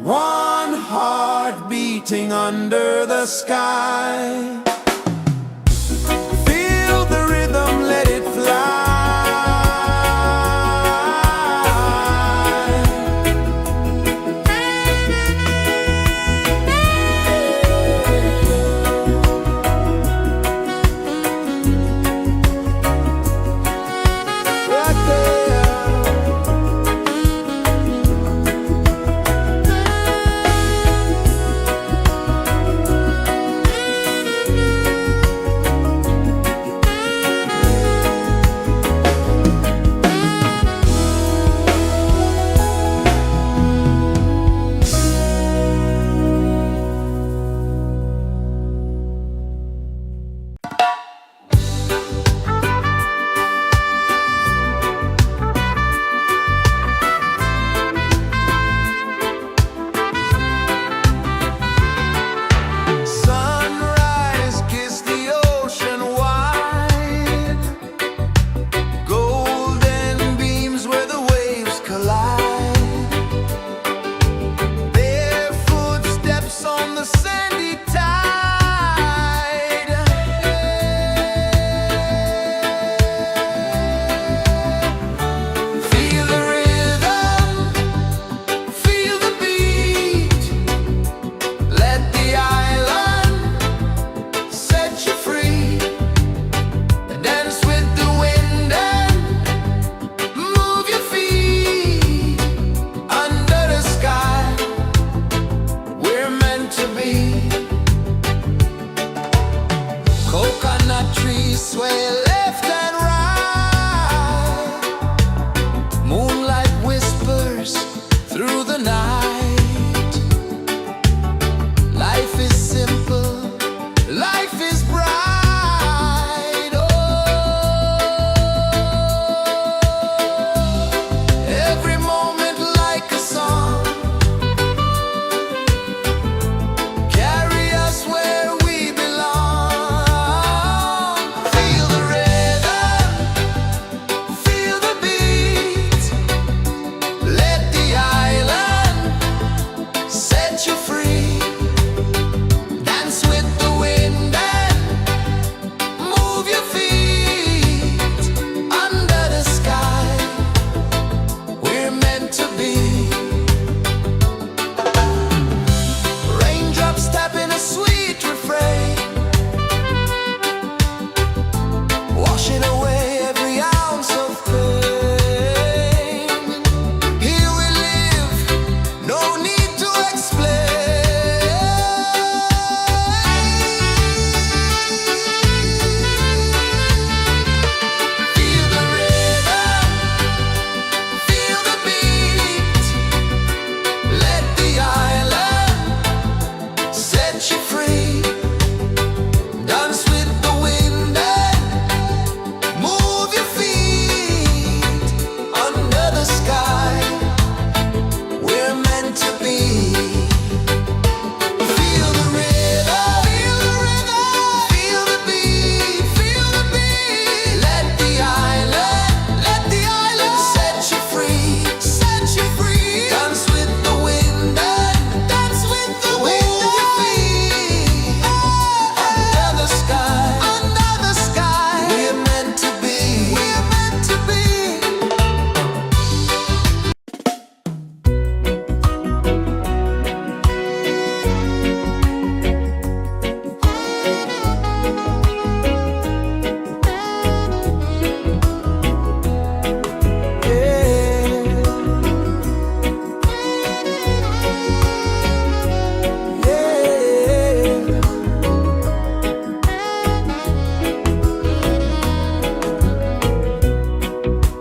One heart beating under the sky. Feel the rhythm, let it fly.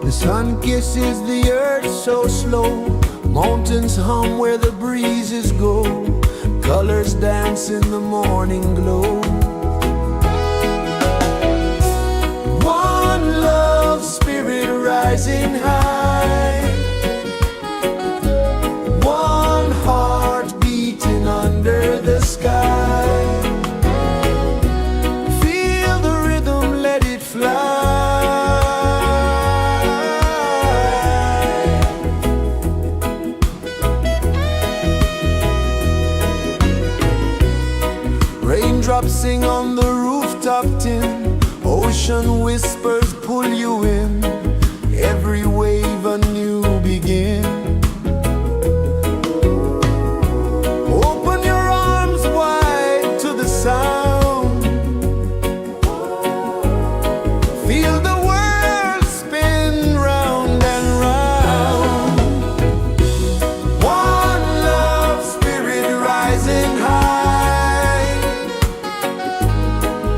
Sun kisses the earth so slow, mountains hum where the breezes go, colors dance in the morning glow. One love spirit rising high, one heart beating under the sky. Feel the rhythm, let it fly. Raindrops sing on the rooftop tin, ocean whispers pull you in, every wave a new begin. Open your arms wide to the sound, feel the world spin round and round. One love spirit rising high,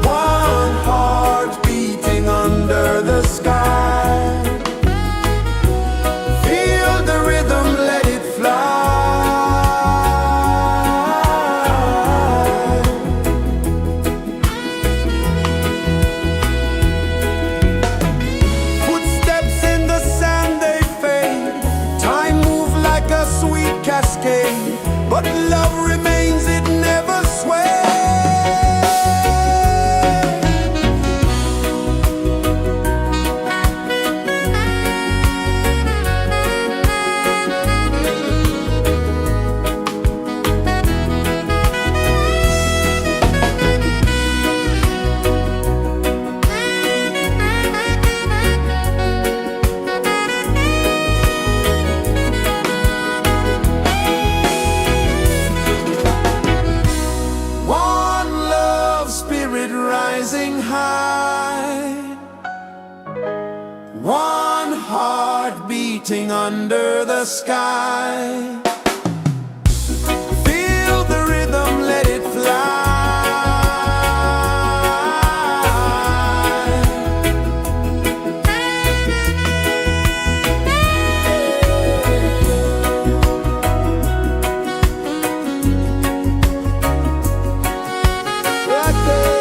one heart beating under the sky. Feel the rhythm, let it fly. Footsteps in the sand, they fade. Time moves like a sweet cascade, but love remains, it never sways. One love spirit rising high, one heart beating under the sky. Feel the rhythm, let it fly. Right there.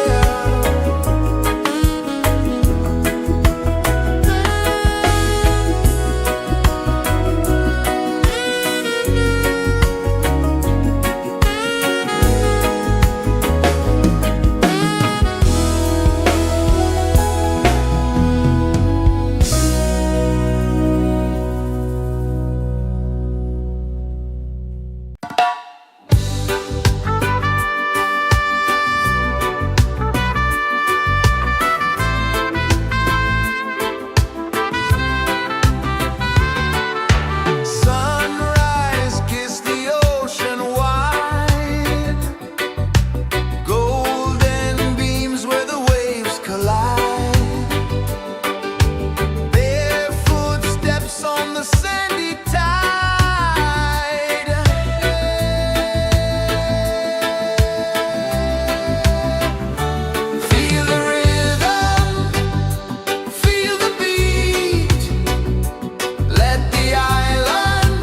Sunrise, kiss the ocean wide, golden beams where the waves collide, bare footsteps on the sandy tide. Feel the rhythm, feel the beat, let the island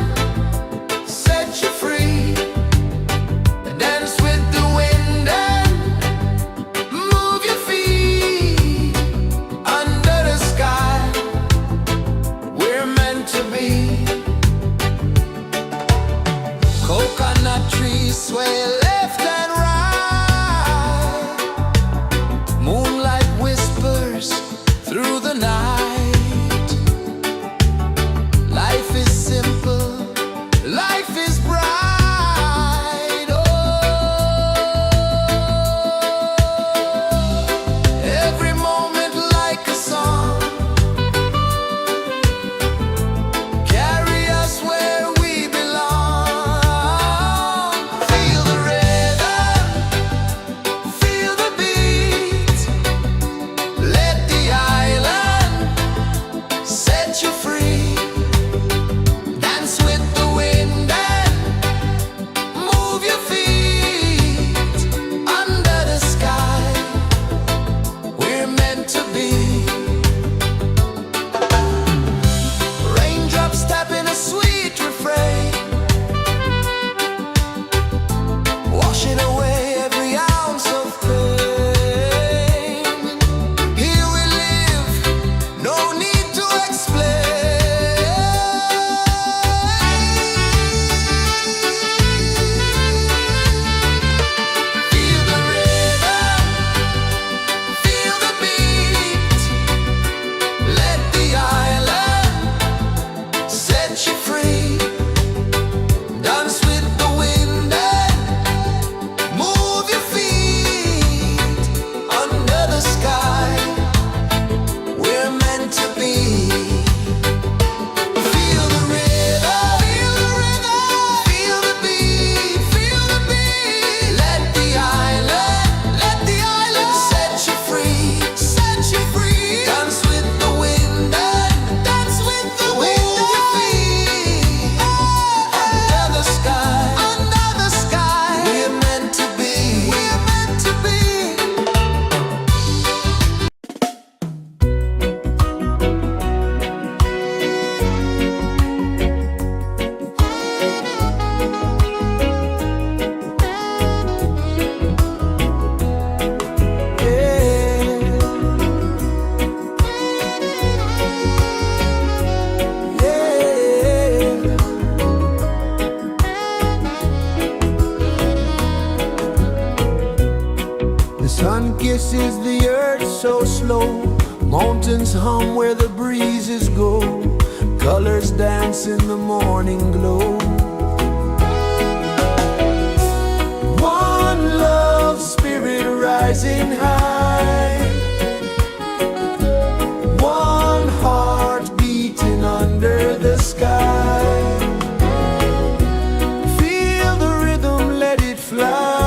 set you free. Dance with the wind and move your feet. Under the sky, we're meant to be. Coconut trees sway left and right, moonlight whispers through the night. Life is simple, life is bright. Oh, every moment like a song, carry us where we belong. Feel the rhythm, kisses the earth so slow. Mountains hum where the breezes go. Colors dance in the morning glow. One love spirit rising high. One heart beating under the sky. Feel the rhythm, let it fly.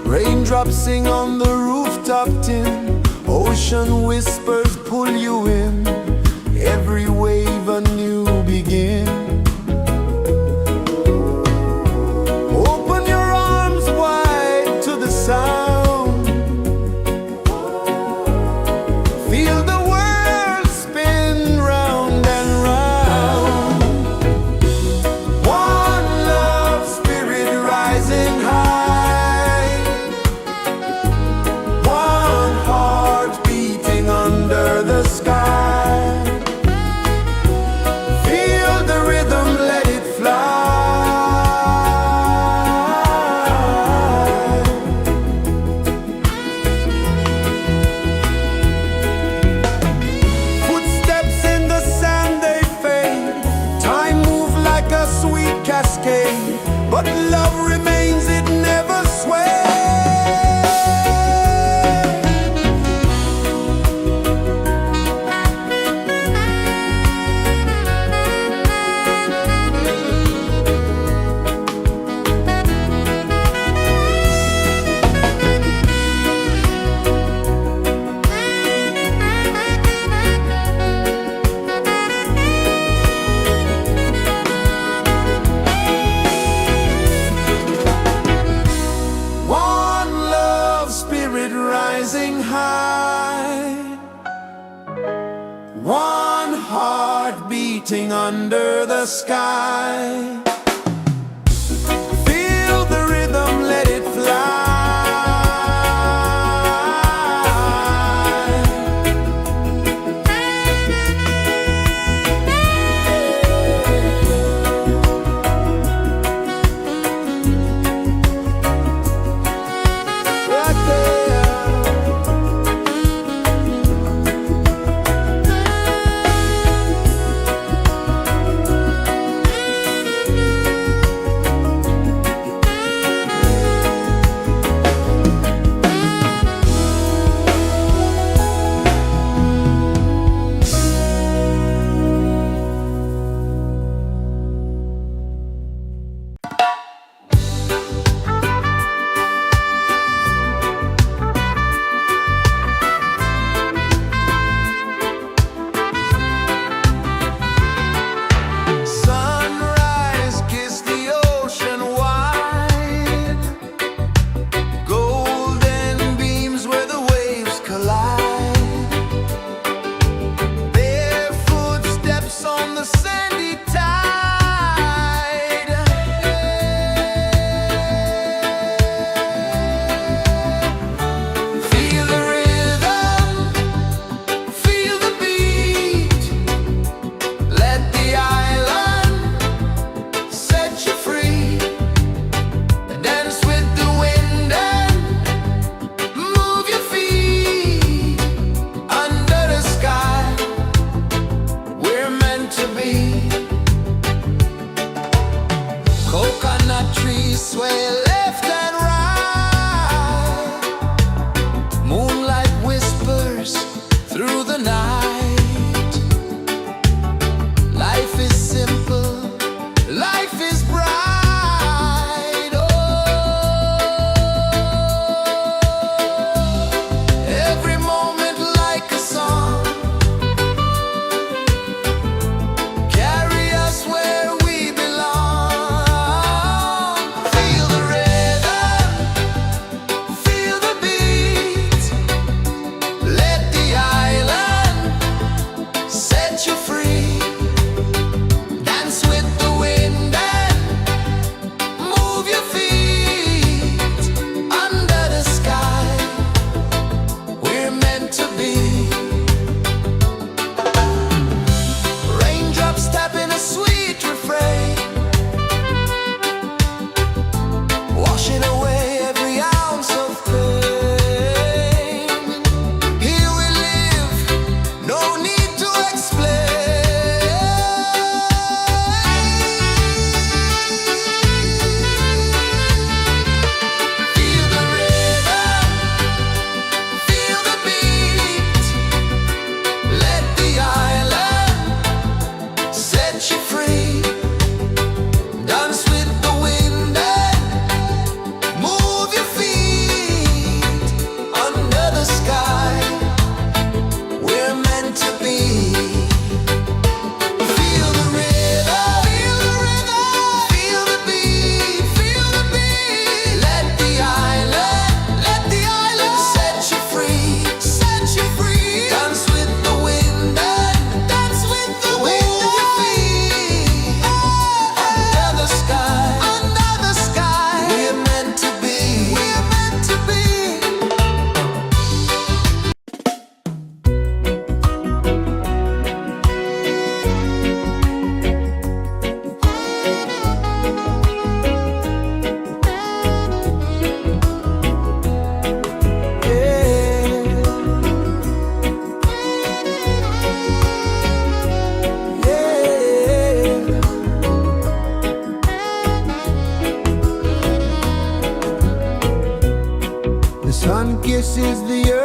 Raindrops sing on the rooftop tin. Ocean whispers pull you in. Every wave a new begin. Open your arms wide to the sound. Feel the world spin round and round. One love spirit rising high. One heart beating under the sky. Feel the rhythm, let it fly. Footsteps in the sand, they fade. Time moves like a sweet cascade, but love remains, it never sways. One love spirit rising high. One heart beating under the sky. Feel the rhythm, let it fly. Right there.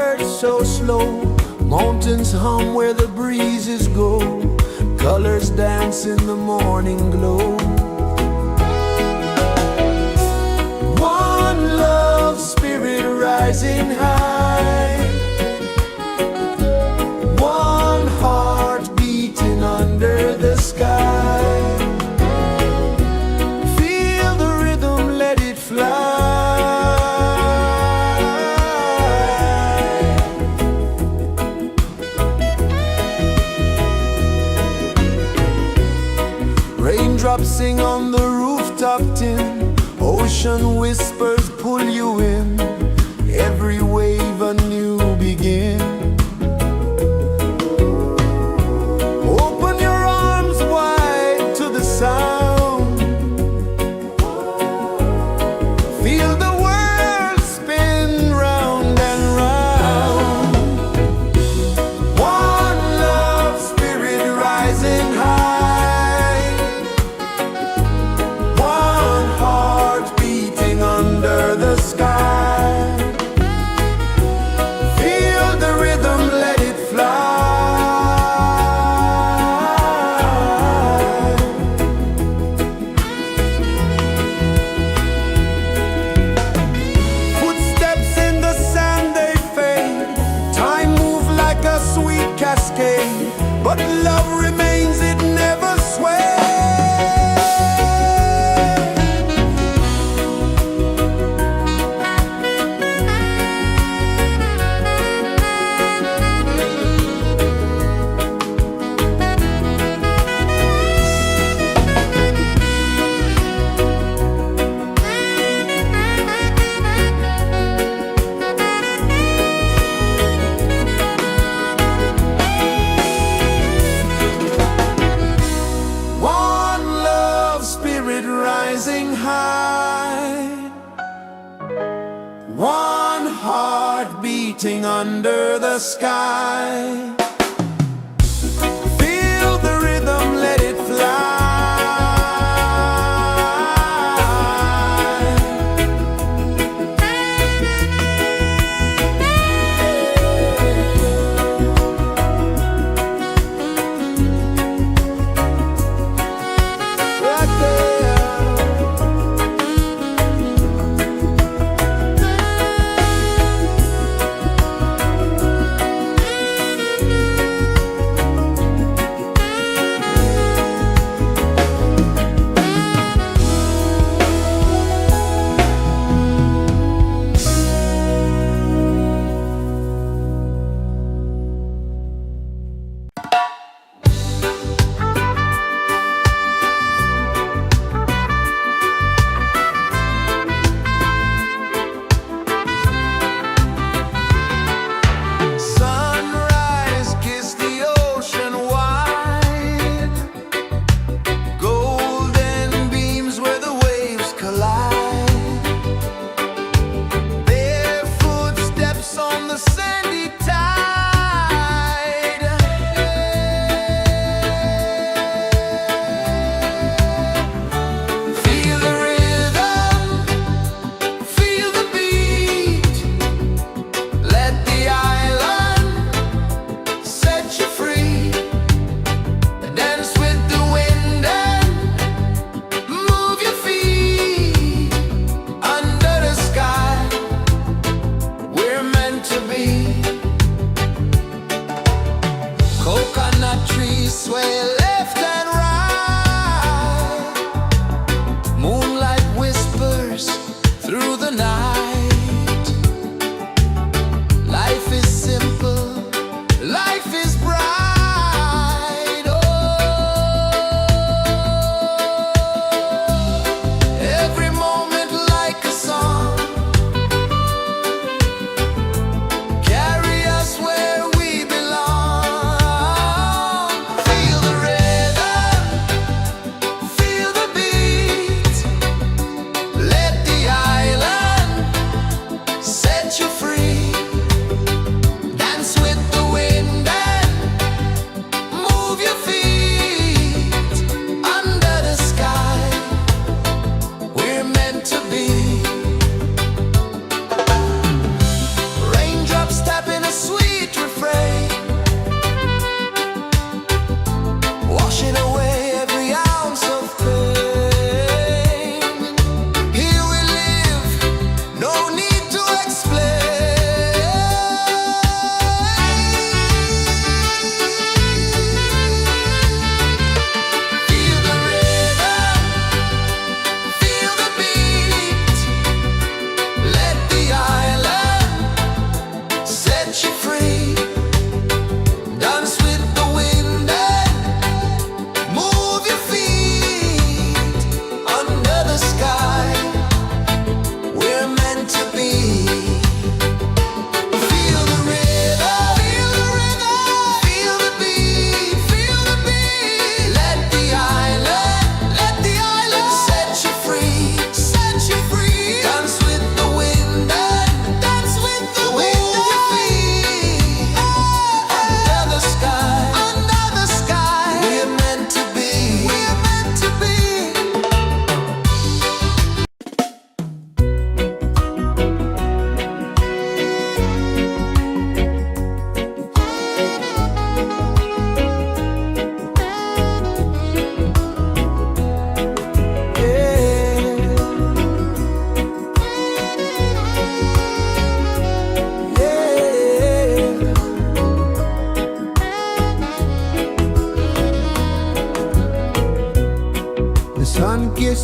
earth so slow, mountains hum where the breezes go, colors dance in the morning glow. One love spirit rising high, one heart beating under the sky. Feel the rhythm, let it fly. Raindrops sing on the rooftop tin, ocean whispers pull you in, every wave a new begin. Open your arms wide to the sound, feel the world spin round and round. One love spirit rising high, one heart beating under the sky. Feel the rhythm, let it fly. Footsteps in the sand, they fade, time moves like a sweet cascade, but love remains, it never sways. One love spirit rising high, one heart beating under the sky. Feel the rhythm, let it fly. Right there.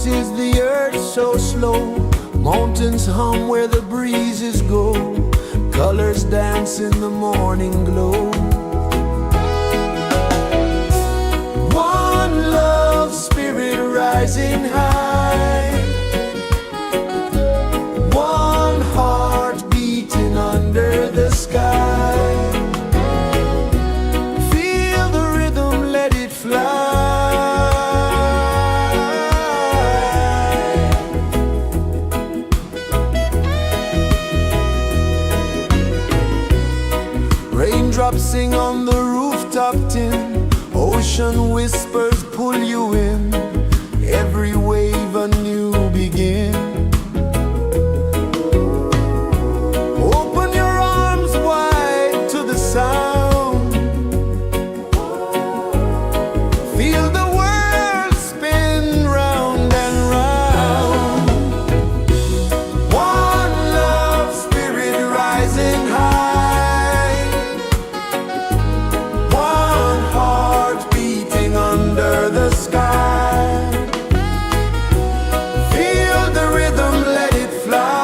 This is the earth so slow. Mountains hum where the breezes go. Colors dance in the morning glow. One love spirit rising high. One heart beating under the sky. Feel the rhythm, let it fly. Raindrops sing on the rooftop tin. Ocean whispers pull you in. Every wave a new begin. Open your arms wide to the sound. Feel the world spin round and round. One love spirit rising high. One heart beating under the sky. Feel the rhythm, let it fly.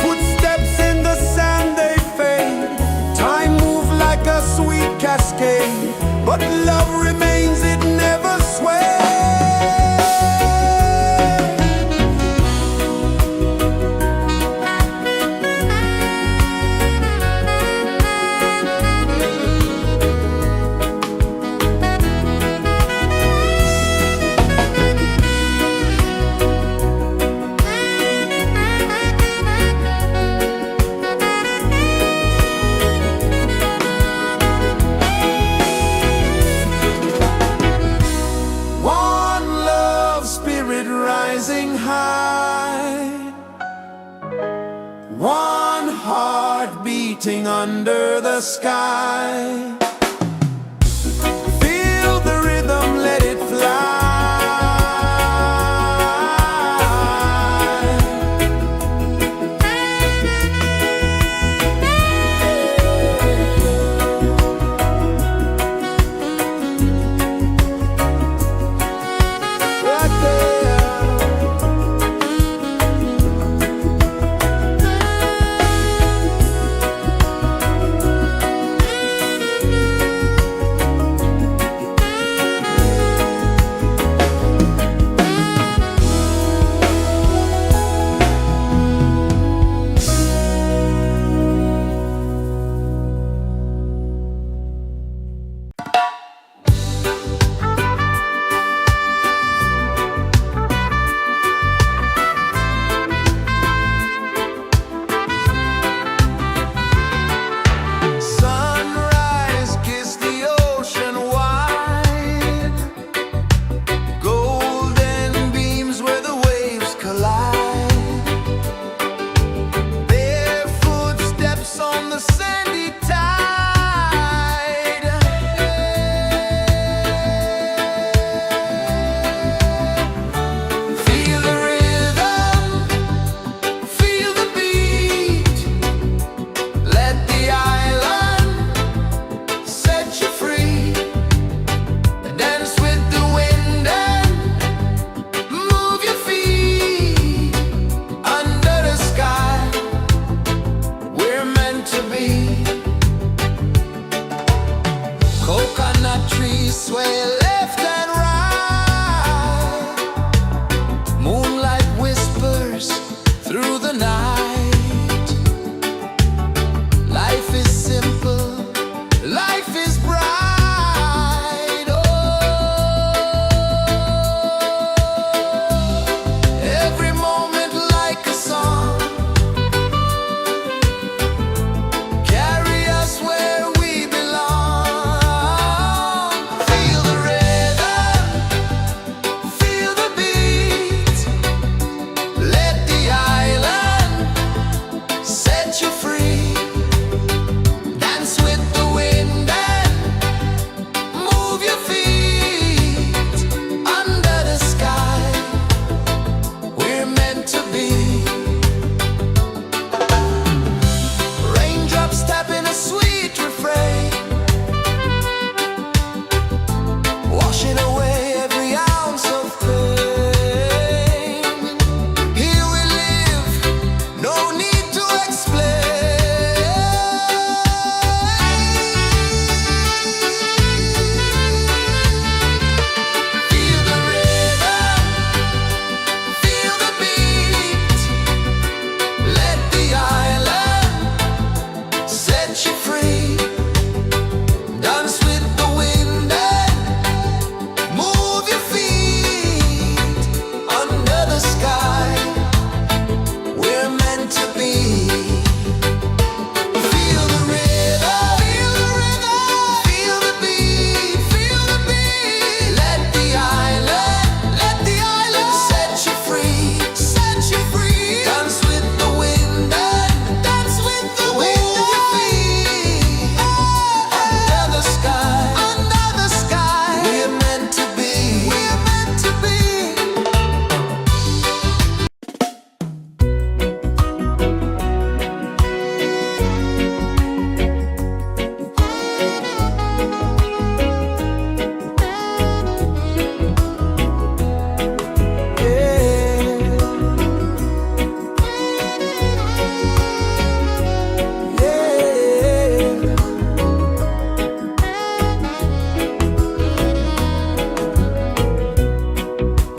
Footsteps in the sand, they fade. Time moves like a sweet cascade, but love remains, it never sways. One love spirit rising high. One heart beating under the sky. Feel the rhythm, let it fly. Right there.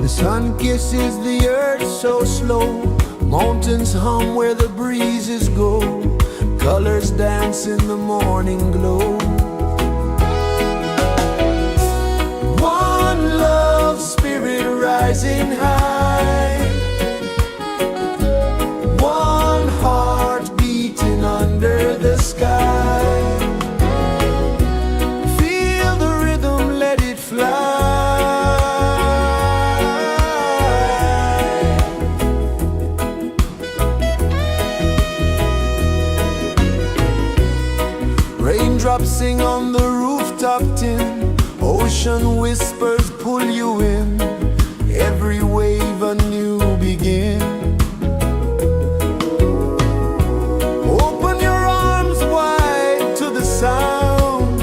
The sun kisses the earth so slow, mountains hum where the breezes go, colors dance in the morning glow. One love spirit rising high, one heart beating under the sky. Feel the rhythm, let it fly. Raindrops sing on the rooftop tin, ocean whispers pull you in, every wave a new begin. Open your arms wide to the sound,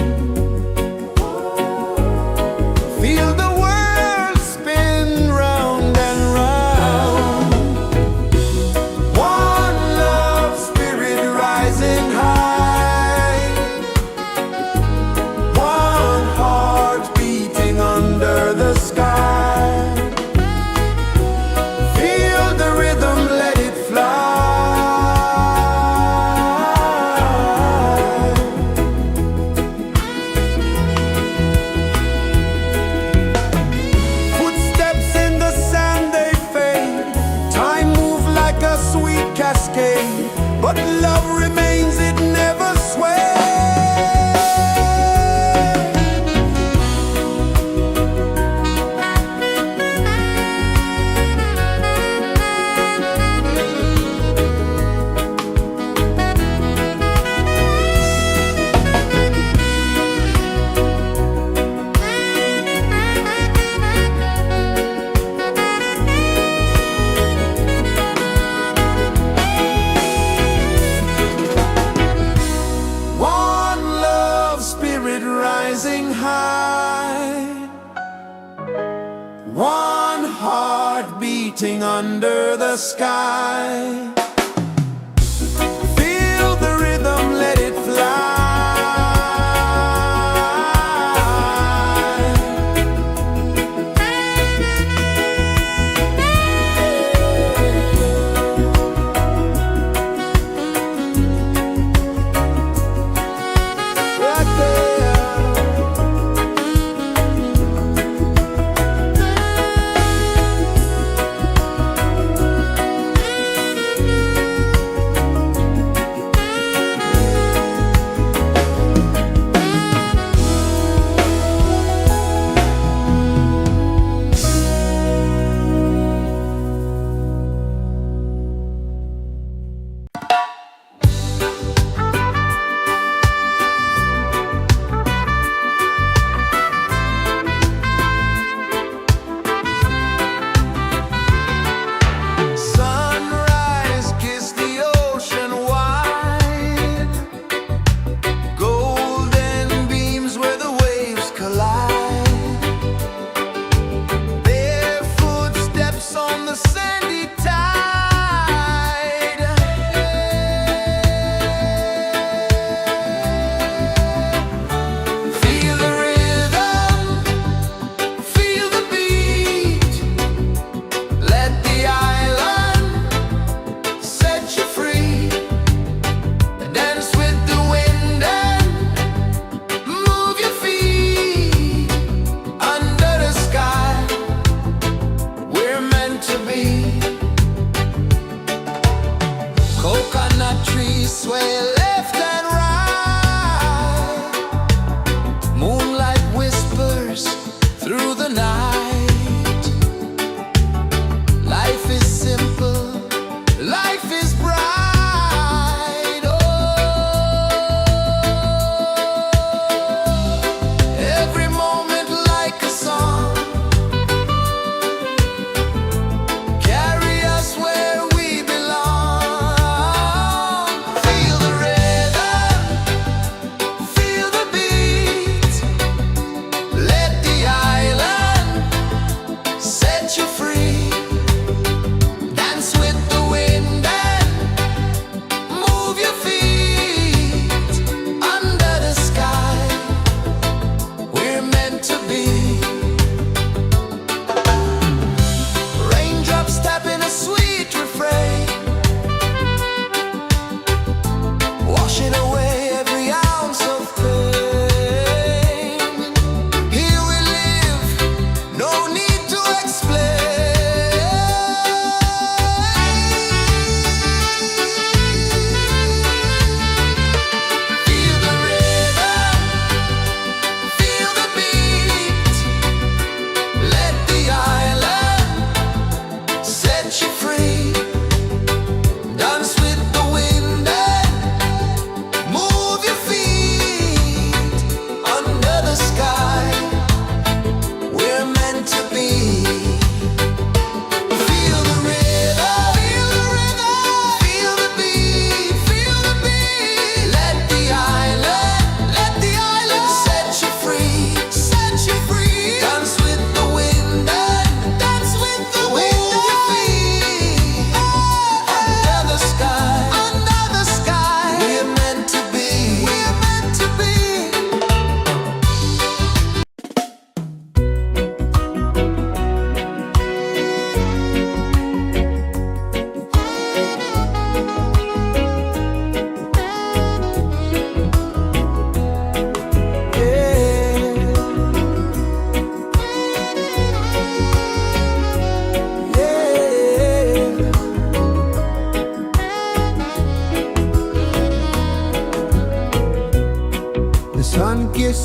feel the world spin round and round. One love spirit rising high, one heart beating under the sky. Feel the rhythm, let it fly. Footsteps in the sand, they fade, time moves like a sweet cascade, but love remains, it never sways. One love spirit rising high, one heart beating under the sky. Feel the rhythm, let it fly. Right there.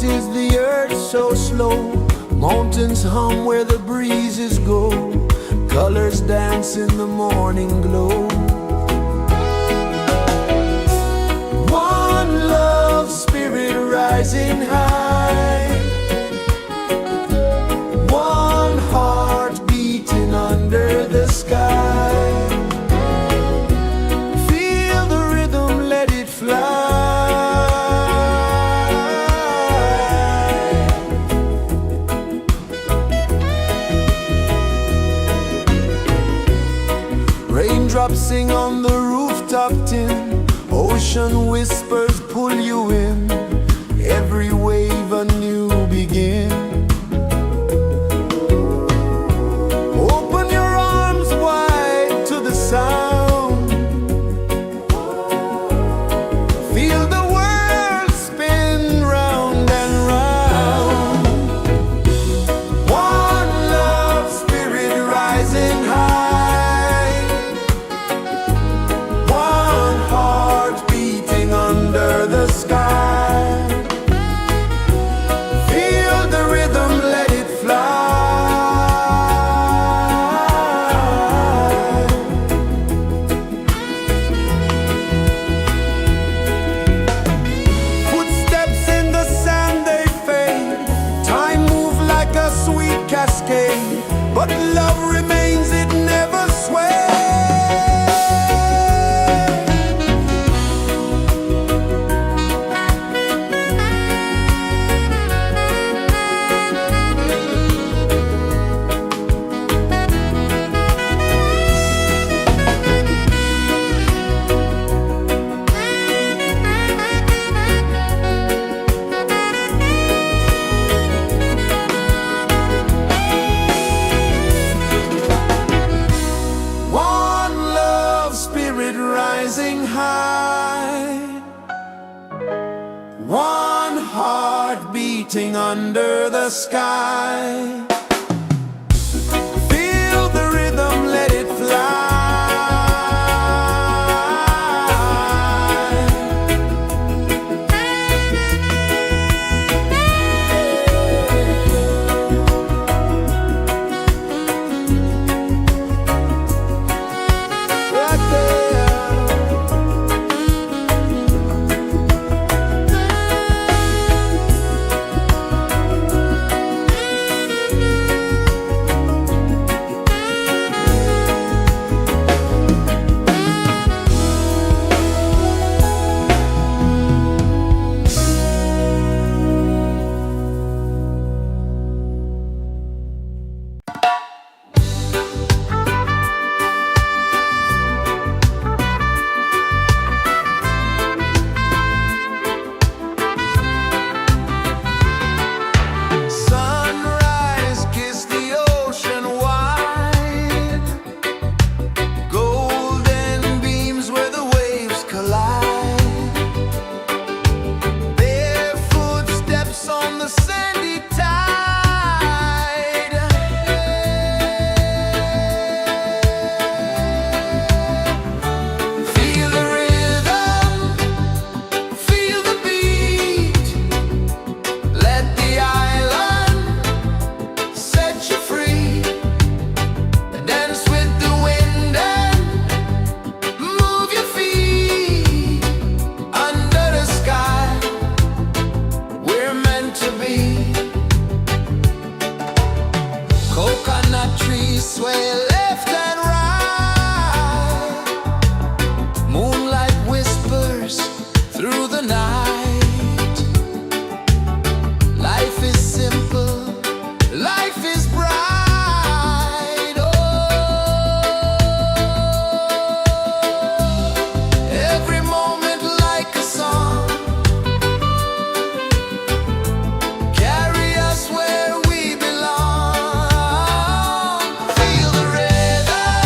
is the earth so slow? Mountains hum where the breezes go. Colors dance in the morning glow. One love spirit rising high. One heart beating under the sky. Feel the rhythm, let it fly. Raindrops sing on the rooftop tin. Ocean whispers pull you in. Every wave a new begin. Open your arms wide to the sound. Feel the world spin round and round. One love spirit rising high. One heart beating under the sky. Feel the rhythm, let it fly. Footsteps in the sand, they fade. Time moves like a sweet cascade, but love remains, it never sways. One love spirit rising high. One heart beating under the sky. Feel the rhythm, let it fly. Right there. Sunrise, kiss the ocean wide. Golden beams where the waves collide. Their footsteps on the sandy tide. Feel the rhythm, feel the beat. Let the island set you free. Dance with the wind and move your feet. Under the sky, we're meant to be. Coconut trees sway left and right. Moonlight whispers through the night. Life is simple, life is bright. Oh, every moment like a song. Carry us where we belong. Feel the rhythm,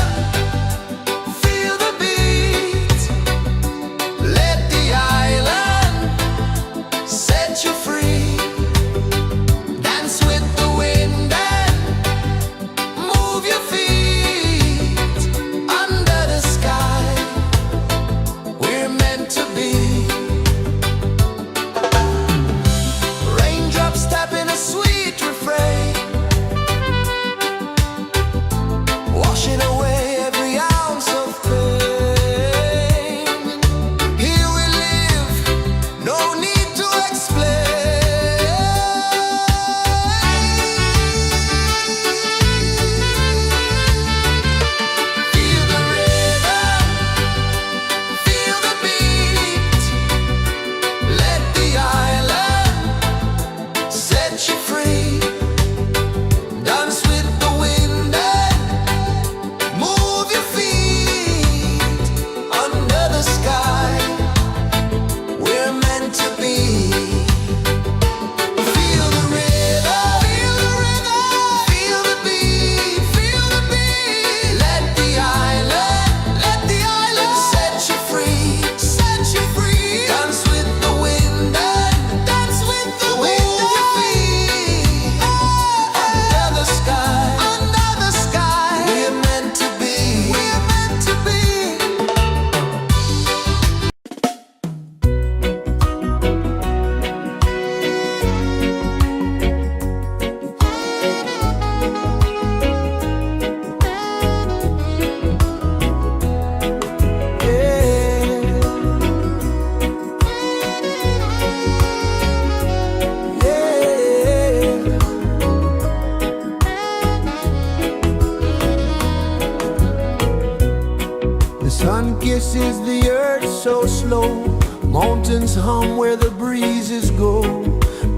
Sun kisses the earth so slow, mountains hum where the breezes go,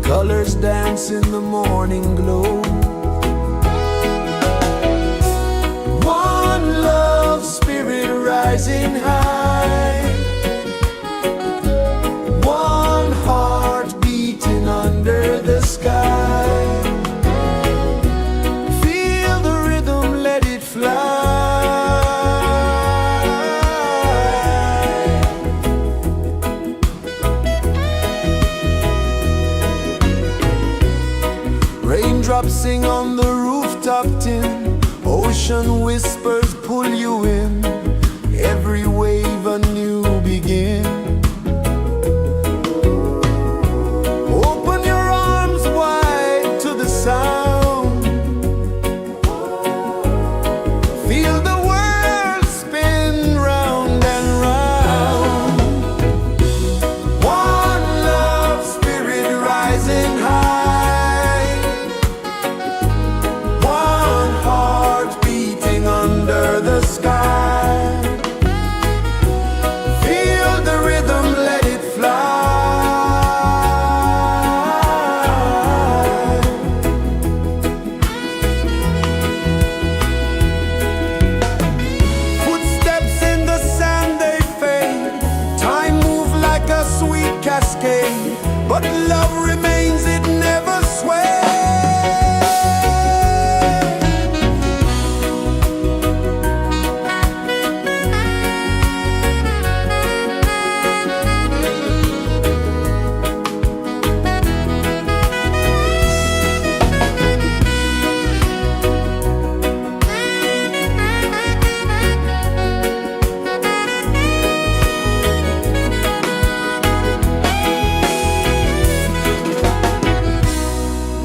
colors dance in the morning glow. One love spirit rising high, one heart beating under the sky. Feel the rhythm, let it fly. Raindrops sing on the rooftop tin, ocean whispers pull you in, every wave a new begin. Open your arms wide to the sound, feel the world spin round and round. One love spirit rising high, one heart beating under the sky. Feel the rhythm, let it fly. Footsteps in the sand, they fade, time moves like a sweet cascade, but love remains, it never sways.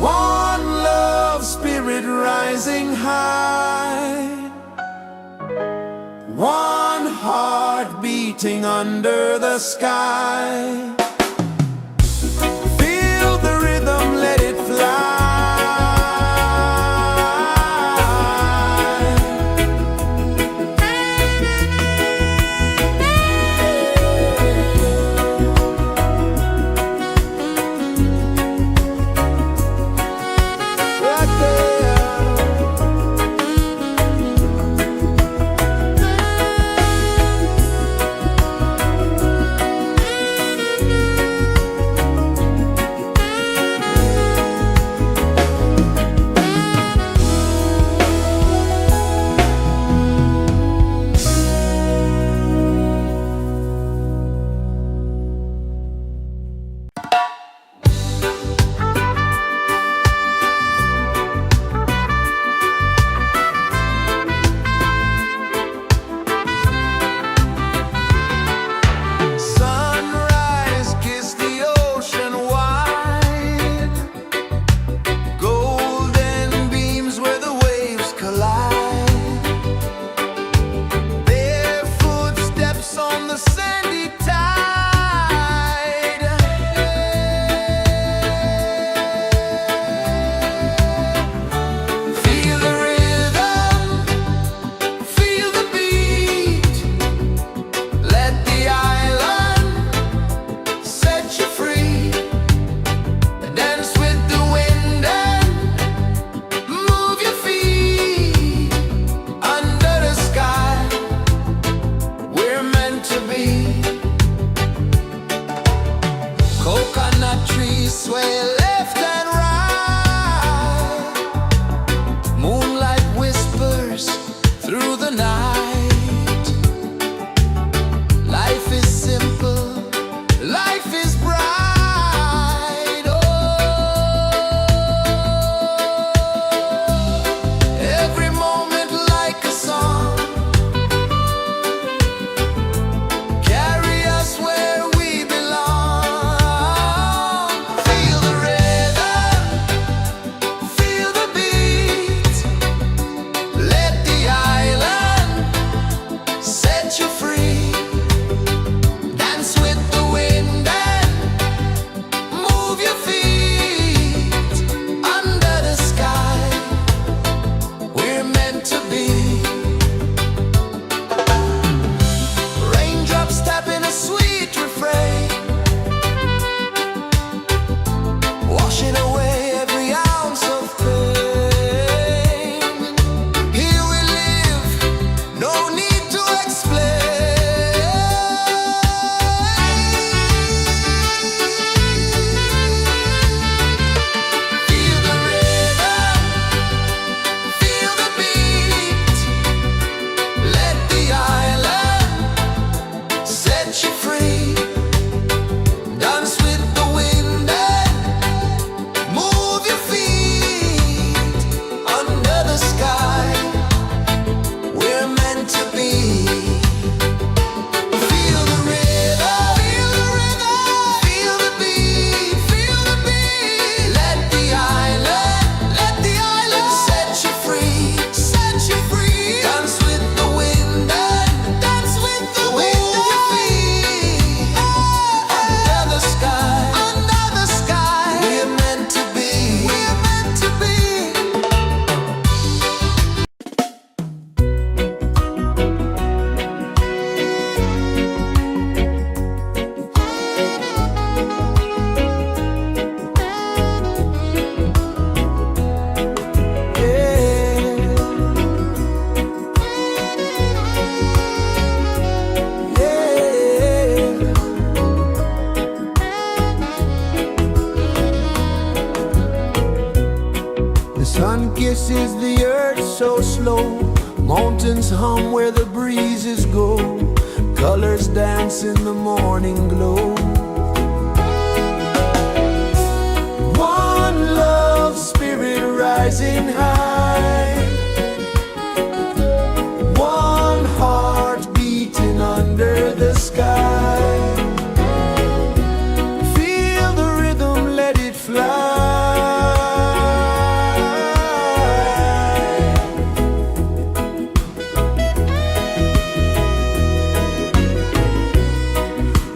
One love spirit rising high, one heart beating under the sky. Feel the rhythm, let it fly. Right there. slow, mountains hum where the breezes go, colors dance in the morning glow. One love spirit rising high, one heart beating under the sky. Feel the rhythm, let it fly.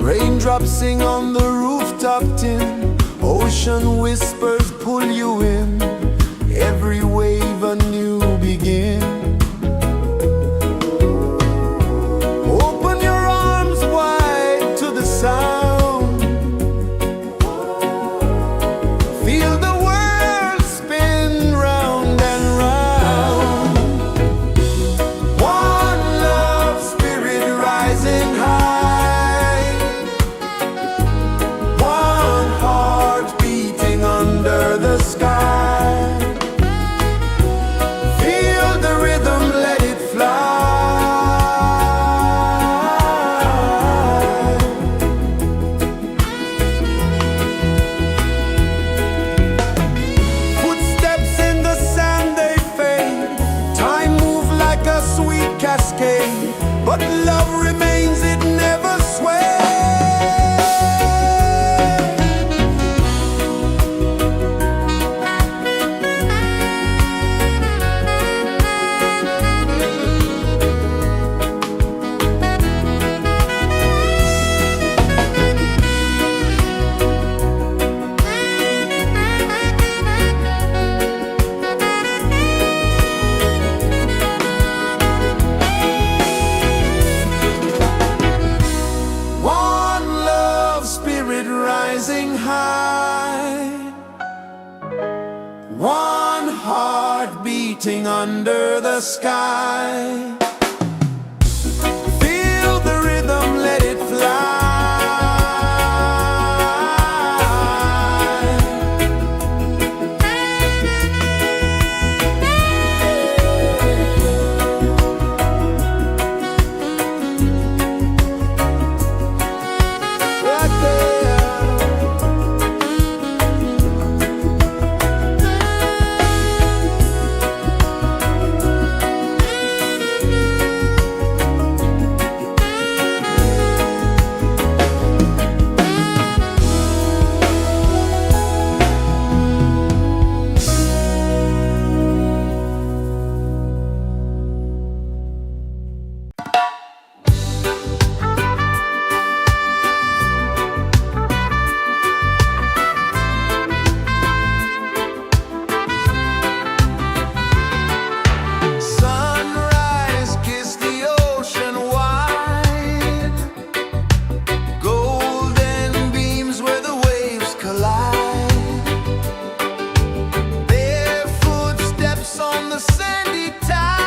Raindrops sing on the rooftop tin, ocean whispers pull you in, every wave a new begin. Open your arms wide to the sound, feel the world spin round and round. One love spirit rising high, one heart beating under the sky. Feel the rhythm, let it fly. Footsteps in the sand, they fade. Time moves like a sweet cascade, but love remains, it never sways. One love spirit rising high, one heart beating under the sky. Feel the rhythm, let it fly. Right there. Sunrise, kiss the ocean wide, golden beams where the waves collide, bare footsteps on the sandy tide.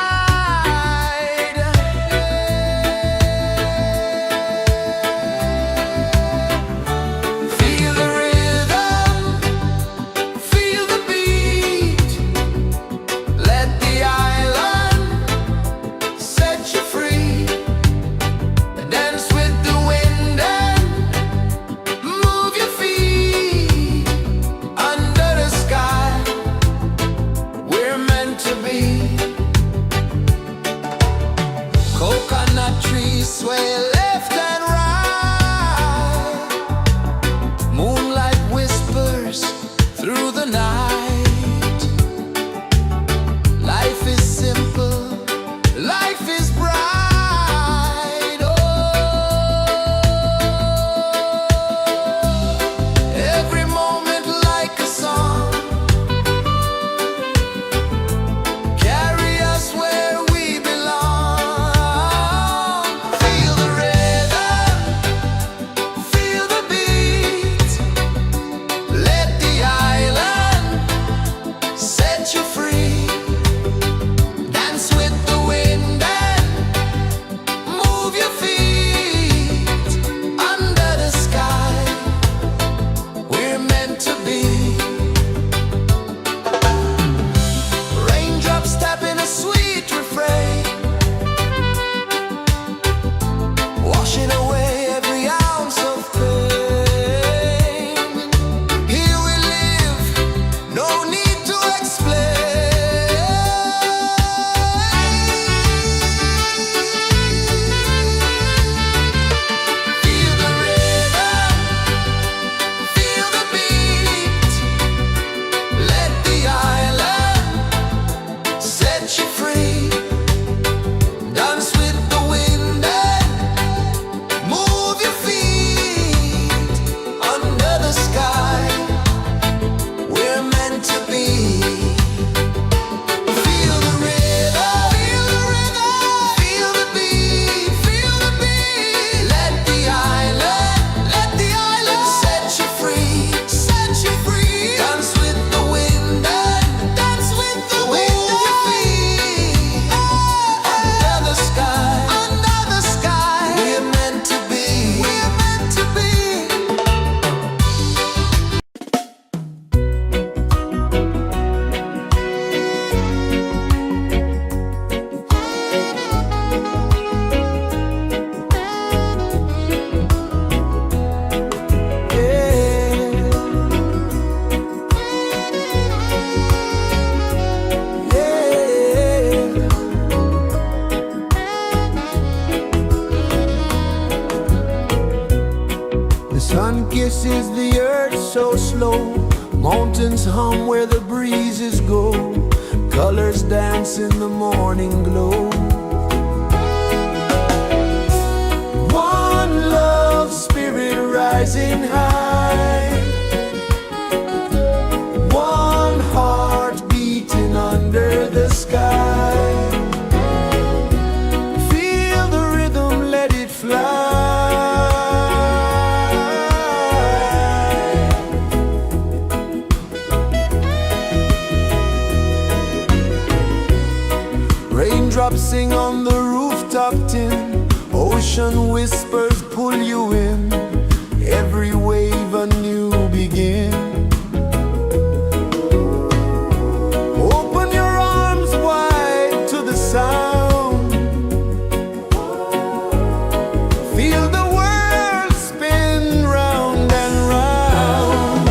Feel the rhythm, feel the beat, let the island set you free. Dance with the wind and move your feet under the sky. We're meant to be. Coconut trees sway left and right, moonlight whispers through the night. Life is simple, life is bright. Oh, every moment like a song, carry us where we belong. Feel the rhythm, This is the earth so slow. Mountains hum where the breezes go. Colors dance in the morning glow. One love spirit rising high. One heart beating under the sky. Feel the rhythm, let it fly. Raindrops sing on the rooftop tin. Ocean whispers pull you in. Every wave a new begin. Open your arms wide to the sound. Feel the world spin round and round.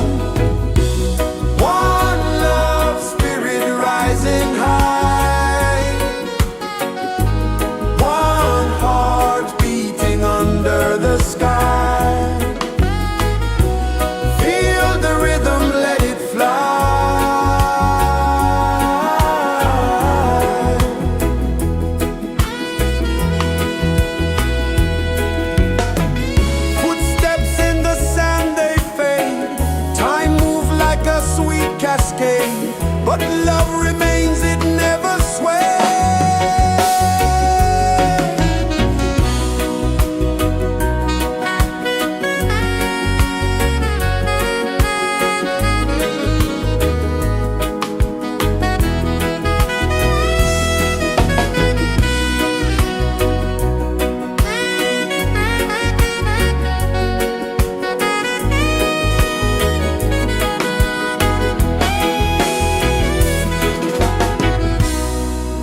One love spirit rising high. One heart beating under the sky. Feel the rhythm, let it fly. Footsteps in the sand, they fade. Time moves like a sweet cascade, but love remains, it never sways.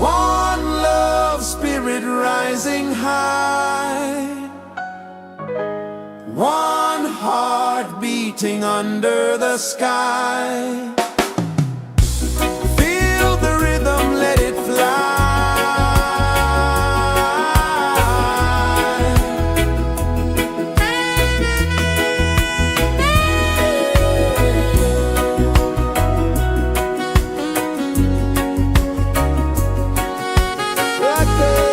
One love spirit rising high. One heart beating under the sky. Feel the rhythm, let it fly. Right there.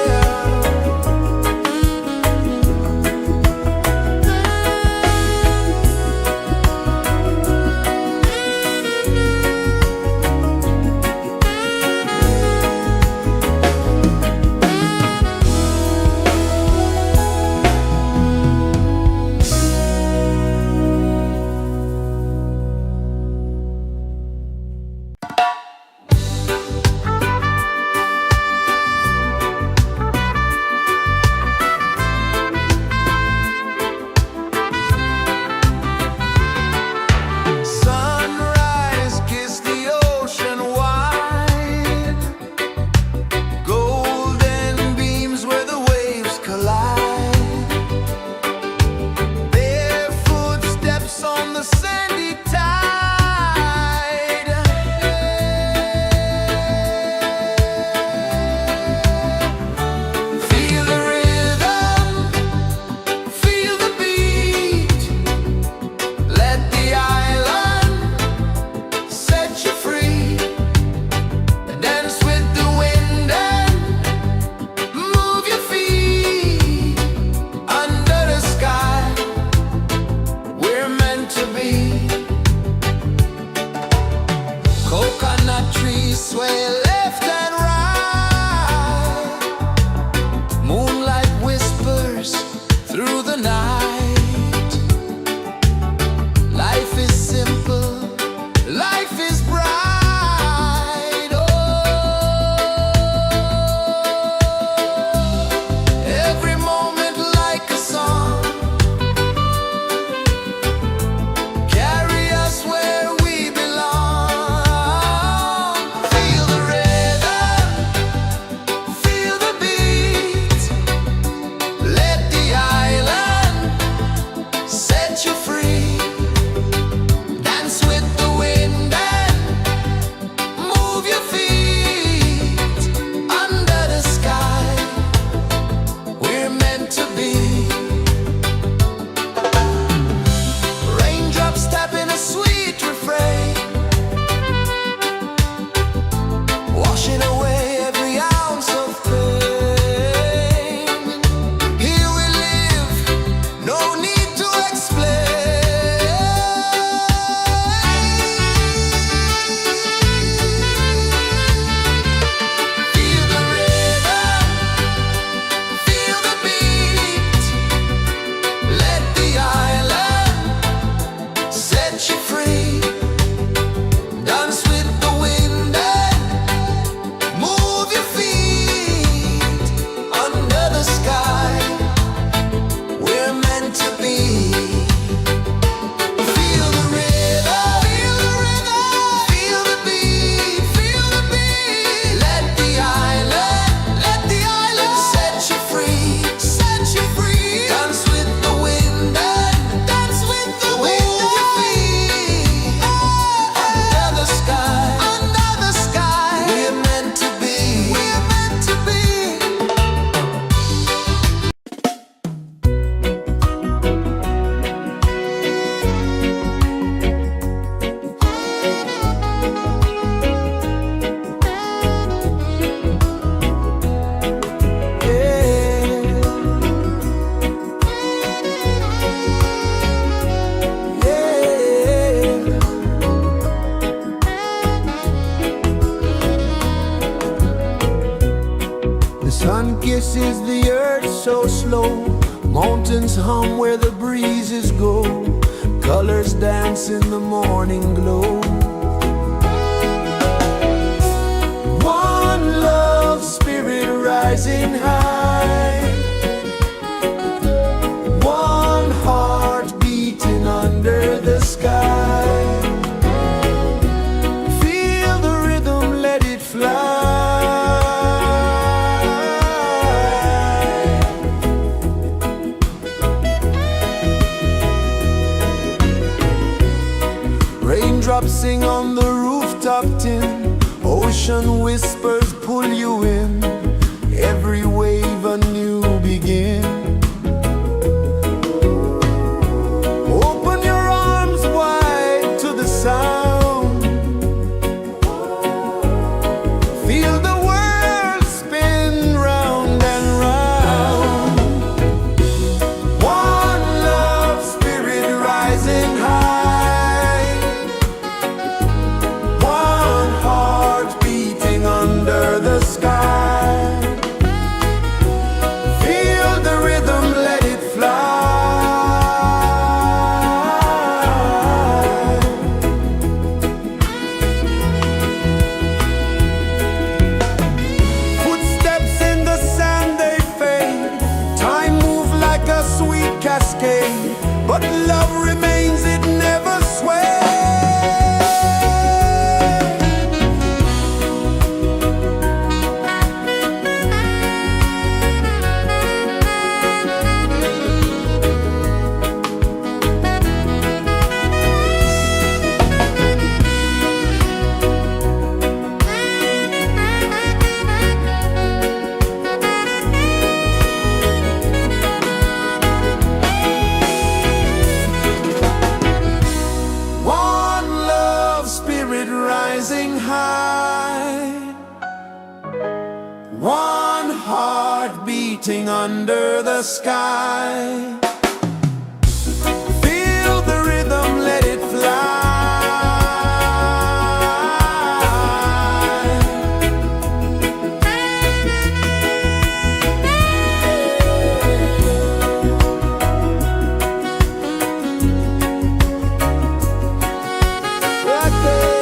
Sun kisses the earth so slow, mountains hum where the breezes go, colors dance in the morning glow. One love spirit rising high, one heart beating under the sky. Feel the rhythm, let it fly. Raindrops sing on the rooftop tin, ocean whispers pull you in, every wave a new begin. Open your arms wide to the sound, feel the world spin round and round. One love spirit rising high, one heart beating under the sky. Feel the rhythm, let it fly. Footsteps in the sand, they fade, time moves like a sweet cascade, but love remains, it never sways. One love spirit rising high, one heart beating under the sky. Feel the rhythm, let it fly. Right there.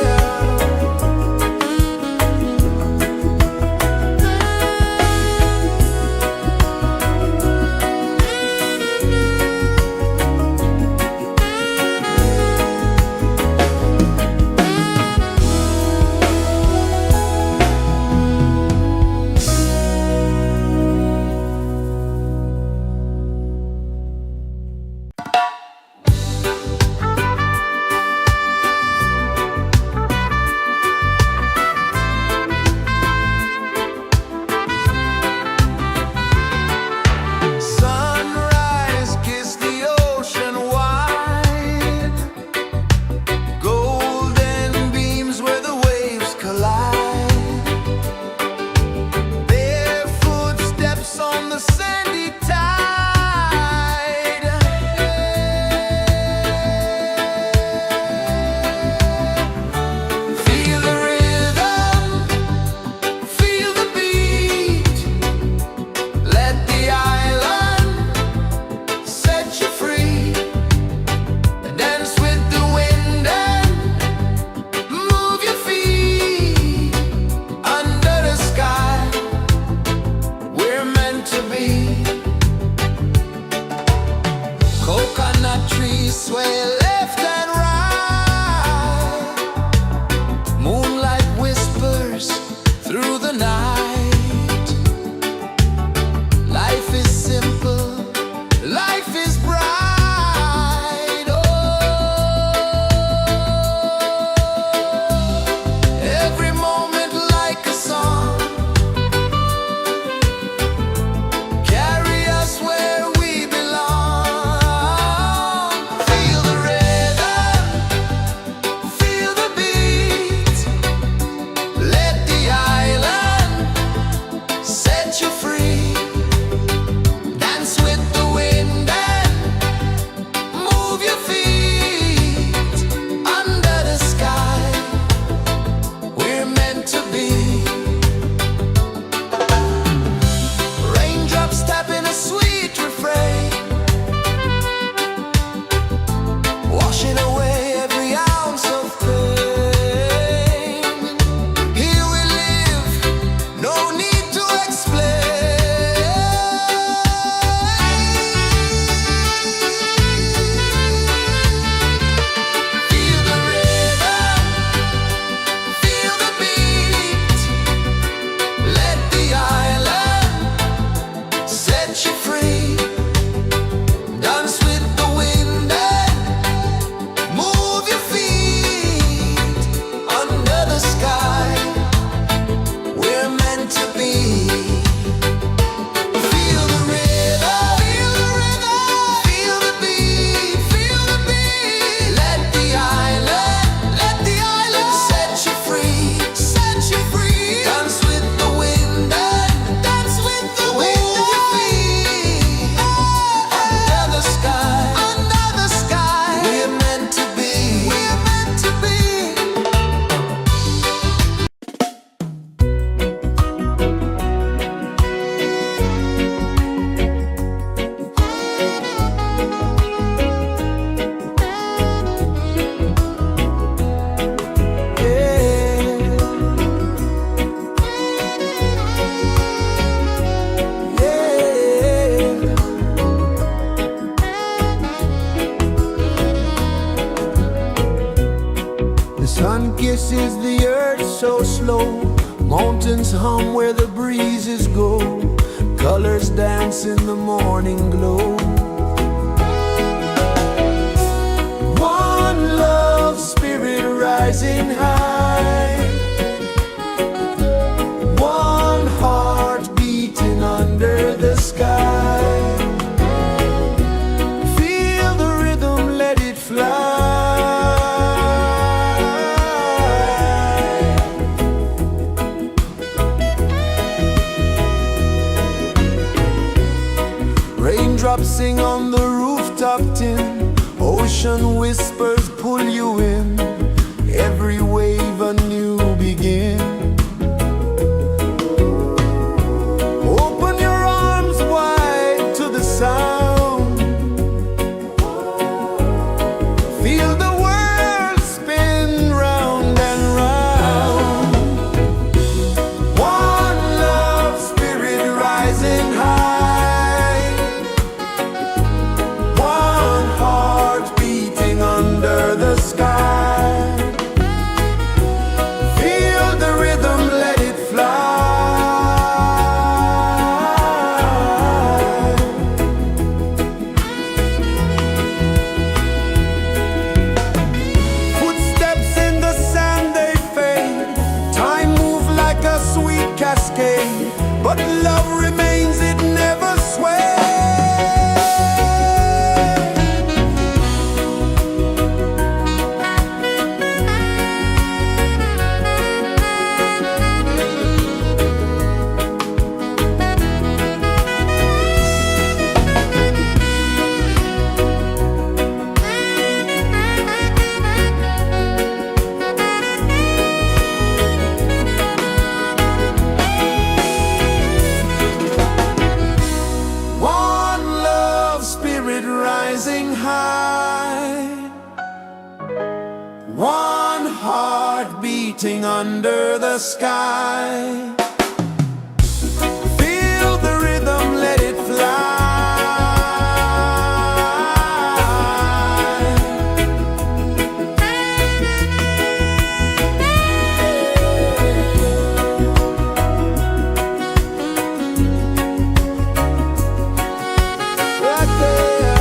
is the earth so slow? Mountains hum where the breezes go. Colors dance in the morning glow. One love, spirit rising high. One heart beating under the sky. Feel the rhythm, let it fly. Raindrops sing on the rooftop tin. Ocean whispers pull you in. Every wave a new begin. Open your arms wide to the sound. Feel the world spin round and round. One love, spirit rising high. One heart beating under the sky. Feel the rhythm, let it fly. Footsteps in the sand, they fade. Time moves like a sweet cascade, but love remains, it never sways. One love, spirit rising high. One heart beating under the sky. Feel the rhythm, let it fly. Right there.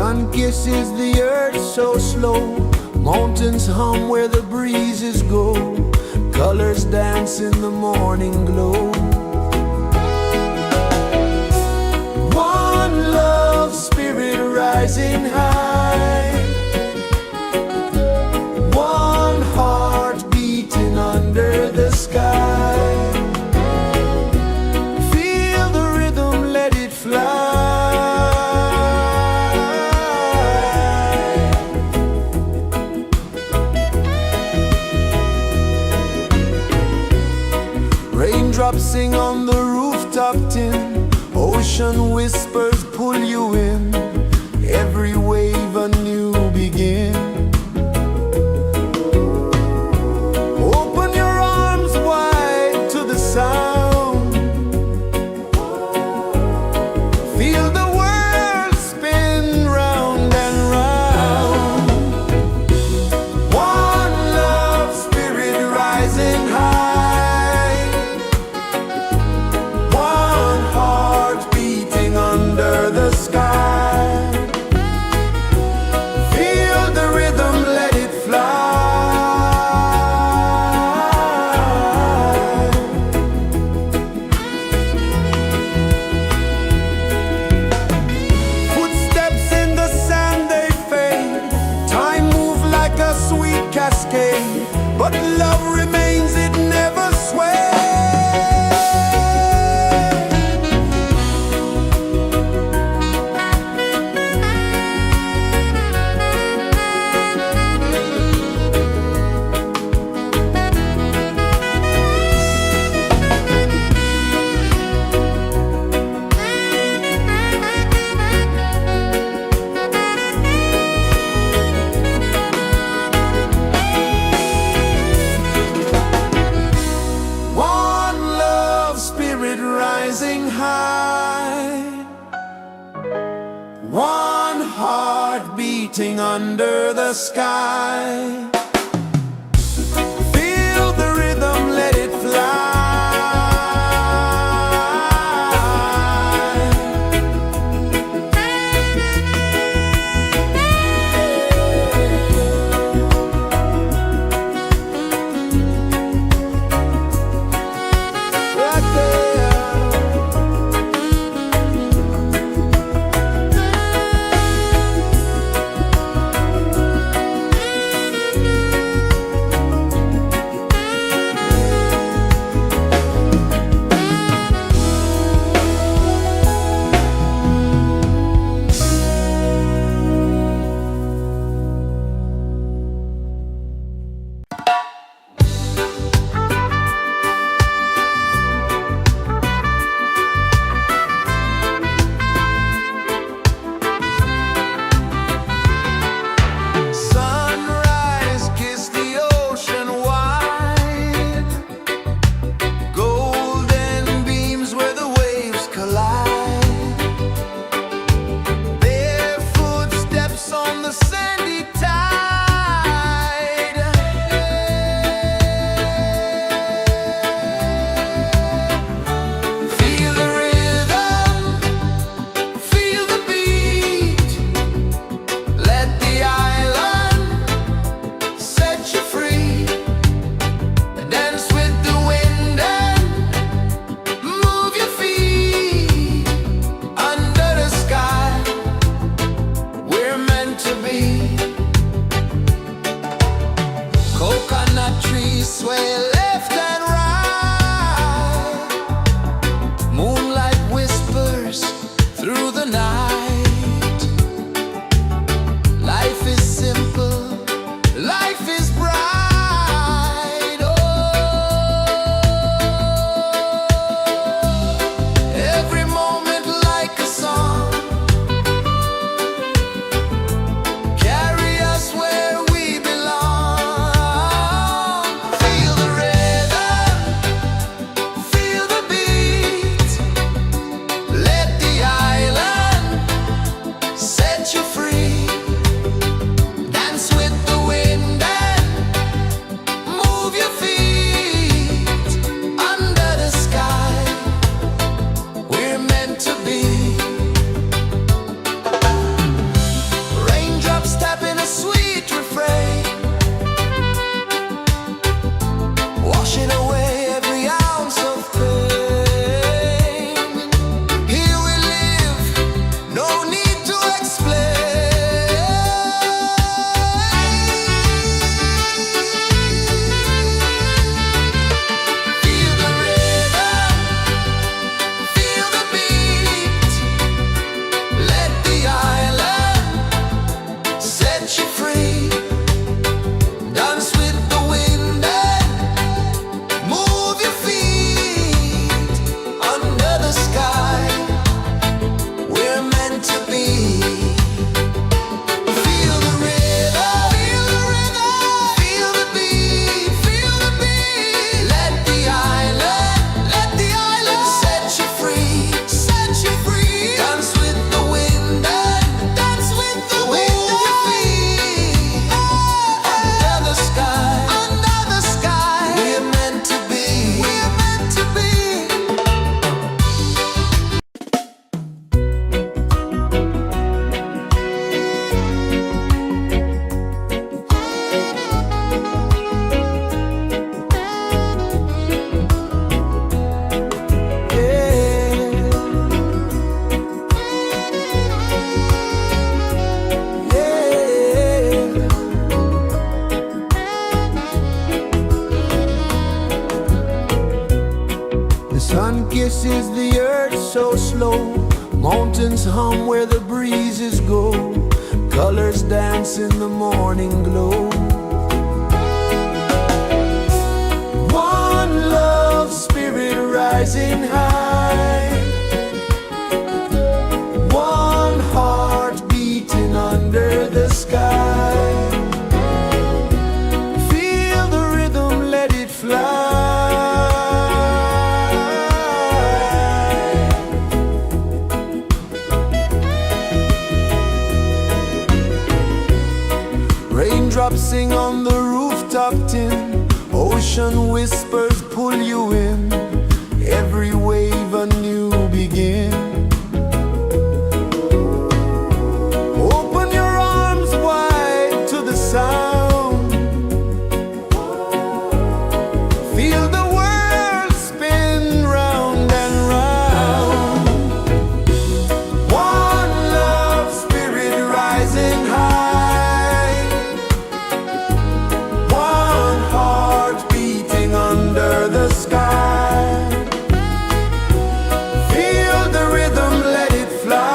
Sun kisses the earth so slow, mountains hum where the breezes go, colors dance in the morning glow. One love spirit rising high, one heart beating under the sky. Feel the rhythm, let it fly. Raindrops sing on the rooftop tin, ocean whispers pull you in, every wave a new begin. Open your arms wide to the sound, feel the world spin round and round. One love spirit rising high, one heart beating under the sky. Feel the rhythm, let it fly. Footsteps in the sand, they fade. Time moves like a sweet cascade, but love remains, it never sways. One love spirit rising high, one heart beating under the sky. Feel the rhythm, let it fly. Right there. Sunrise, kiss the ocean wide, golden beams where the waves collide, bare footsteps on the sandy tide. Feel the rhythm, feel the beat, let the island set you free. Dance with the wind and move your feet. Under the sky, we're meant to be. Coconut trees sway left and right, moonlight whispers through the night. Life is simple, life is bright. Oh, every moment like a song, carry us where we belong. Feel the rhythm, feel the beat, let the island This is the earth so slow. Mountains hum where the breezes go. Colors dance in the morning glow. One love spirit rising high. One heart beating under the sky. Feel the rhythm, let it fly. Raindrops sing on the rooftop tin. Ocean whispers pull you in. Every wave a new begin. Open your arms wide to the sound. Feel the world spin round and round. One love spirit rising high. One heart beating under the sky. Feel the rhythm, let it fly.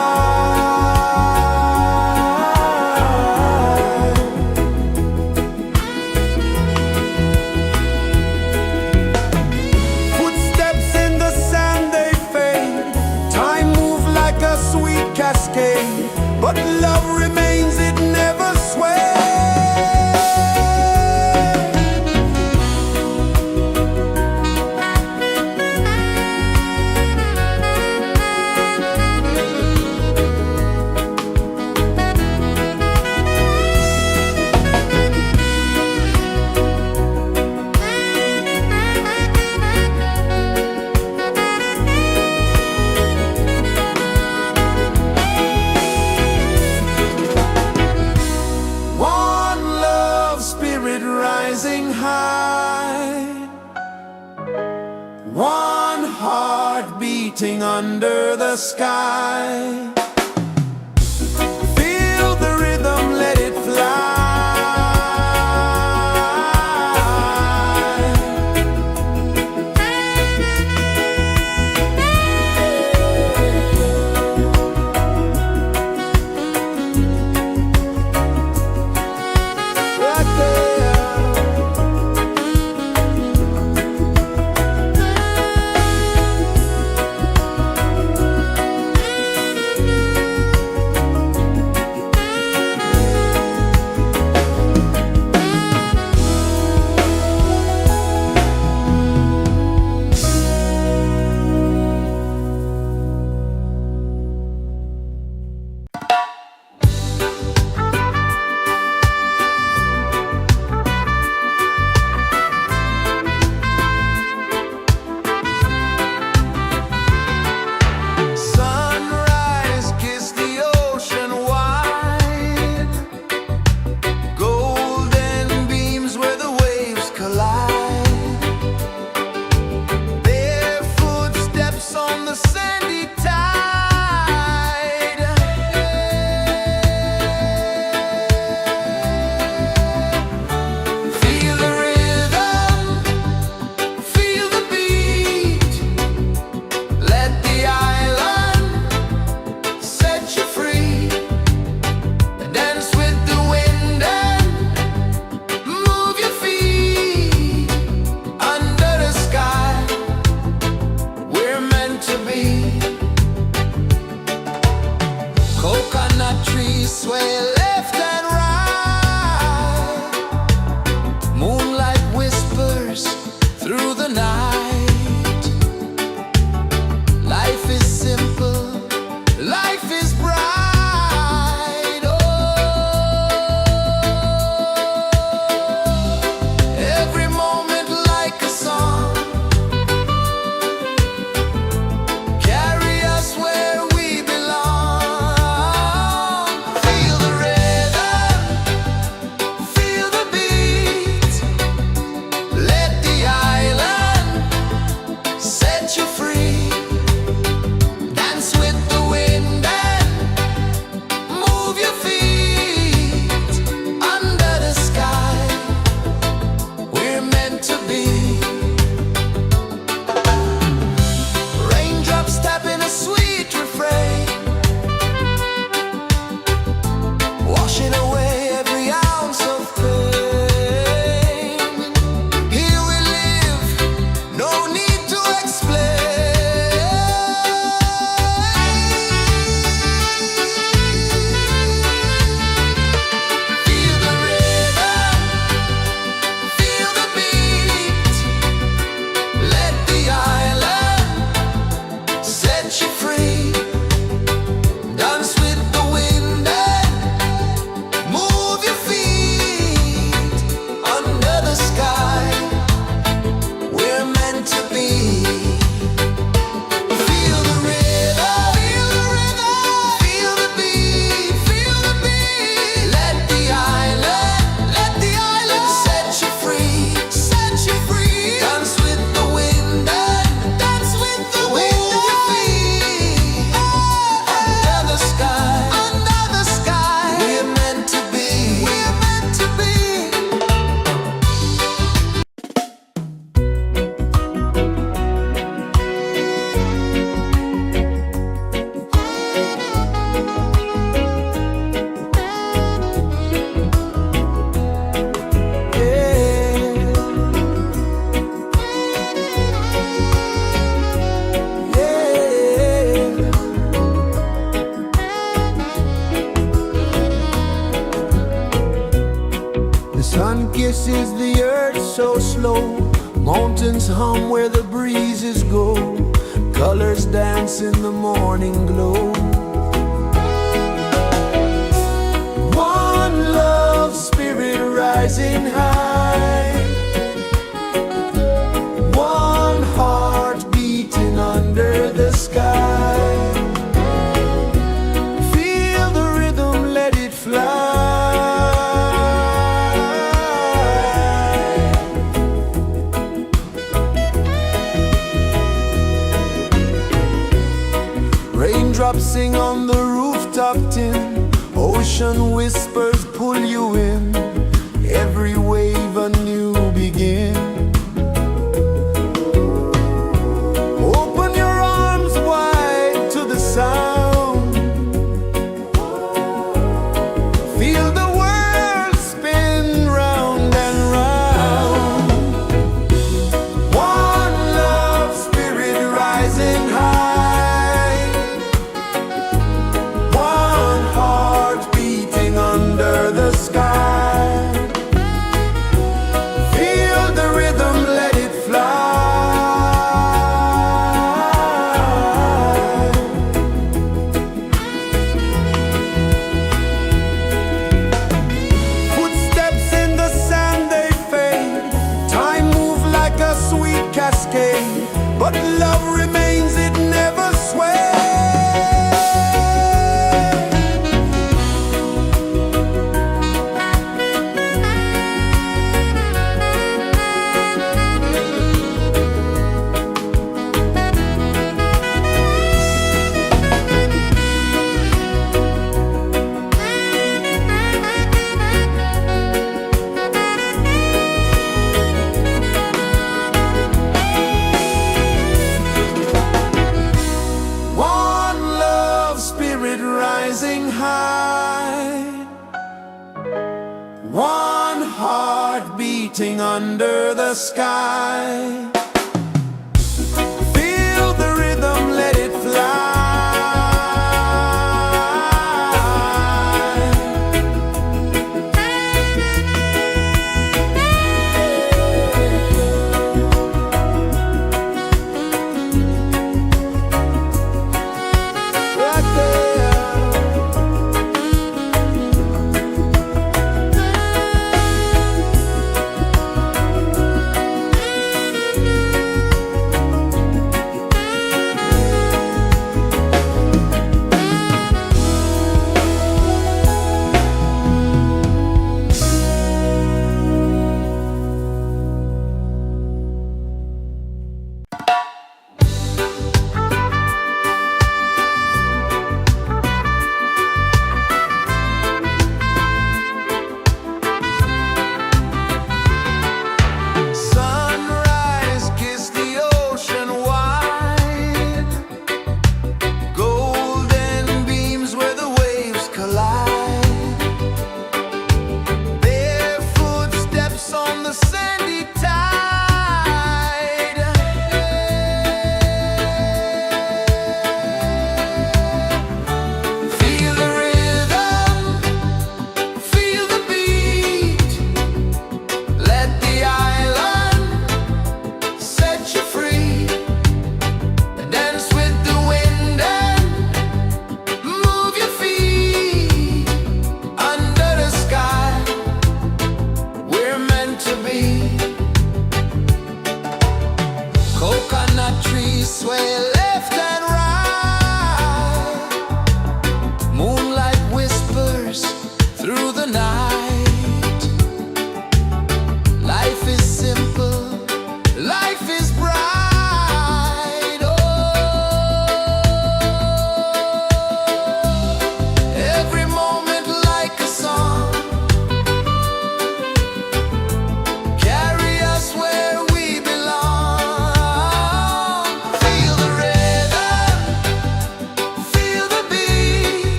Footsteps in the sand, they fade. Time moves like a sweet cascade, but love remains, it never sways. One love spirit rising high. One heart beating under the sky. Feel the rhythm, let it fly. Right there. Sunrise, kiss the ocean wide. Golden beams where the waves collide. Bare footsteps on the sandy tide. Feel the rhythm, feel the beat. Let the island set you free. Dance with the wind and move your feet. Under the sky, we're meant to be. Coconut trees sway left and right. Moonlight whispers through the night. Life is simple, life is bright. Oh, every moment like a song. Carry us where we belong. Feel the rhythm, feel the beat. Let the island set you free. Dance with the wind and Sun kisses the earth so slow, mountains hum where the breezes go, colors dance in the morning glow. One love spirit rising high, one heart beating under the sky. Feel the rhythm, let it fly. Raindrops sing on the rooftop tin, ocean whispers pull you in, every wave a new begin. Open your arms wide to the sound, feel the world spin round and round. One love spirit rising high, one heart beating under the sky. Feel the rhythm, let it fly. Footsteps in the sand, they fade. Time moves like a sweet cascade, but love remains, it never sways. One love spirit rising high, one heart beating under the sky. Feel the rhythm, let it fly. Right there.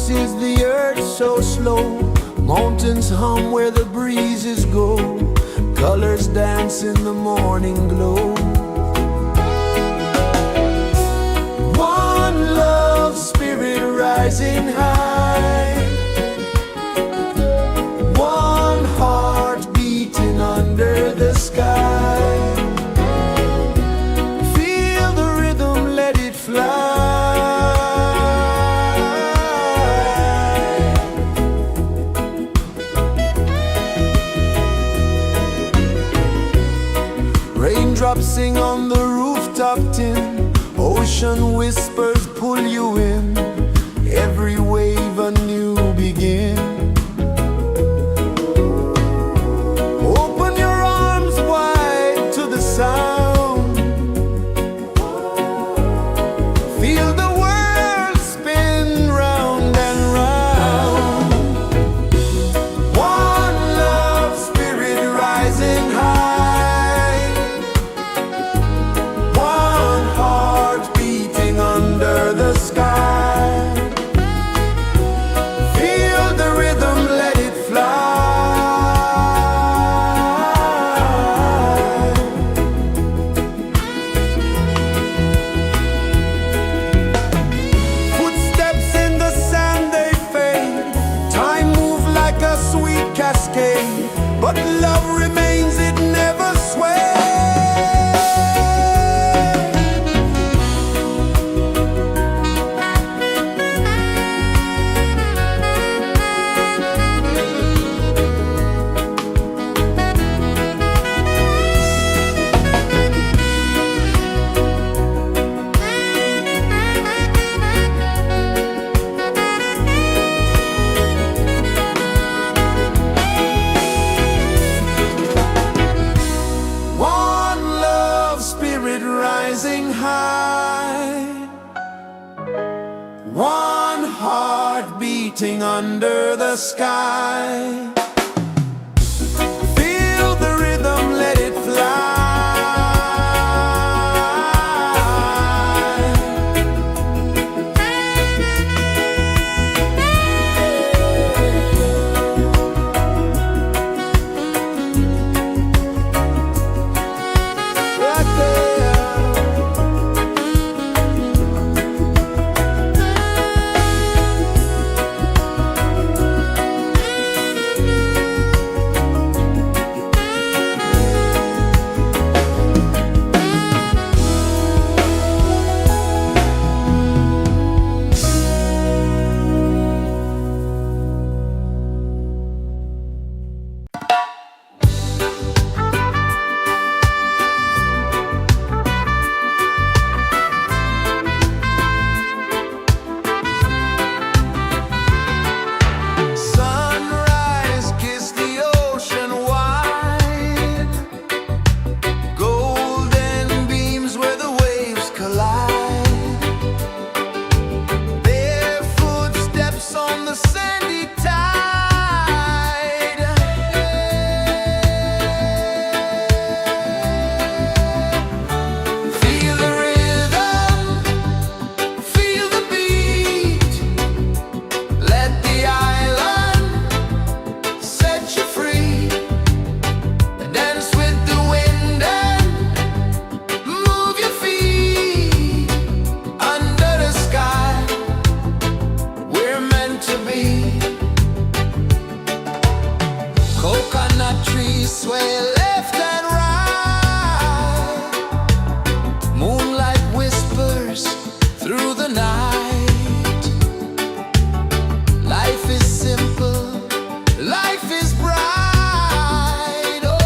This is the earth so slow. Mountains hum where the breezes go. Colors dance in the morning glow. One love, spirit rising high. One heart beating under the sky. Feel the rhythm, let it fly. Raindrops sing on the rooftop tin. Ocean whispers pull you in. Every wave a new begin. Open your arms wide to the sound. Feel the world spin round and round. One love, spirit rising high. One heart beating under the sky. Feel the rhythm, let it fly. Footsteps in the sand, they fade. Time moves like a sweet cascade, but love remains, it never sways. One love, spirit rising high. One heart beating under the sky. Feel the rhythm, let it fly. Right there. Sunrise, kiss the ocean wide. Golden beams where the waves collide. Their footsteps on the sandy tide. Feel the rhythm, feel the beat. Let the island set you free. Dance with the wind and move your feet. Under the sky, we're meant to be. Coconut trees sway left and right. Moonlight whispers through the night. Life is simple, life is bright. Oh,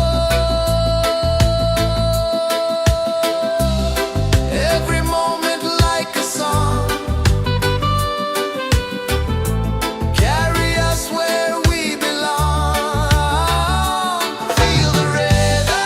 every moment like a song. Carry us where we belong. Feel the rhythm,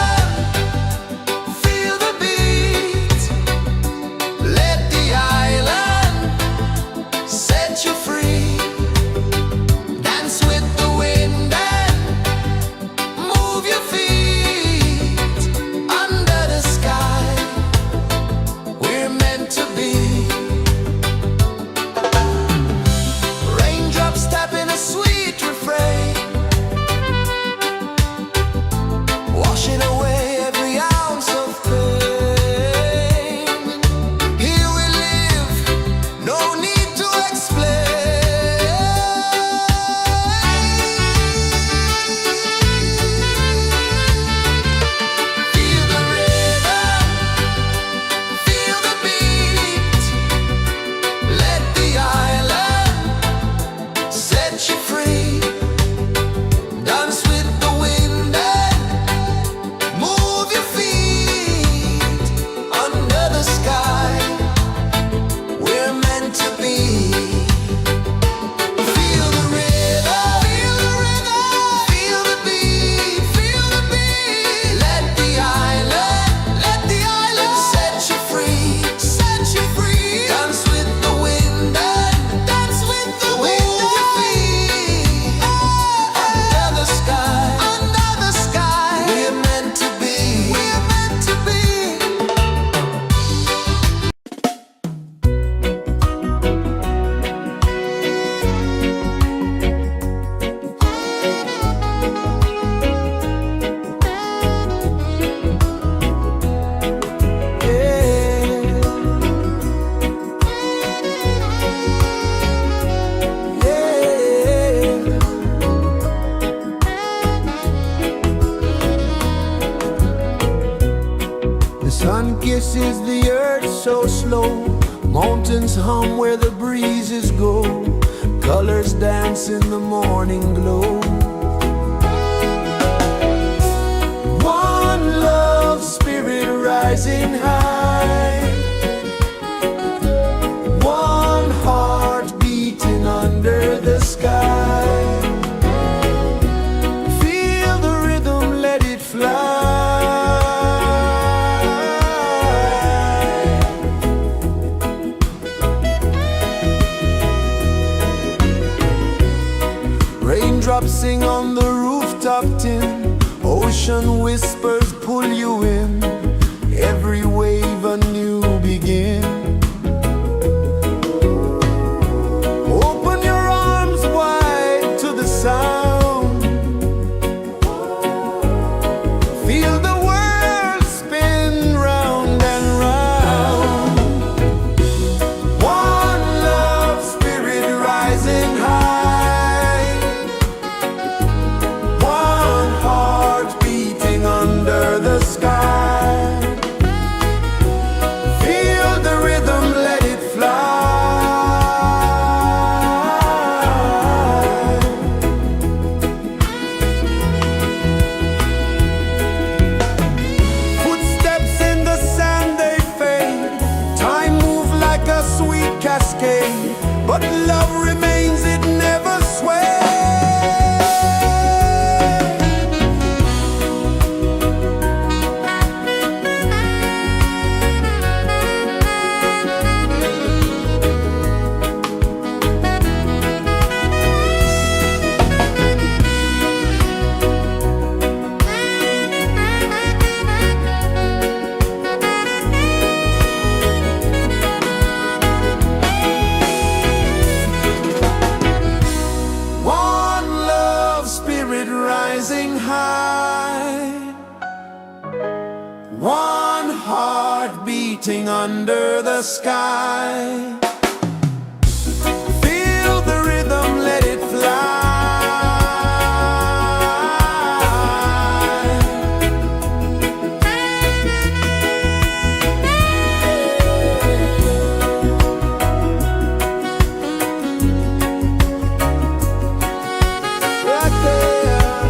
set you free. Dance with the wind and move your feet under the sky. We're meant to be. Feel the rhythm, feel the beat, Let the island set you free, Dance with the wind and move your feet under the sky. We're meant to be. The sun kisses the earth so slow. Mountains hum where the breezes go. Colors dance in the morning glow. One love spirit rising high. One heart beating under the sky. Feel the rhythm, let it fly. Raindrops sing on the rooftop tin. Ocean whispers pull you in. Every wave a new begin. Open your arms wide to the sound. Feel the world spin round and round. One love spirit rising high. One heart beating under the sky. Feel the rhythm, let it fly. Footsteps in the sand, they fade. Time moves like a sweet cascade, but love remains, it never sways. One love spirit rising high. One heart beating under the sky. Feel the rhythm, let it fly. Right there.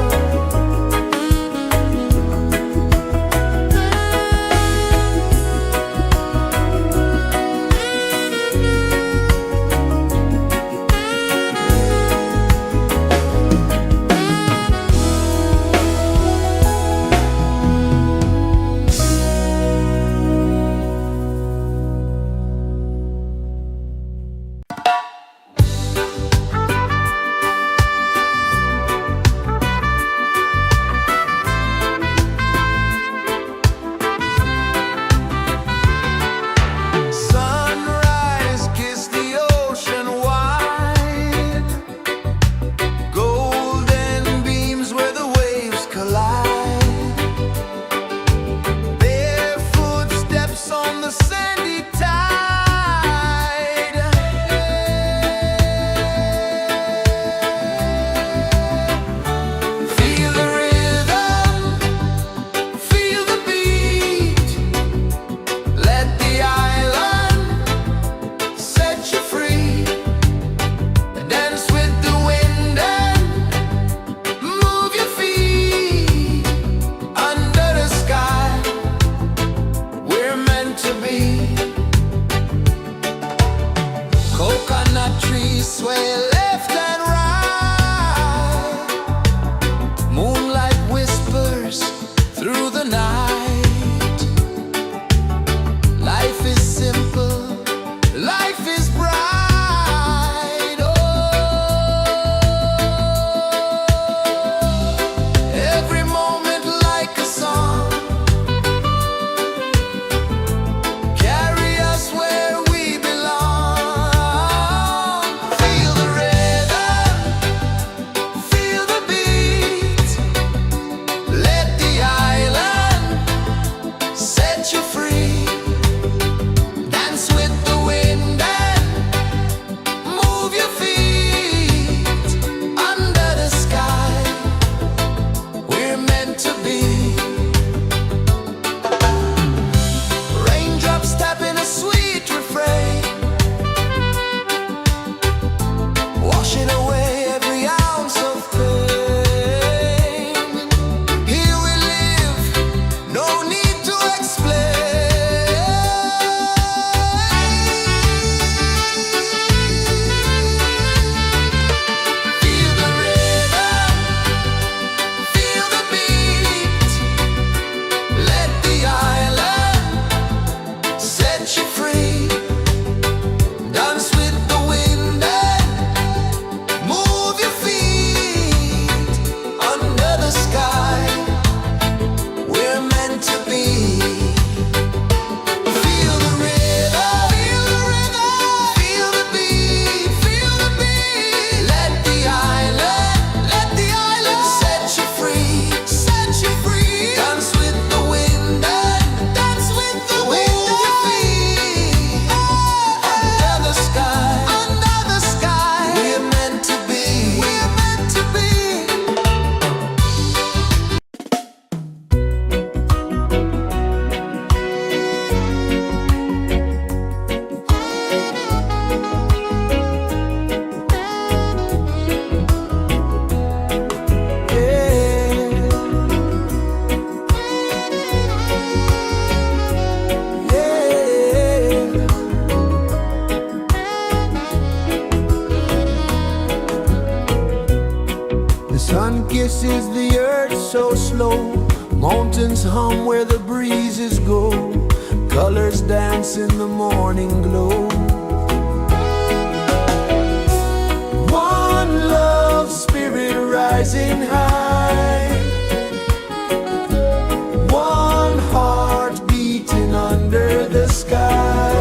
sun kisses the earth so slow, mountains hum where the breezes go, colors dance in the morning glow. One love spirit rising high, one heart beating under the sky.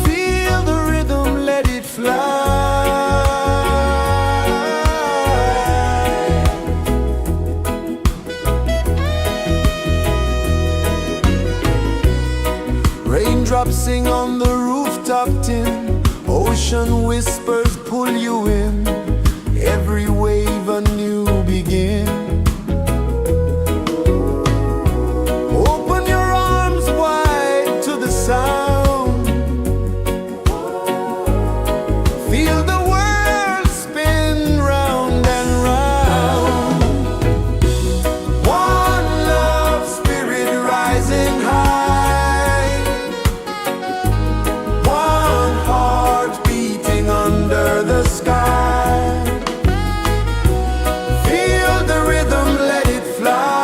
Feel the rhythm, let it fly. Raindrops sing on the rooftop tin, ocean whispers pull you in, every wave a new begin. Open your arms wide to the sound, feel the world spin round and round. One love spirit rising high, one heart beating under the sky. Feel the rhythm, let it fly.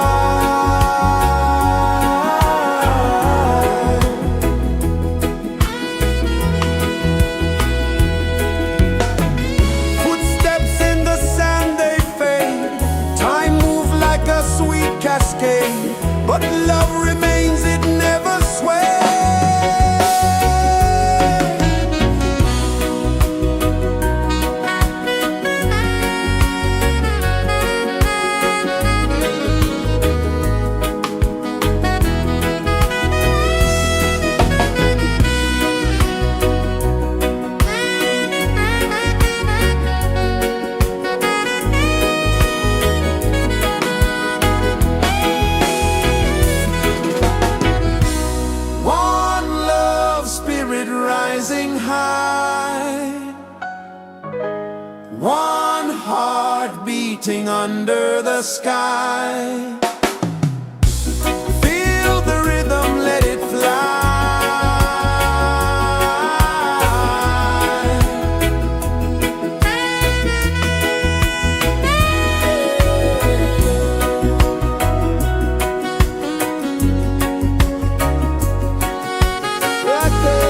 Footsteps in the sand, they fade, time moves like a sweet cascade, but love remains, it never sways. One love spirit rising high, one heart beating under the sky. Feel the rhythm, let it fly. Right there.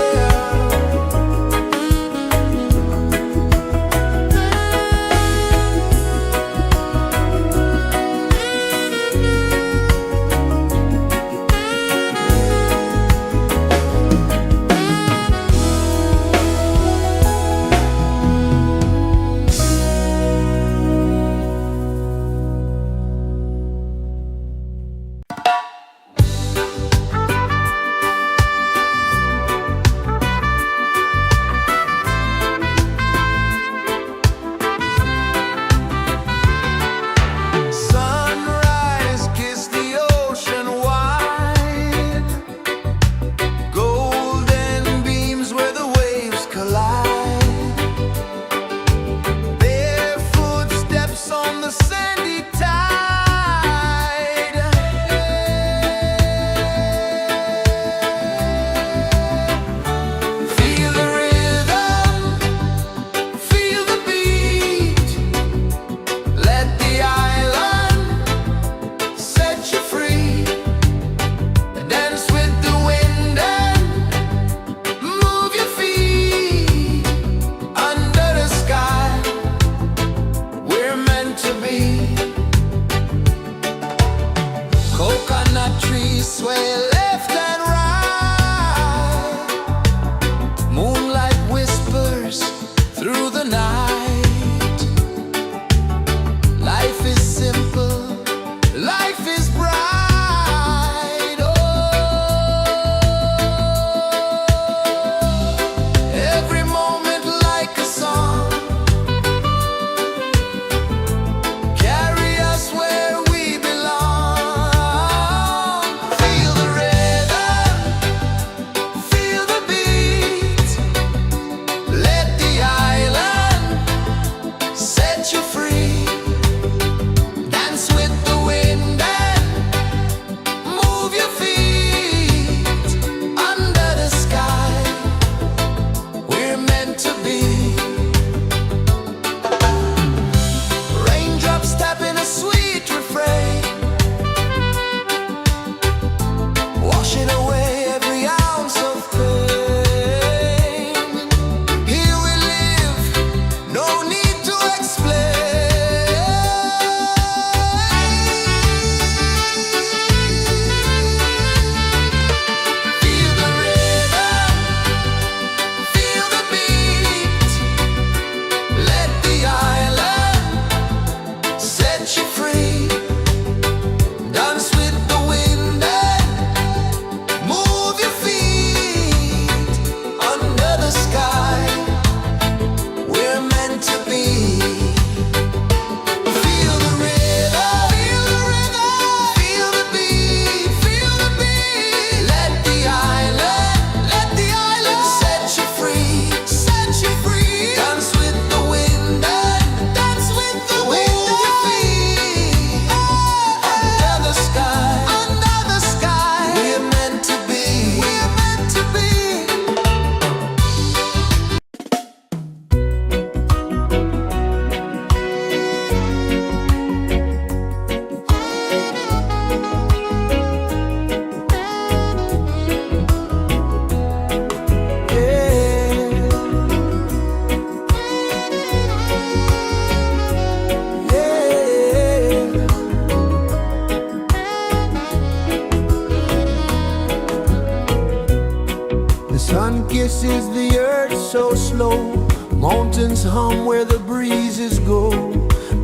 kisses the earth so slow. Mountains hum where the breezes go.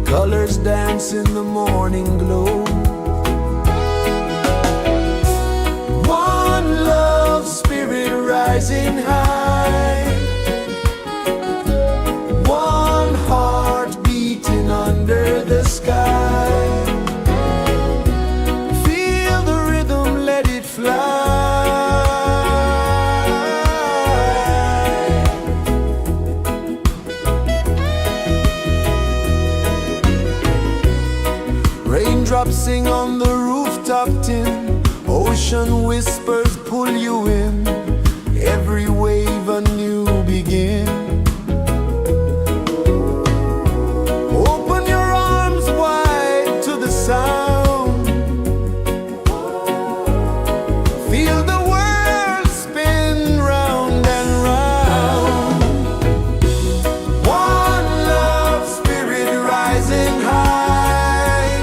Colors dance in the morning glow. One love spirit rising high. One heart beating under the sky. Feel the rhythm, let it fly. Raindrops sing on the rooftop tin. Ocean whispers pull you in. Every wave a new begin. Open your arms wide to the sound. Feel the world spin round and round. One love spirit rising high.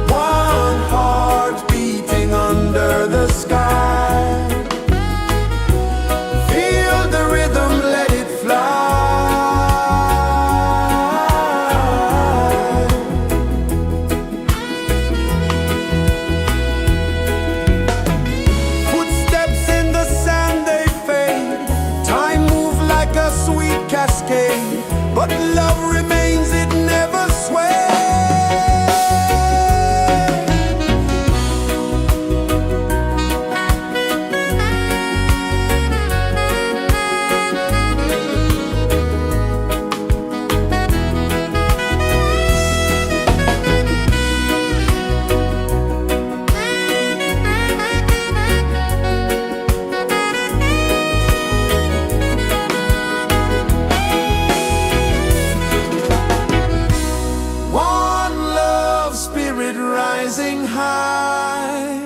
One heart beating under the sky. Feel the rhythm, let it fly. Footsteps in the sand, they fade. Time moves like a sweet cascade, but love remains, it never sways. One love spirit rising high.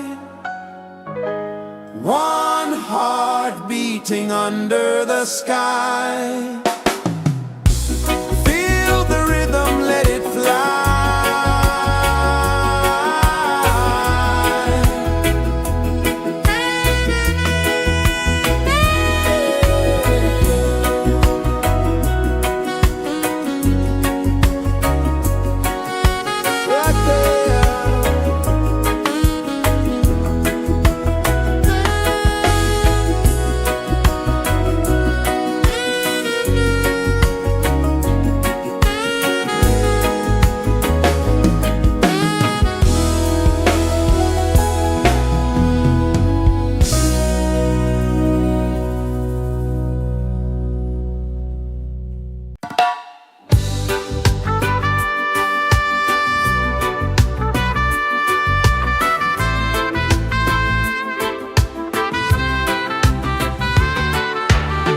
One heart beating under the sky. Feel the rhythm, let it fly. Right there.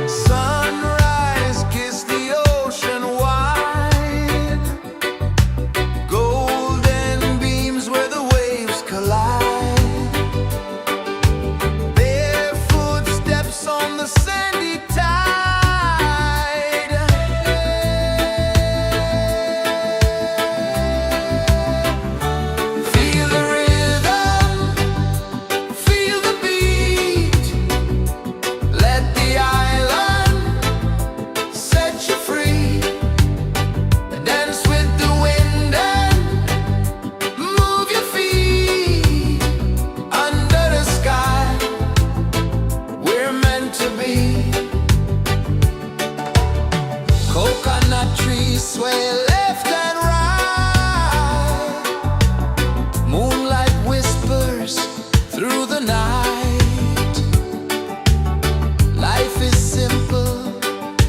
Sunrise, kiss the ocean wide. Golden beams where the waves collide. Barefoot steps on the sandy tide. Feel the rhythm, feel the beat. Let the island set you free. Dance with the wind and move your feet. Under the sky, we're meant to be. Coconut trees sway left and right. Moonlight whispers through the night. Life is simple,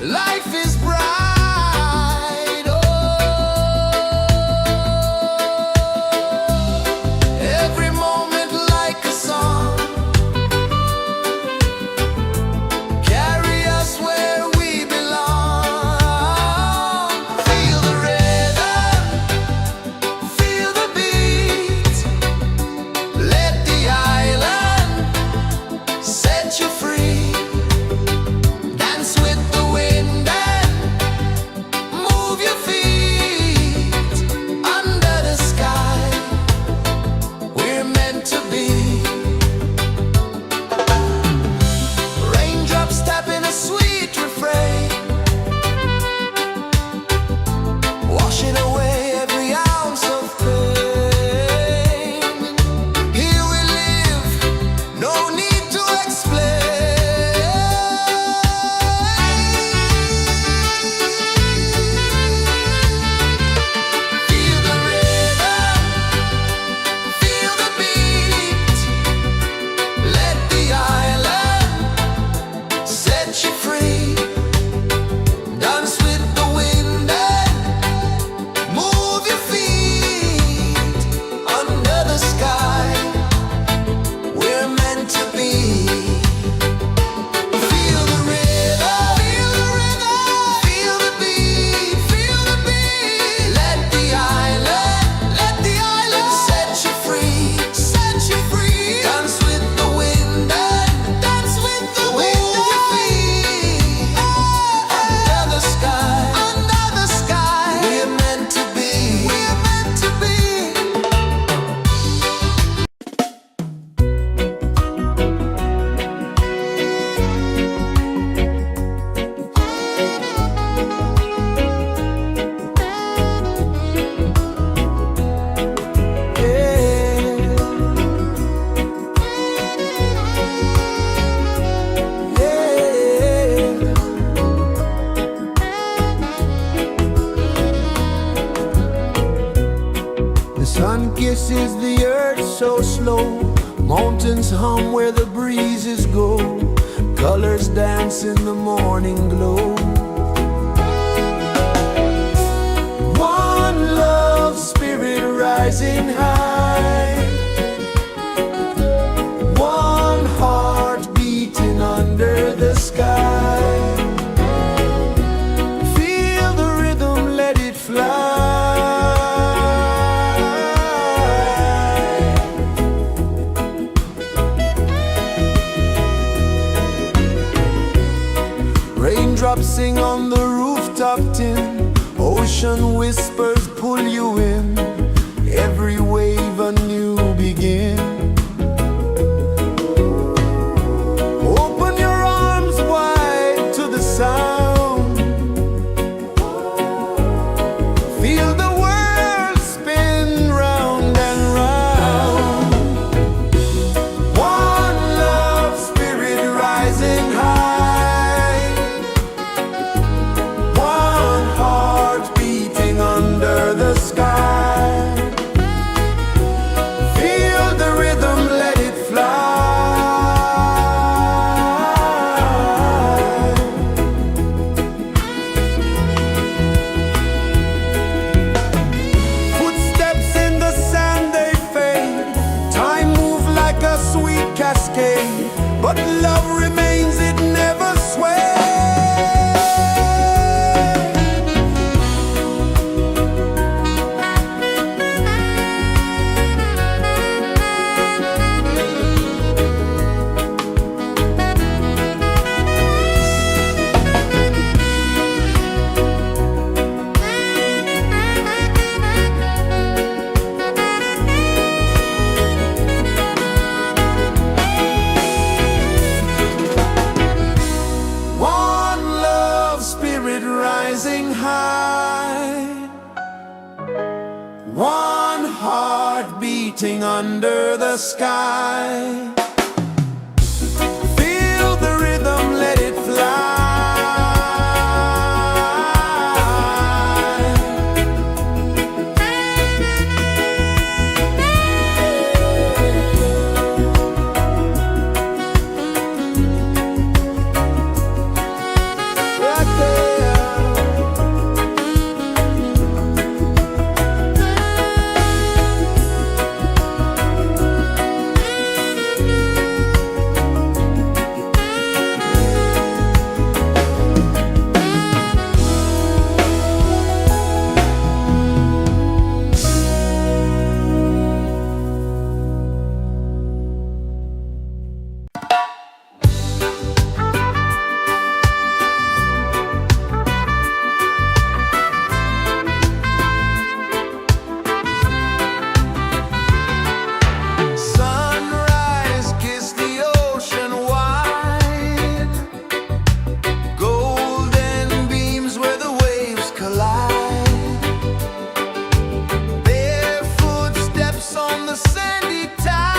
life is bright. Oh, every moment like a song. Carry us where we belong. Feel the kisses the earth so slow. Mountains hum where the breezes go. Colors dance in the morning glow. One love spirit rising high. One heart beating under the sky. Feel the rhythm, let it fly. Raindrops sing on the rooftop tin. Ocean whispers pull you in. Every wave a new begin. Open your arms wide to the sound. Feel the world spin round and round. One love spirit rising high. One heart beating under the sky. Feel the rhythm, let it fly. Footsteps in the sand, they fade. Time moves like a sweet cascade, but love remains, it never sways. One love spirit rising high. One heart beating under the sky. Feel the rhythm, let it fly. Right there. Sunrise, kiss the ocean wide. Golden beams where the waves collide. Barefoot steps on the sandy tide.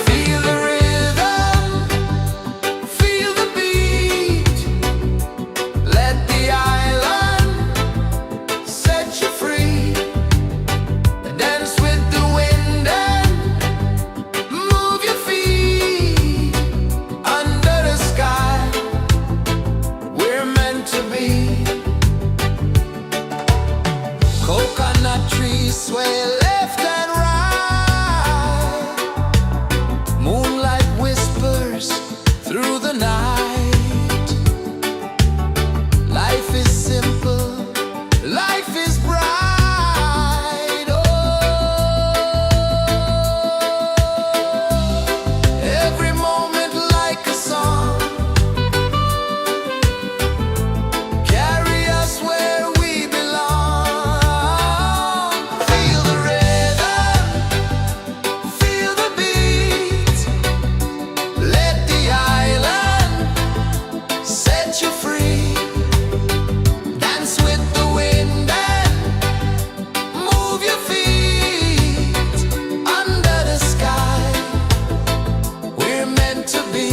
Feel the rhythm, feel the beat. Let the island set you free. Dance with the wind and move your feet. Under the sky, we're meant to be. Coconut trees sway left and right. Moonlight whispers through the night. Life is simple, life is bright. Oh, every moment like a song. Carry us where we belong. Feel the rhythm, feel the beat. Let the island set you free. Dance with the wind and move your feet. Under the sky, we're meant to be.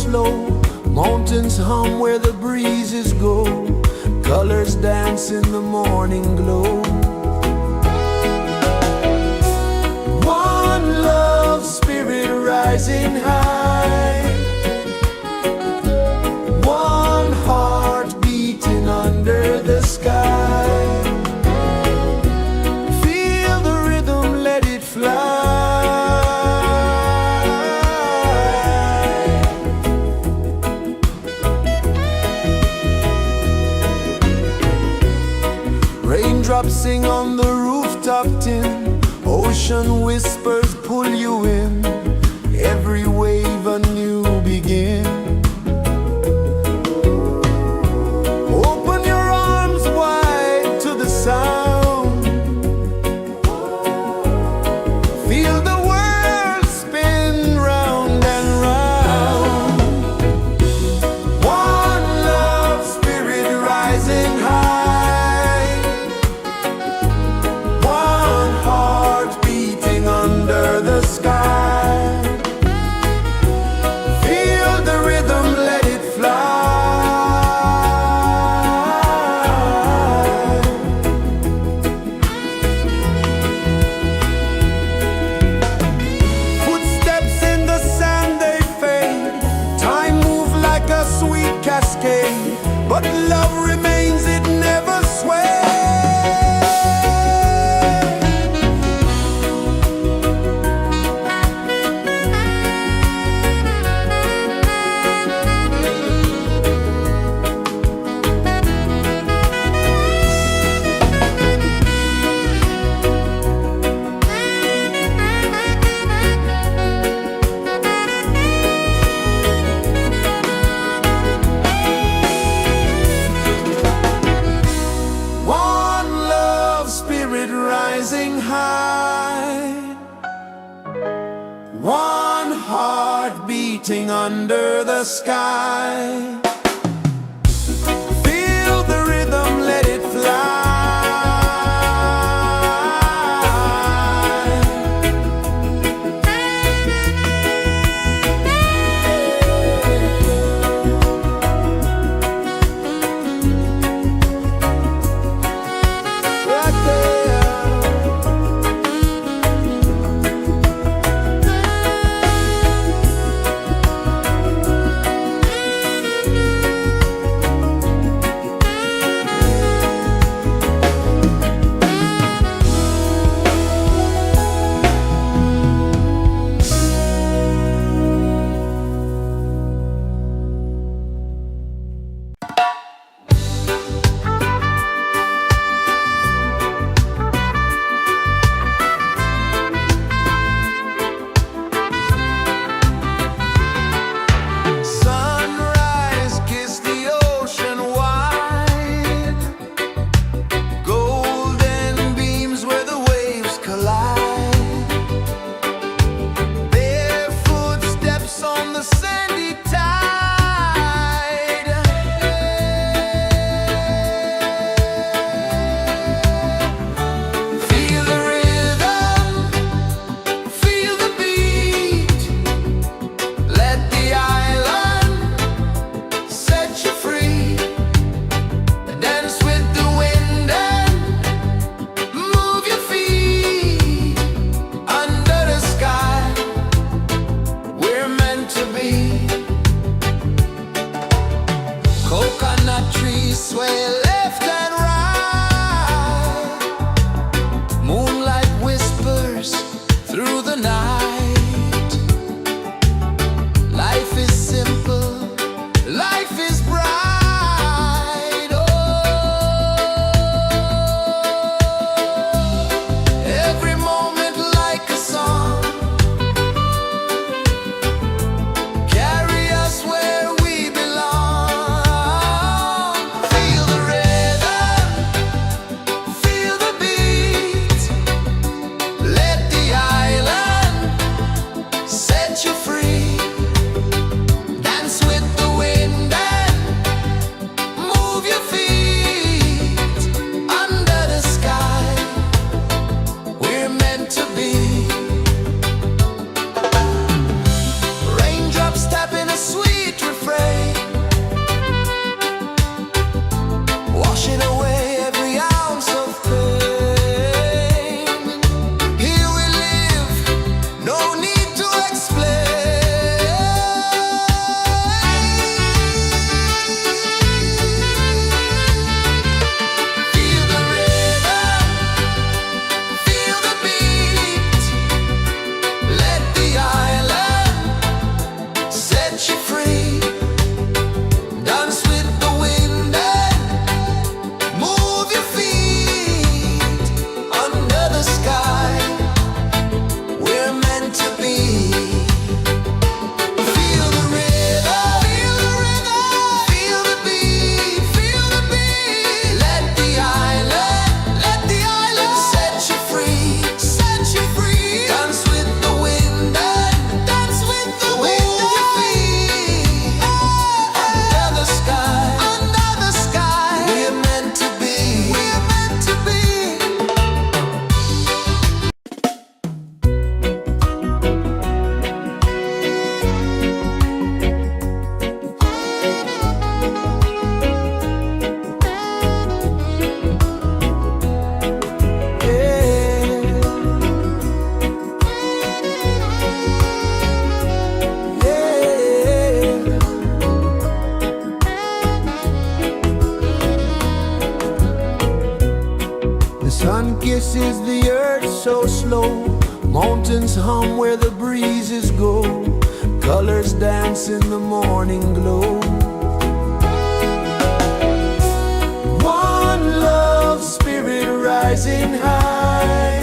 slow. Mountains hum where the breezes go. Colors dance in the morning glow. One love spirit rising high. One heart beating under the sky. Feel the rhythm, let it fly. Raindrops sing on the rooftop tin. Ocean whispers pull you in. Every wave a new begin. Open your arms wide to the sound. Feel the world spin round and round. One love spirit rising high. One heart beating under the sky. Feel the rhythm, let it fly. Footsteps in the sand, they fade. Time moves like a sweet cascade, but love remains, it never sways. One love spirit rising high. One heart beating under the sky. Feel the rhythm, let it fly. Right there. Sunrise, kiss the ocean wide. Golden beams where the waves collide. Bare footsteps on the sandy tide. Feel the rhythm, feel the beat. Let the island set you free. Dance with the wind and move your feet. Under the sky, we're meant to be. Coconut trees sway left and right. Moonlight whispers through the night. Life is simple, life is bright. Oh, every moment like a song. Carry us where we belong. Feel the rhythm. kisses the earth so slow. Mountains hum where the breezes go. Colors dance in the morning glow. One love spirit rising high.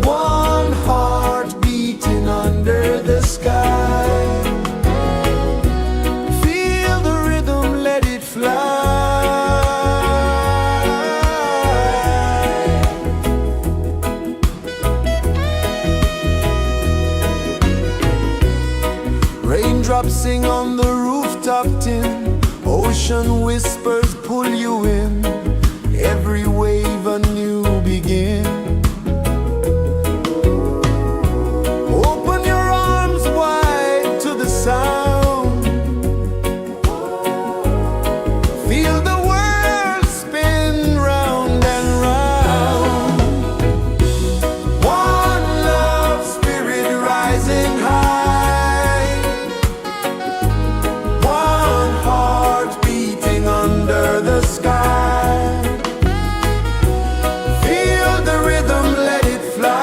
One heart beating under the sky. Feel the rhythm, let it fly. Raindrops sing on the rooftop tin. Ocean whispers pull you in. Every wave a new begin. Open your arms wide to the sound. Feel the world spin round and round. One love spirit rising high. One heart beating under the sky. Feel the rhythm, let it fly.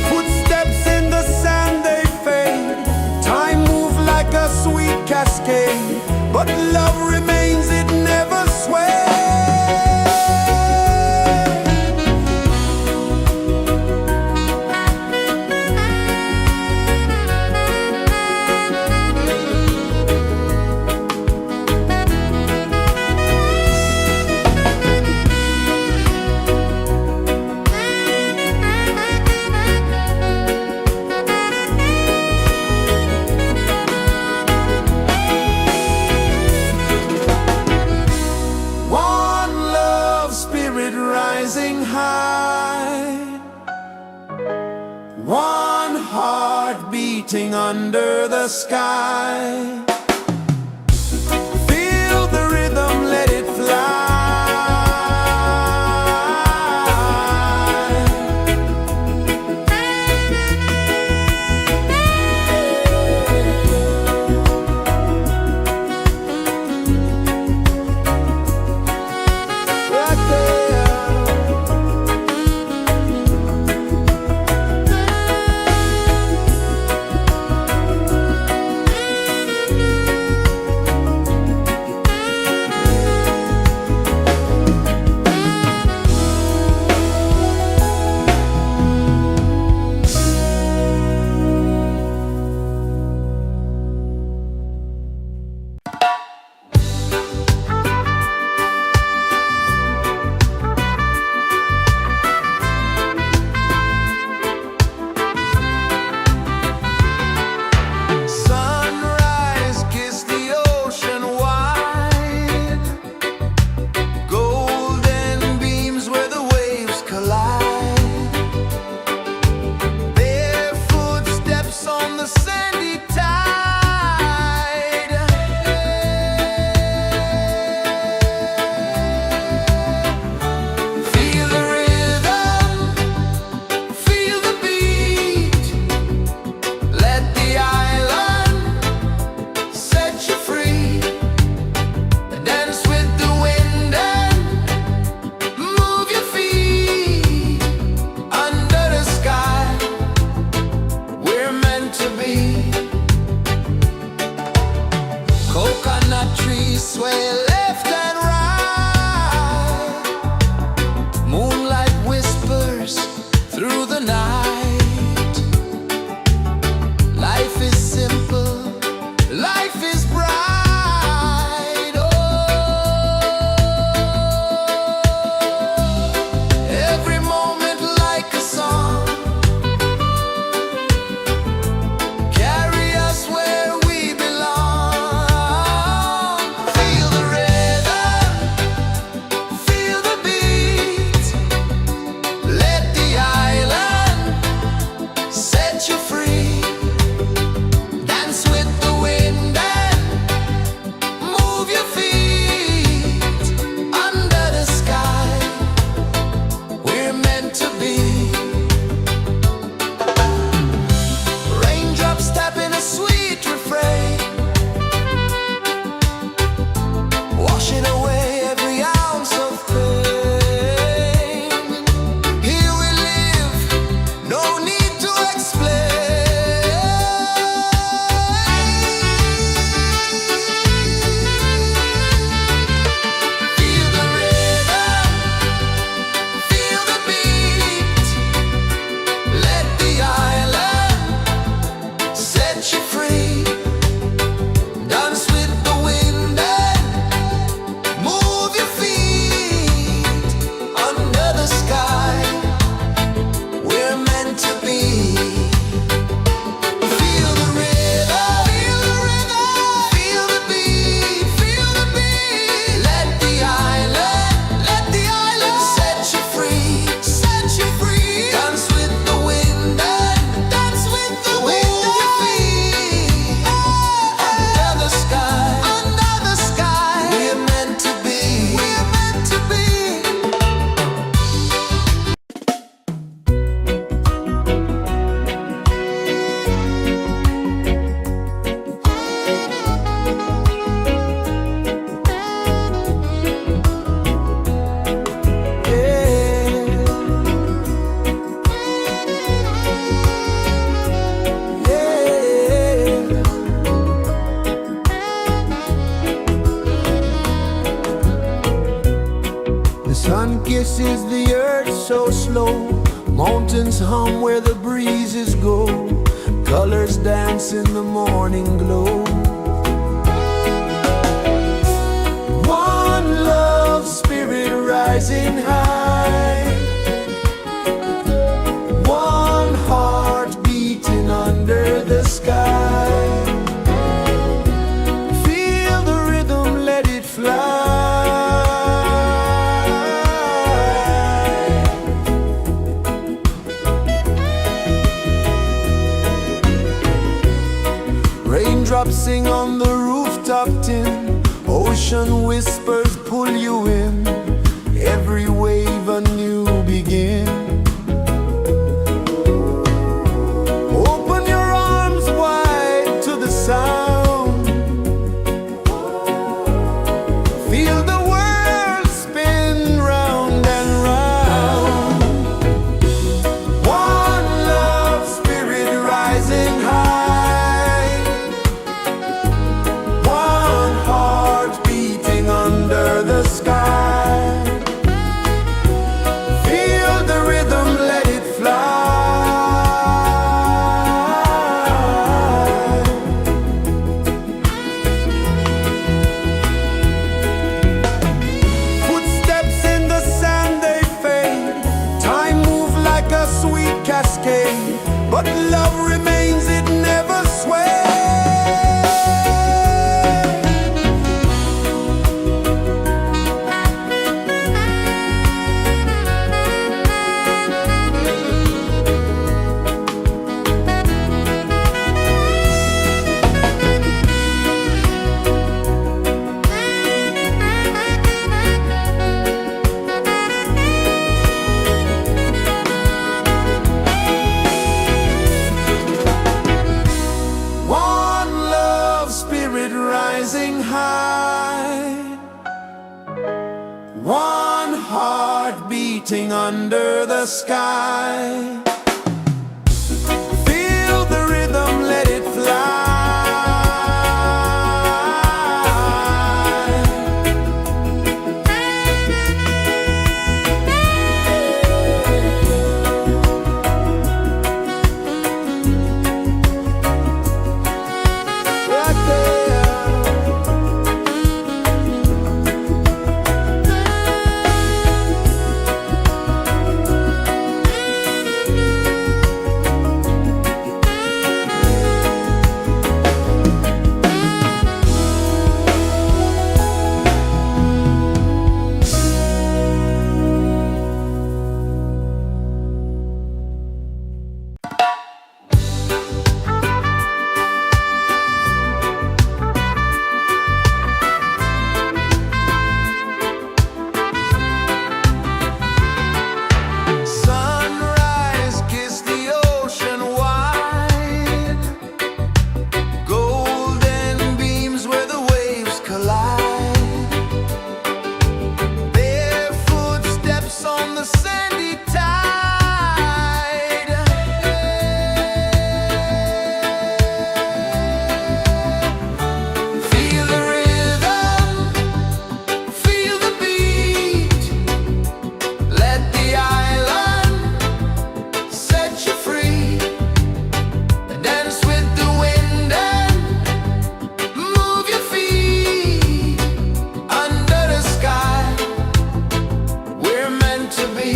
Footsteps in the sand, they fade. Time moves like a sweet cascade, but love remains, it never sways. One love spirit rising high. One heart beating under the sky. Feel the rhythm, let it fly. Right there. The sun kisses the earth so slow, mountains hum where the breezes go, colors dance in the morning glow. One love spirit rising high, one heart beating under the sky. Feel the rhythm, let it fly. Raindrops sing on the rooftop tin, ocean whispers pull you in, every wave a new begin. Open your arms wide to the sound, feel the world spin round and round. One love spirit rising high, one heart beating under the sky. Feel the rhythm, let it fly. Footsteps in the sand, they fade. Time moves like a sweet cascade, but love remains, it never sways. One love spirit rising high, one heart beating under the sky. Feel the rhythm, let it fly. Right there. Sunrise, kiss the ocean wide, golden beams where the waves collide, barefoot steps on the sandy tide. Feel the rhythm, feel the beat, let the island set you free. Dance with the wind and move your feet under the sky. We're meant to be.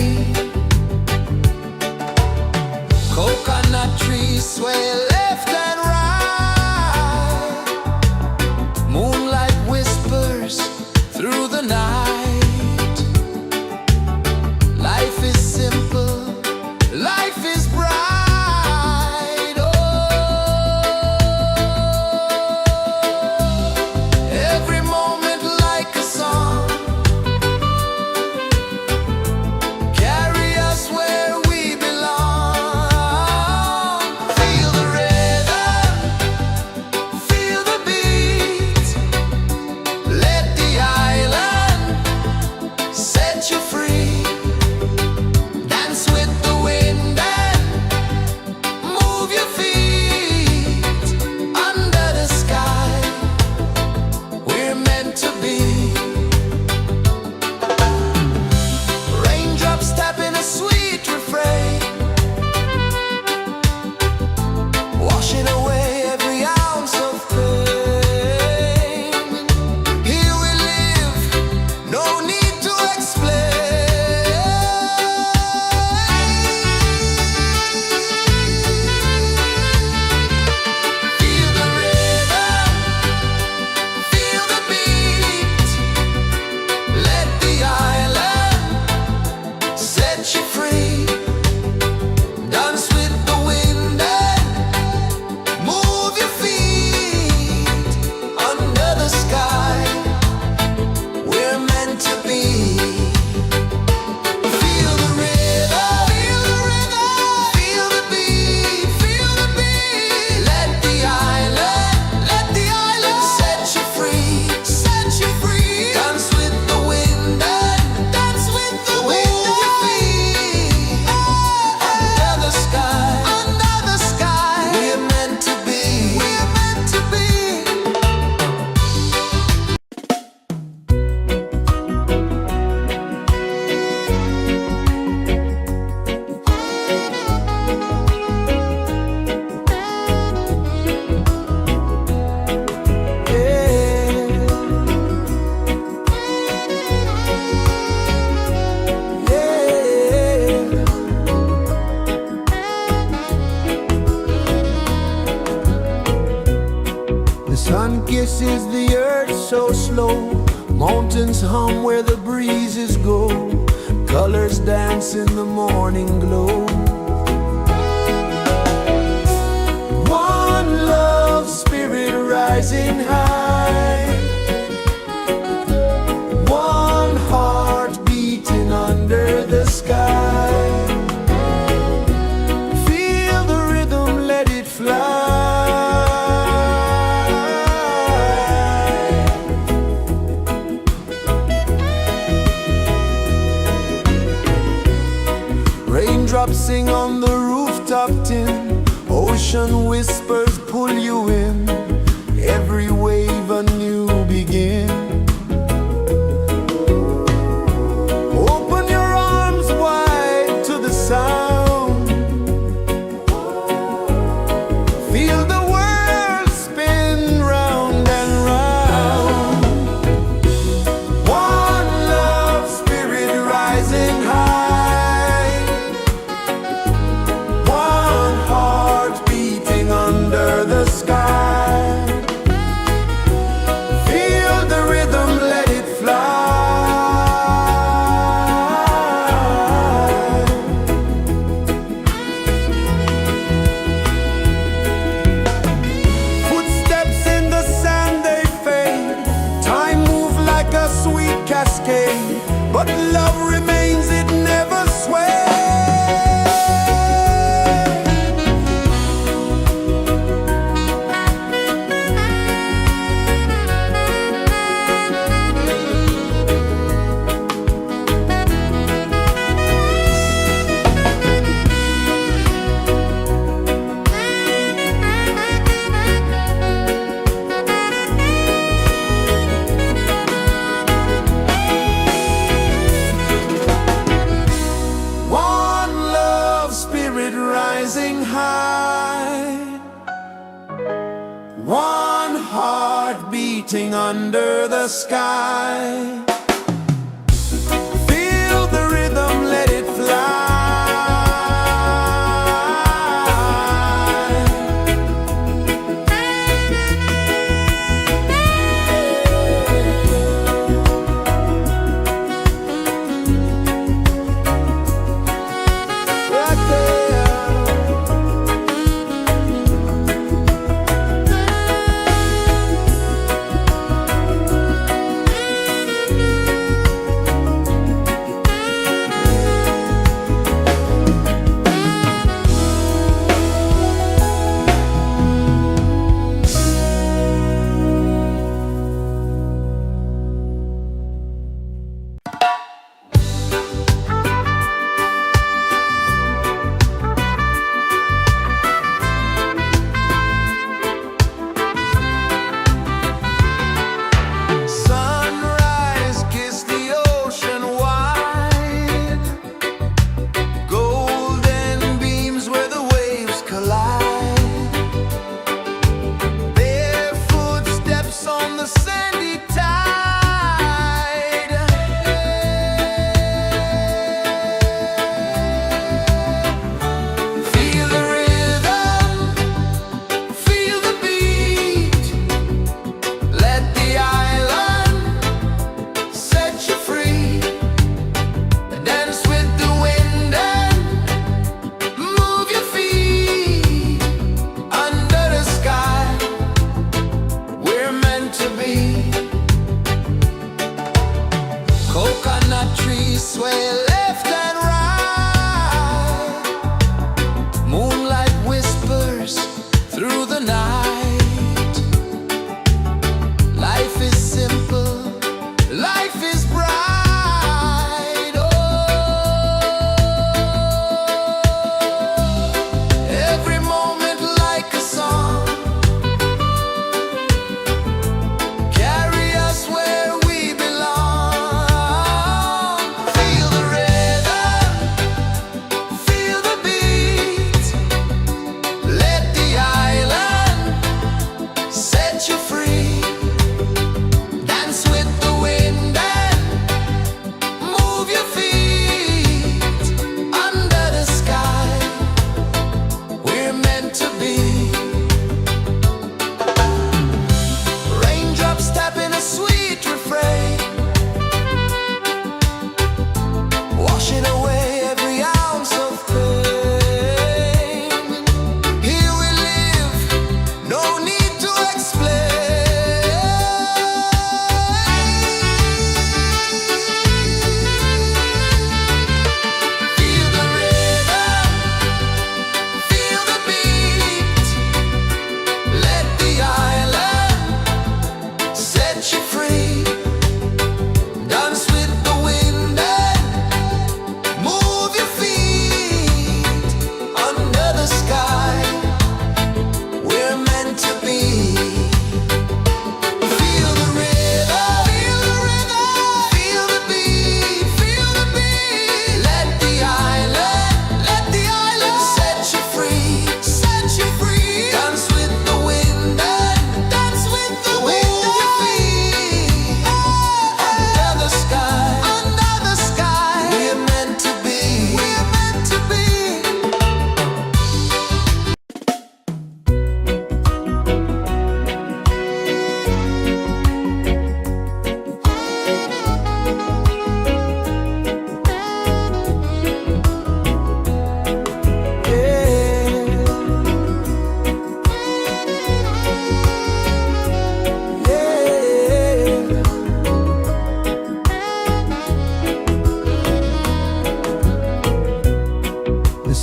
Coconut trees sway left and right, moonlight whispers through the night. Life is simple, life is bright. Oh, every moment like a song, carry us where we belong. Feel the rhythm. so slow. Mountains hum where the breezes go. Colors dance in the morning glow. One love spirit rising high. One heart beating under the sky. Feel the rhythm, let it fly. Raindrops sing on the rooftop tin. Ocean whispers pull you in. Every wave a new begin. Open your arms wide to the sound. Feel the world spin round and round. One love spirit rising high. One heart beating under the sky. Feel the rhythm, let it fly. Footsteps in the sand, they fade. Time moves like a sweet cascade, but love remains, it never sways. One love spirit rising high. One heart beating under the sky. Feel the rhythm, let it fly. Right there.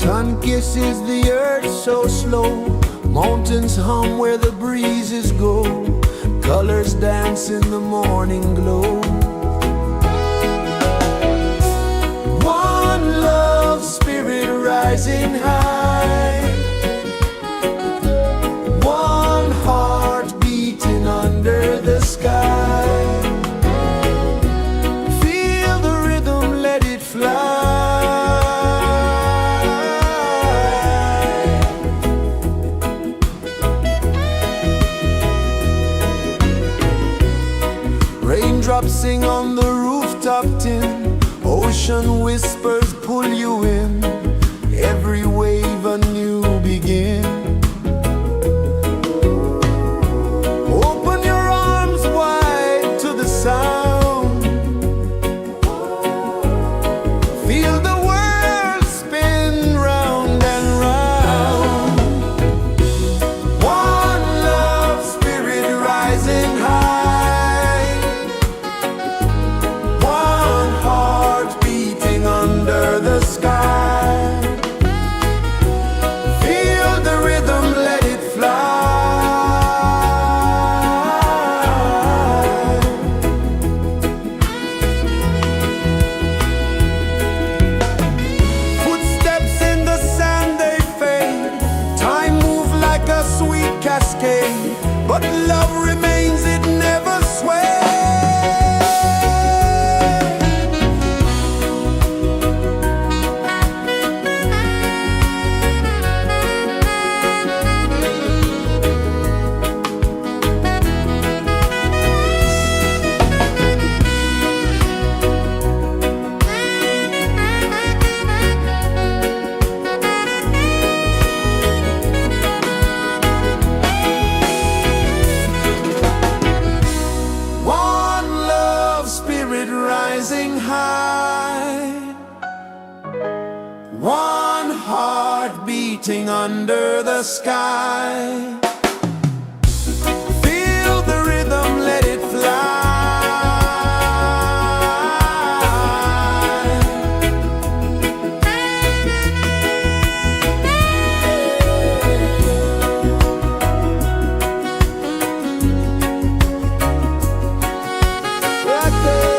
sun kisses the earth so slow, mountains hum where the breezes go, colors dance in the morning glow. One love spirit rising high, one heart beating under the sky. Feel the rhythm, let it fly. Raindrops sing on the rooftop tin, ocean whispers pull you in, every wave a new begin. Open your arms wide to the sound, feel the world spin round and round. One love spirit rising high, one heart beating under the sky. Feel the rhythm, let it fly. Footsteps in the sand, they fade, time moves like a sweet cascade, but love remains, it never sways. One love spirit rising high, one heart beating under the sky. Feel the rhythm, let it fly. Right there.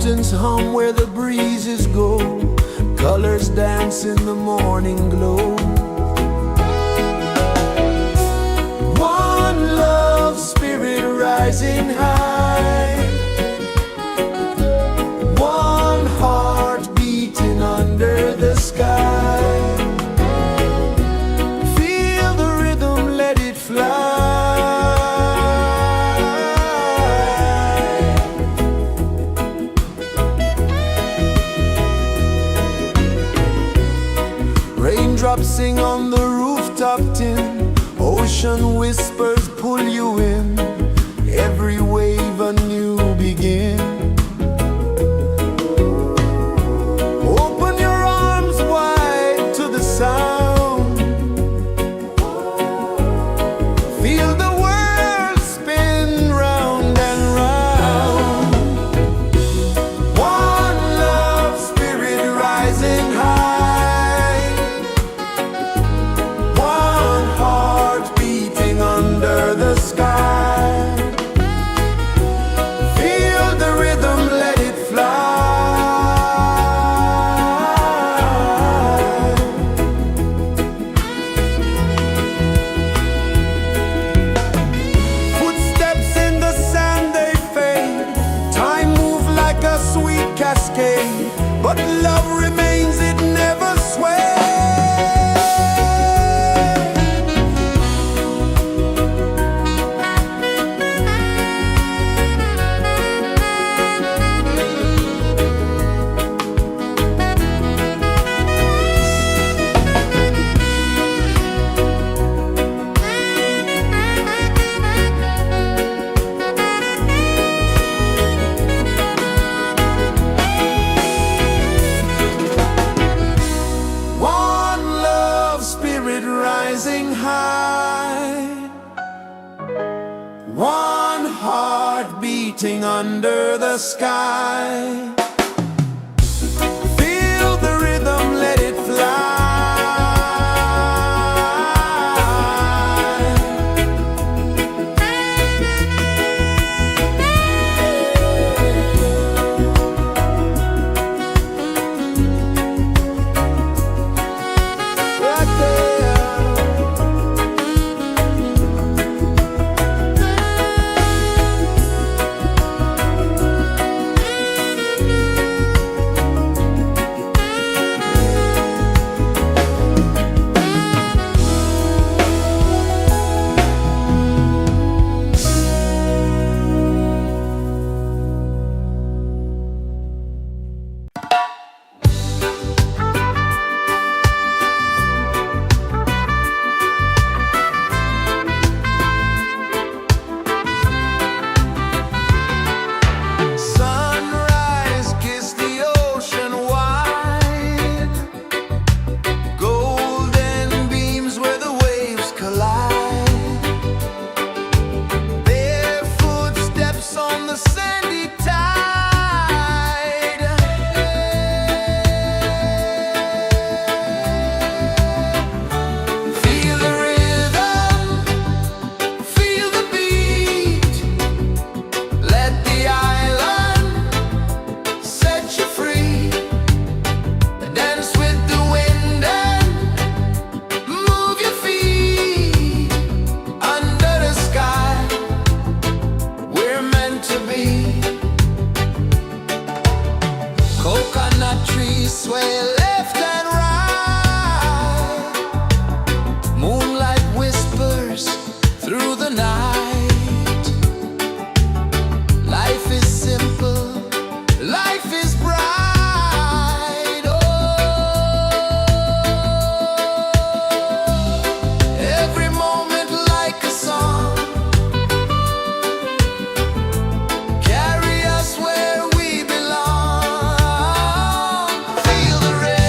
Mountains hum where the breezes go, colors dance in the morning glow. One love spirit rising high, one heart beating under the sky. Feel the rhythm, let it fly. Raindrops sing on the rooftop tin, ocean whispers pull you in, every wave a new begin. Open your arms wide to the sound, feel the world spin round and round. One love spirit rising high, one heart beating under the sky. Feel the rhythm, let it fly. Footsteps in the sand, they fade. Time moves like a sweet cascade, but love remains, it never sways. One love spirit rising high, one heart beating under the sky. Feel the rhythm, let it fly. Right there. Sunrise, kiss the ocean wide, golden beams where the waves collide, bare footsteps on the sandy tide. Feel the rhythm, feel the beat, let the island set you free. Dance with the wind and move your feet under the sky. We're meant to be. Coconut trees sway left and right, moonlight whispers through the night. Life is simple, life is bright. Oh, every moment like a song, carry us where we belong. Feel the rhythm.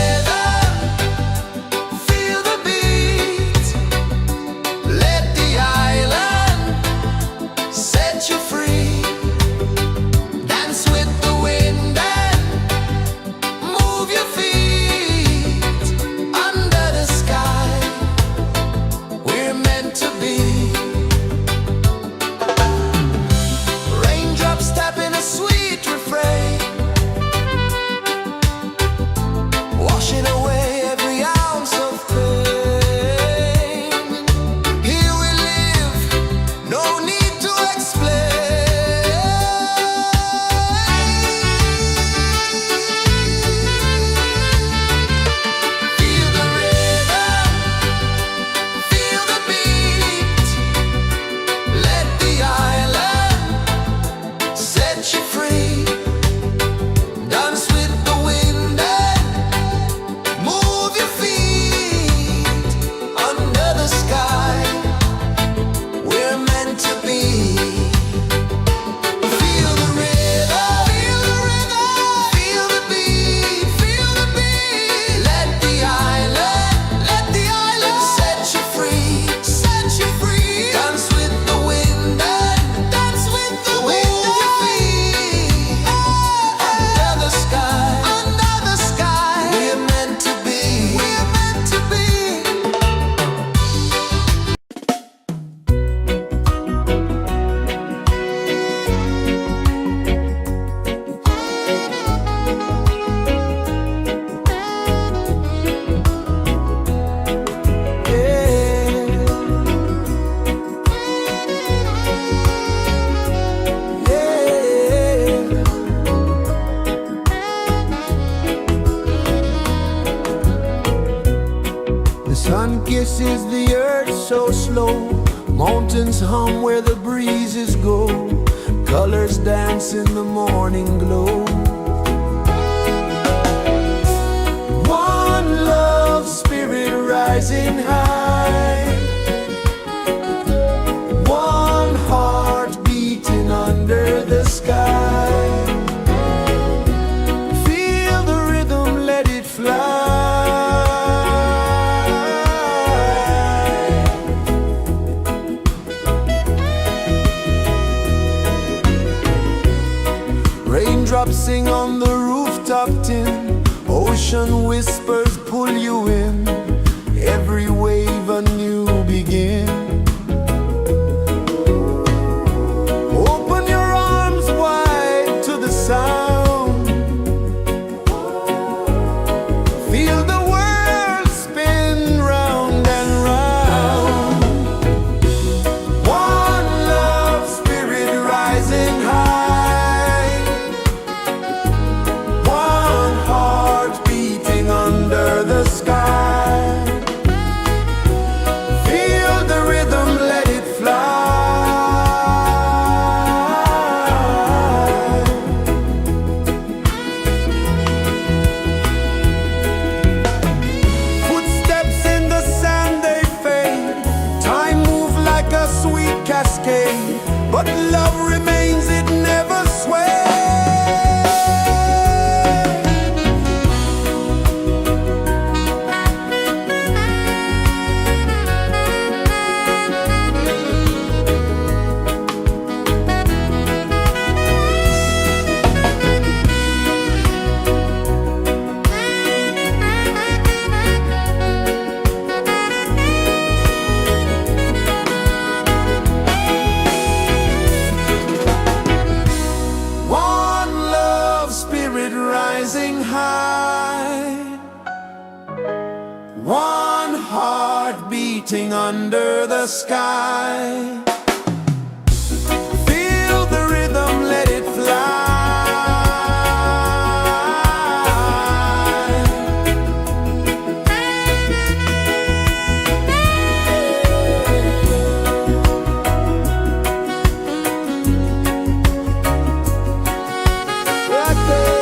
sun kisses the earth so slow. Mountains hum where the breezes go. Colors dance in the morning glow. One love spirit rising high. One heart beating under the sky. Feel the rhythm, let it fly. Raindrops sing on the rooftop tin. Ocean whispers pull you in. Every wave a new begin. Open your arms wide to the sound. Feel the world spin round and round. One love spirit rising high. One heart beating under the sky. Feel the rhythm, let it fly. Footsteps in the sand, they fade. Time moves like a sweet cascade, but love remains, it never sways. One love spirit rising high. One heart beating under the sky. Feel the rhythm, let it fly. Right there.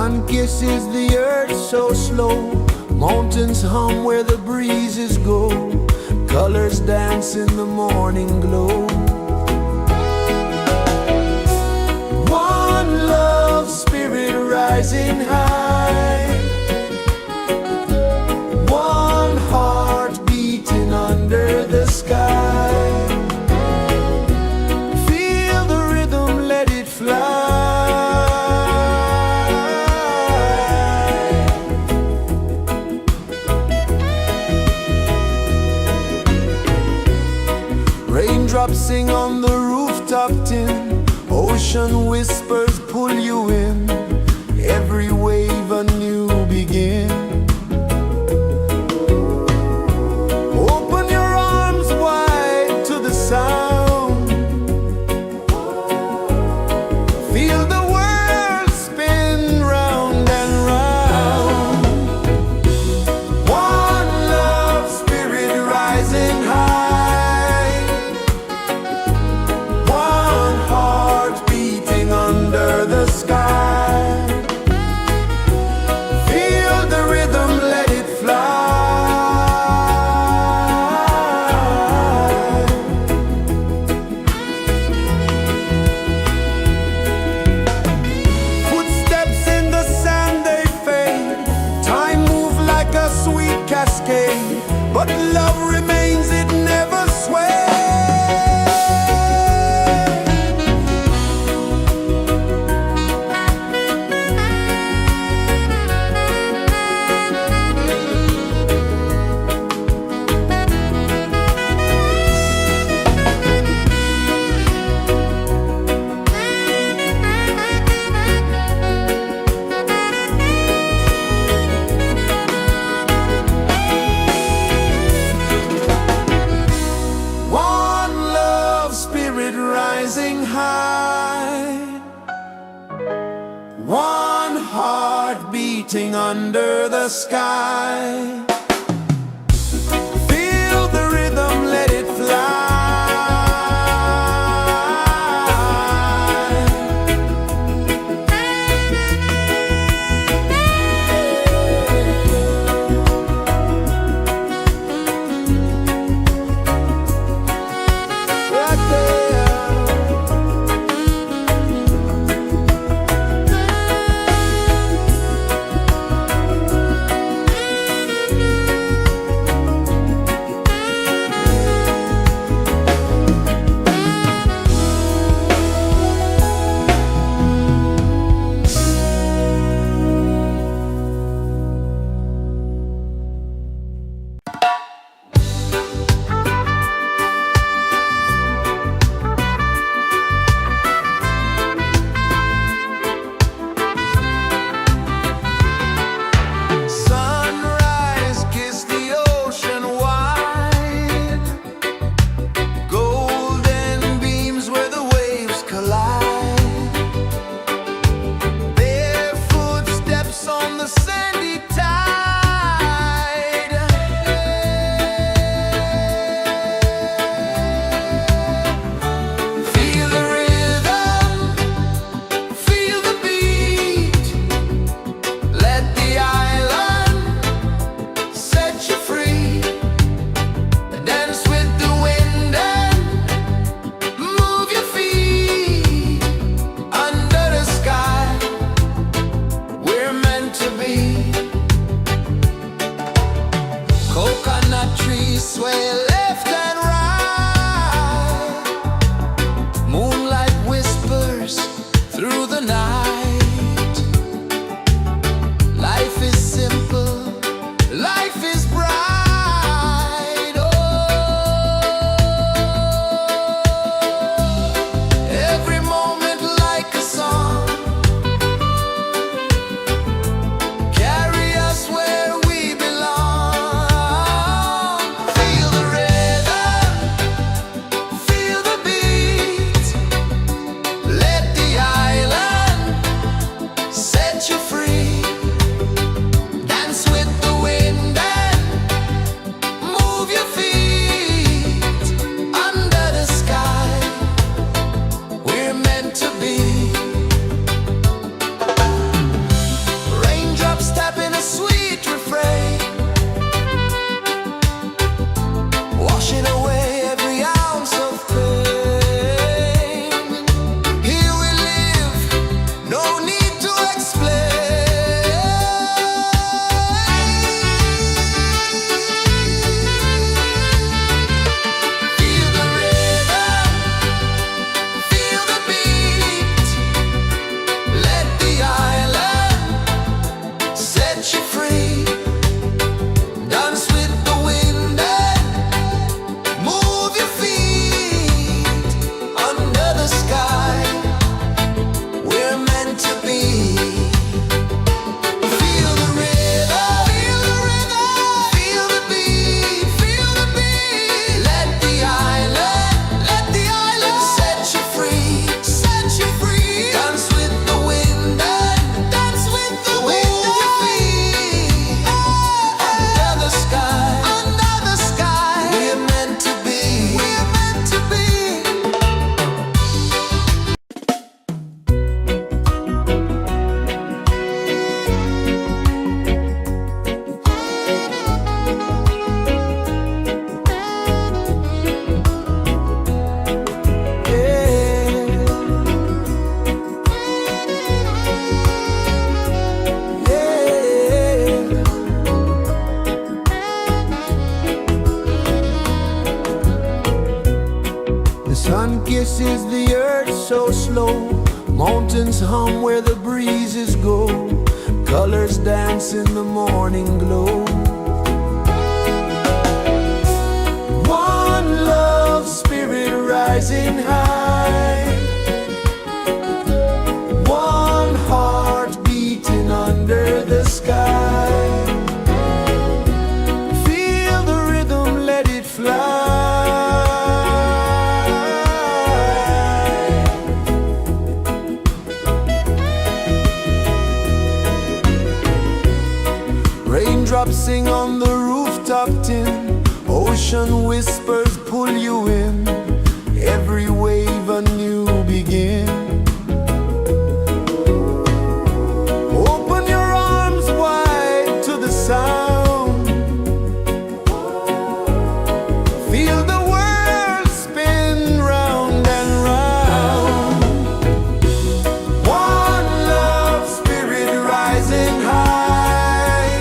sun kisses the earth so slow, mountains hum where the breezes go, colors dance in the morning glow. One love spirit rising high, one heart beating under the sky. Feel the rhythm, let it fly. Raindrops sing on the rooftop tin, ocean whispers pull you in, every wave a new begin. Open your arms wide to the sound, feel the world spin round and round. One love spirit rising high, one heart beating under the sky. Feel the rhythm, let it fly. Footsteps in the sand, they fade, time moves like a sweet cascade, but love remains, it never sways. One love spirit rising high, one heart beating under the sky. Feel the rhythm, let it fly. Right there. Sunrise, kiss the ocean wide, golden beams where the waves collide, bare footsteps on the sandy tide. Feel the rhythm, feel the beat, let the island set you free. Dance with the wind and move your feet under the sky. We're meant to be. Coconut trees sway left and right, moonlight whispers through the night. Life is simple, life is bright. Oh, every moment like a song, carry us where we belong. Feel the rhythm. kisses the earth so slow. Mountains hum where the breezes go. Colors dance in the morning glow. One love spirit rising high. One heart beating under the sky. Feel the rhythm, let it fly. Raindrops sing on the rooftop tin. Ocean whispers pull you in. Every wave a new begin. Open your arms wide to the sound. Feel the world spin round and round. One love spirit rising high.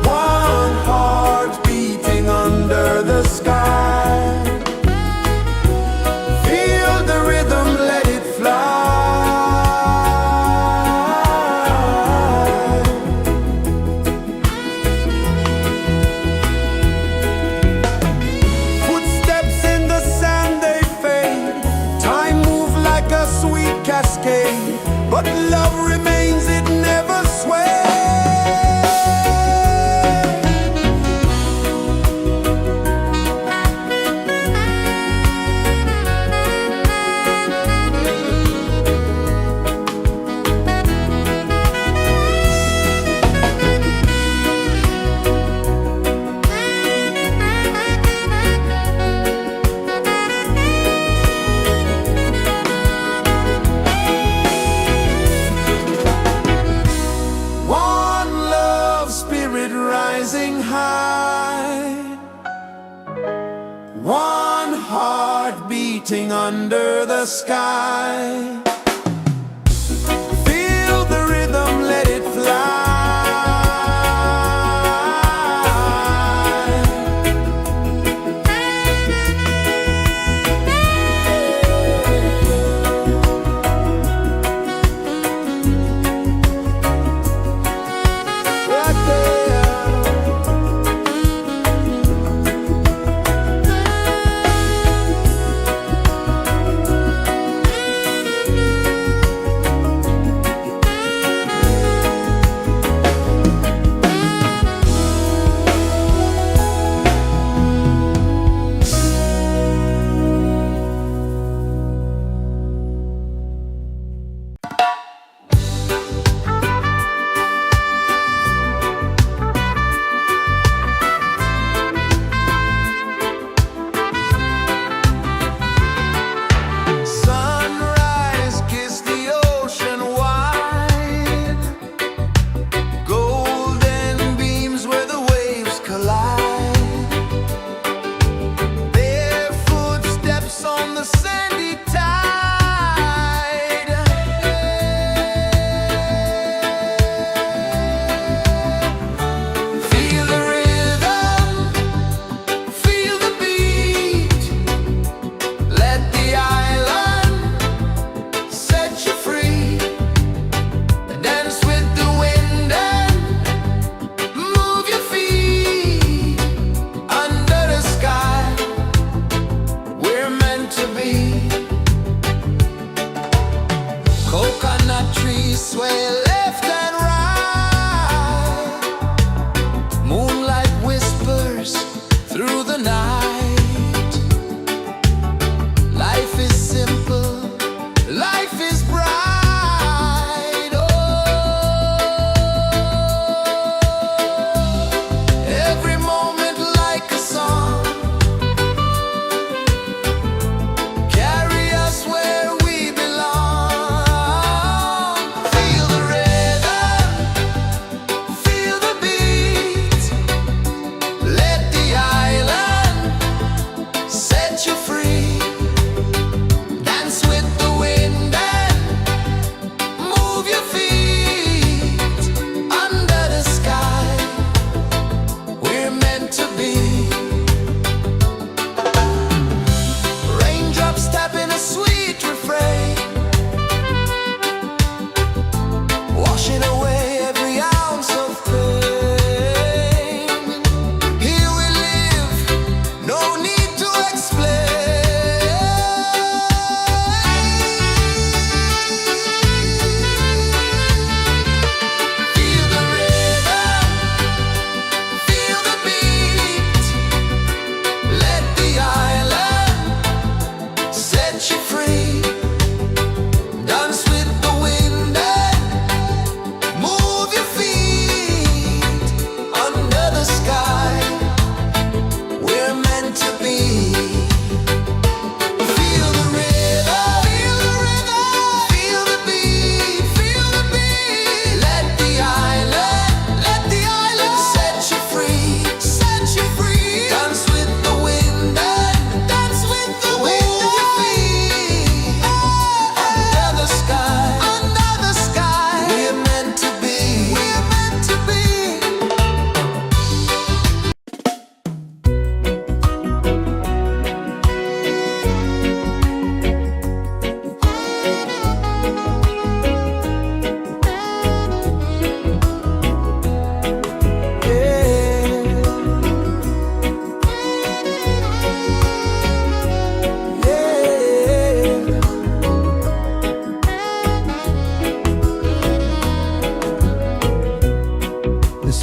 One heart beating under the sky. Feel the rhythm, let it fly. Footsteps in the sand, they fade. Time moves like a sweet cascade, but love remains, it never sways. One love spirit rising high. One heart beating under the sky. Feel the rhythm, let it fly. Right there.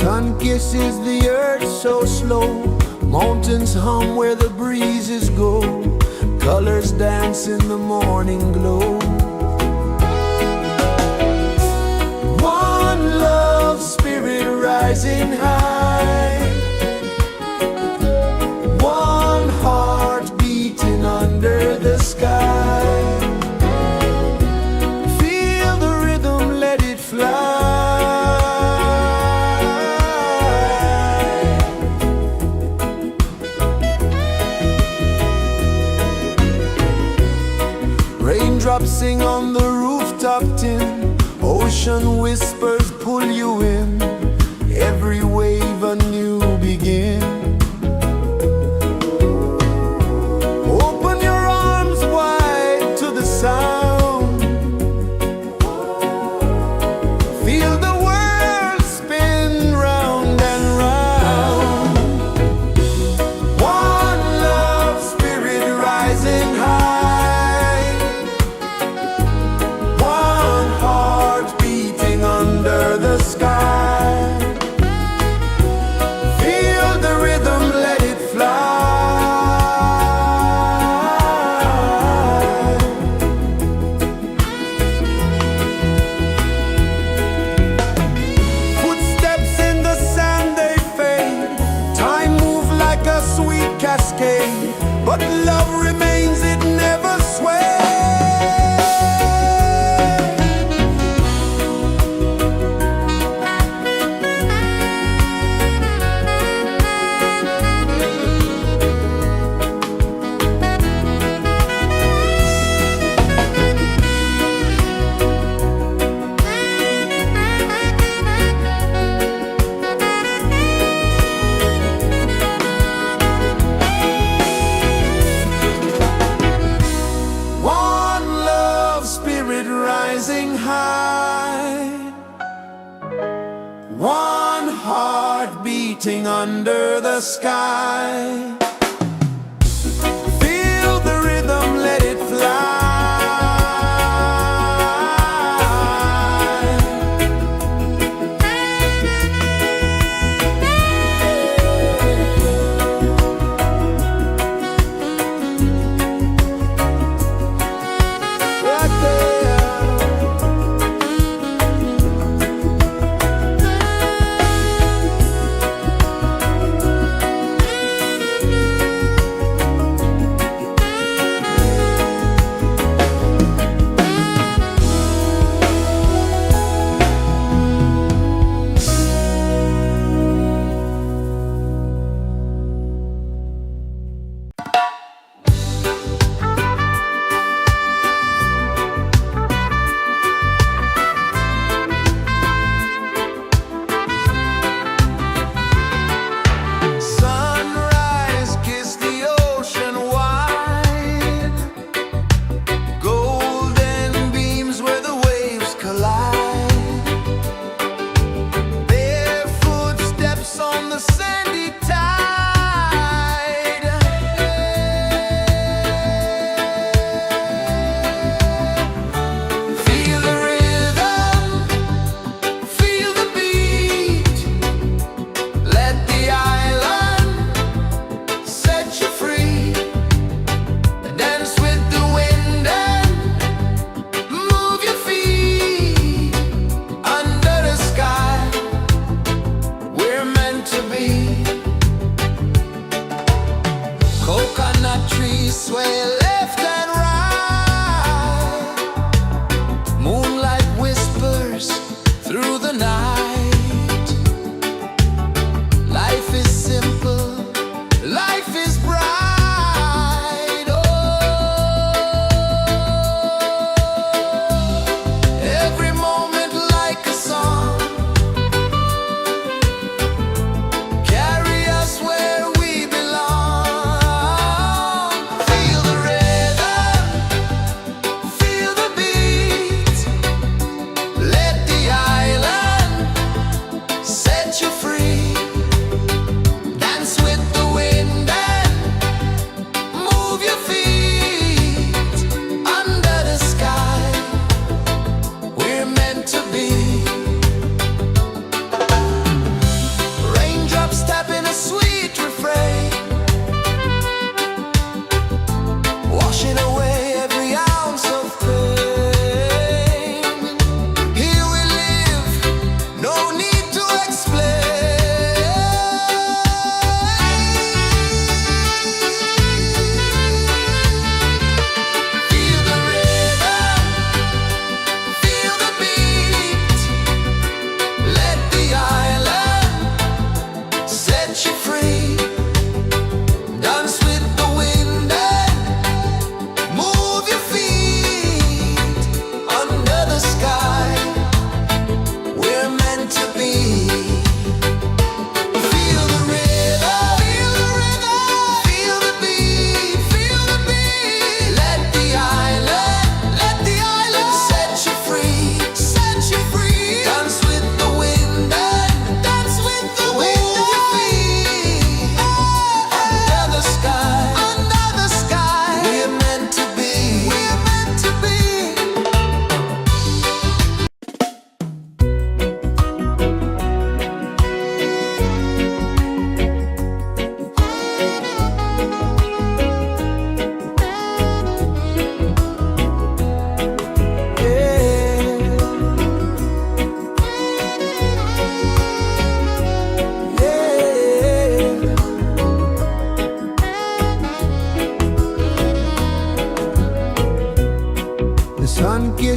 sun kisses the earth so slow, mountains hum where the breezes go, colors dance in the morning glow. One love spirit rising high, one heart beating under the sky. Feel the rhythm, let it fly. Raindrops sing on the rooftop tin, ocean whispers pull you in, every wave a new begin. Open your arms wide to the sound, feel the world spin round and round. One love spirit rising high, one heart beating under the sky. Feel the rhythm, let it fly. Footsteps in the sand, they fade, time moves like a sweet cascade, but love remains, it never sways. One love spirit rising high, one heart beating under the sky. Feel the rhythm, let it fly. Right there.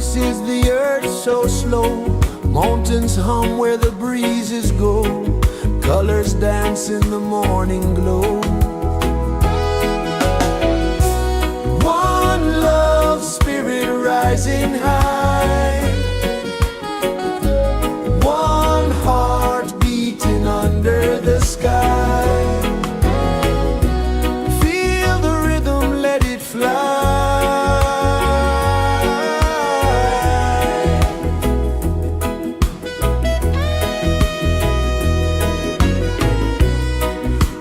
kisses the earth so slow. Mountains hum where the breezes go. Colors dance in the morning glow. One love, spirit rising high. One heart beating under the sky. Feel the rhythm, let it fly.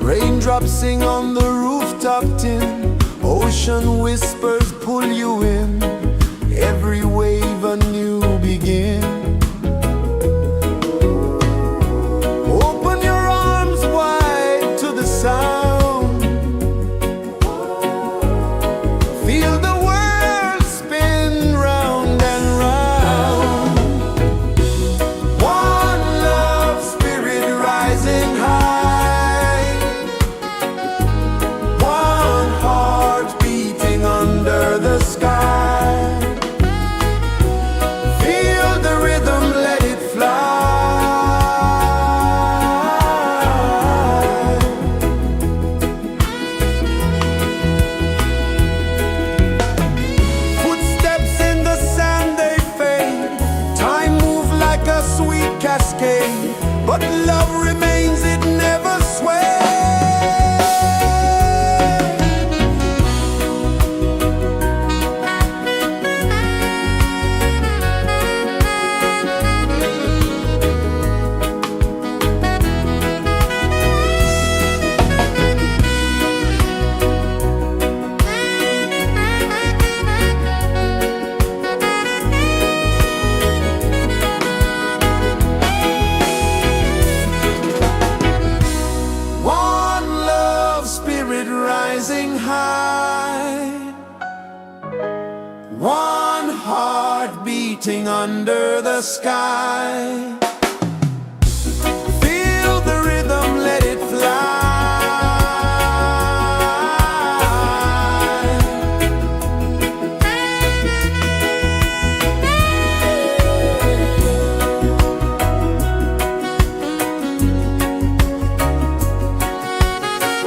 Raindrops sing on the rooftop tin. Ocean whispers pull you in. Every wave a new begin. Open your arms wide to the sound. Feel the world spin round and round. One love, spirit rising high. One heart beating under the sky. Feel the rhythm, let it fly. Footsteps in the sand, they fade. Time moves like a sweet cascade, but love remains, it never sways. One love, spirit rising high. One heart beating under the sky. Feel the rhythm, let it fly.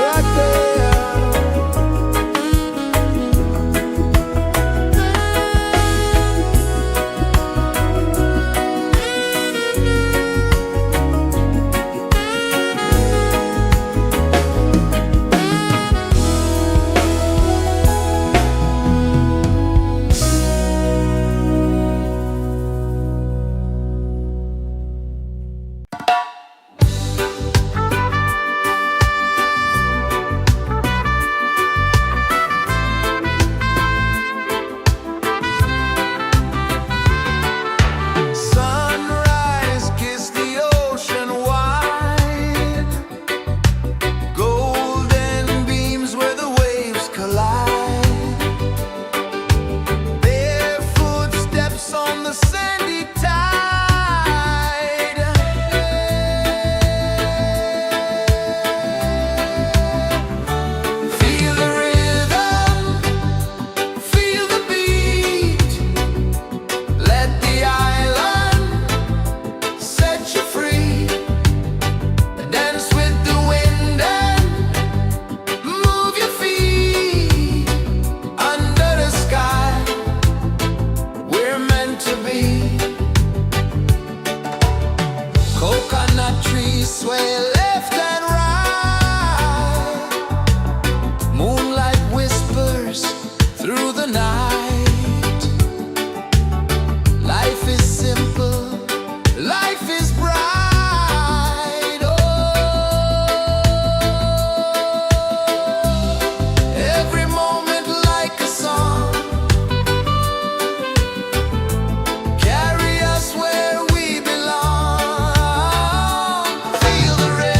Right there. Sunrise, kiss the ocean wide. Golden beams where the waves collide. Their footsteps on the sandy tide. Feel the rhythm, feel the beat. Let the island set you free. Dance with the wind and move your feet. Under the sky, we're meant to be. Coconut trees sway left and right. Moonlight whispers through the night. Life is simple, life is bright. Oh, every moment like a song. Carry us where we belong. Feel the rhythm.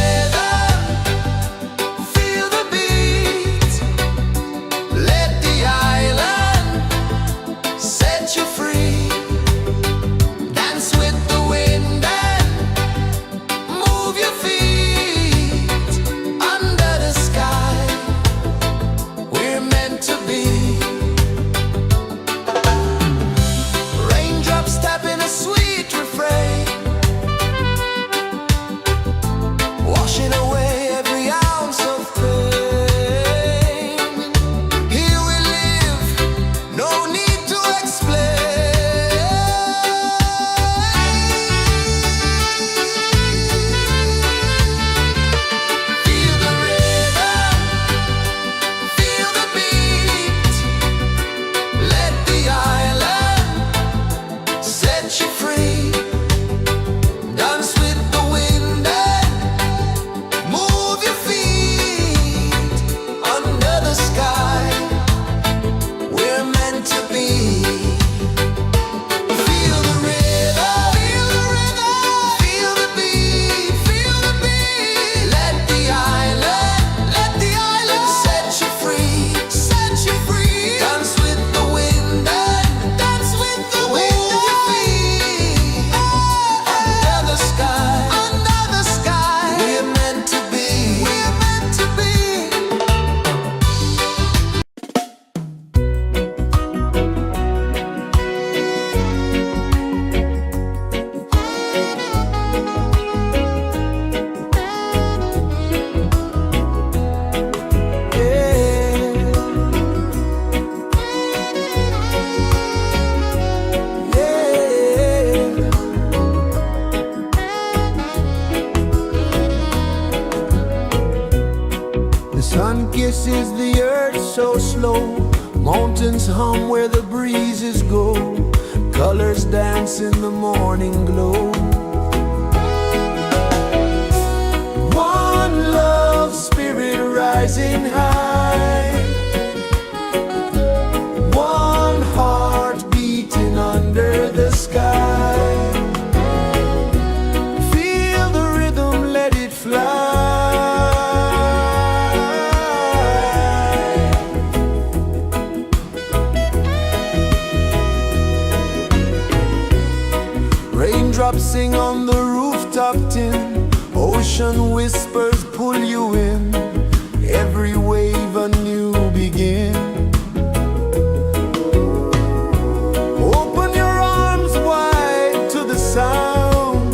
sun kisses the earth so slow. Mountains hum where the breezes go. Colors dance in the morning glow. One love spirit rising high. One heart beating under the sky. Feel the rhythm, let it fly. Raindrops sing on the rooftop tin. Ocean whispers pull you in. Every wave a new begin. Open your arms wide to the sound.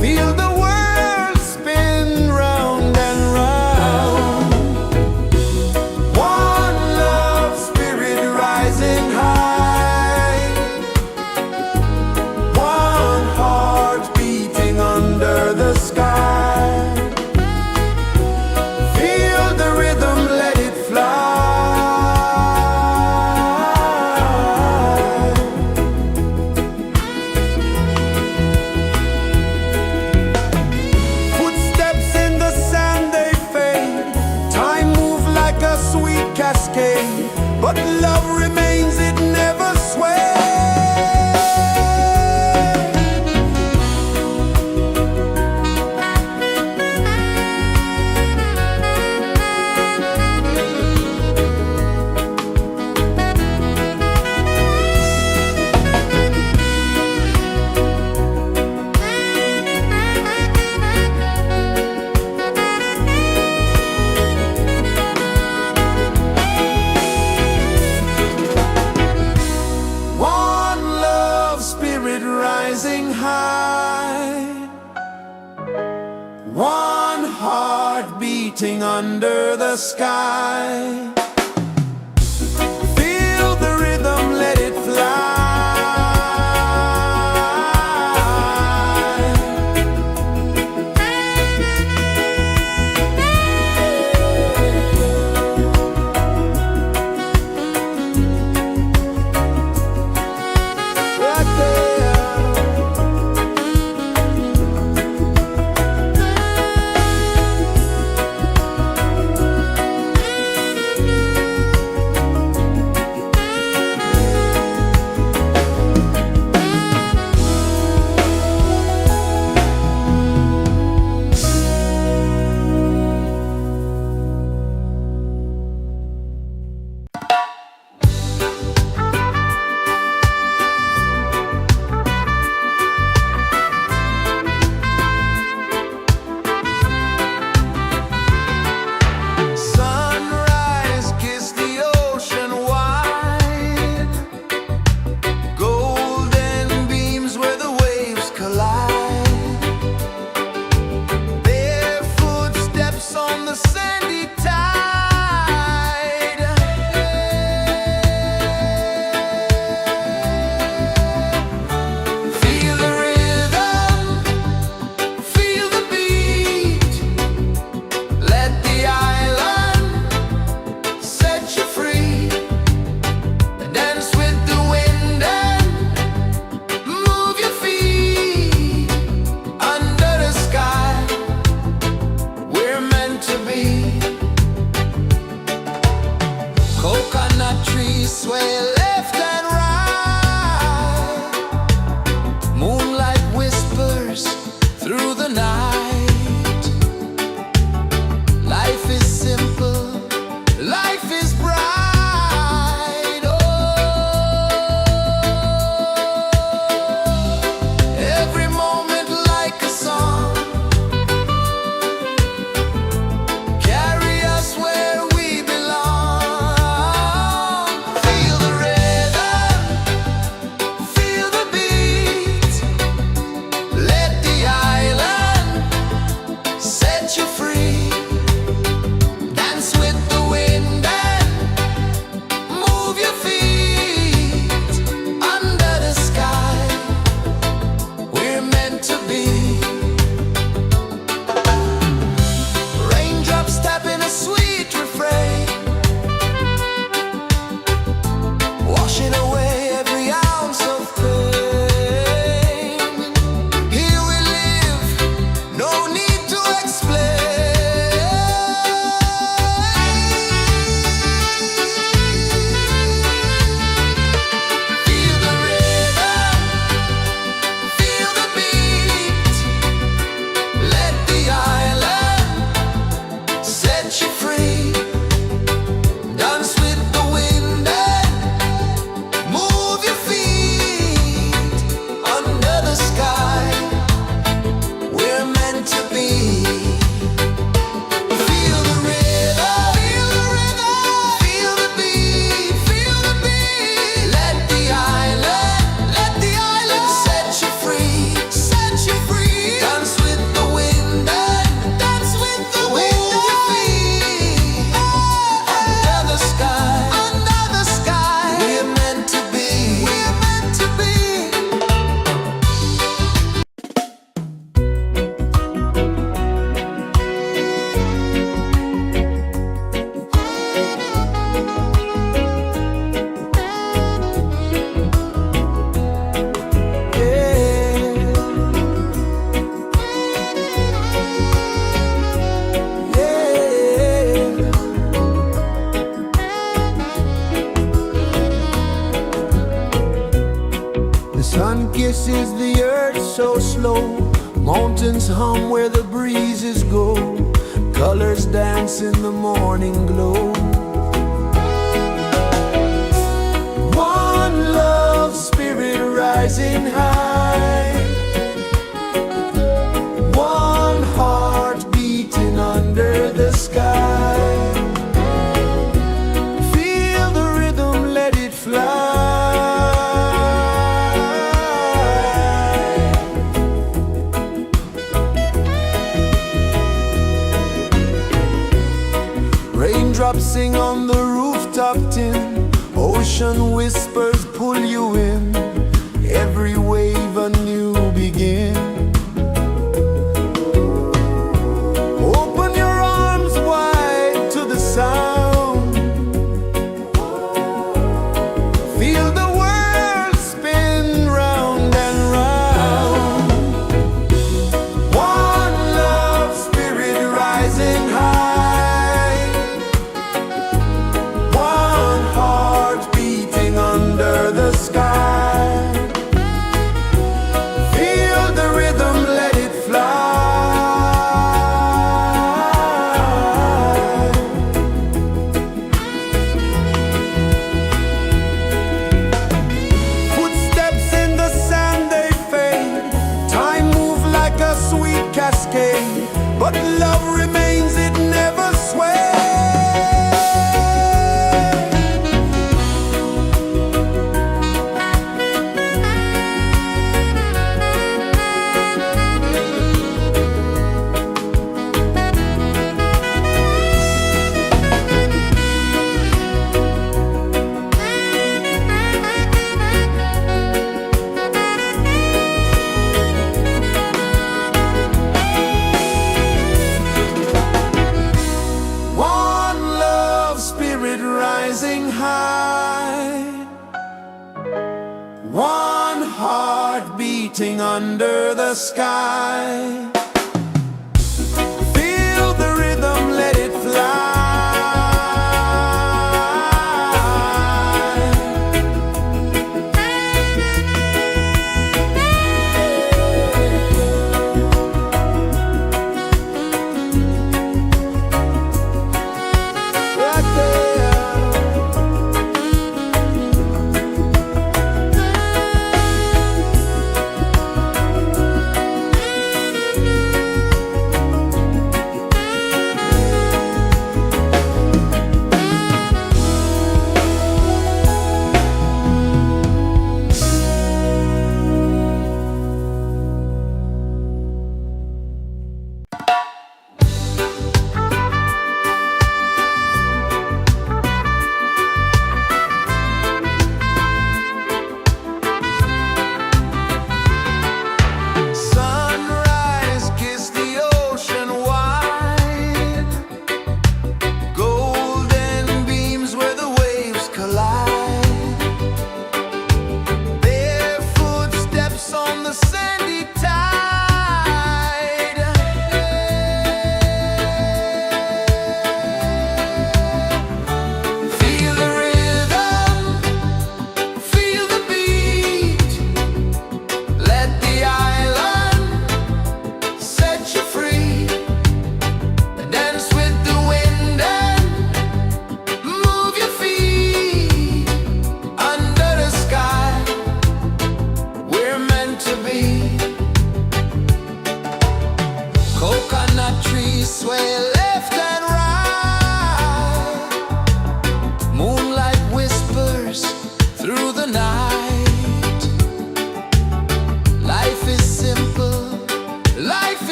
Feel the world spin round and round. One love spirit rising high. One heart beating under the sky. Feel the rhythm, let it fly. Footsteps in the sand, they fade. Time moves like a sweet cascade, but love remains, it never sways. One love spirit rising high. One heart beating under the sky. Feel the rhythm, let it fly. Right there. earth so slow. Mountains hum where the breezes go. Colors dance in the morning glow. One love spirit rising high. One heart beating under the sky. Feel the rhythm, let it fly. Raindrops sing on the rooftop tin. Ocean whispers pull you in. Every wave a new begin. Open your arms wide to the sound. Feel the world spin round and round. One love spirit rising high. One heart beating under the sky. Feel the rhythm, let it fly. Footsteps in the sand, they fade. Time moves like a sweet cascade, but love remains, it never sways. One love spirit rising high. One heart beating under the sky. Feel the rhythm, let it fly. Right there.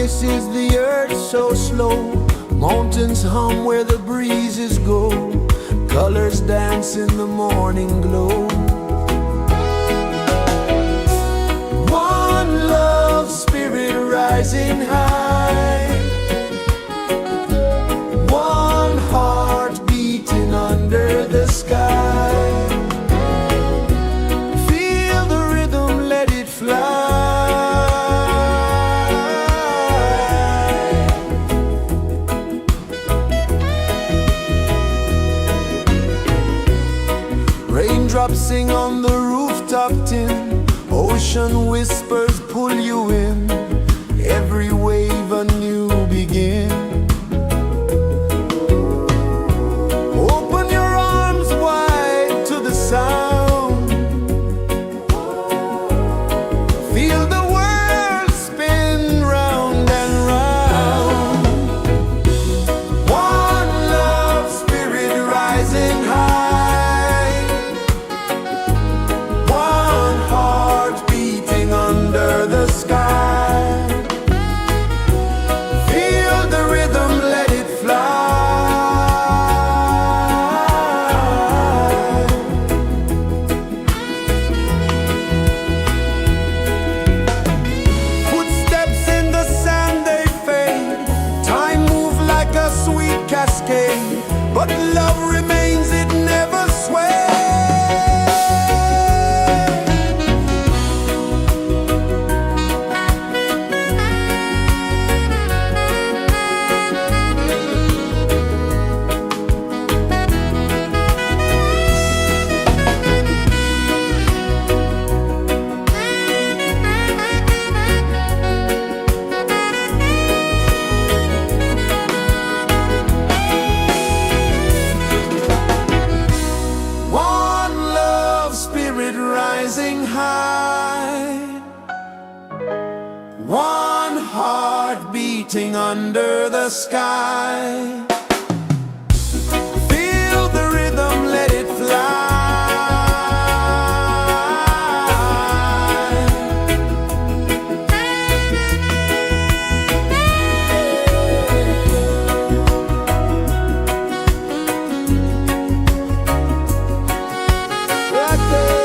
kisses the earth so slow. Mountains hum where the breezes go. Colors dance in the morning glow. One love spirit rising high. One heart beating under the sky. Feel the rhythm, let it fly. Raindrops sing on the rooftop tin. Ocean whispers pull you in. Every wave a new begin. Open your arms wide to the sound. Feel the world spin round and round. One love spirit rising high. One heart beating under the sky. Feel the rhythm, let it fly. Footsteps in the sand, they fade. Time moves like a sweet cascade, but love remains, it never sways. One love spirit rising high. One heart beating under the sky. Feel the rhythm, let it fly. Right there.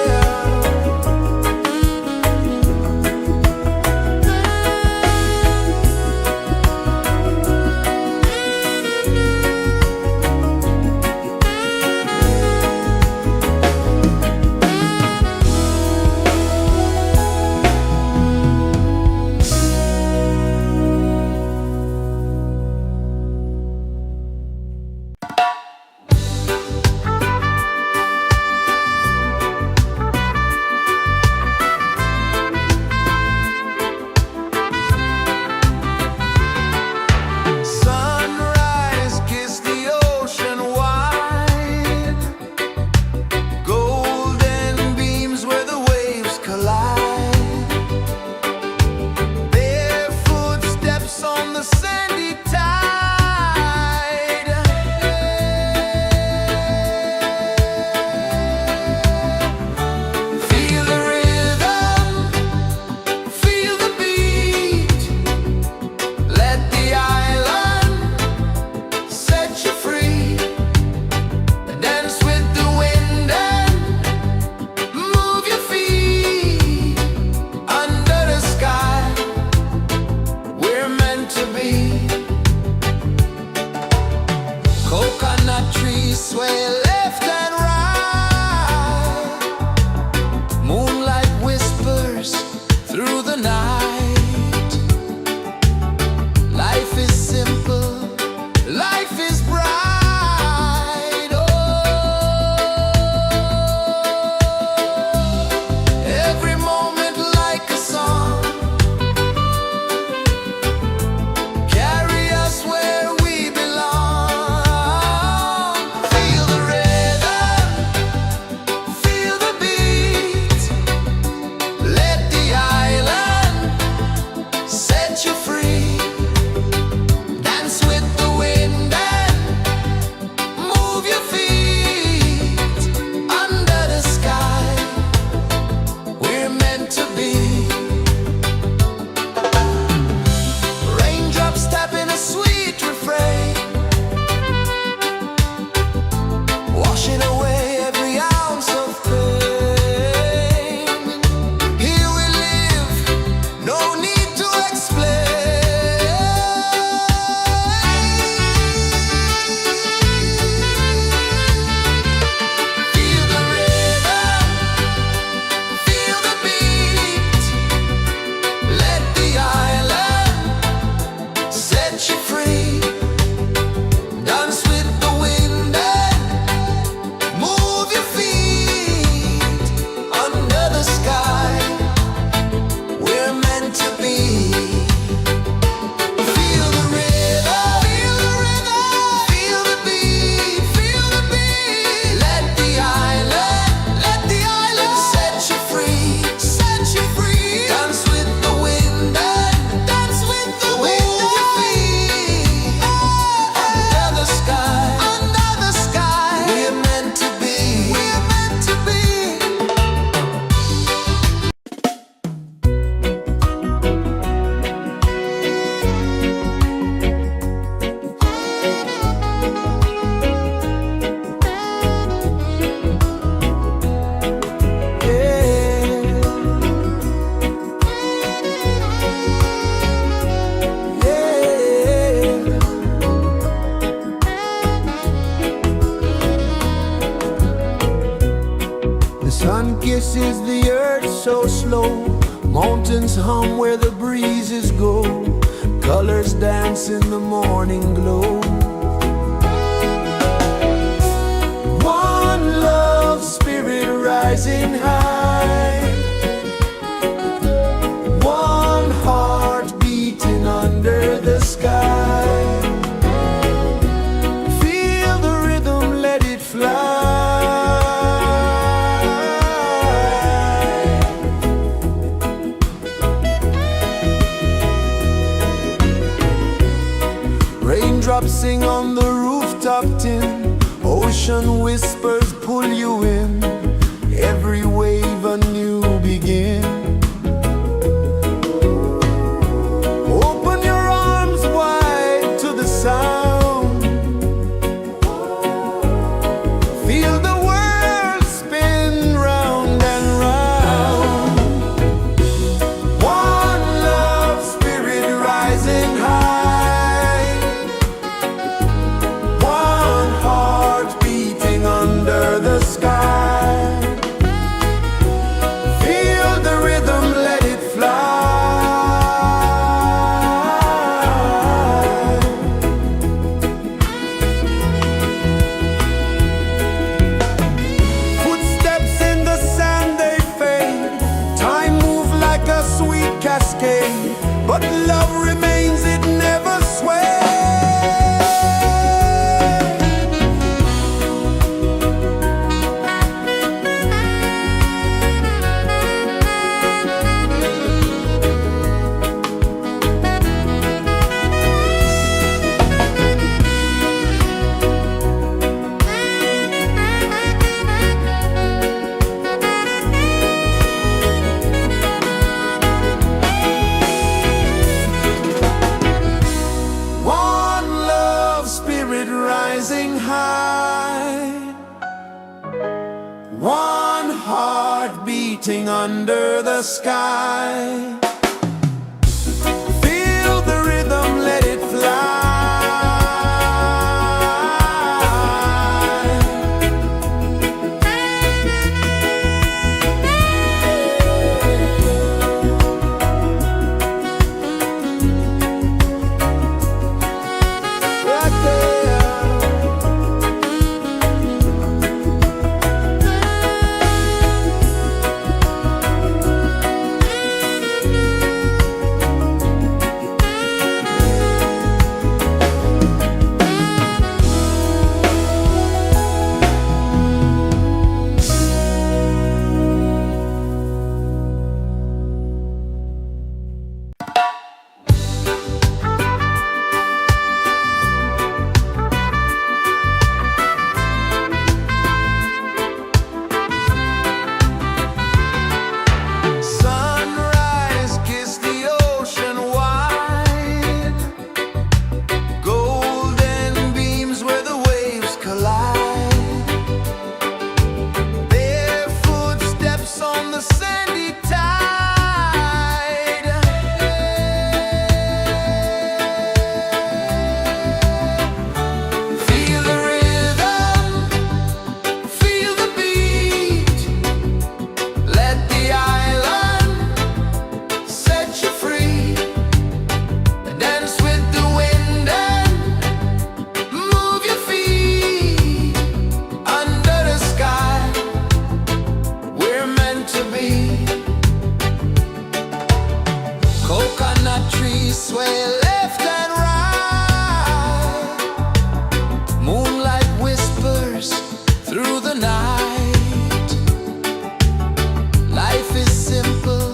sun kisses the earth so slow, mountains hum where the breezes go, colors dance in the morning glow. One love spirit rising high, one heart beating under the sky. Feel the rhythm, let it fly. Raindrops sing on the rooftop tin, ocean whispers pull you in, every wave a new begin. Open your arms wide to the sound, feel the world spin round and round. One love spirit rising high, one heart beating under the sky. Feel the rhythm, let it fly. Footsteps in the sand, they fade, time moves like a sweet cascade, but love remains, it never sways. One love spirit rising high, one heart beating under the sky. Feel the rhythm, let it fly. Right there. Sunrise, kiss the ocean wide, golden beams where the waves collide, bare footsteps on the sandy tide. Feel the rhythm, feel the beat, let the island set you free. Dance with the wind and move your feet under the sky. We're meant to be. Coconut trees sway left and right, moonlight whispers through the night. Life is simple,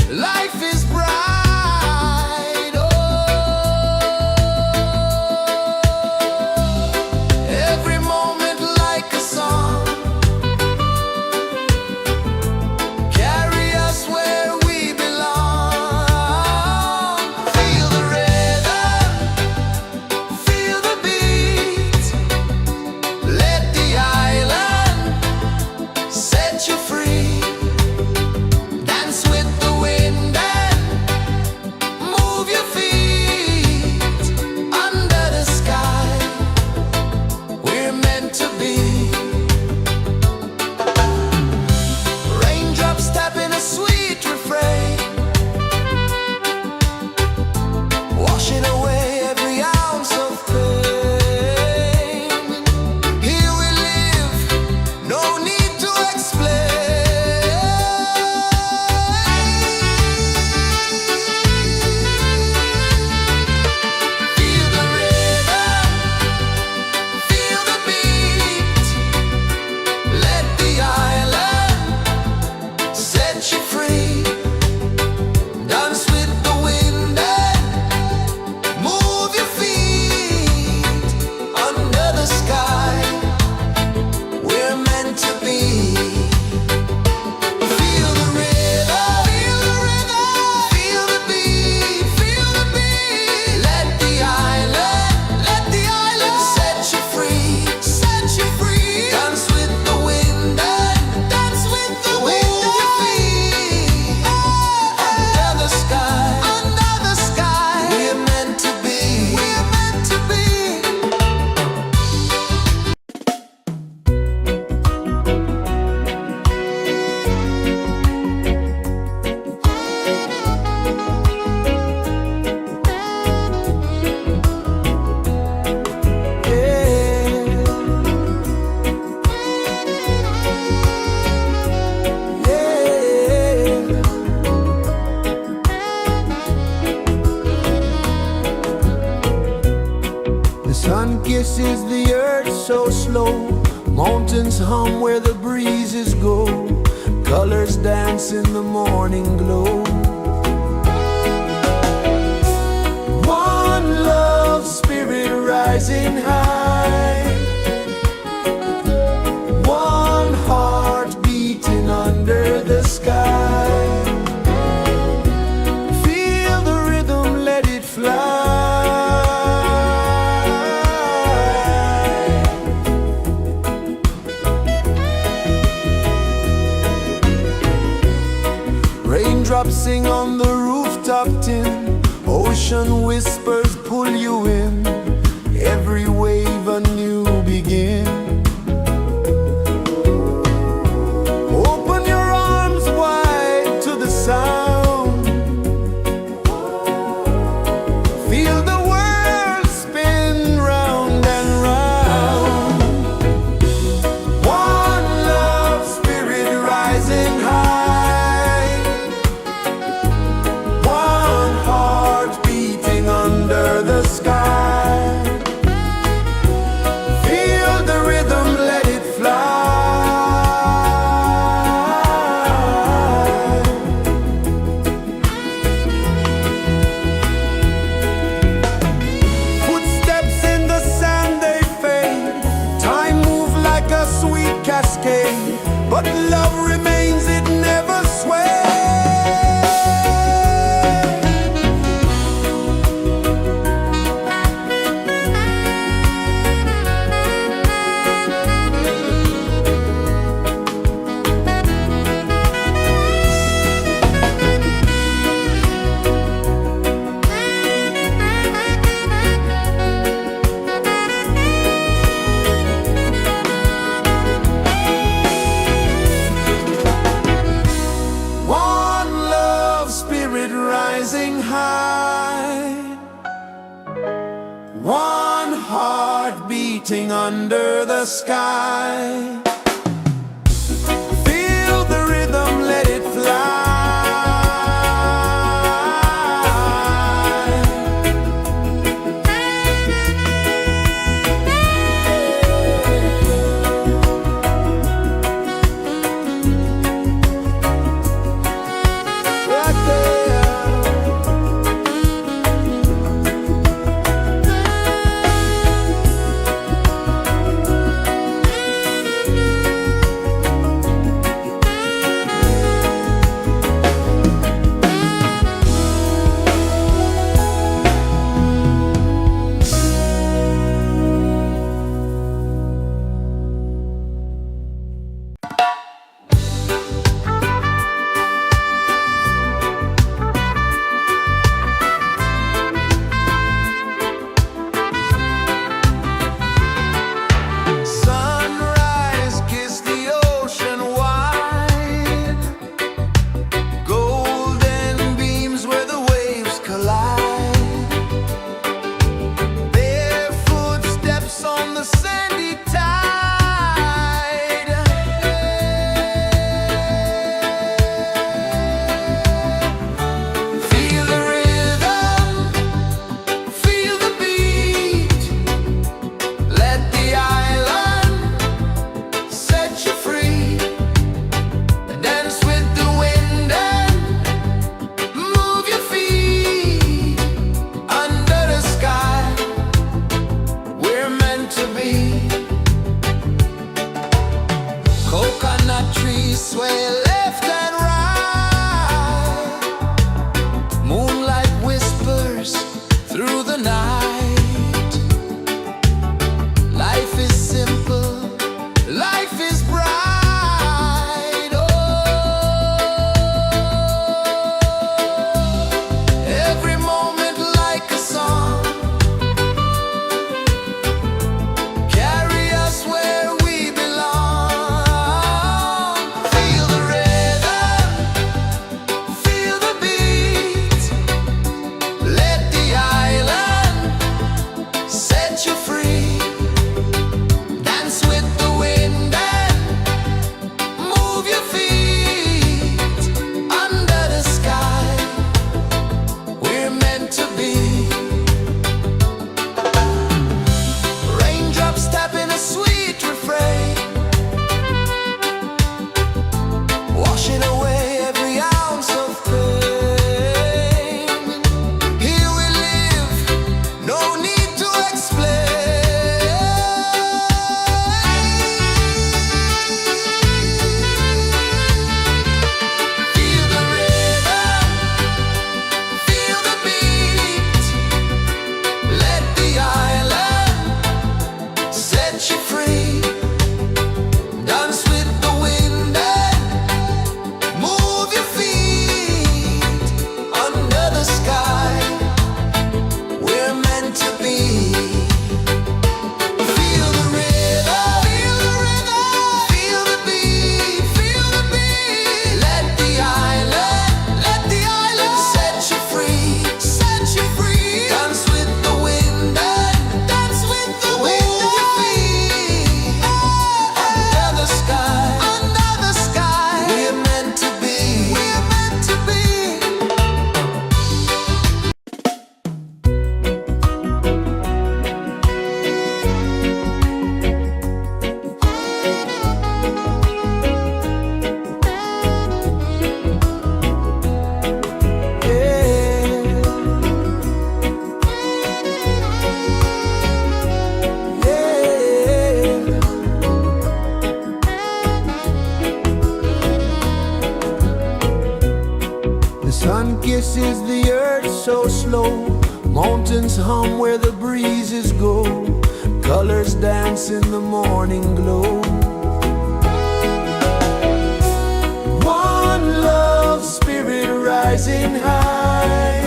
life is bright. Oh, every moment like a song, carry us where we belong. Feel the rhythm. kisses the earth so slow. Mountains hum where the breezes go. Colors dance in the morning glow. One love, spirit rising high. One heart beating under the sky. Feel the rhythm, let it fly. Raindrops sing on the rooftop tin. Ocean whispers pull you in. Every wave a new begin. Open your arms wide to the sound. Feel the world spin round and round. One love, spirit rising high. One heart beating under the sky. Feel the rhythm, let it fly. Footsteps in the sand, they fade. Time moves like a sweet cascade, but love remains, it never sways. One love, spirit rising high. One heart beating under the sky. Feel the rhythm, let it fly. Right there. sun kisses the earth so slow, mountains hum where the breezes go, colors dance in the morning glow. One love spirit rising high,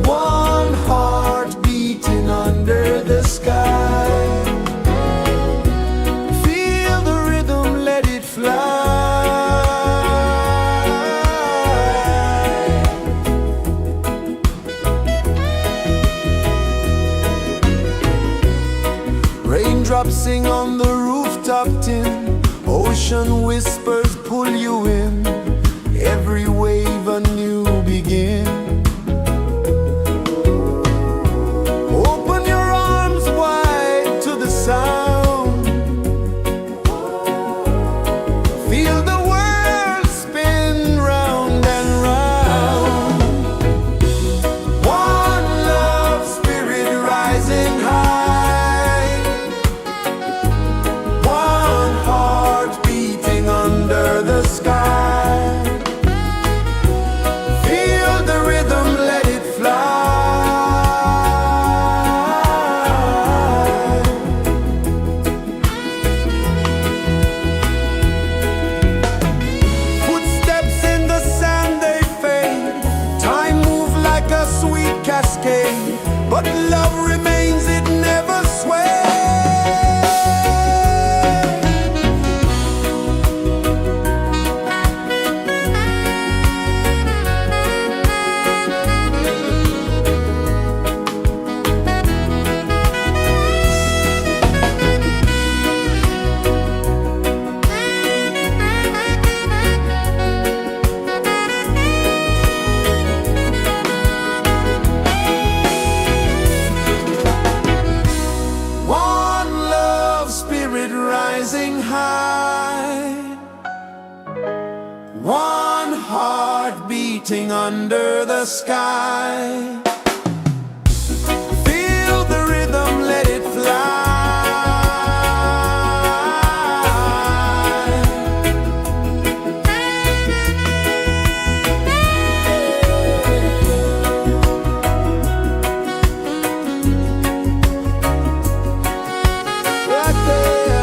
one heart beating under the sky. Feel the rhythm, let it fly. Raindrops sing on the rooftop tin, ocean whispers pull you in, every wave a new begin. Open your arms wide to the sound, feel the world spin round and round. One love spirit rising high, one heart beating under the sky. Feel the rhythm, let it fly. Footsteps in the sand, they fade, time moves like a sweet cascade, but love remains, it never sways. One love spirit rising high, one heart beating under the sky. Feel the rhythm, let it fly. Right there.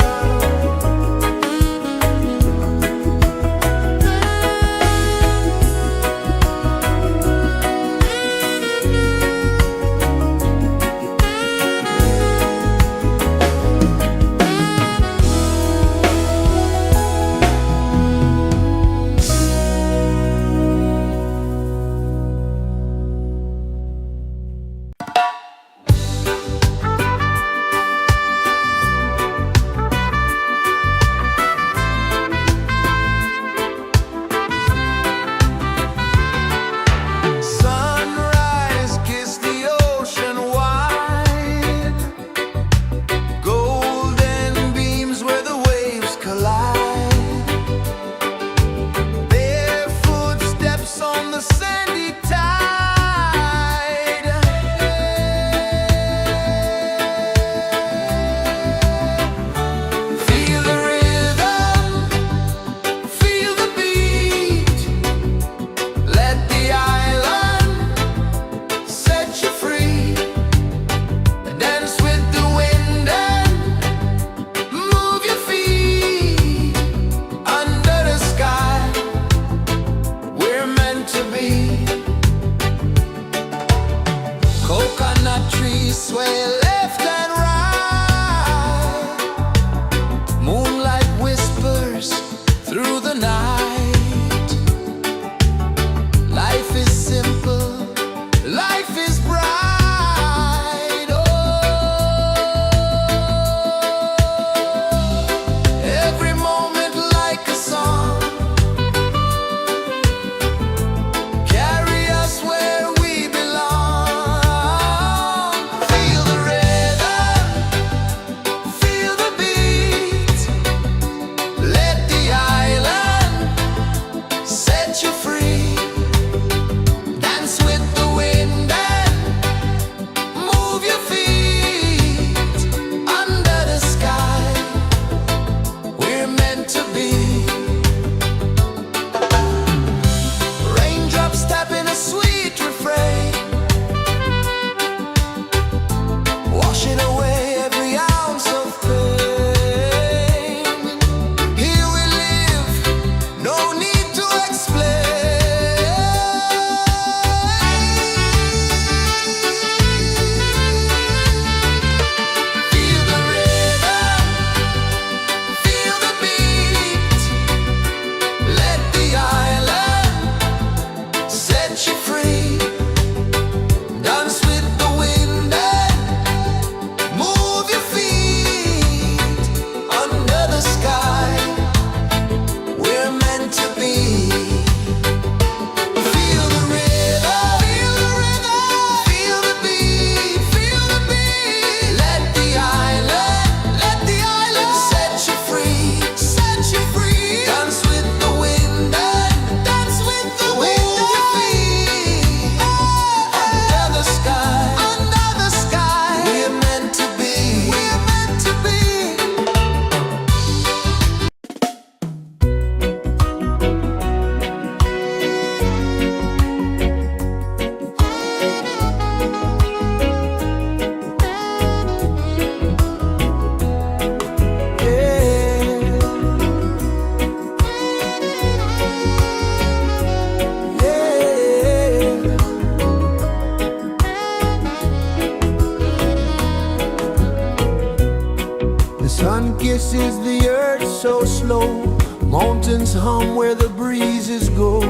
so slow. Mountains hum where the breezes go.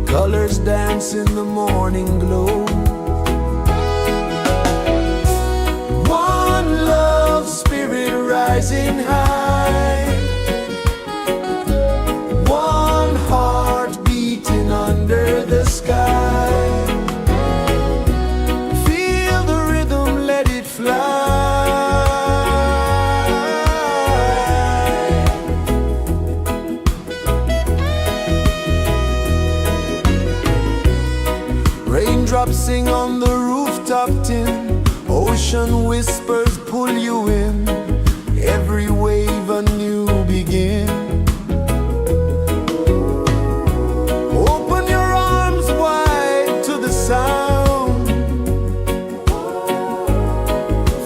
Colors dance in the morning glow. One love spirit rising high. One heart beating under the sky. Feel the rhythm, let it fly. Raindrops sing on the rooftop tin. Ocean whispers pull you in. Every wave a new begin. Open your arms wide to the sound.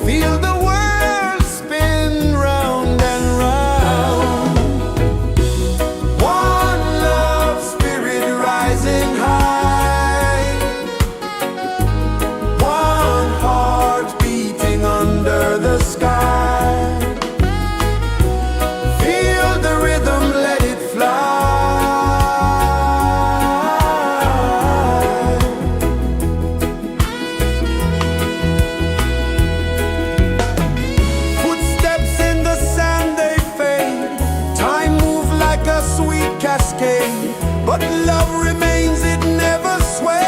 Feel the world spin round and round. One love spirit rising high. One heart beating under the sky. Feel the rhythm, let it fly. Footsteps in the sand, they fade. Time moves like a sweet cascade, but love remains, it never sways.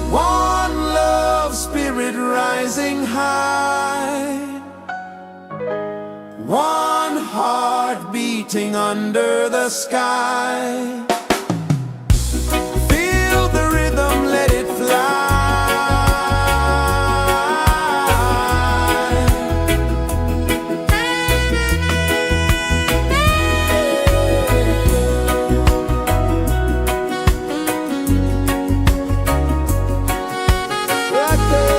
One love spirit rising high. One heart beating under the sky. Feel the rhythm, let it fly. Right there.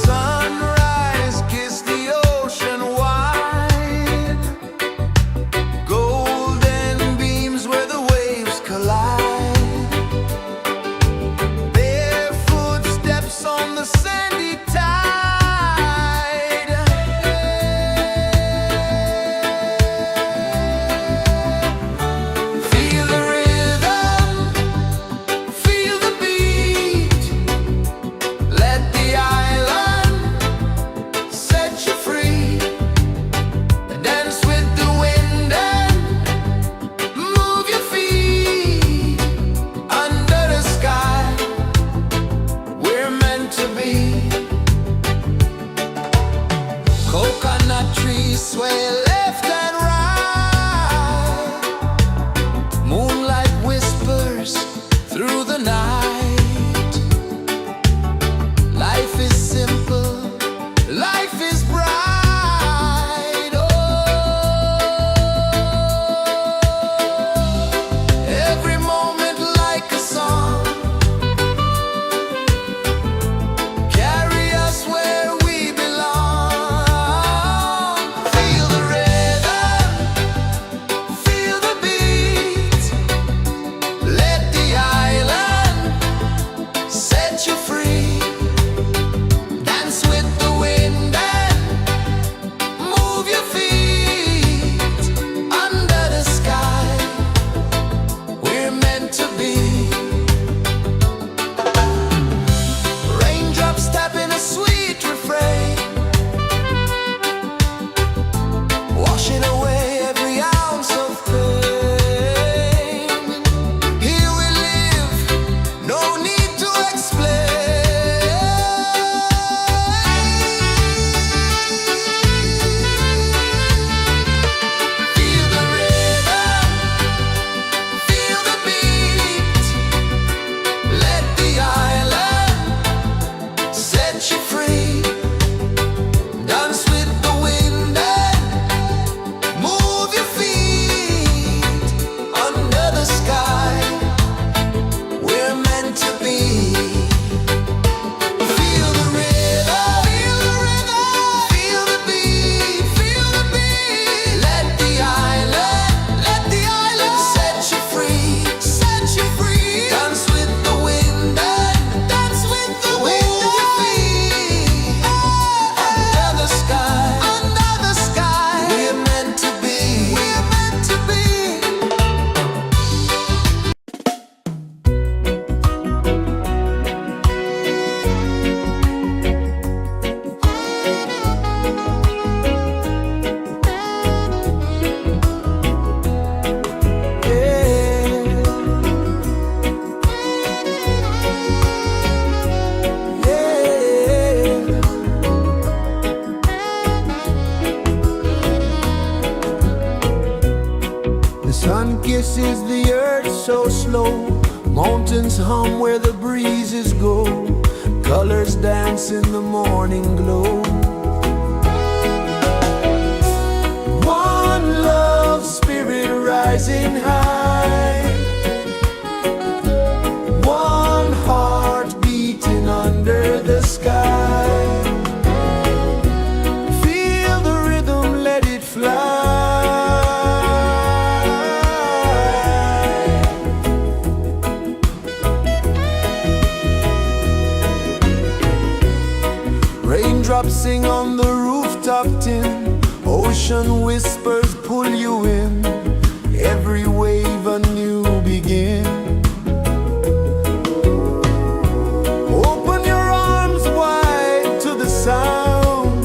Sunrise, kiss the ocean wide. Golden beams where the waves collide. Barefoot steps on the sandy tide. Feel the rhythm, feel the beat. Let the island set you free. Dance with the wind and move your feet. Under the sky, we're meant to be. Coconut trees sway left and right. Moonlight whispers through the night. Life is simple, life is bright. Oh, every moment like a song. Carry us where we belong. Feel the rhythm. slow. Mountains hum where the breezes go. Colors dance in the morning glow. One love spirit rising high. One heart beating under the sky. Feel the rhythm, let it fly. Raindrops sing on the rooftop tin. Ocean whispers pull you in. Every wave a new begin. Open your arms wide to the sound.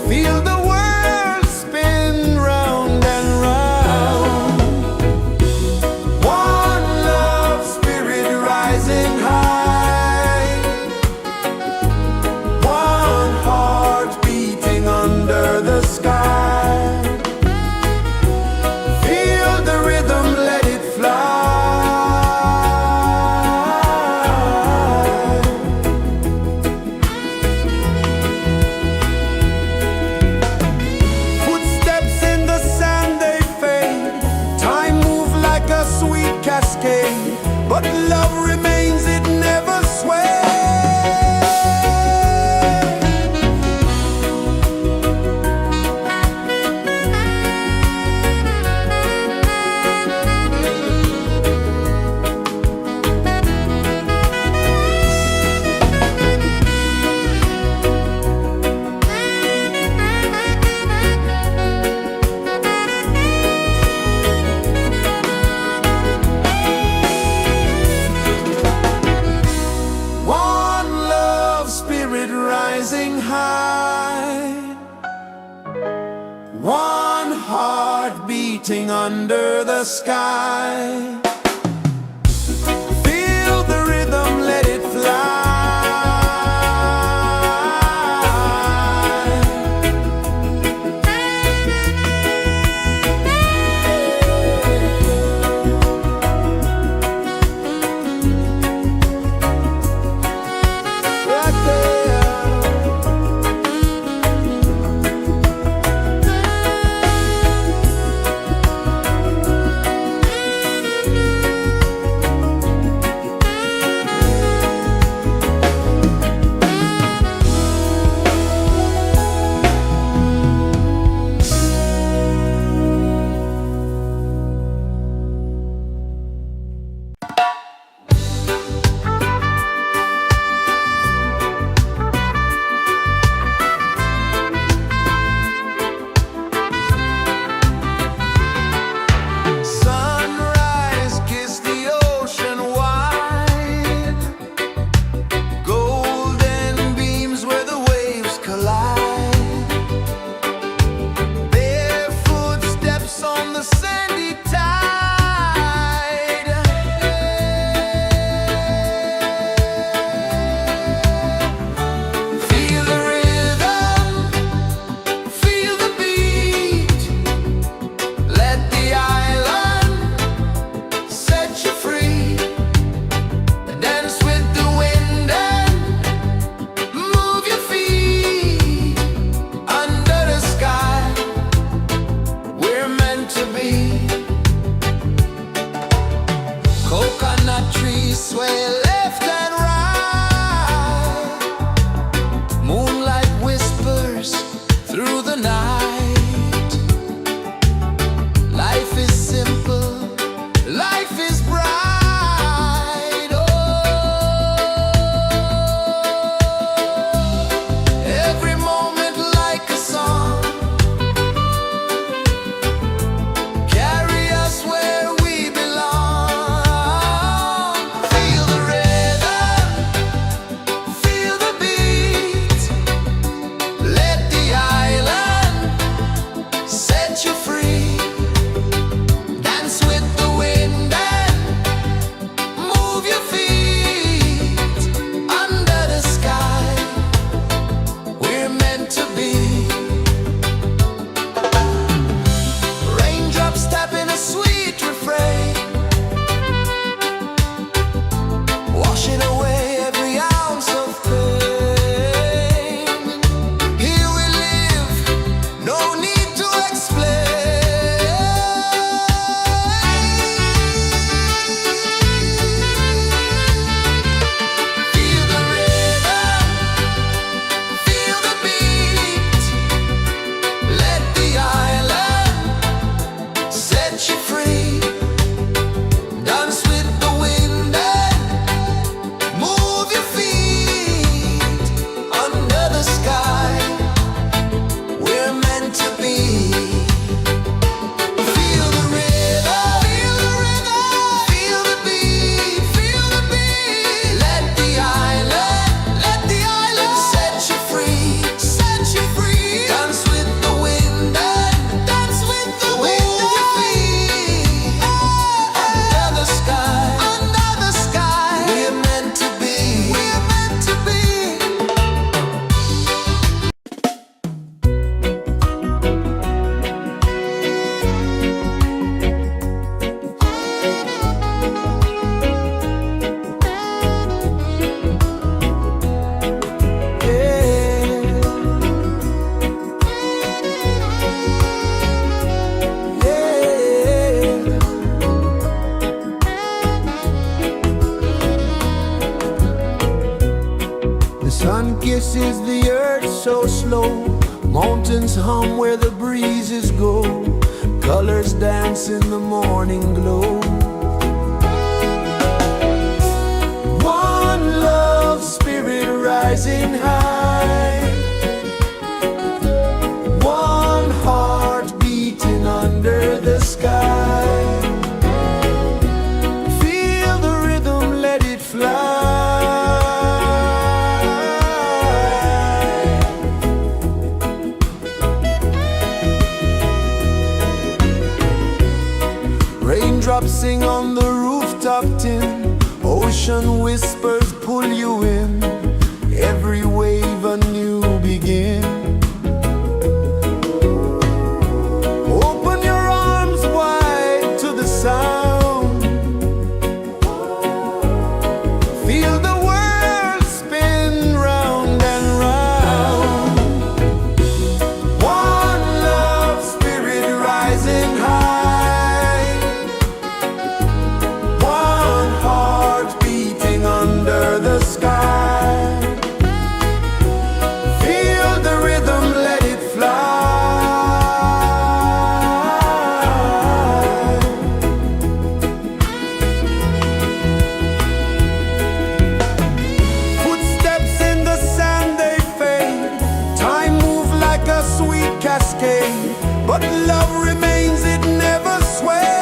Feel the world spin round and round. One love spirit rising high. One heart beating under the sky. Feel the rhythm, let it fly. Footsteps in the sand, they fade. Time moves like a sweet cascade, but love remains, it never sways. One love spirit rising high. One heart beating under the sky. Feel the rhythm, let it fly. Right there. kisses the earth so slow. Mountains hum where the breezes go. Colors dance in the morning glow. One love spirit rising high. One heart beating under the sky. Feel the rhythm, let it fly. Raindrops sing on the rooftop tin. Ocean whispers pull you in. Every wave a new begin. Open your arms wide to the sound. Feel the world spin round and round. One love spirit rising high. One heart beating under the sky. Feel the rhythm, let it fly. Footsteps in the sand, they fade. Time moves like a sweet cascade, but love remains, it never sways.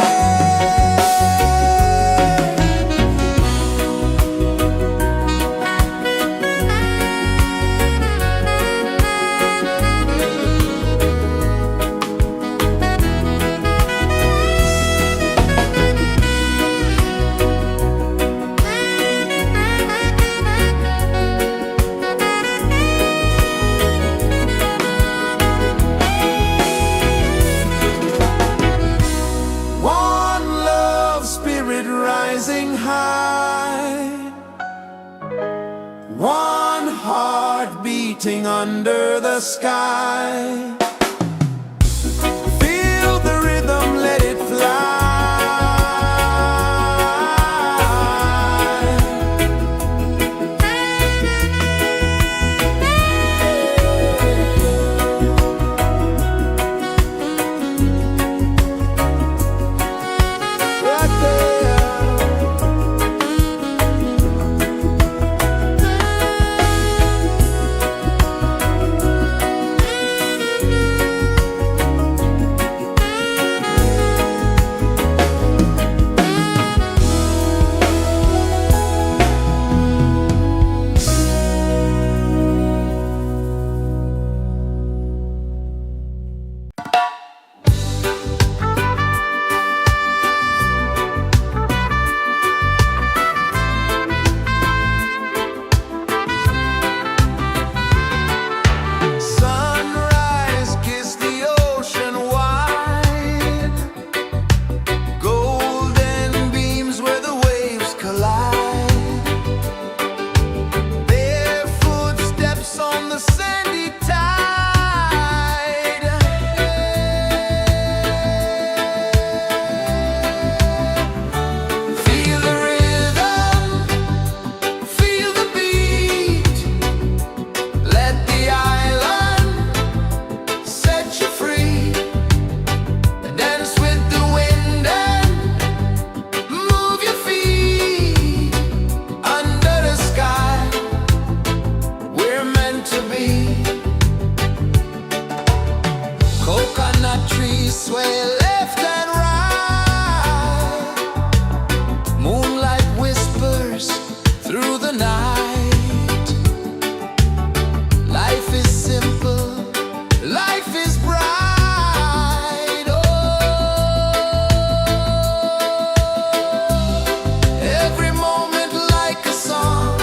One love spirit rising high. One heart beating under the sky. Feel the rhythm, let it fly. Right there. Sunrise, kiss the ocean wide. Golden beams where the waves collide. Bare footsteps on the sandy tide. Feel the rhythm, feel the beat. Let the island set you free. Dance with the wind and move your feet. Under the sky, we're meant to be. Coconut trees sway left and right. Moonlight whispers through the night. Life is simple, life is bright. Oh, every moment like a song.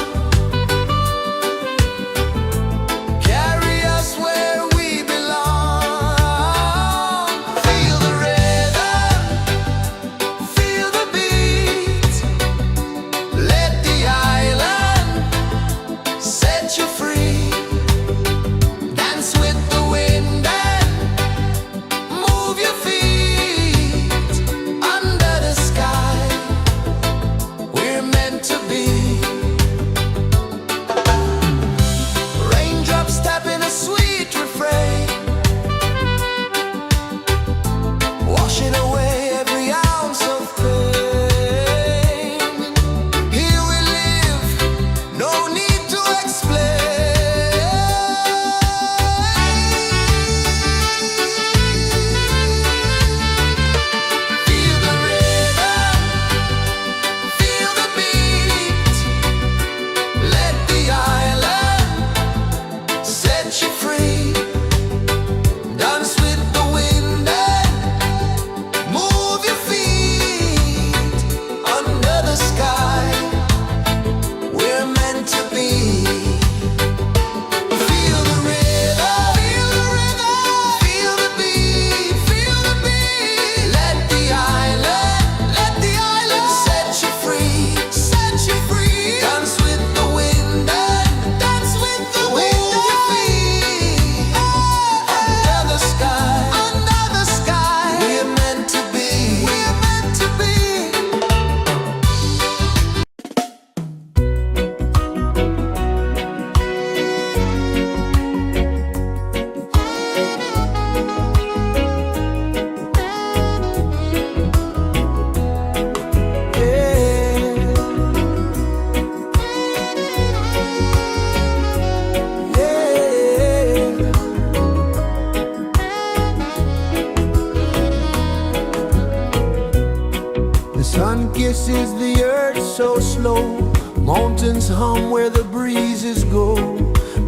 kisses the earth so slow. Mountains hum where the breezes go.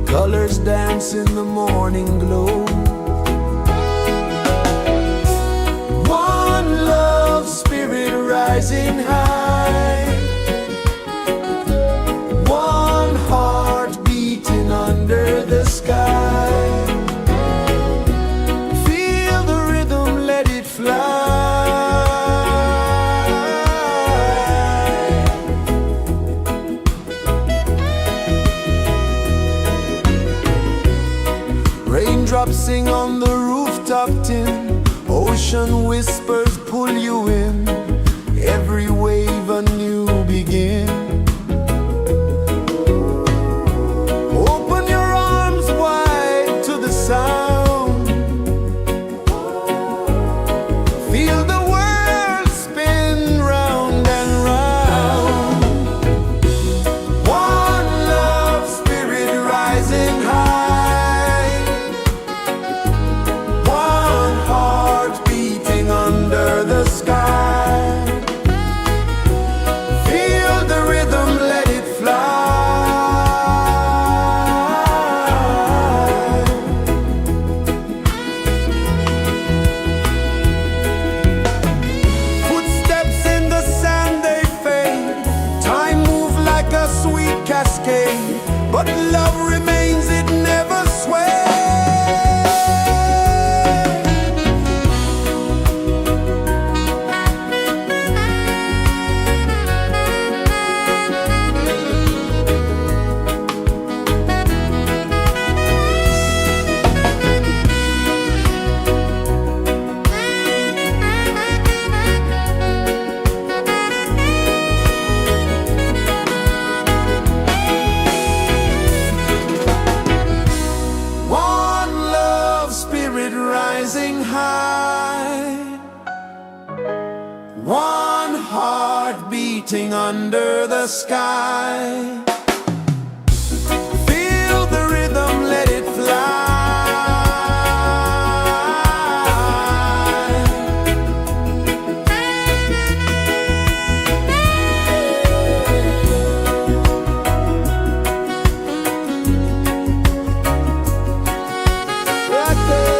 Colors dance in the morning glow. One love spirit rising high. One heart beating under the sky. Feel the rhythm, let it fly. Raindrops sing on the rooftop tin. Ocean whispers pull you in. Every wave a new begin. Open your arms wide to the sound. Feel the world spin round and round. One love spirit rising high. One heart beating under the sky. Feel the rhythm, let it fly. Footsteps in the sand, they fade. Time moves like a sweet cascade, but love remains, it never sways. One love spirit rising high. One heart beating under the sky. Feel the rhythm, let it fly. Right there.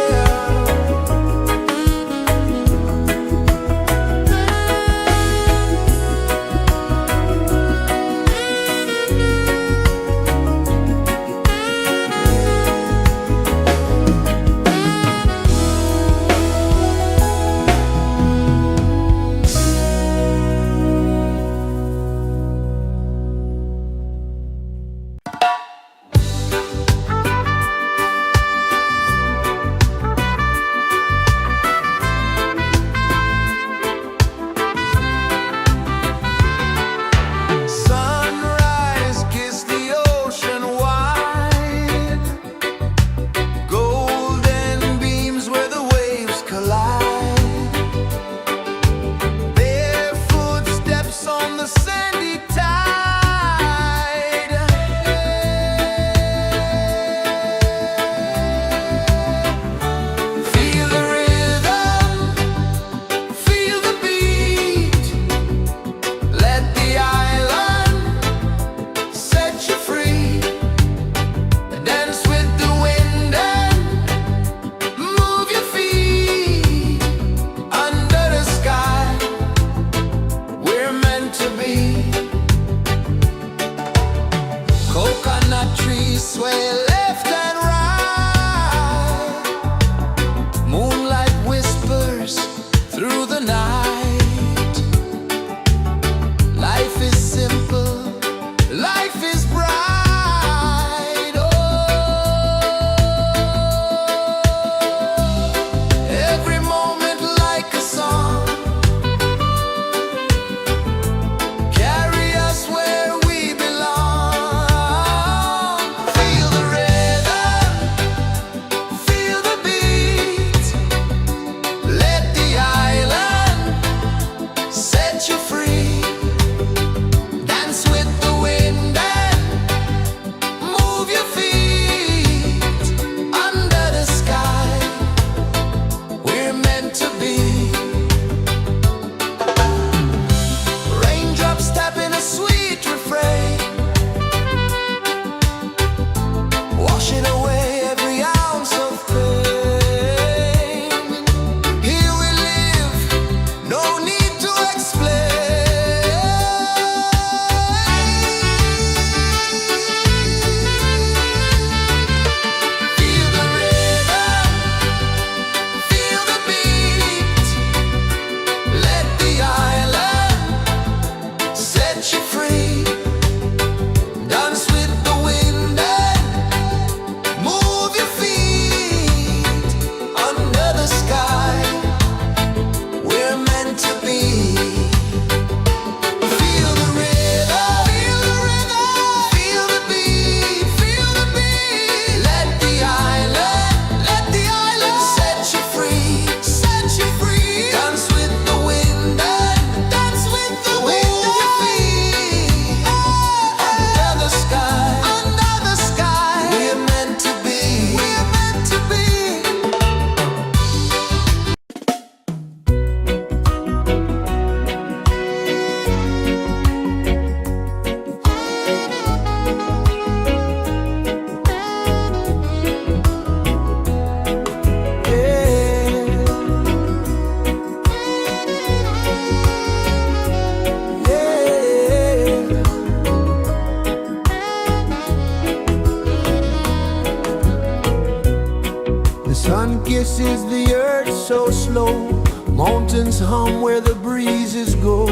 sun kisses the earth so slow, mountains hum where the breezes go,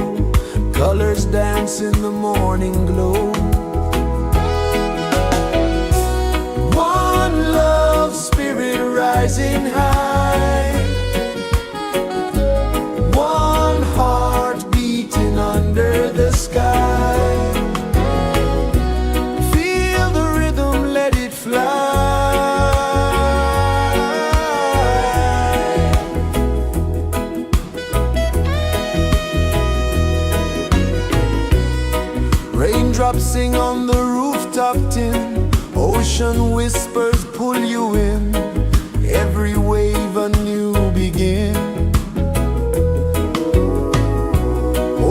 colors dance in the morning glow. One love spirit rising high, one heart beating under the sky. Feel the rhythm, let it fly. Raindrops sing on the rooftop tin, ocean whispers pull you in, every wave a new begin.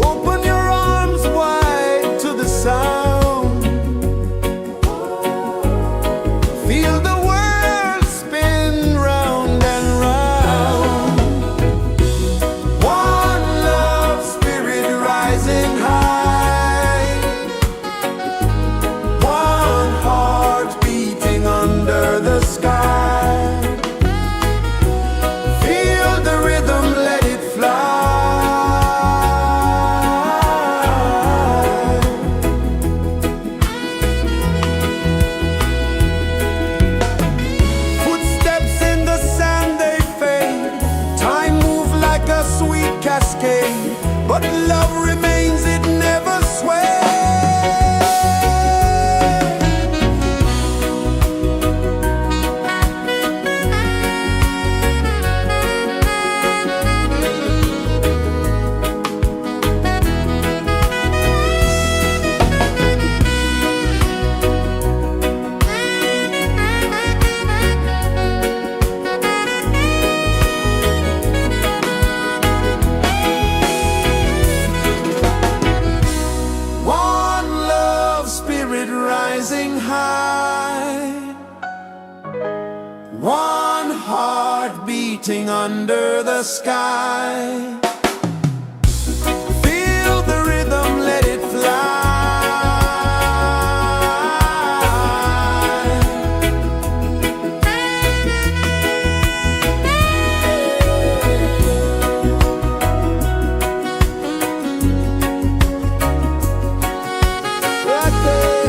Open your arms wide to the sound, feel the world spin round and round. One love spirit rising high, one heart beating under the sky. Feel the rhythm, let it fly. Footsteps in the sand, they fade. Time moves like a sweet cascade, but love remains, it never sways. One love spirit rising high, one heart beating under the sky. Feel the rhythm, let it fly. Right there.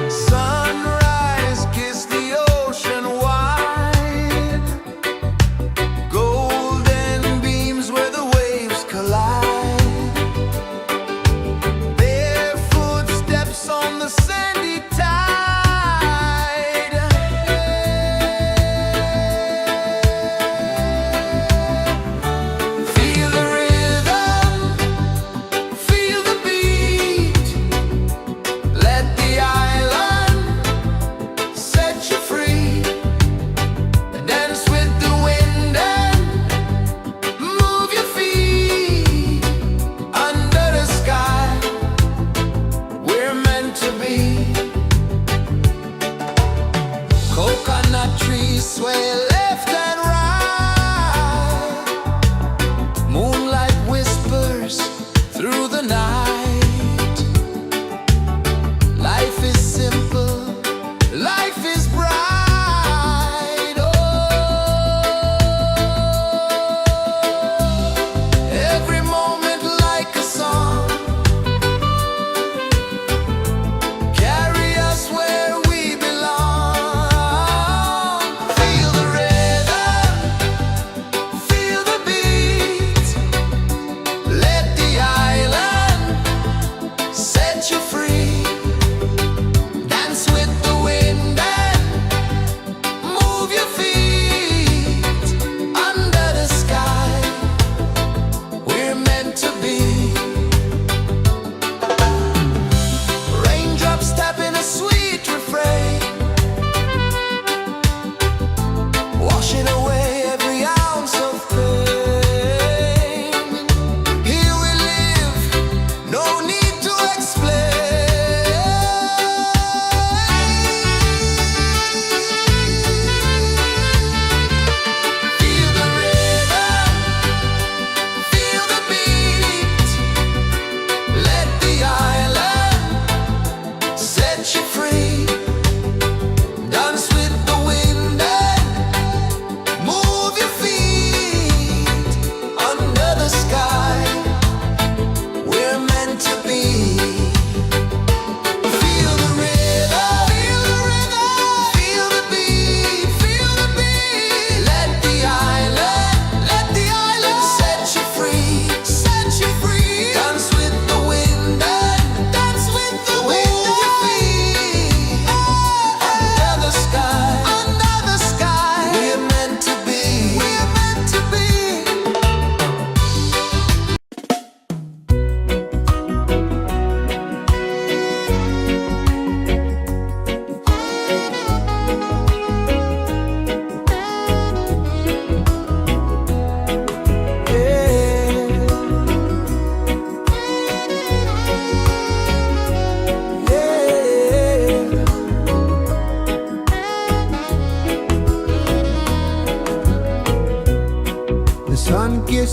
Sunrise, kiss the ocean wide, golden beams where the waves collide, bare footsteps on the sandy tide. Feel the rhythm, feel the beat, let the island set you free. Dance with the wind and move your feet. Under the sky, we're meant to be. Coconut trees sway left and right, moonlight whispers through the night. Life is simple, life is bright. Oh, every moment like a song, carry us where we belong. Feel the rhythm, feel the beat, let the island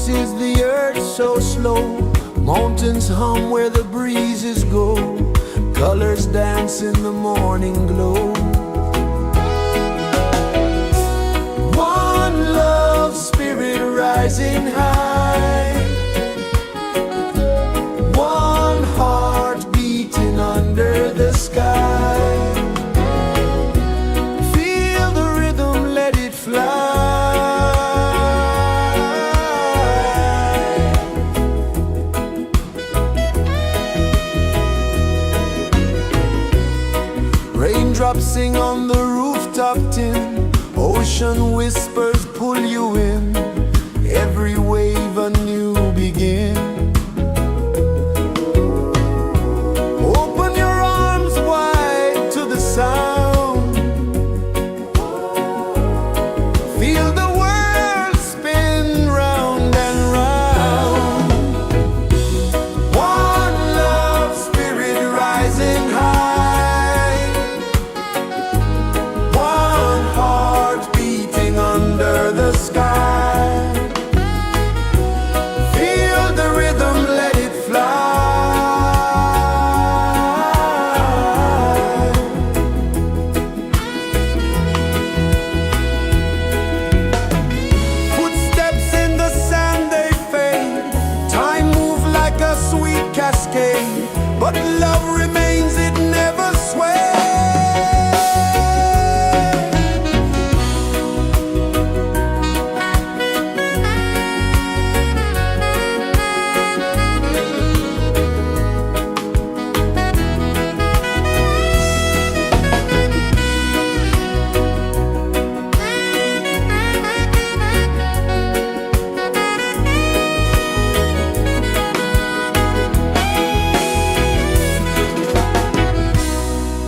kisses the earth so slow. Mountains hum where the breezes go. Colors dance in the morning glow. One love spirit rising high. One heart beating under the sky. Feel the rhythm, let it fly. Raindrops sing on the rooftop tin. Ocean whispers pull you in. Every wave a new begin. Open your arms wide to the sound. Feel the world spin round and round. One love spirit rising high. One heart beating under the sky. Feel the rhythm, let it fly. Footsteps in the sand, they fade. Time moves like a sweet cascade, but love remains, it never sways.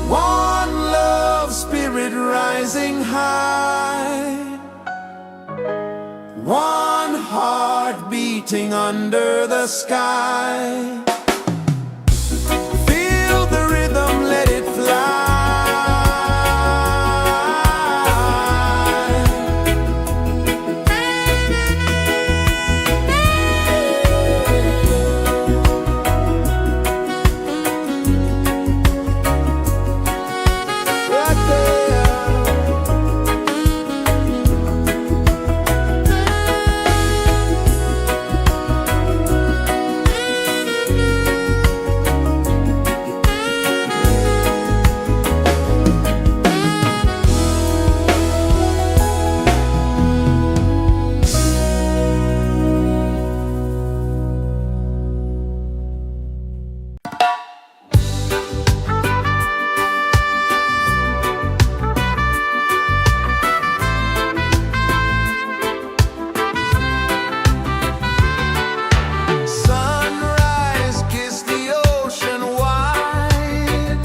One love spirit rising high. One heart beating under the sky. Feel the rhythm, let it fly. Right there. Sunrise, kiss the ocean wide.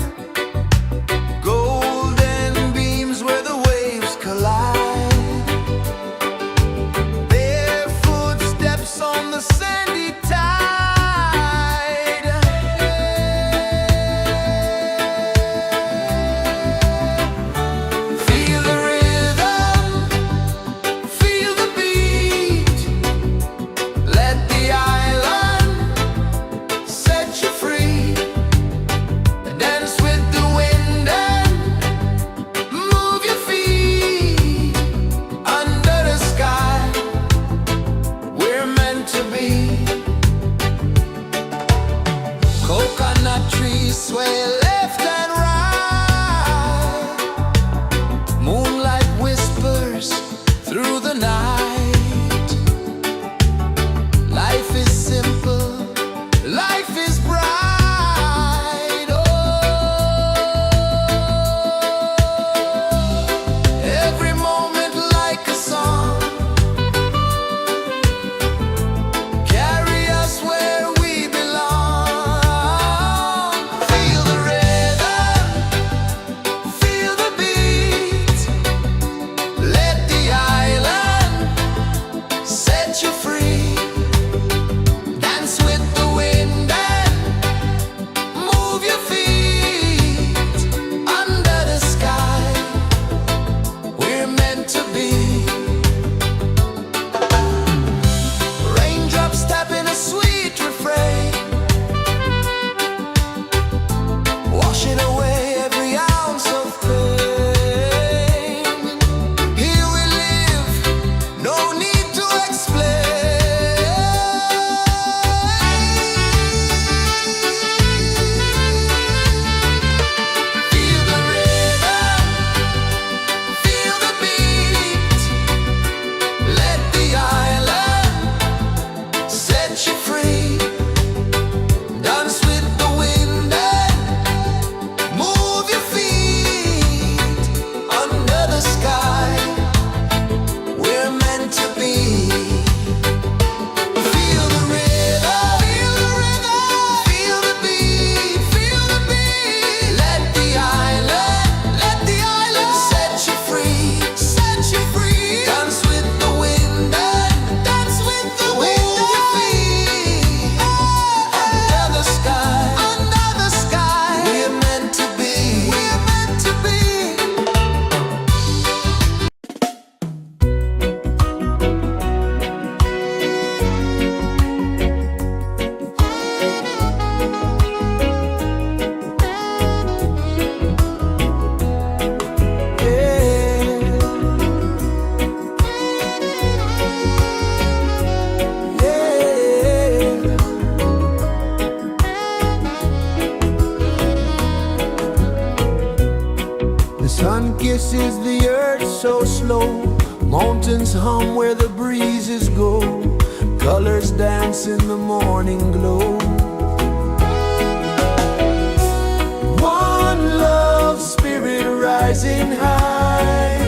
Golden beams where the waves collide. Barefoot steps on the sandy tide. Feel the rhythm, feel the beat. Let the island set you free. Dance with the wind and move your feet. Under the sky, we're meant to be. Coconut trees sway left and right. Moonlight whispers through the night. Life is simple, life is bright. Oh, every moment like a song. Carry us where we belong. Feel the rhythm, sun kisses the earth so slow, mountains hum where the breezes go, colors dance in the morning glow. One love spirit rising high,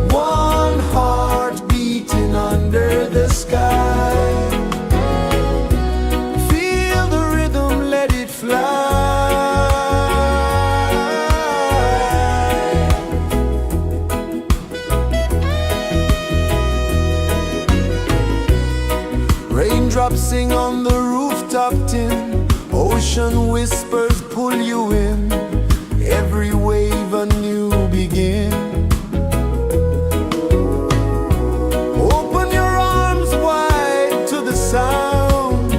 one heart beating under the sky. Feel the rhythm, let it fly. Raindrops sing on the rooftop tin, ocean whispers pull you in, every wave a new begin. Open your arms wide to the sound,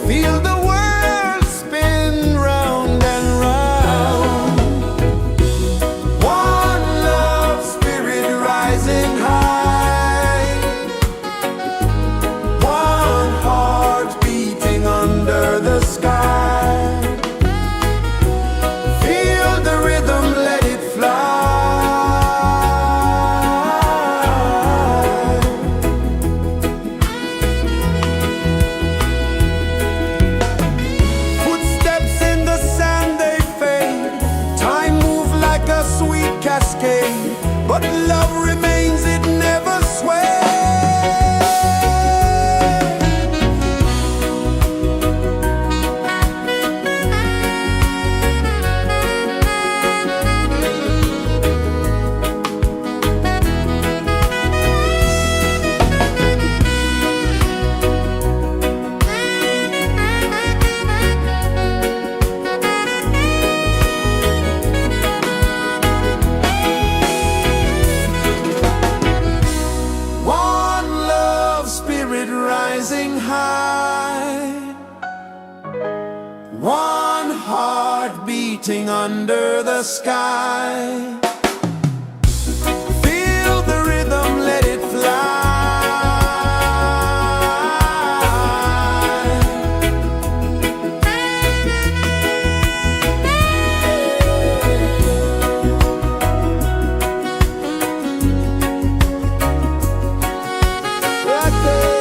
feel the world spin round and round. One love spirit rising high, one heart beating under the sky. Feel the rhythm, let it fly. Footsteps in the sand, they fade, time move like a sweet cascade, but love remains, it never sways. One love spirit rising high, one heart beating under the sky. Feel the rhythm, let it fly. Right there.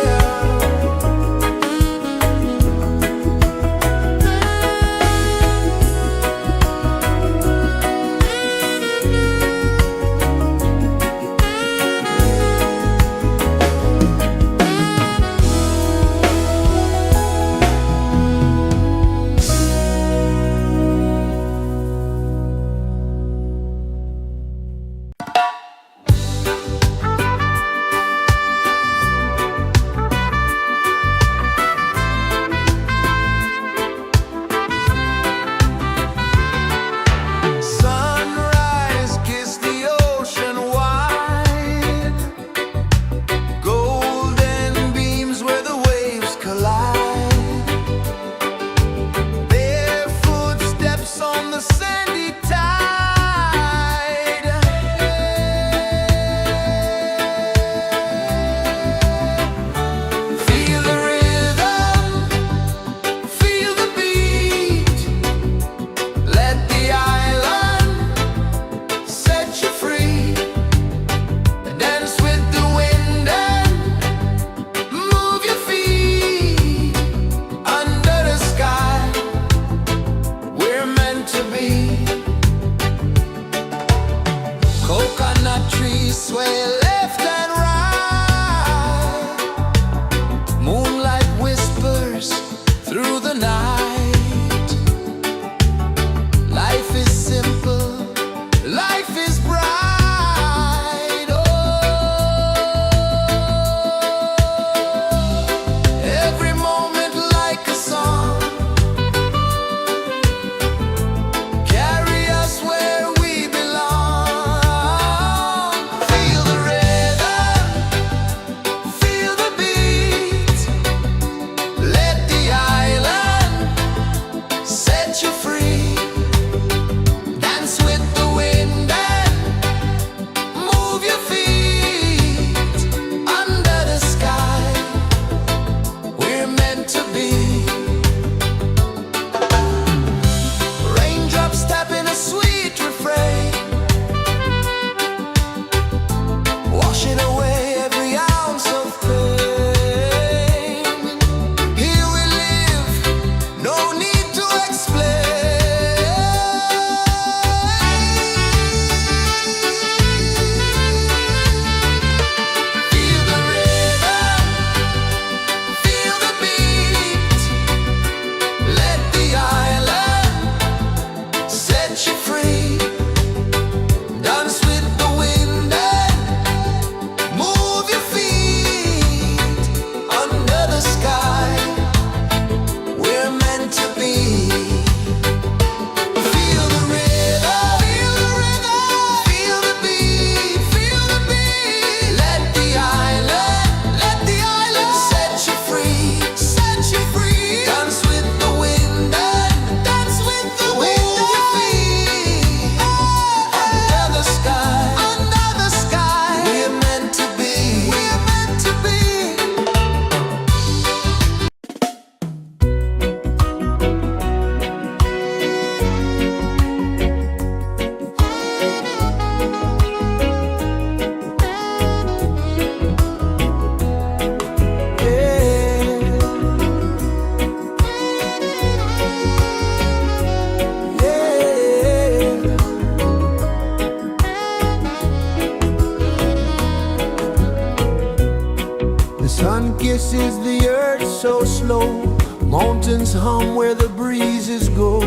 kisses the earth so slow. Mountains hum where the breezes go.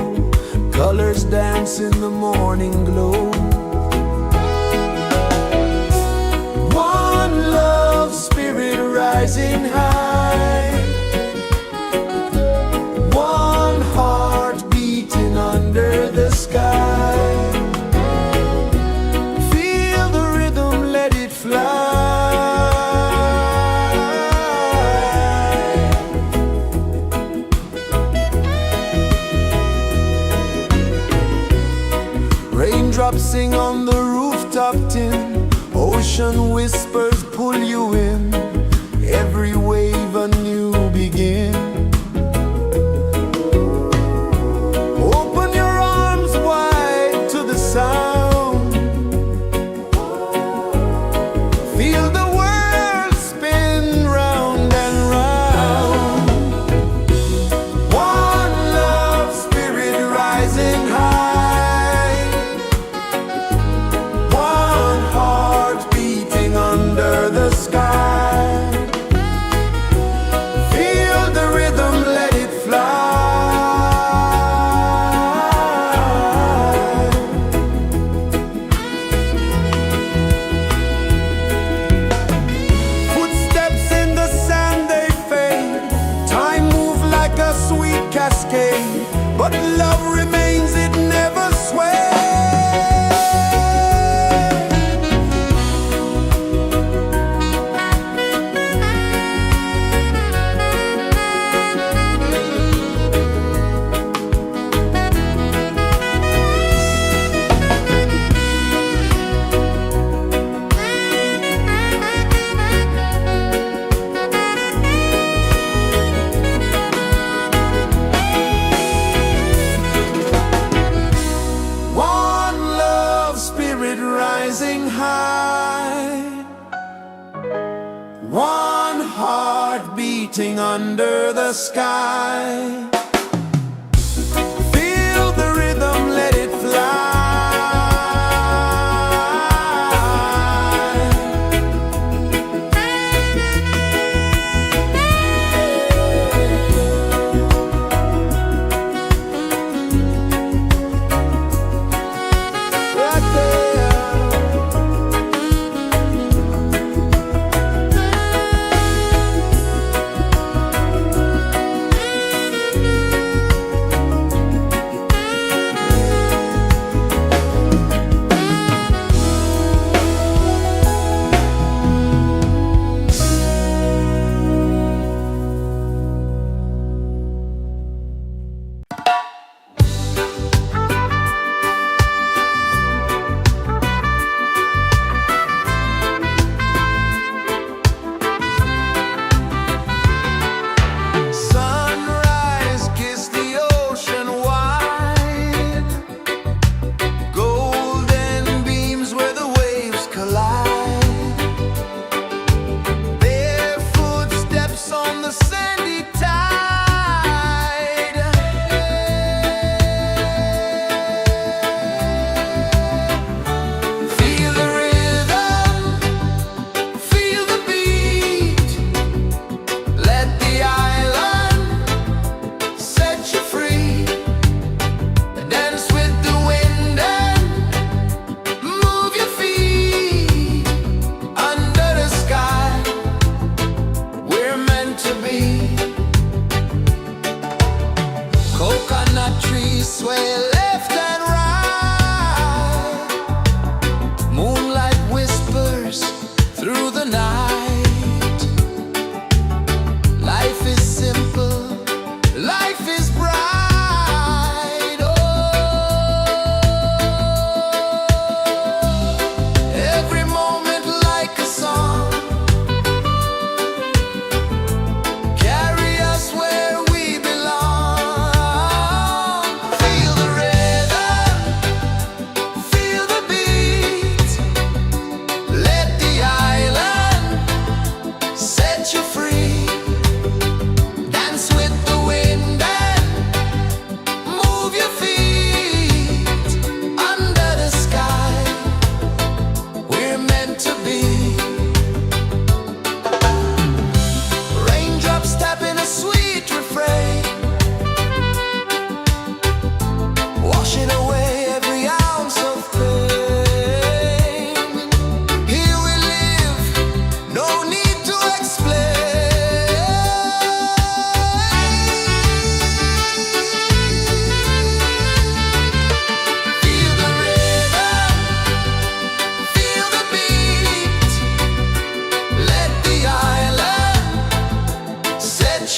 Colors dance in the morning glow. One love spirit rising high. One heart beating under the sky. Feel the rhythm, let it fly. Raindrops sing on the rooftop tin. Ocean whispers pull you in. Every wave a new begin. Open your arms wide to the sound. Feel the world spin round and round. One love spirit rising high. One heart beating under the sky. Feel the rhythm, let it fly. Footsteps in the sand, they fade. Time moves like a sweet cascade, but love remains, it never sways. One love spirit rising high. One heart beating under the sky. Feel the rhythm, let it fly. Right there.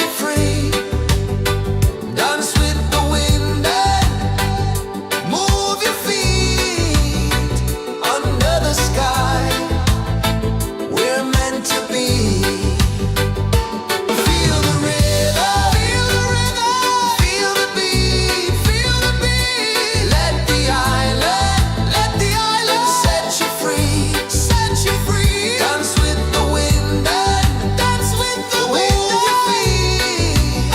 you free. Dance with the wind and move your feet under the sky. We're meant to be. Feel the rhythm, feel the beat, let the island set you free, Dance with the wind and move your feet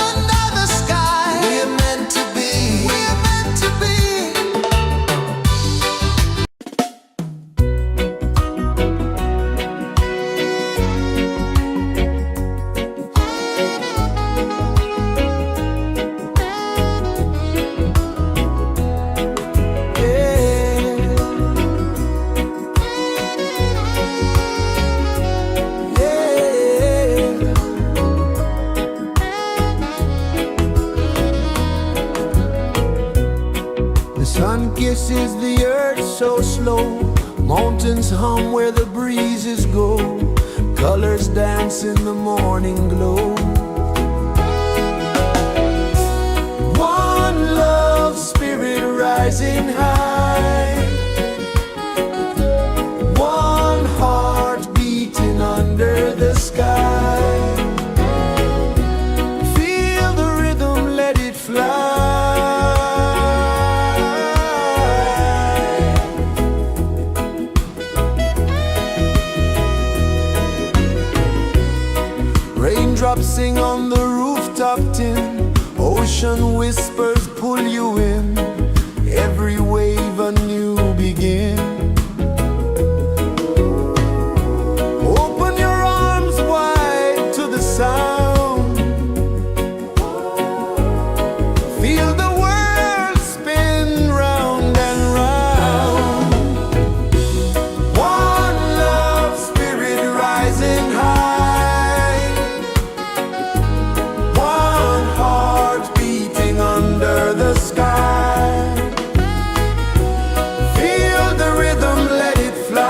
under the sky. We're meant to be. The sun kisses the earth so slow. Mountains hum where the breezes go. Colors dance in the morning glow. One love spirit rising high. One heart beating under the sky. Feel the rhythm, let it fly. Raindrops sing on the rooftop tin. Ocean whispers pull you in. Every wave a new begin. Open your arms wide to the sound. Feel the world spin round and round. One love spirit rising high. One heart beating under the sky. Feel the rhythm, let it fly.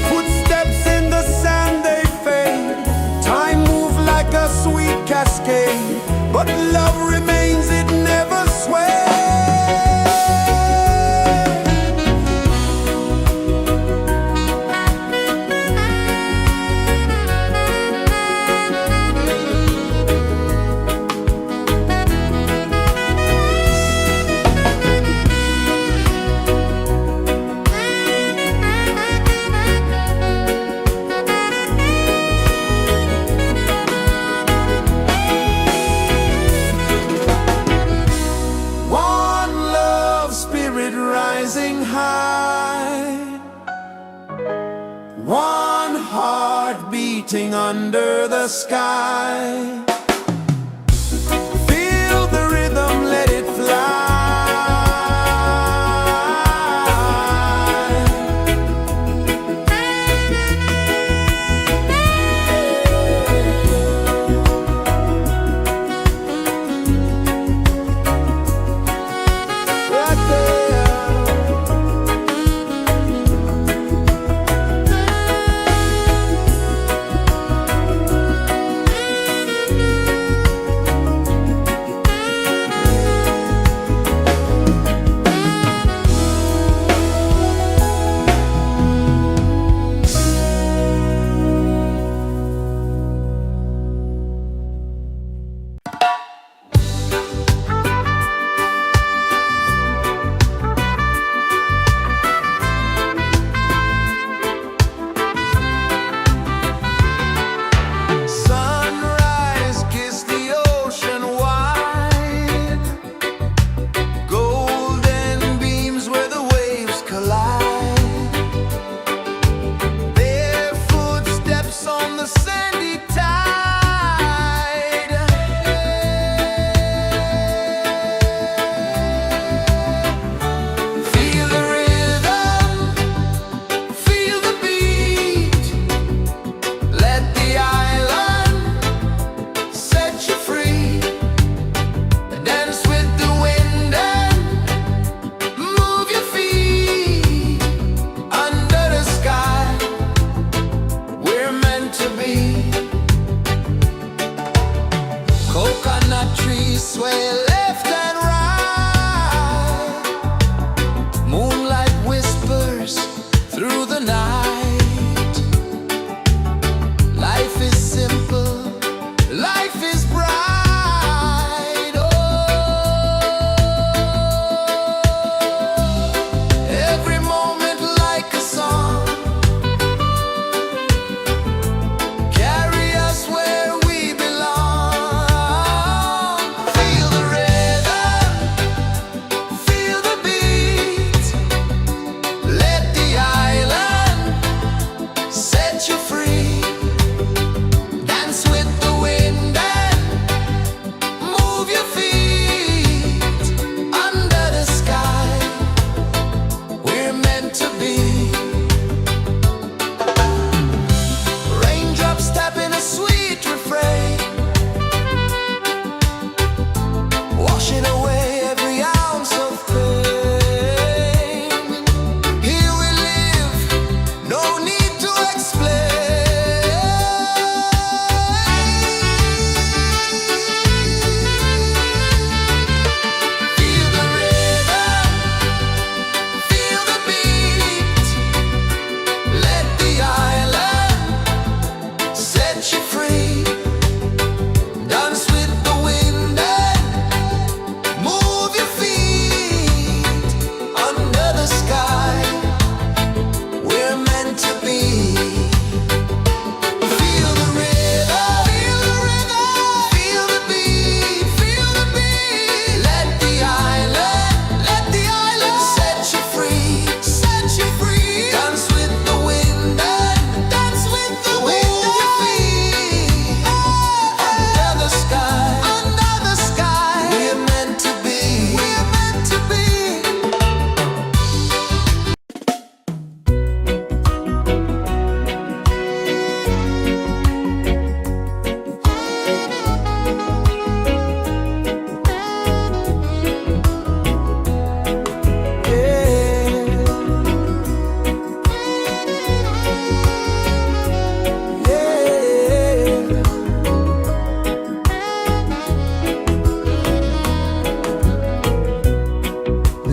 Footsteps in the sand, they fade. Time moves like a sweet cascade, but love remains, it never sways. One love spirit rising high. One heart beating under the sky. Feel the rhythm, let it fly. Right there.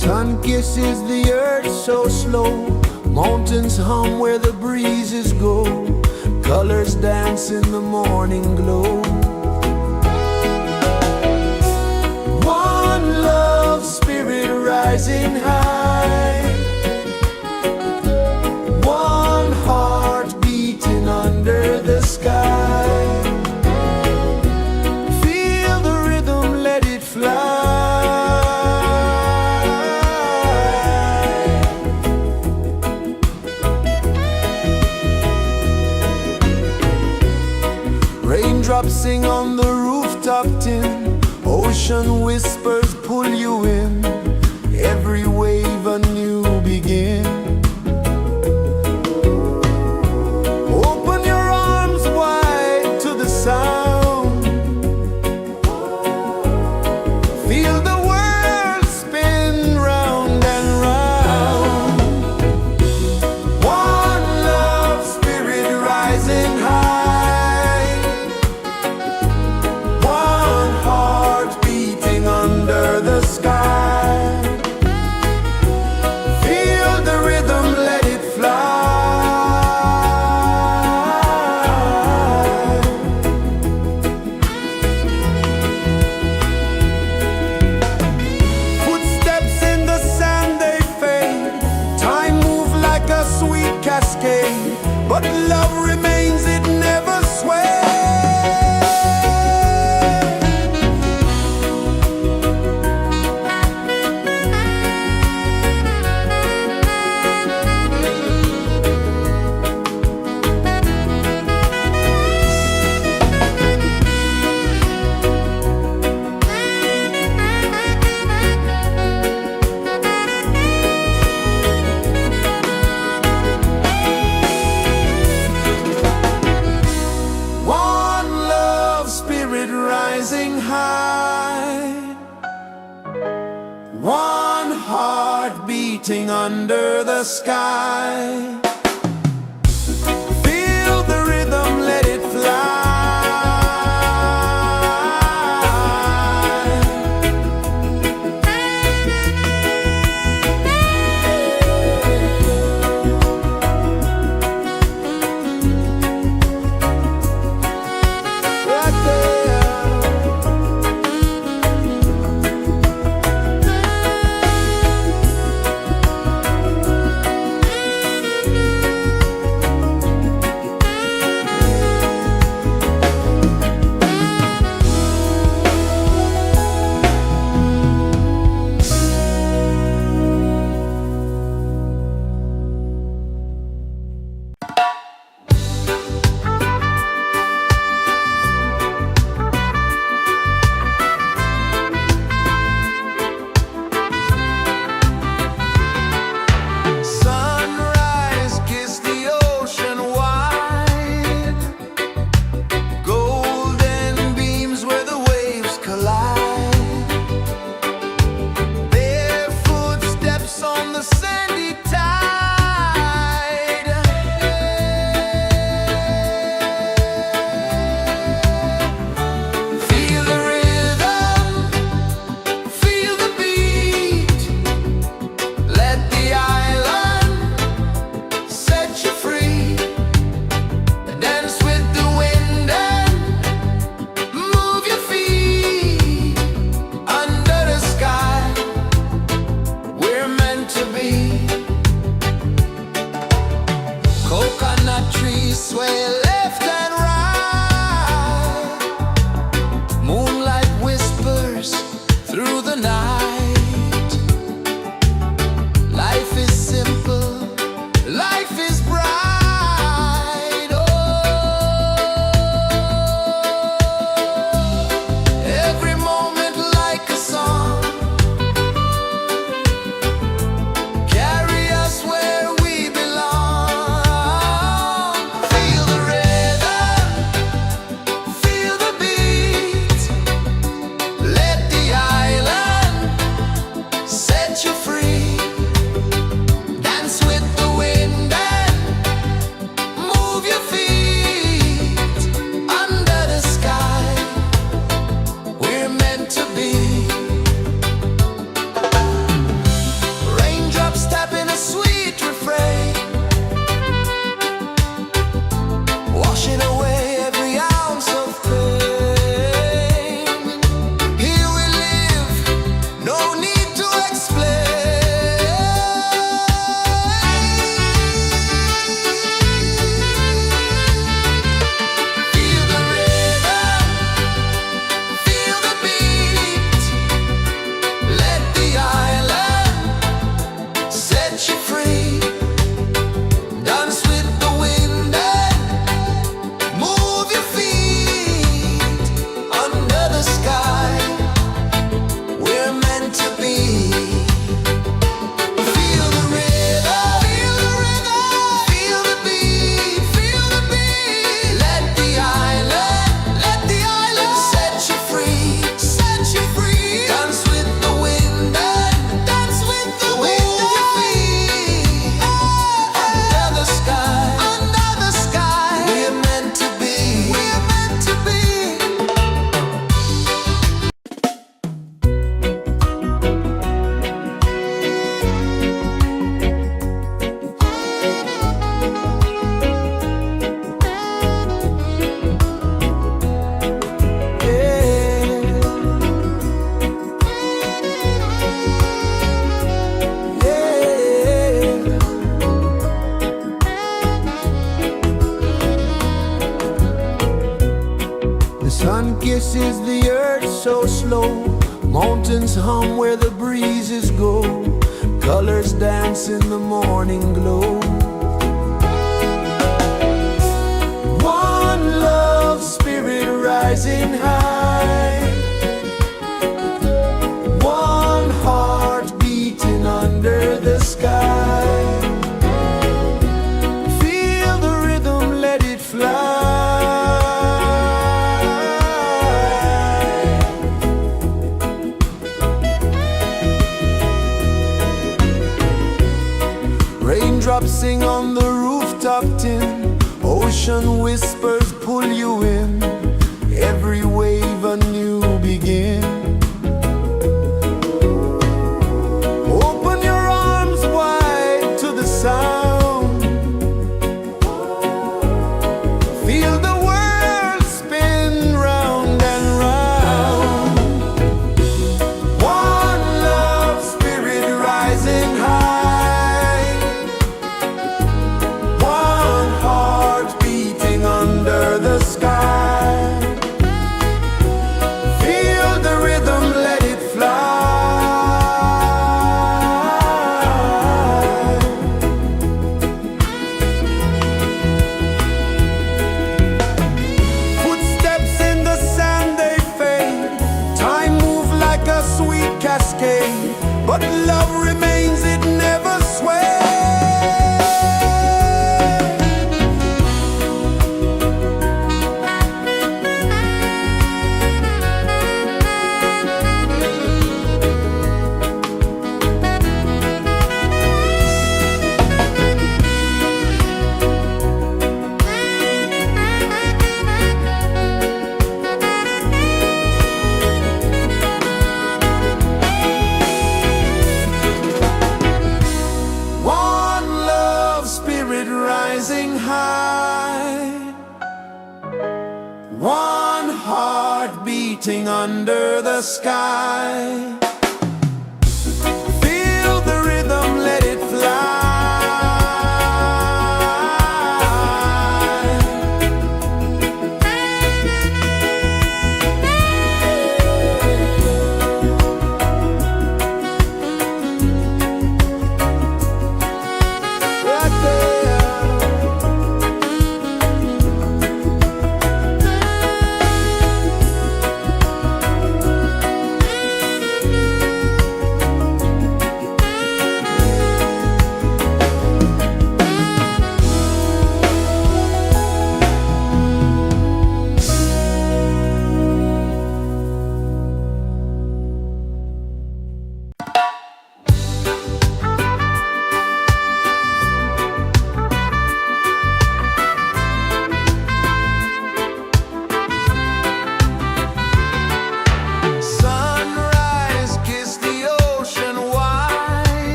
sun kisses the earth so slow, mountains hum where the breezes go, colors dance in the morning glow. One love spirit rising high, one heart beating under the sky. Feel the rhythm, let it fly. Raindrops sing on the rooftop tin, ocean whispers pull you in, every wave a new begin. Open your arms wide to the sound, feel the world spin round and round. One love spirit rising high, one heart beating under the sky. Feel the rhythm, let it fly. Footsteps in the sand, they fade, time moves like a sweet cascade, but love remains, it never sways. One love spirit rising high, one heart beating under the sky. Feel the rhythm, let it fly. Right there. kisses the earth so slow. Mountains hum where the breezes go. Colors dance in the morning glow. One love spirit rising high. One heart beating under the sky. Feel the rhythm, let it fly. Raindrops sing on the rooftop tin. Ocean whispers pull you in. Every wave a new begin. Open your arms wide to the sound. Feel the world spin round and round. One love spirit rising high. One heart beating under the sky. Feel the rhythm, let it fly. Footsteps in the sand, they fade. Time moves like a sweet cascade, but love remains, it never sways. One love spirit rising high. One heart beating under the sky. Feel the rhythm, let it fly. Right there.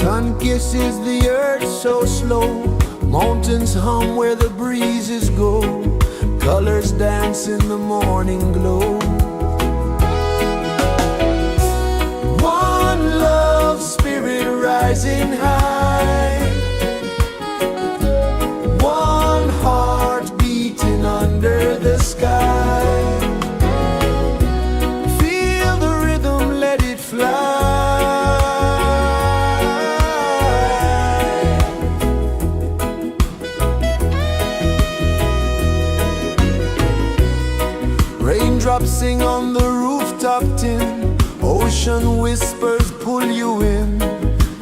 sun kisses the earth so slow, mountains hum where the breezes go, colors dance in the morning glow. One love spirit rising high, one heart beating under the sky. Feel the rhythm, let it fly. Raindrops sing on the rooftop tin, ocean whispers pull you in,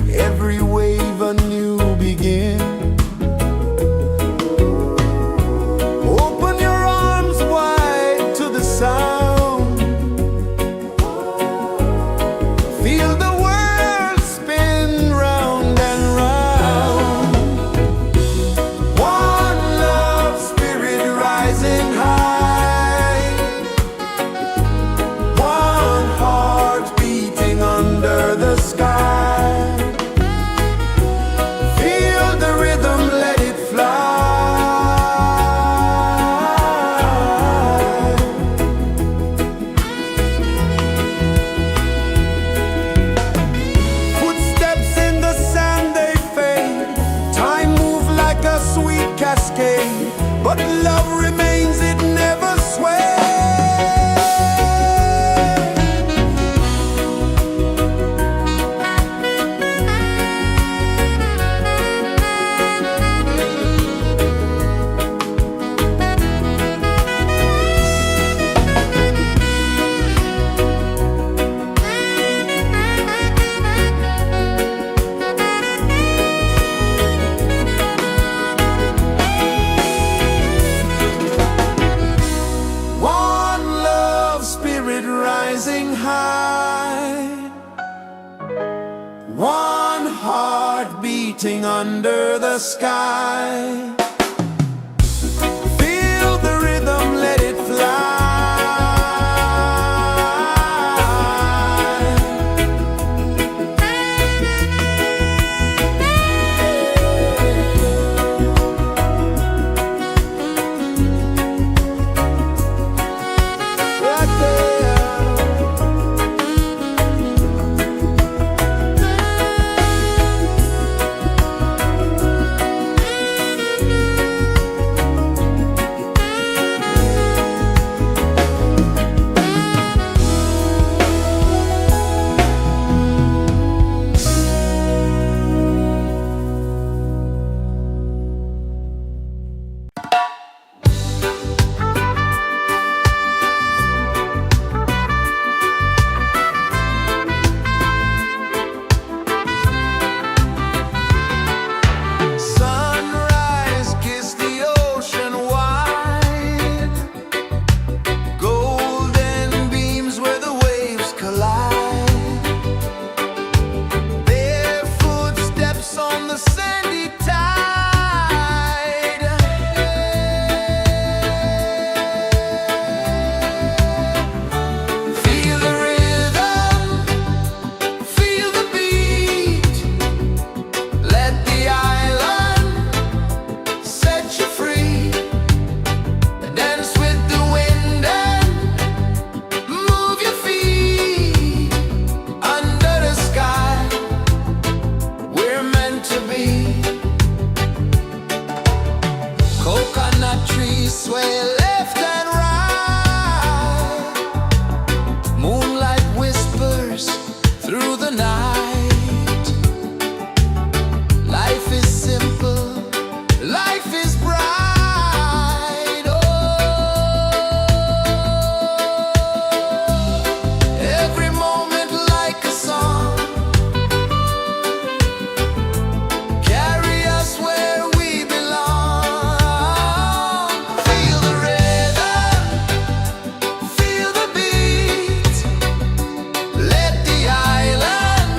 every wave a new begin. Open your arms wide to the sound, feel the world spin round and round. One love spirit rising high, one heart beating under the sky. Feel the rhythm, let it fly. Footsteps in the sand, they fade, time moves like a sweet cascade, but love remains, it never sways. One love spirit rising high, one heart beating under the sky. Feel the rhythm, let it fly. Right there. Sunrise, kiss the ocean wide, golden beams where the waves collide, barefoot steps on the sandy tide. Feel the rhythm, feel the beat, let the island set you free. Dance with the wind and move your feet under the sky. We're meant to be. Coconut trees sway left and right, moonlight whispers through the night. Life is simple, life is bright. Oh, every moment like a song, carry us where we belong. Feel the rhythm, feel the beat, let the island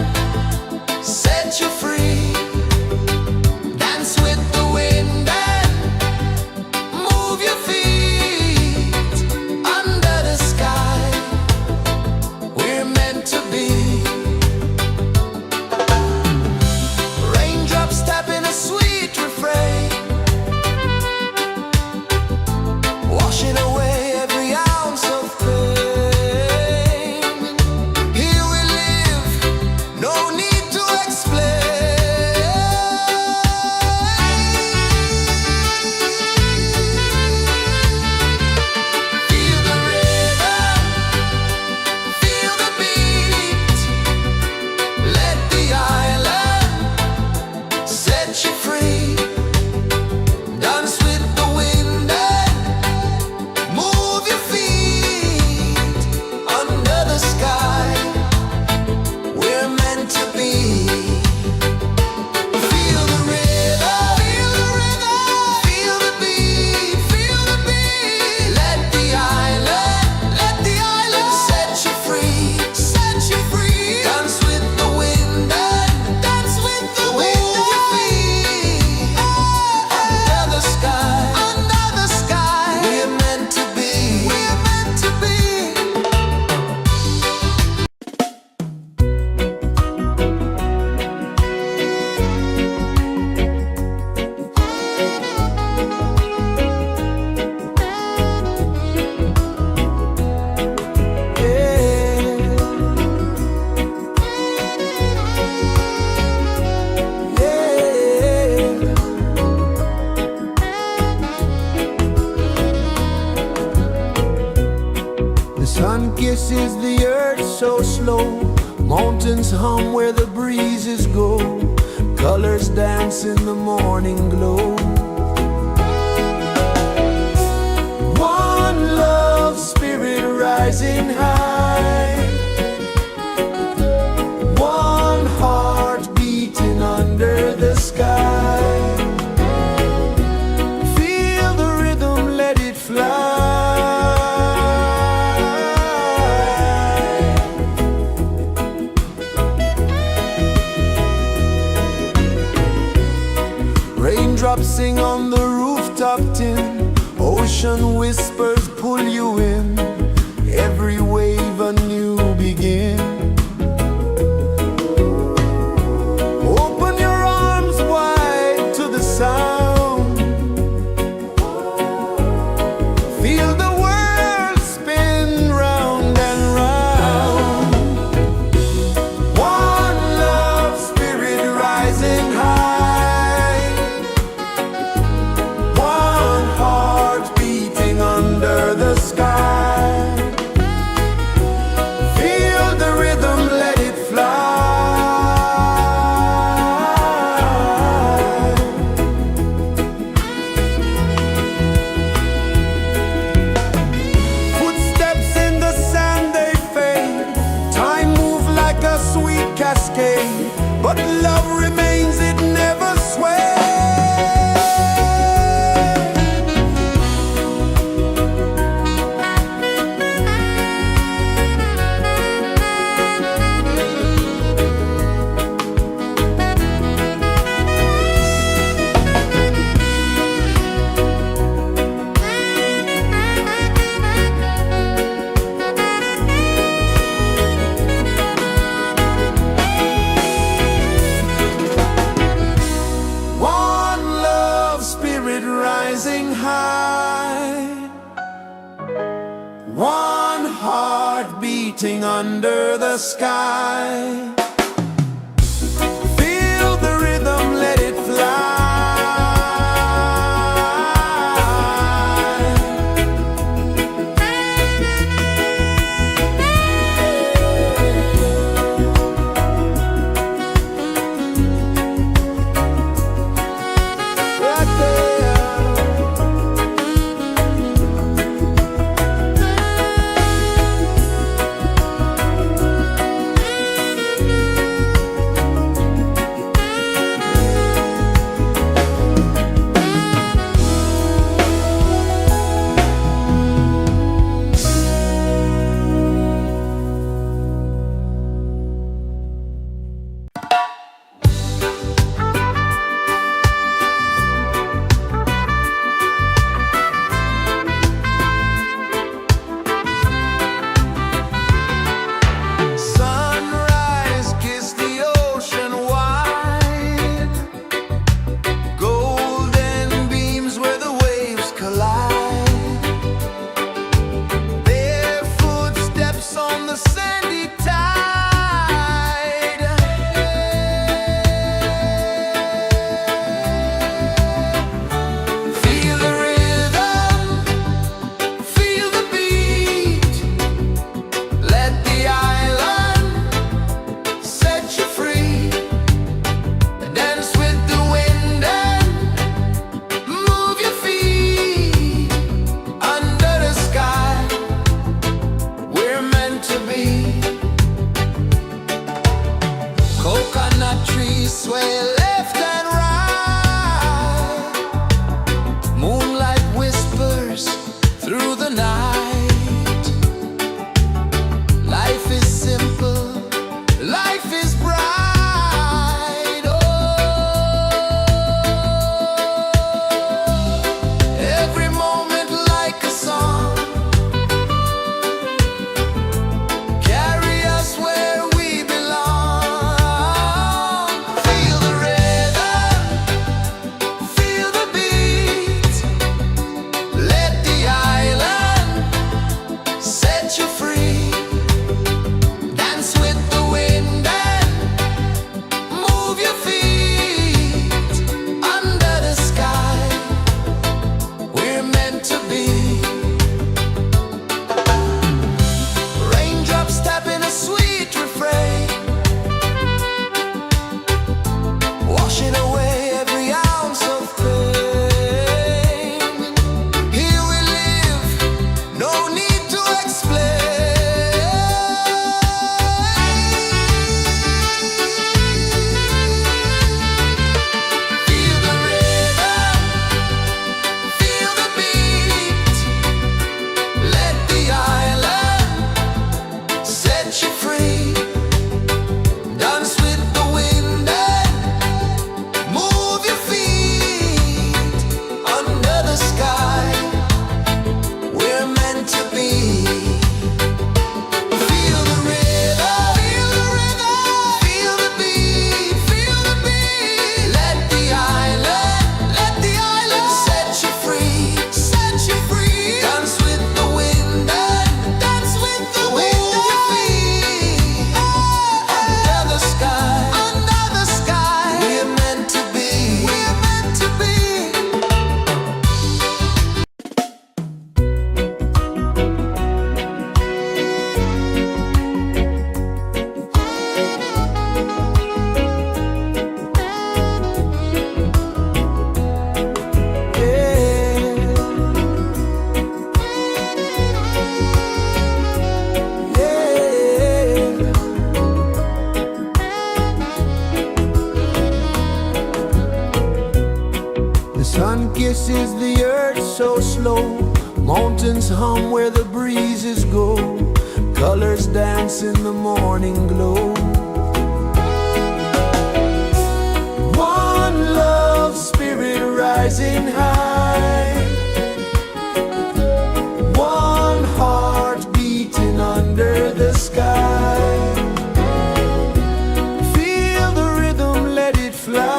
slow, mountains hum where the breezes go, colors dance in the morning glow. One love, spirit rising high, one heart beating under the sky. Feel the rhythm, let it fly. Raindrops sing on the rooftop tin, ocean whispers pull you in, every wave a new begin. Open your arms wide to the sound, feel the world spin round and round. One love, spirit rising high, one heart beating under the sky. Feel the rhythm, let it fly. Footsteps in the sand, they fade, time moves like a sweet cascade, but love remains, it never sways. One love, spirit rising high, one heart beating under the sky. Feel the rhythm, let it fly. Right there. Sunrise, kiss the ocean wide, golden beams where the waves collide, their footsteps on the sandy tide. Feel the rhythm, feel the beat, let the island set you free. Dance with the wind and move your feet under the sky. We're meant to be. Coconut trees sway left and right, moonlight whispers through the night. Life is simple, life is bright. Oh, every moment like a song, carry us where we belong. Feel the rhythm, kisses the earth so slow. Mountains hum where the breezes go. Colors dance in the morning glow. One love spirit rising high. One heart beating under the sky. Feel the rhythm, let it fly.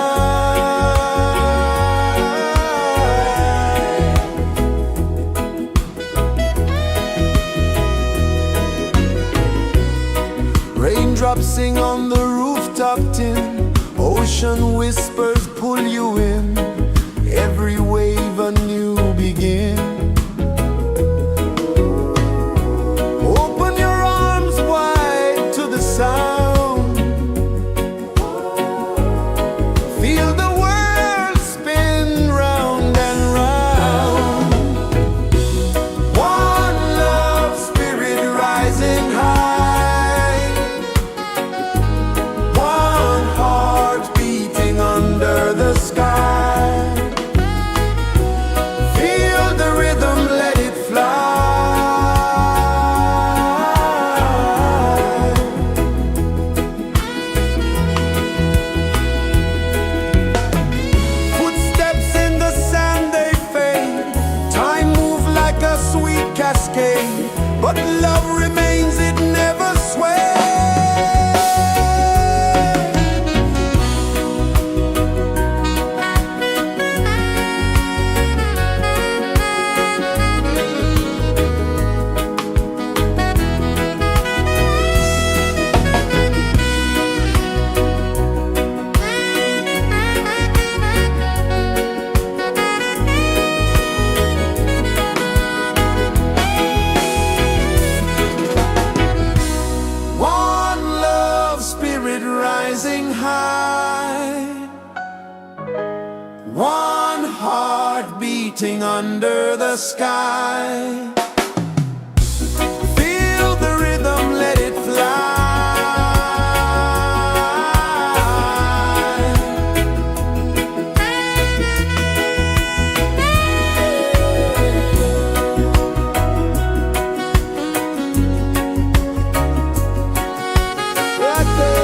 Raindrops sing on the rooftop tin. Ocean whispers pull you in. Every wave a new begin. Open your arms wide to the sound. Feel the world spin round and round. One love spirit rising high. One heart beating under the sky. Feel the rhythm, let it fly. Footsteps in the sand, they fade. Time moves like a sweet cascade, but love remains, it never sways. One love spirit rising high. One heart beating under the sky. Feel the rhythm, let it fly. Right there.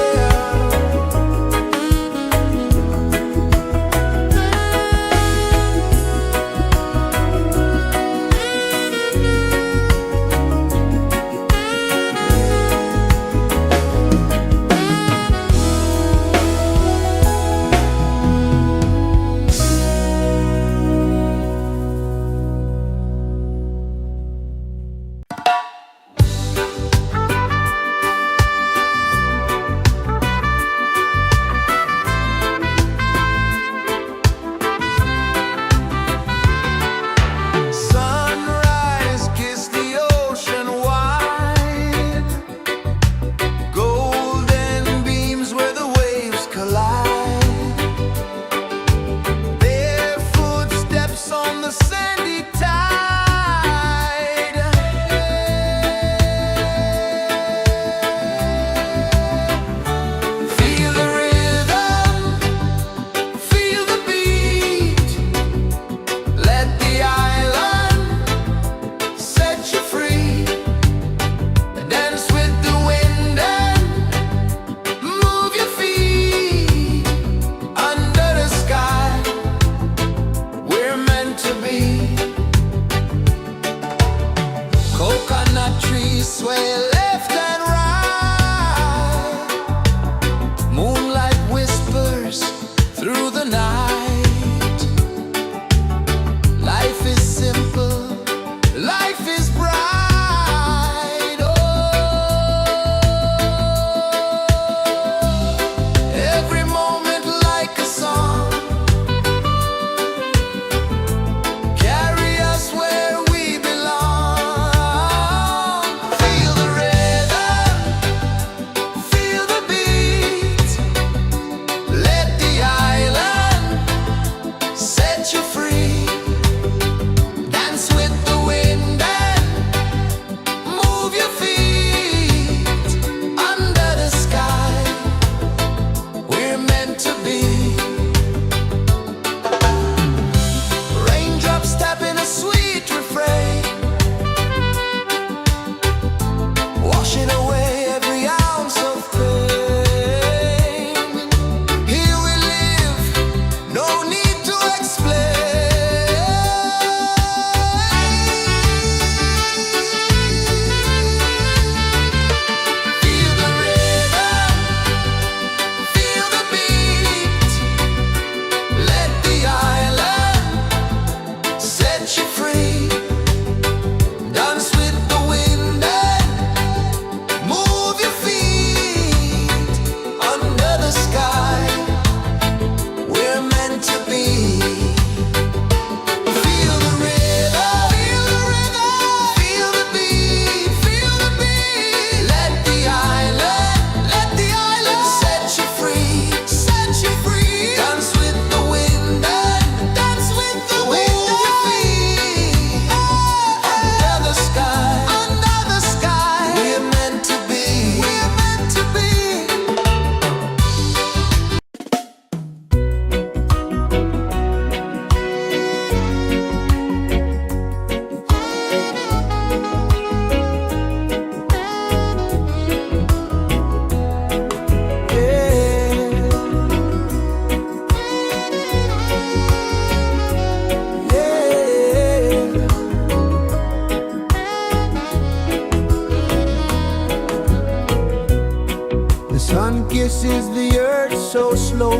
sun kisses the earth so slow,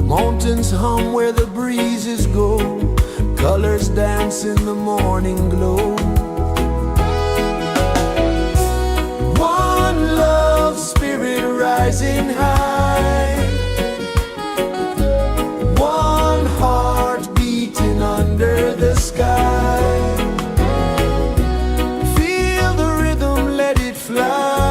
mountains hum where the breezes go, colors dance in the morning glow. One love spirit rising high, one heart beating under the sky. Feel the rhythm, let it fly.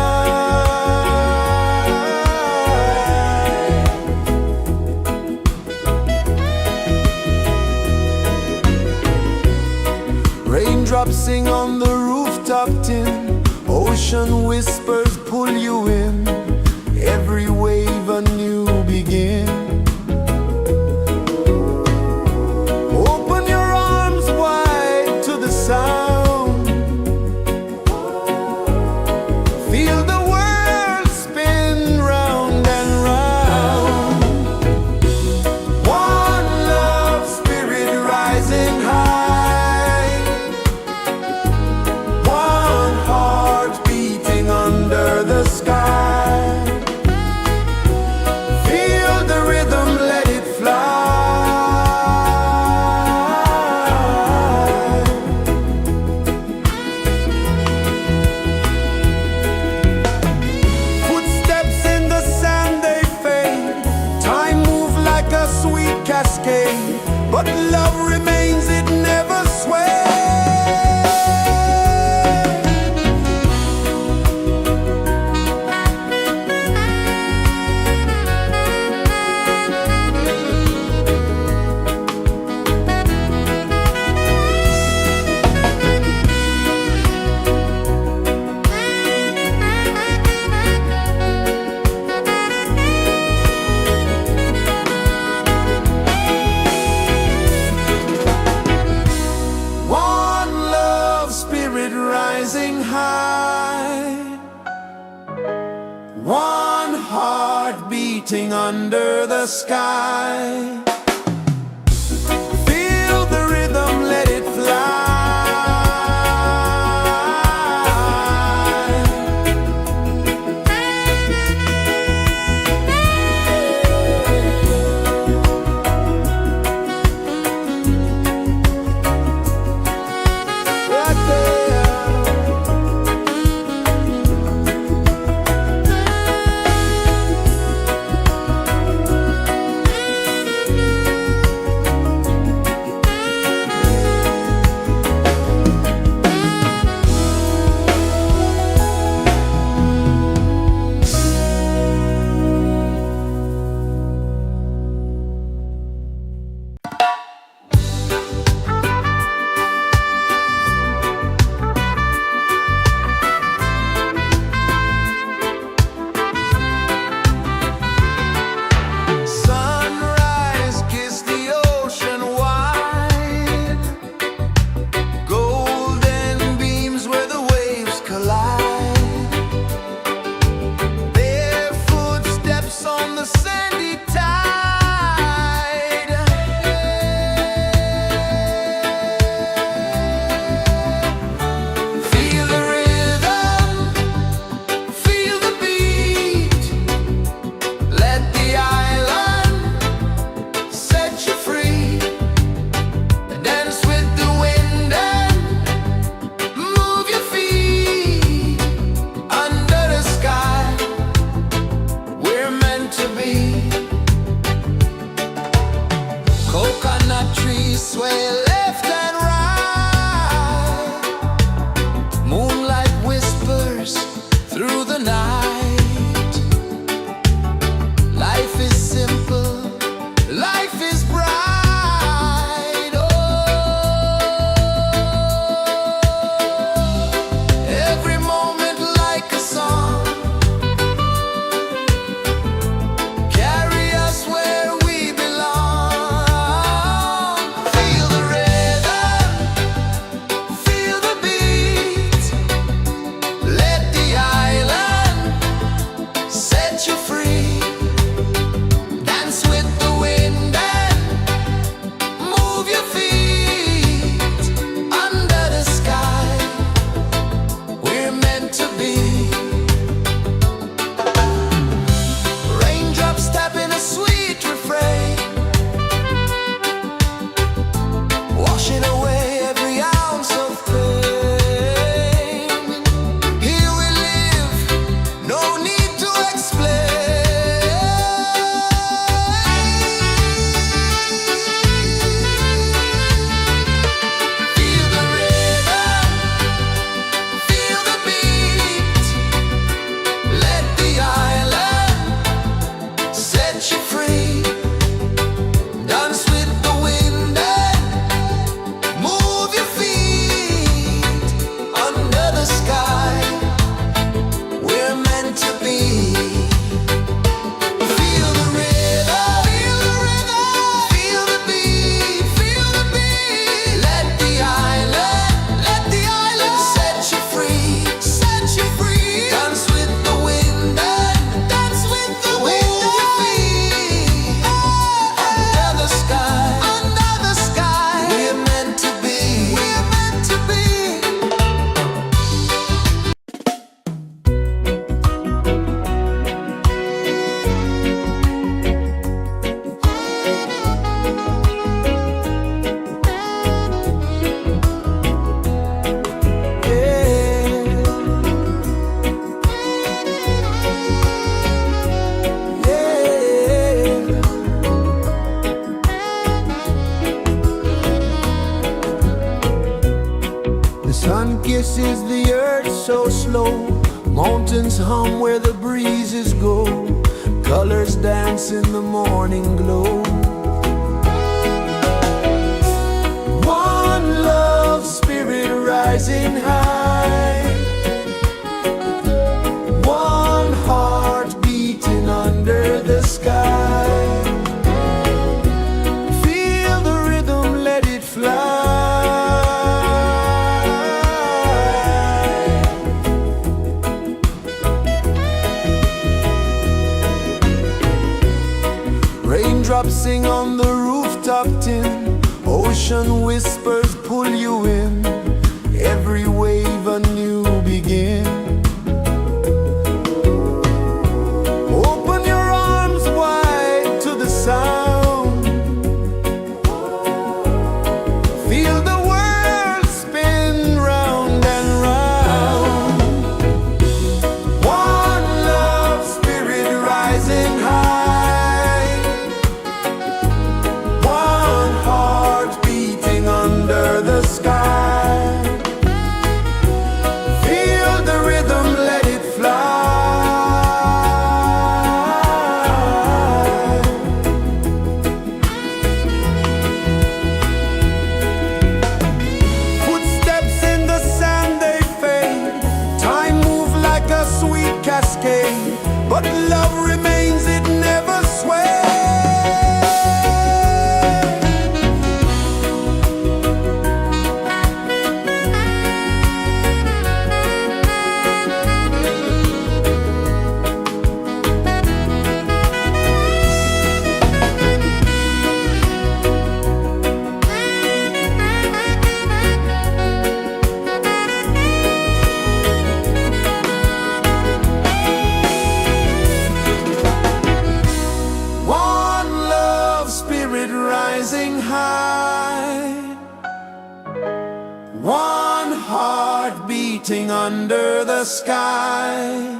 Raindrops sing on the rooftop tin, ocean whispers pull you in, every wave a new begin. Open your arms wide to the sound, feel the world spin round and round. One love spirit rising high, one heart beating under the sky. Feel the rhythm, let it fly. Footsteps in the sand, they fade, time moves like a sweet cascade, but love remains, it never sways. One love spirit rising high, one heart beating under the sky. Feel the rhythm, let it fly. Right there. Mountains hum where the breezes go, colors dance in the morning glow. One love spirit rising high, one heart beating under the sky. Feel the rhythm, let it fly. Raindrops sing on the rooftop tin, ocean whispers pull you in, every wave a new begin. Open your arms wide to the sound, feel the world spin round and round. One love spirit rising high, one heart beating under the sky. Feel the rhythm, let it fly. Footsteps in the sand, they fade. Time moves like a sweet cascade, but love remains, it never sways. One love spirit rising high, one heart beating under the sky.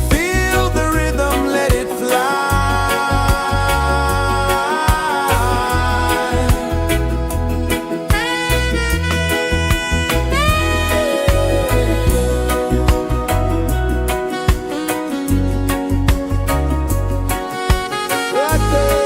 Feel the rhythm, let it fly. Right there.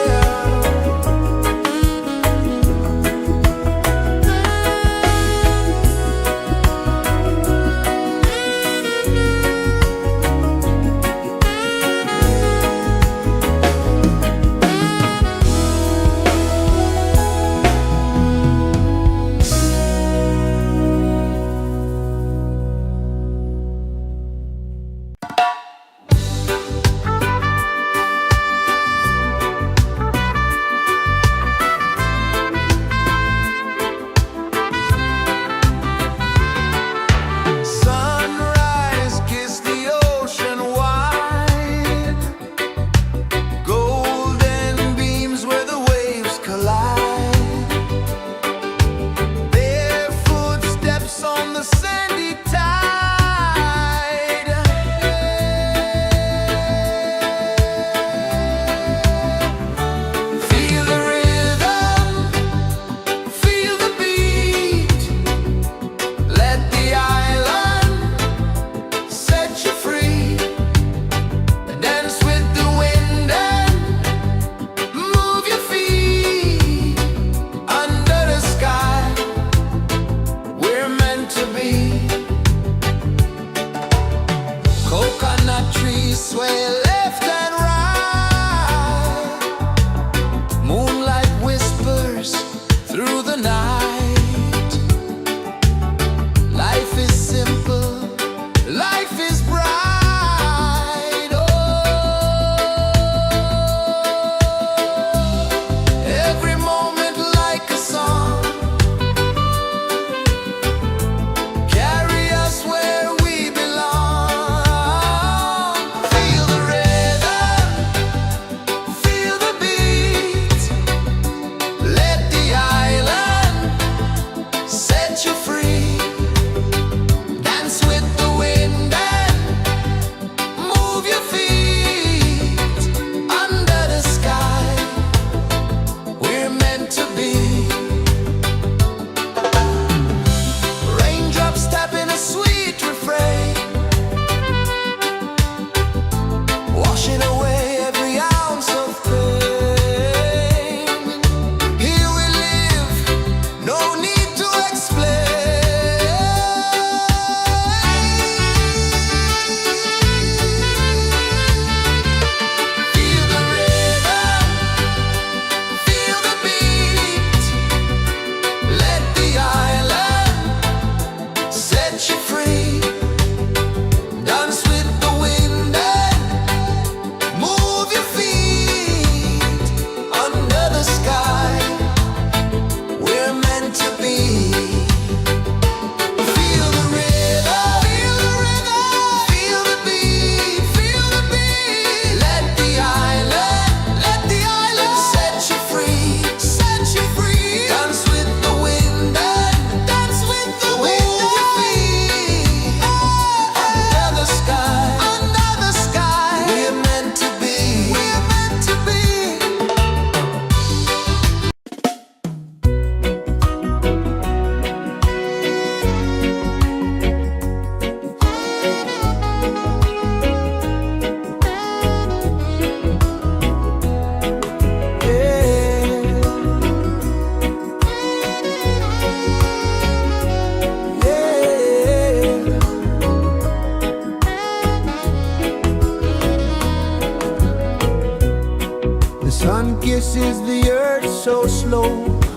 sun kisses the earth so slow,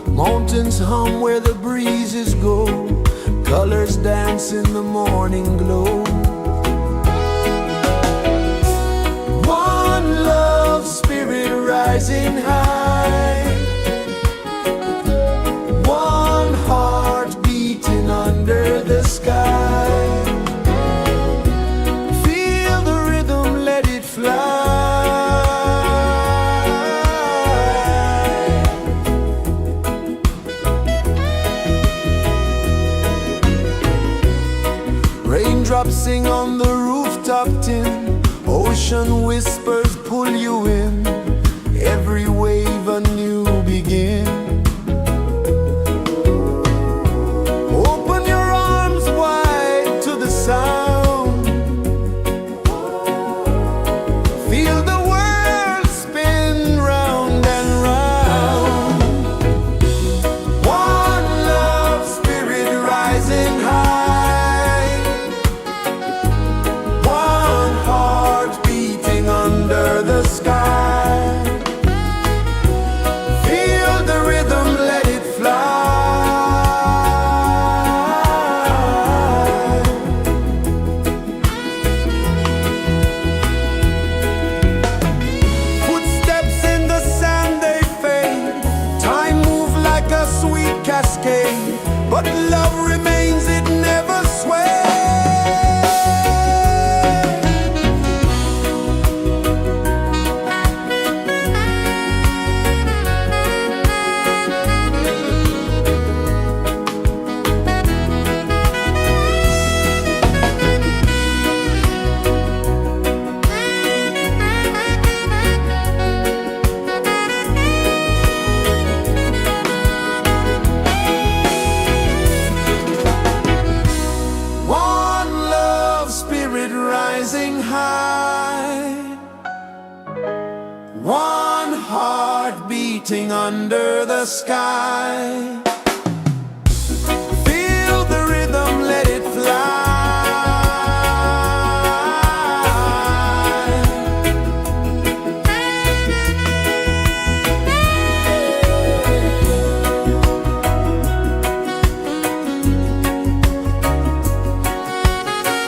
mountains hum where the breezes go, colors dance in the morning glow. One love spirit rising high, one heart beating under the sky. Feel the rhythm, let it fly. Raindrops sing on the rooftop tin, ocean whispers pull you in, every wave a new begin. Open your arms wide to the sound, feel the world spin round and round. One love spirit rising high, one heart beating under the sky. Feel the rhythm, let it fly. Footsteps in the sand, they fade, time move like a sweet cascade, but love remains, it never sways. One love spirit rising high, one heart beating under the sky. Feel the rhythm, let it fly.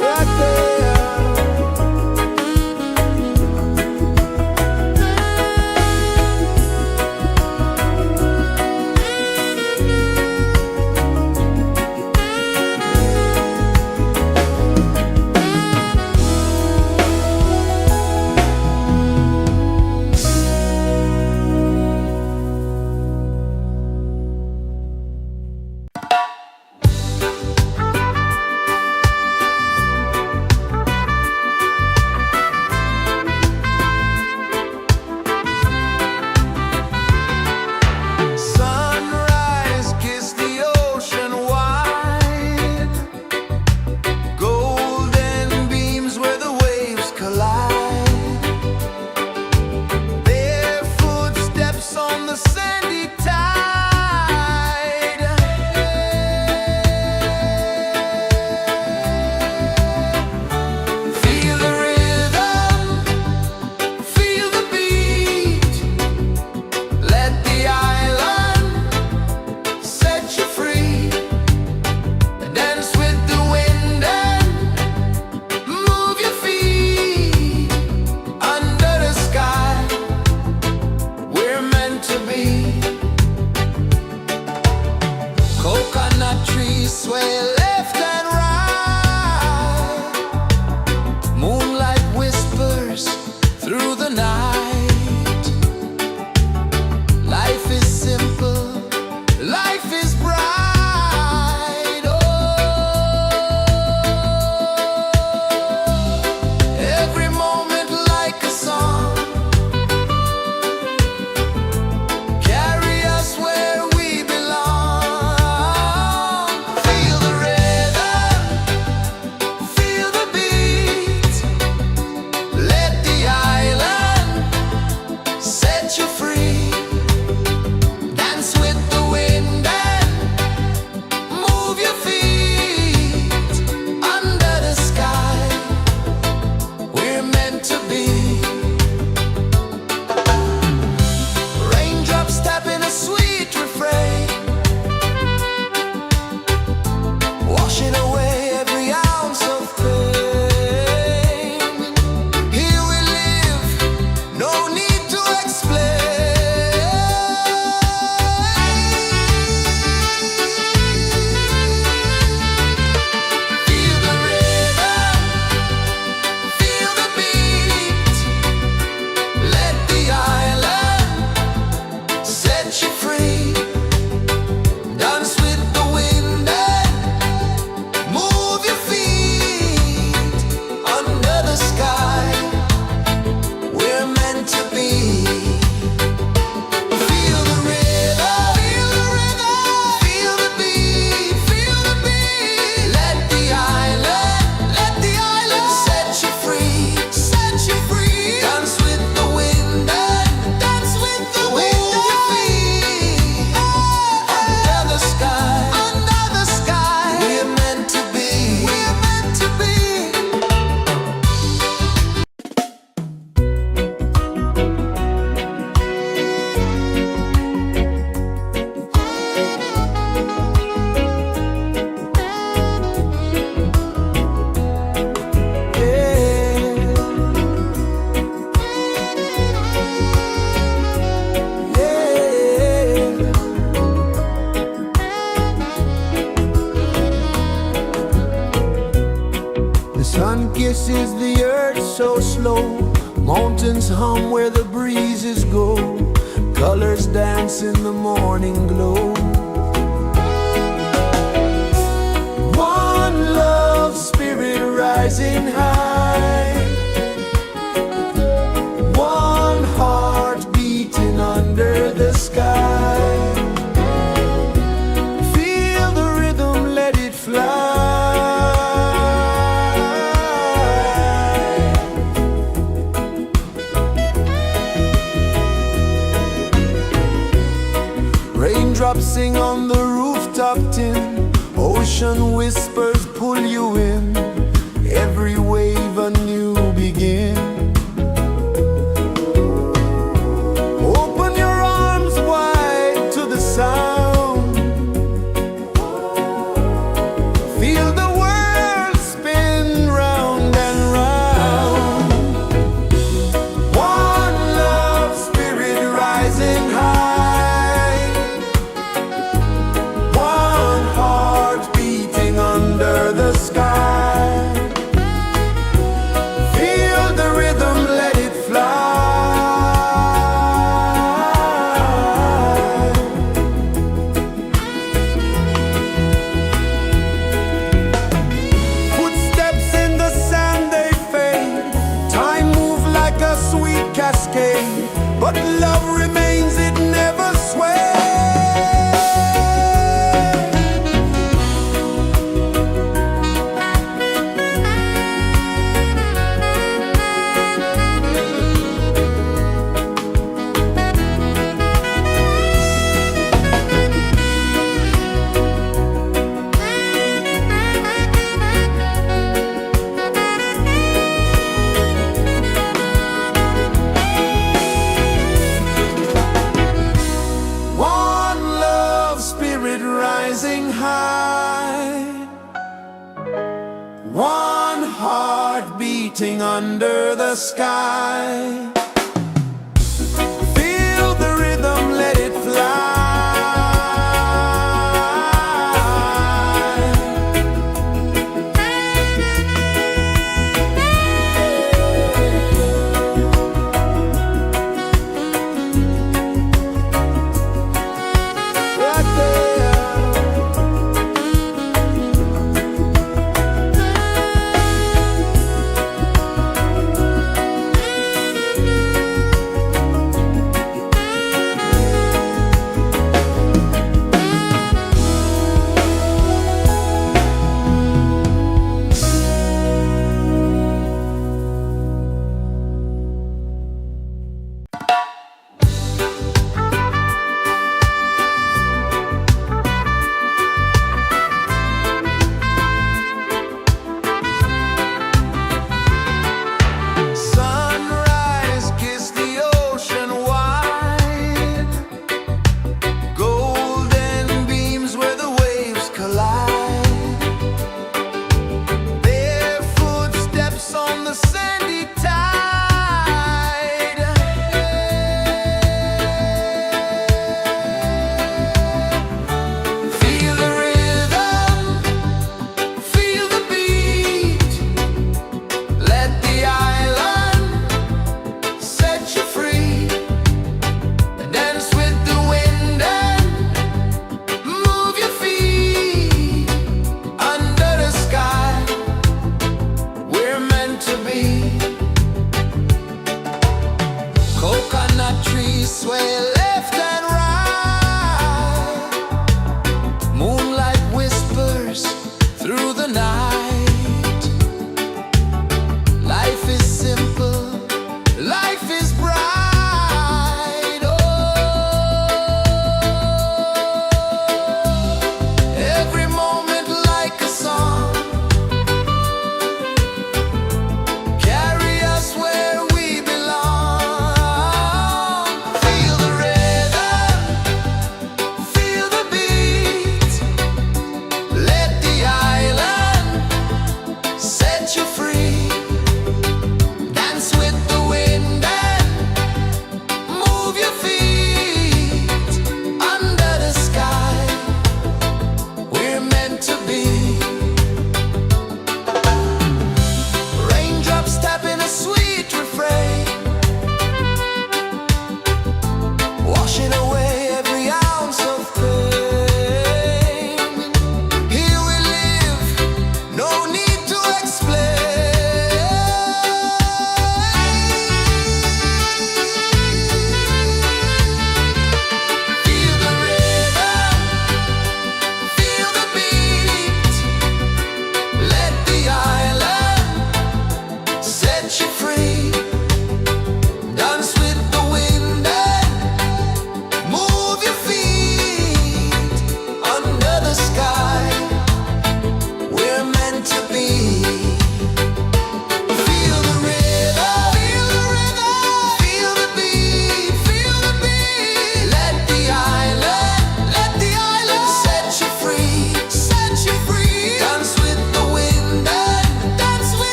Right there. Mountains hum where the breezes go, colors dance in the morning glow. One love spirit rising high, one heart beating under the sky. Feel the rhythm, let it fly. Raindrops sing on the rooftop tin, ocean whispers pull you in, every wave a new begin. Open your arms wide to the sound, feel the world spin round and round. One love spirit rising high, one heart beating under the sky. Feel the rhythm, let it fly. Footsteps in the sand, they fade. Time moves like a sweet cascade, but love remains, it never sways. One love spirit rising high, one heart beating under the sky. Feel the rhythm, let it fly. Right there. Sunrise, kiss the ocean wide, golden beams where the waves collide. Their footsteps on the sandy tide. Feel the rhythm, feel the beat. Let the island set you free. Dance with the wind and move your feet. Under the sky, we're meant to be. Coconut trees sway left and right. Moonlight whispers through the night. Life is simple, life is bright. Oh, every moment like a song, carry us where we belong. Feel the rhythm.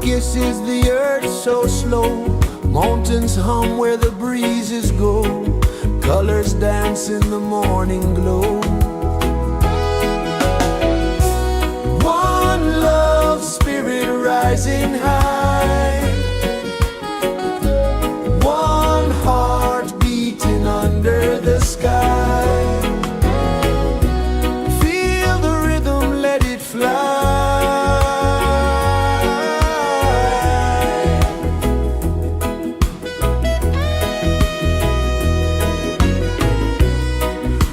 kisses the earth so slow. Mountains hum where the breezes go. Colors dance in the morning glow. One love spirit rising high. One heart beating under the sky. Feel the rhythm, let it fly.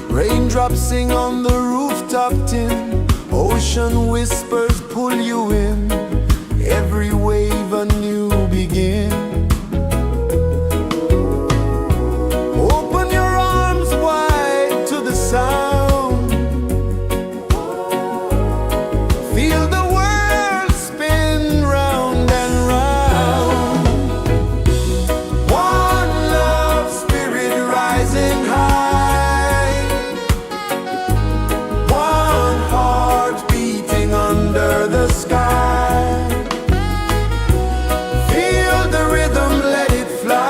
Raindrops sing on the rooftop tin. Ocean whispers pull you in. Every wave a new begin. Open your arms wide to the sound. Feel the world spin round and round. One love spirit rising high. One heart beating under the sky. Feel the rhythm, let it fly.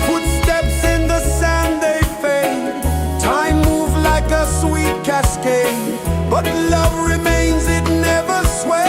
Footsteps in the sand, they fade. Time moves like a sweet cascade, but love remains, it never sways.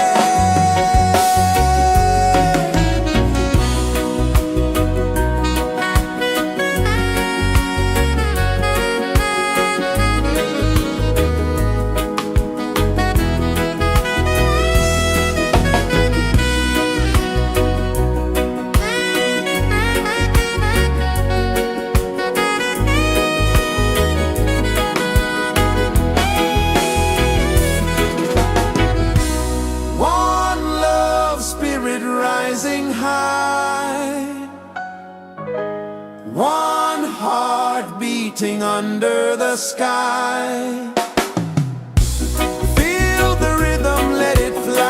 One love spirit rising high. One heart beating under the sky. Feel the rhythm, let it fly.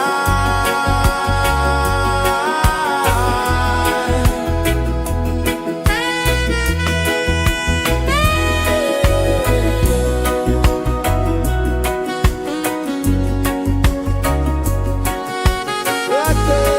Right there.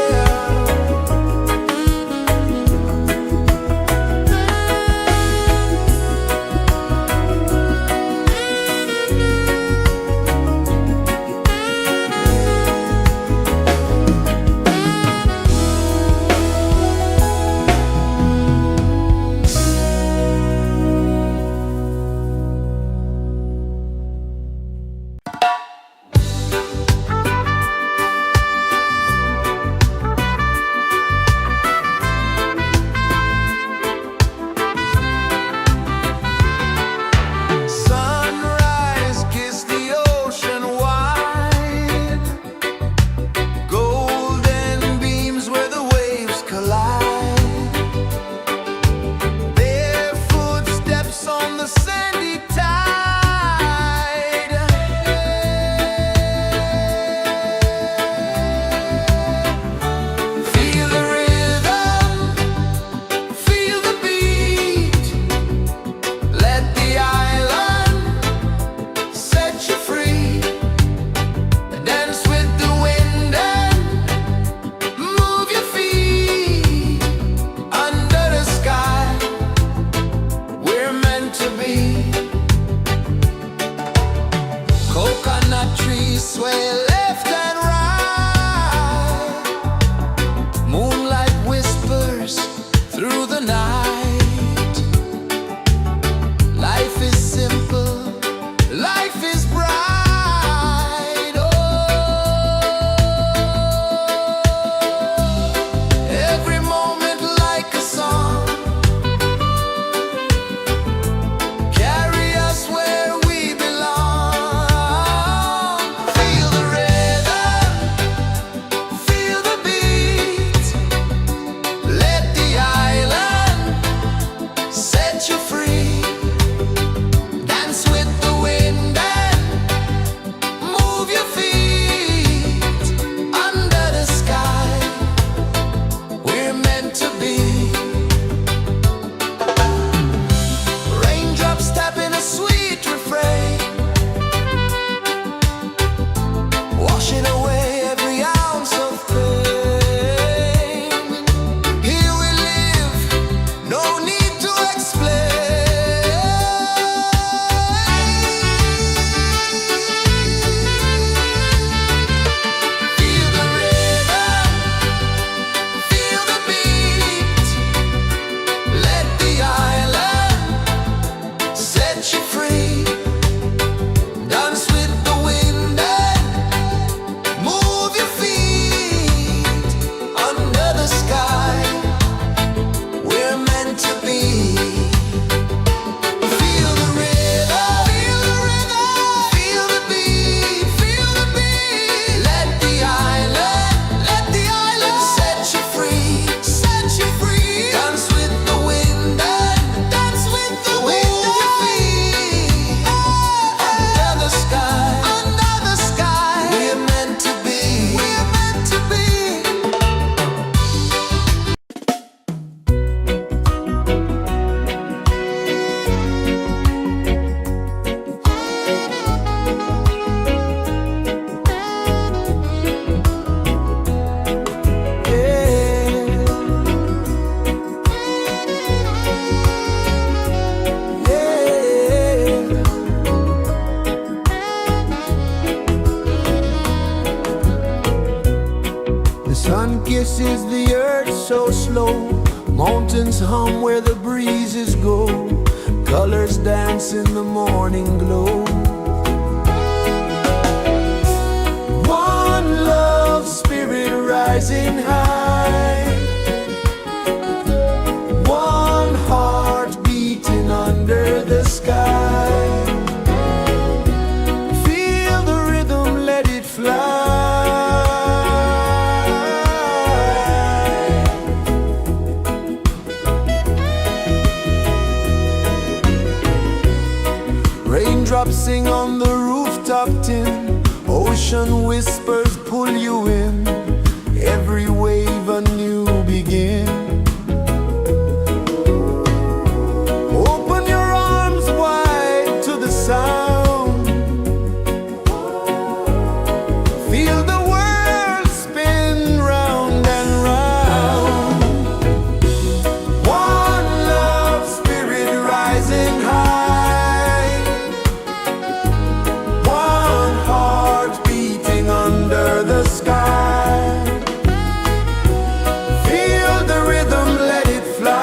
earth so slow. Mountains hum where the breezes go. Colors dance in the morning glow. One love spirit rising high. One heart beating under the sky. Feel the rhythm, let it fly. Raindrops sing on the rooftop tin. Ocean whispers pull you in. Every wave a new begin. Open your arms wide to the sound. Feel the world spin round and round. One love spirit rising high. One heart beating under the sky. Feel the rhythm, let it fly.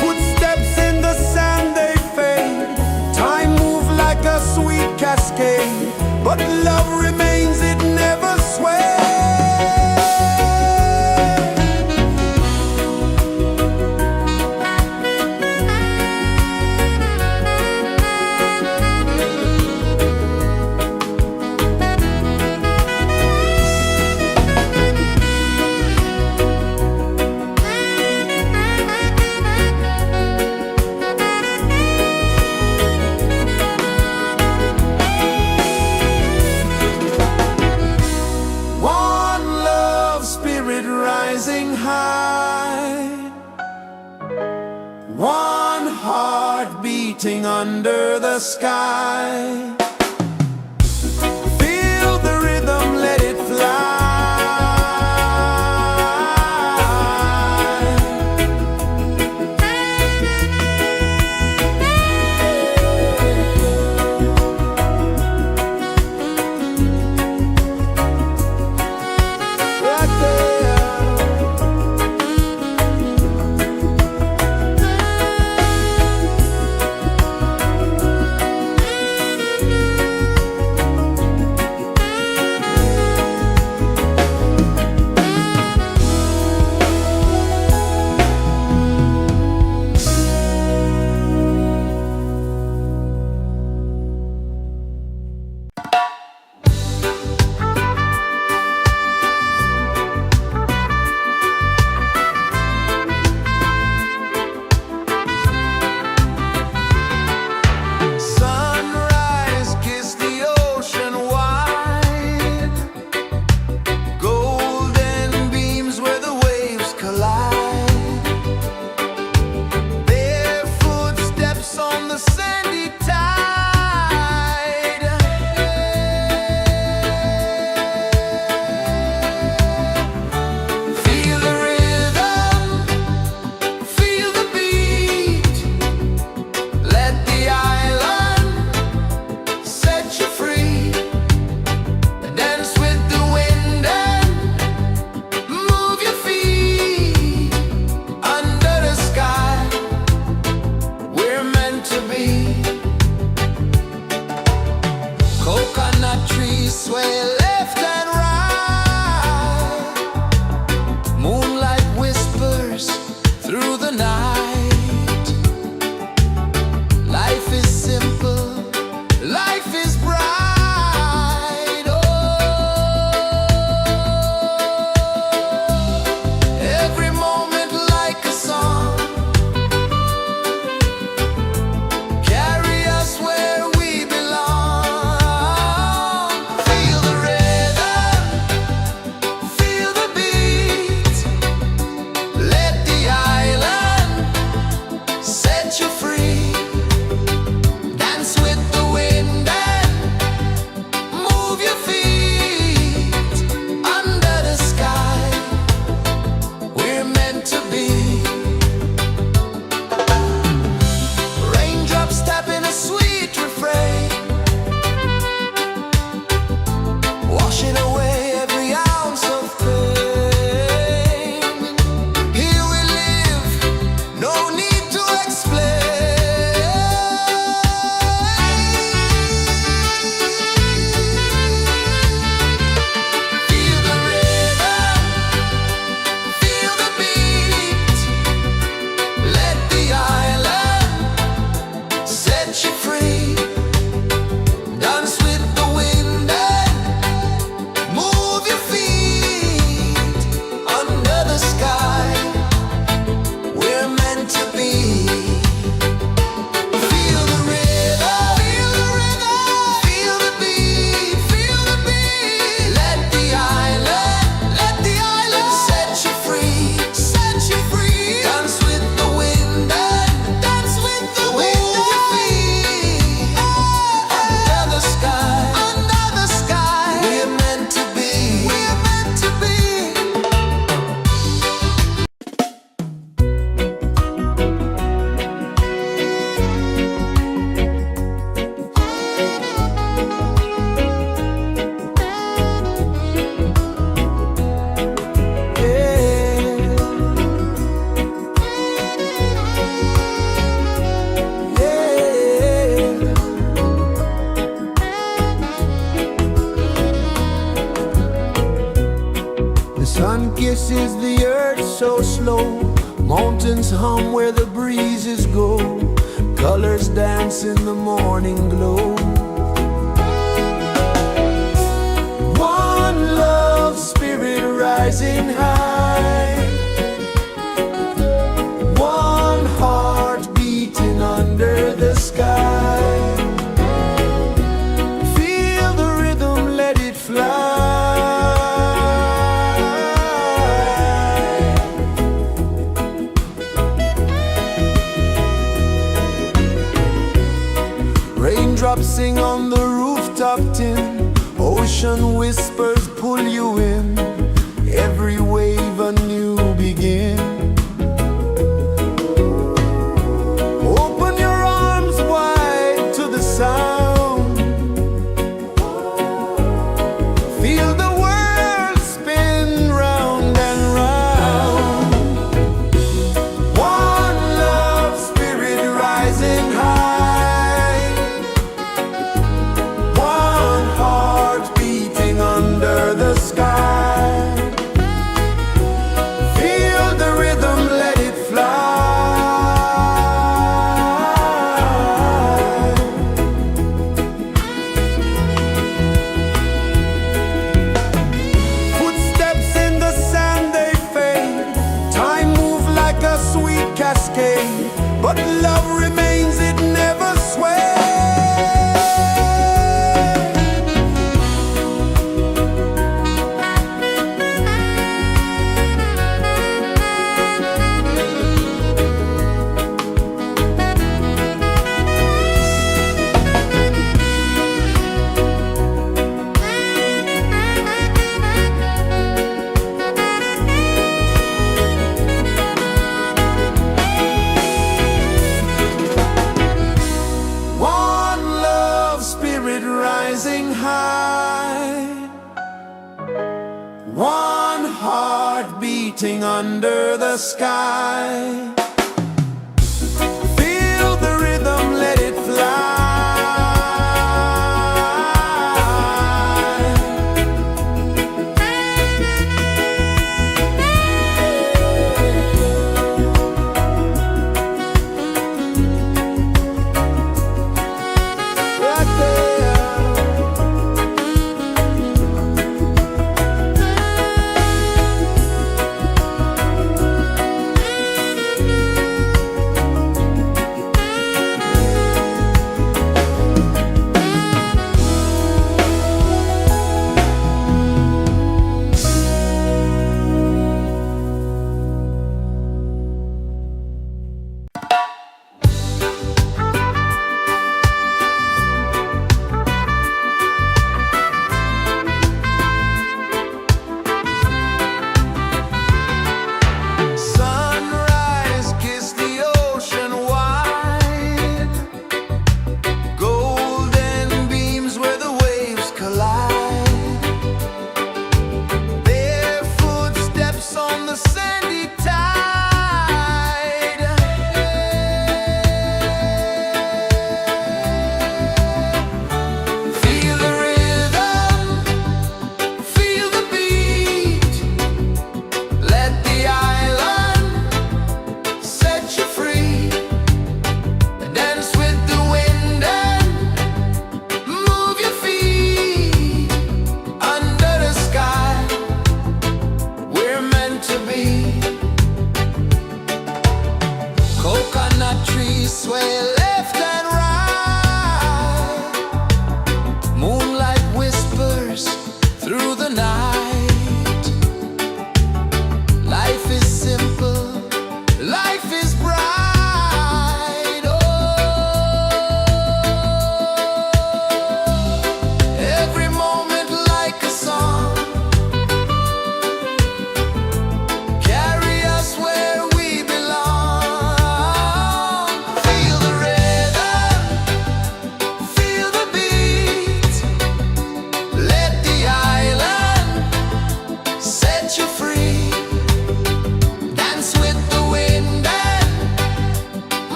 Footsteps in the sand, they fade. Time moves like a sweet cascade, but love remains, it never sways. One love spirit rising high. One heart beating under the sky. Feel the rhythm, let it fly. Right there. kisses the earth so slow. Mountains hum where the breezes go. Colors dance in the morning glow. One love spirit rising high. One heart beating under the sky. Feel the rhythm, let it fly. Raindrops sing on the rooftop tin. Ocean whispers pull you in. Every wave a new begin. Open your arms wide to the sound. Feel the world spin round and round. One love spirit rising high. One heart beating under the sky. Feel the rhythm, let it fly. Footsteps in the sand, they fade. Time moves like a sweet cascade, but love remains, it never sways. One love spirit rising high. One heart beating under the sky. Feel the rhythm, let it fly. Right there.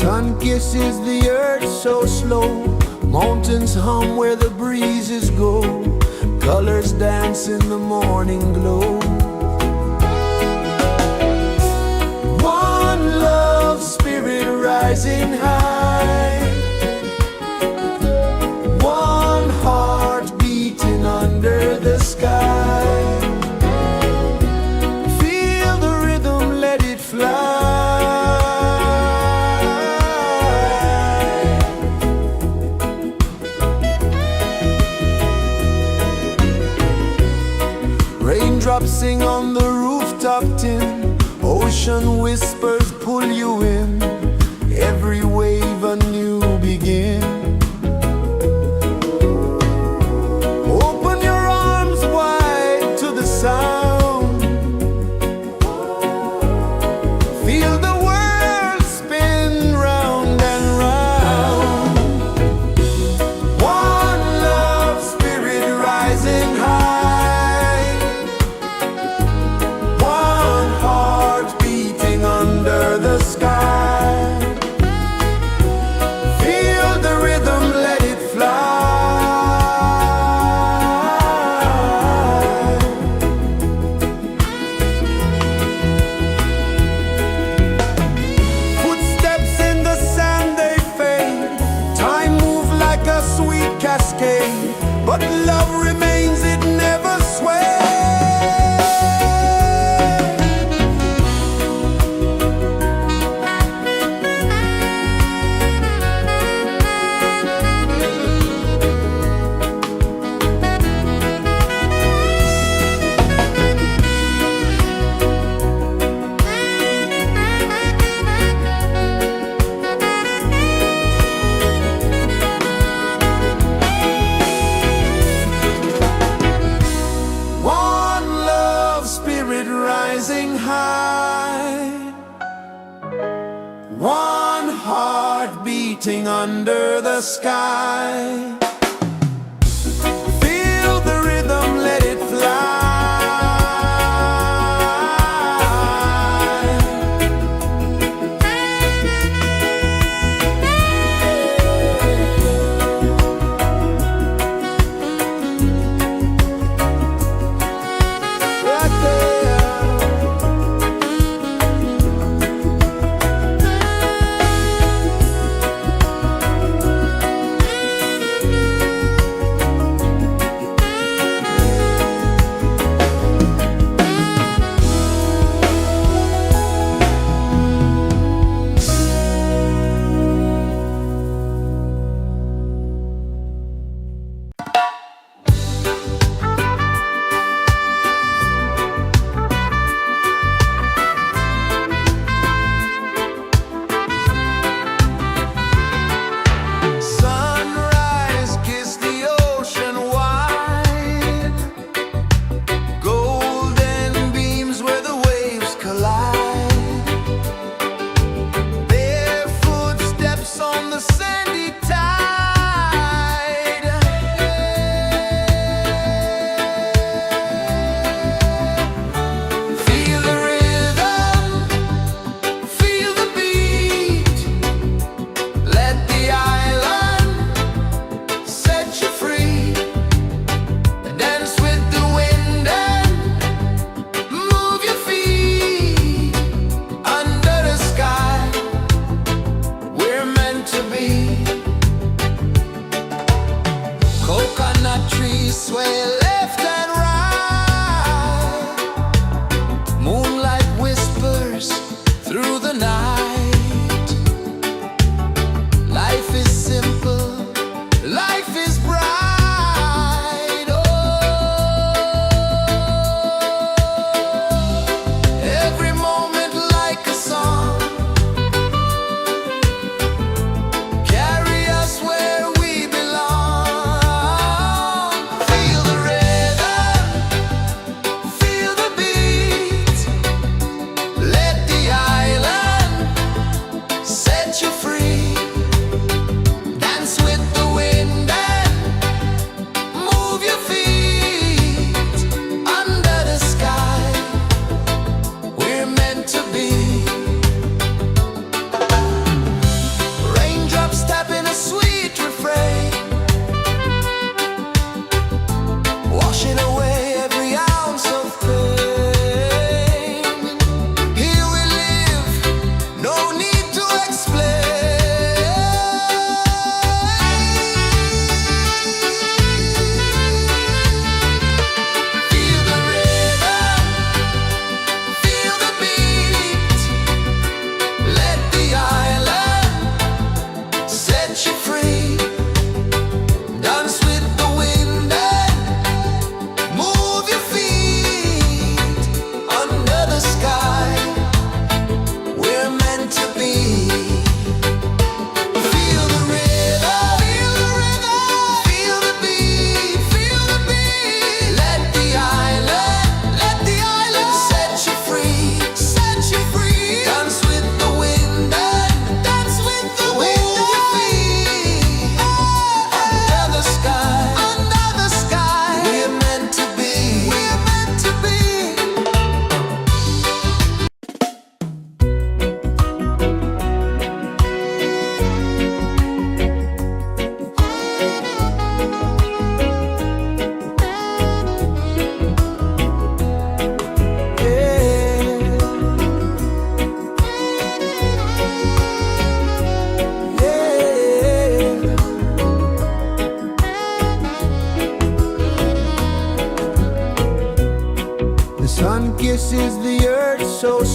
sun kisses the earth so slow, mountains hum where the breezes go, colors dance in the morning glow. One love spirit rising high, one heart beating under the sky. Feel the rhythm, let it fly. Raindrops sing on the rooftop tin, ocean whispers pull you in, every wave a new begin. Open your arms wide to the sound, feel the world spin round and round. One love spirit rising high, one heart beating under the sky. Feel the rhythm, let it fly. Footsteps in the sand, they fade, time move like a sweet cascade, but love remains, it never sways. One love spirit rising high, one heart beating under the sky. Feel the rhythm, let it fly. Right there.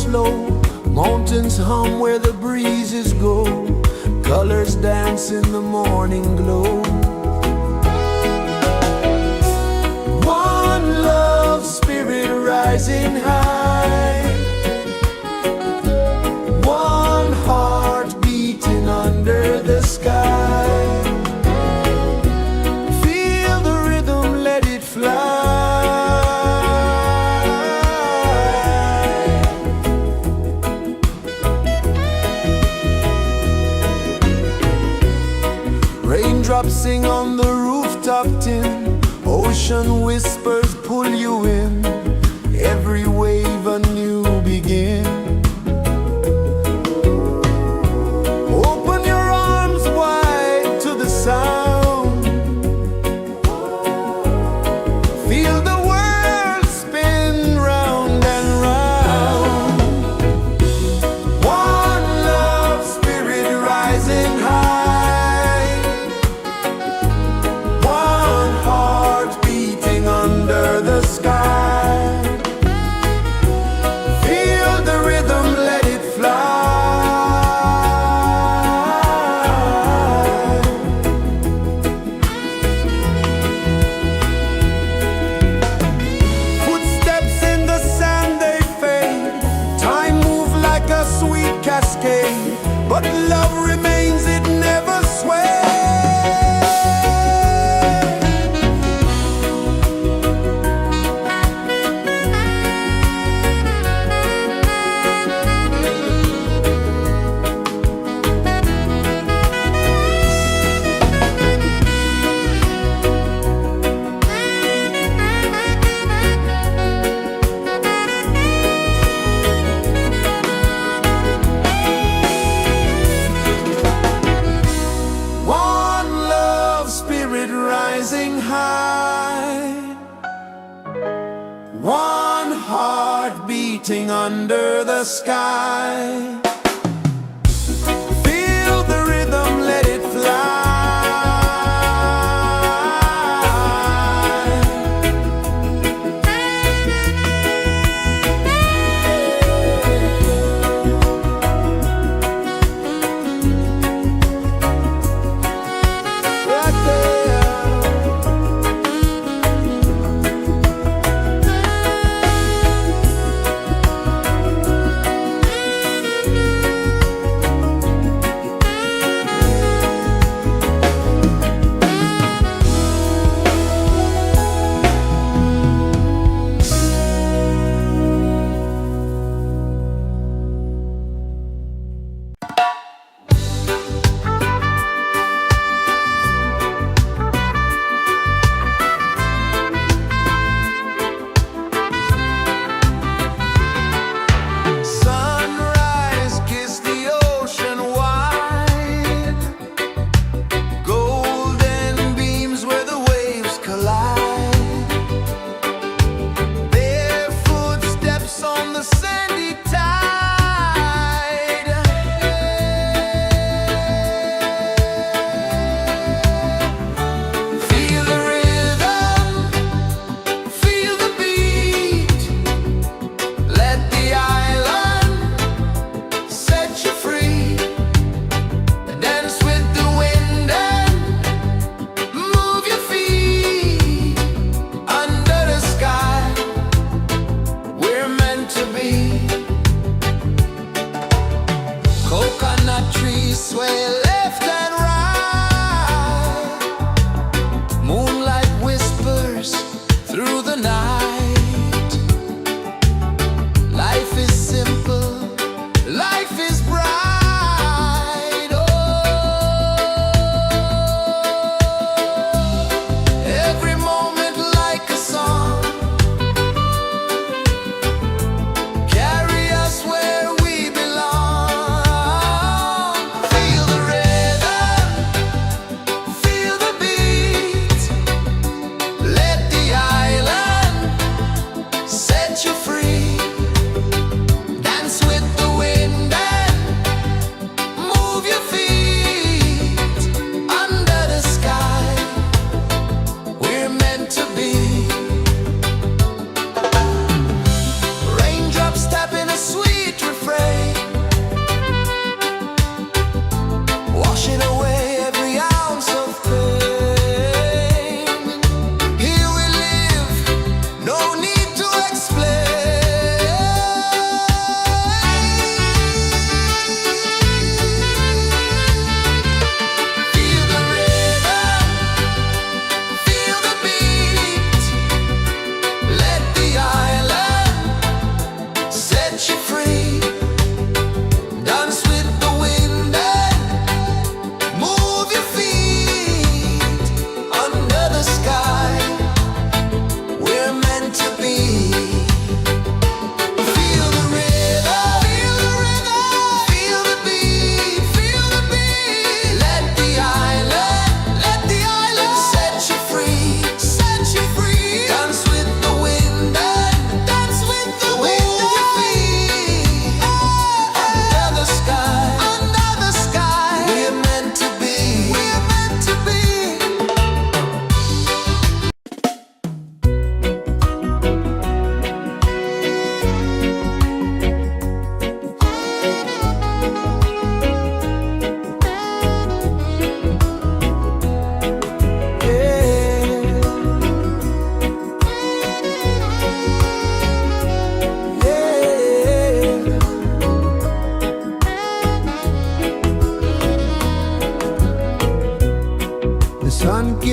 slow. Mountains hum where the breezes go. Colors dance in the morning glow. One love spirit rising high. One heart beating under the sky. Feel the rhythm, let it fly. Raindrops sing on the rooftop tin. Ocean whispers pull you in. Every wave a new begin. Open your arms wide to the sound. Feel the world spin round and round. One love spirit rising high. One heart beating under the sky. Feel the rhythm, let it fly. Footsteps in the sand, they fade. Time moves like a sweet cascade, but love remains, it never sways. One love spirit rising high. One heart beating under the sky. Feel the rhythm, let it fly. Right there. Sunrise, kiss the ocean wide. Golden beams where the waves collide. Their footsteps on the sandy tide. Feel the rhythm, feel the beat. Let the island set you free. Dance with the wind and move your feet. Under the sky, we're meant to be. Coconut trees sway left and right. Moonlight whispers through the night. Life is simple, life is bright. Oh, every moment like a song. Carry us where we belong. Feel the rhythm.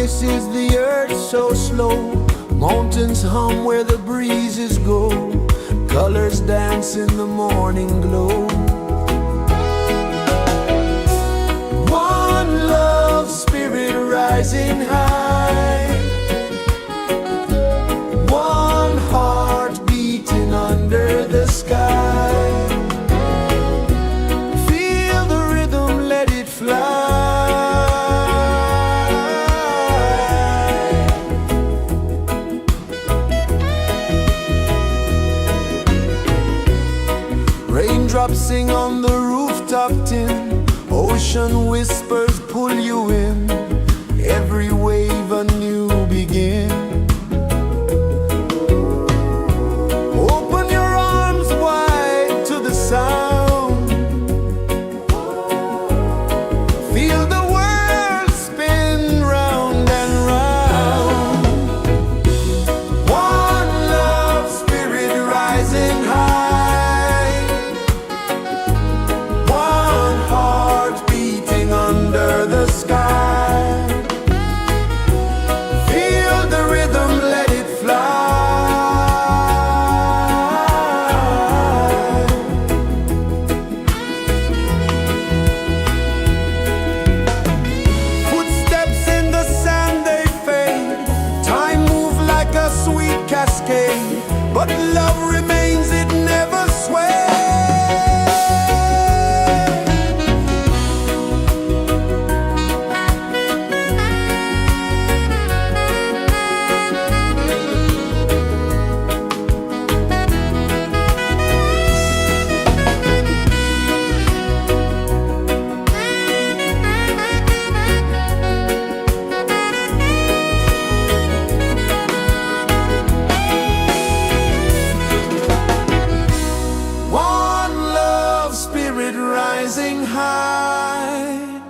kisses the earth so slow. Mountains hum where the breezes go. Colors dance in the morning glow. One love spirit rising high. One heart beating under the sky. Feel the rhythm, let it fly. Raindrops sing on the rooftop tin. Ocean whispers pull you in. Every wave a new begin. Open your arms wide to the sound. Feel the world spin round and round. One love spirit rising high. One heart beating under the sky. Feel the rhythm, let it fly. Footsteps in the sand, they fade. Time moves like a sweet cascade, but love remains, it never sways. One love spirit rising high.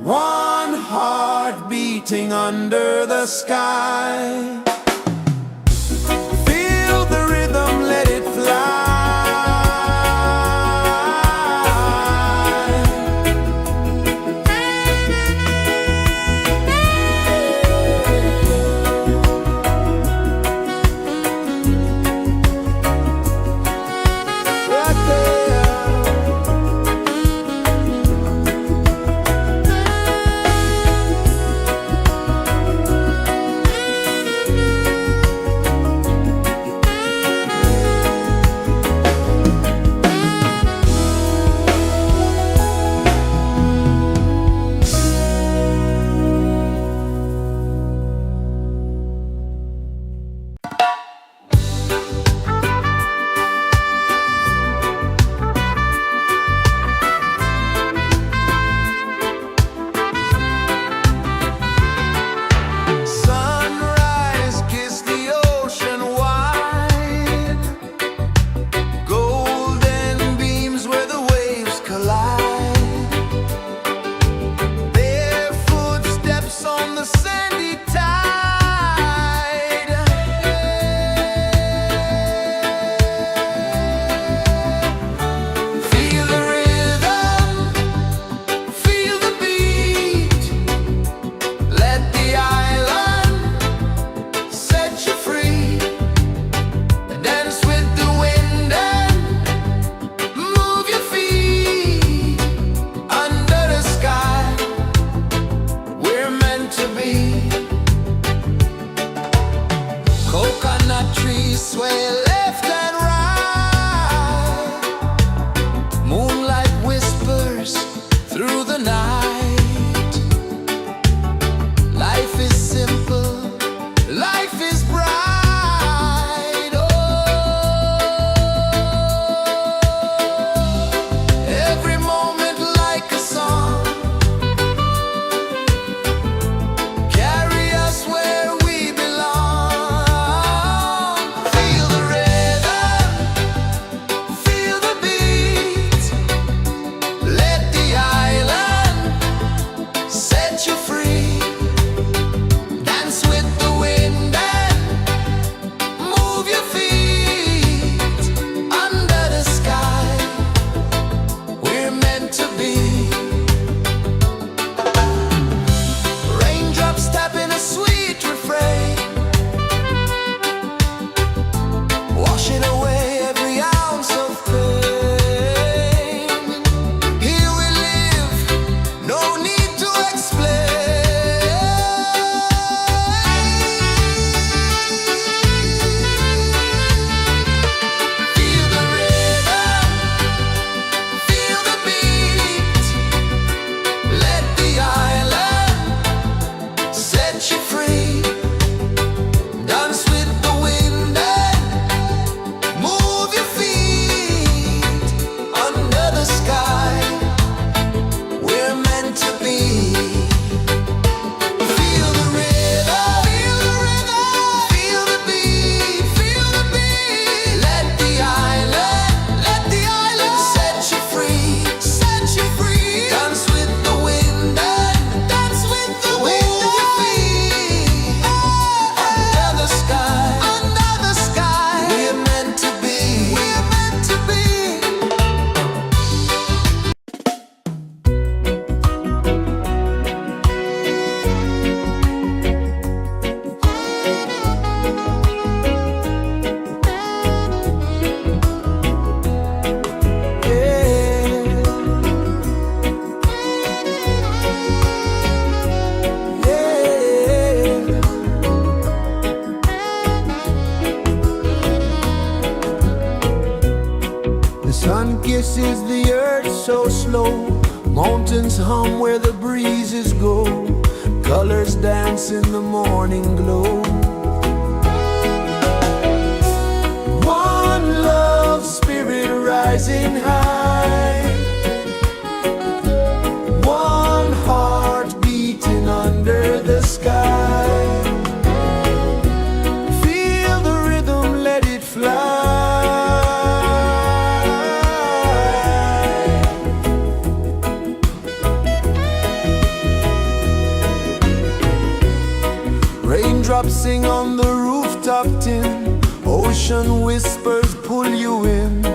One heart beating under the sky. Feel the rhythm, let it fly. Right there. so slow. Mountains hum where the breezes go. Colors dance in the morning glow. One love spirit rising high. One heart beating under the sky. Feel the rhythm, let it fly. Raindrops sing on the rooftop tin. Ocean whispers pull you in.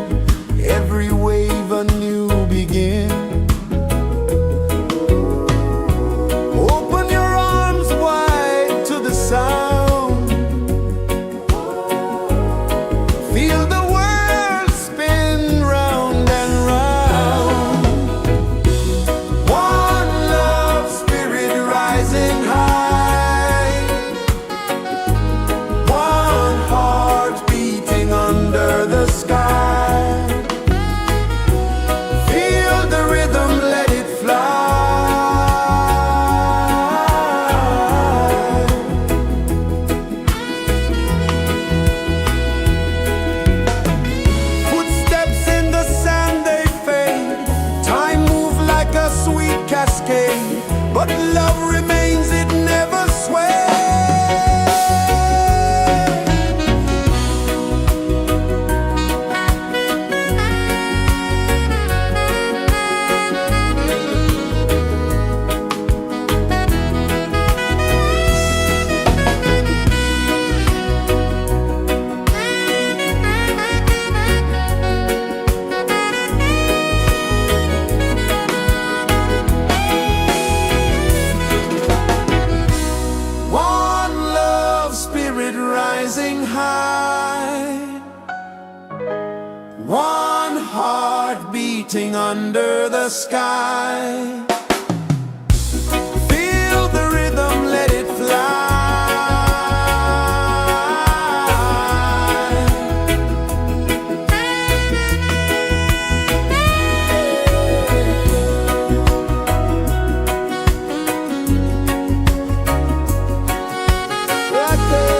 Every wave a new begin. Open your arms wide to the sound. Feel the world spin round and round. One love spirit rising high. One heart beating under the sky. Feel the rhythm, let it fly. Footsteps in the sand, they fade. Time moves like a sweet cascade, but love remains, it never sways. One love spirit rising high. One heart beating under the sky. Feel the rhythm, let it fly. Right there.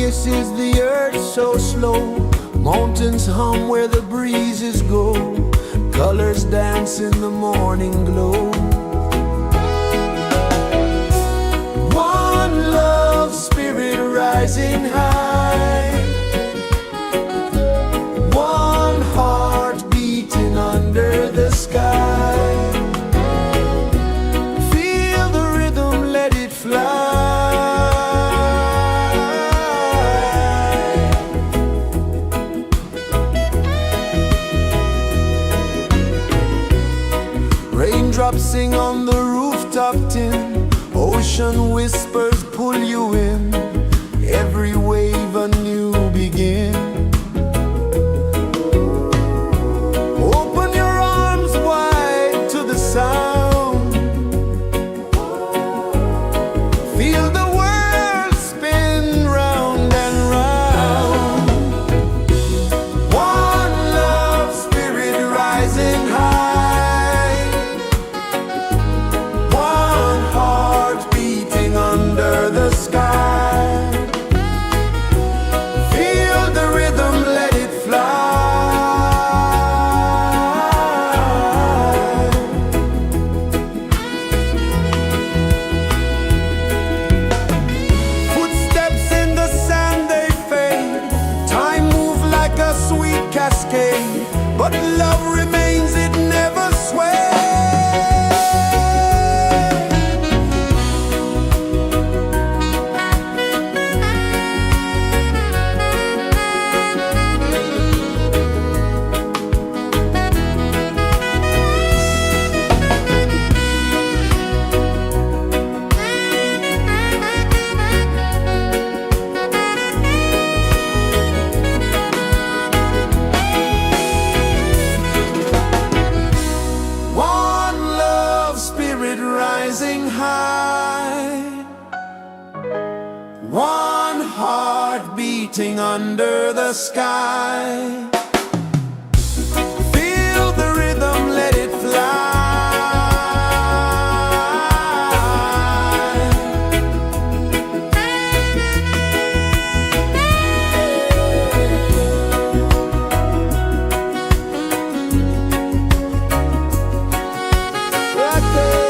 kisses the earth so slow. Mountains hum where the breezes go. Colors dance in the morning glow. One love spirit rising high. One heart beating under the sky. Feel the rhythm, let it fly. Raindrops sing on the rooftop tin. Ocean whispers pull you in. Every wave a new begin. Open your arms wide to the sound. Feel the world spin round and round. One love spirit rising high. One heart beating under the sky. Feel the rhythm, let it fly. Footsteps in the sand, they fade. Time moves like a sweet cascade, but love remains, it never sways. One love spirit rising high. One heart beating under the sky. Feel the rhythm, let it fly. Right there.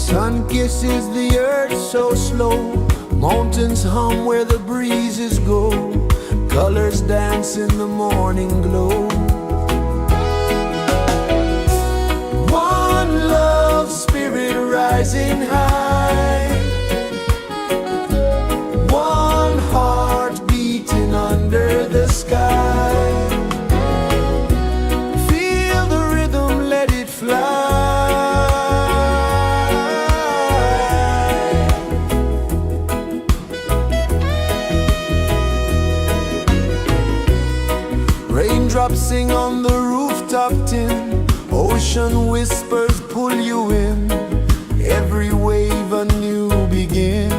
sun kisses the earth so slow, mountains hum where the breezes go, colors dance in the morning glow. One love spirit rising high, one heart beating under the sky. Feel the rhythm, let it fly. Raindrops sing on the rooftop tin, ocean whispers pull you in, every wave a new begin.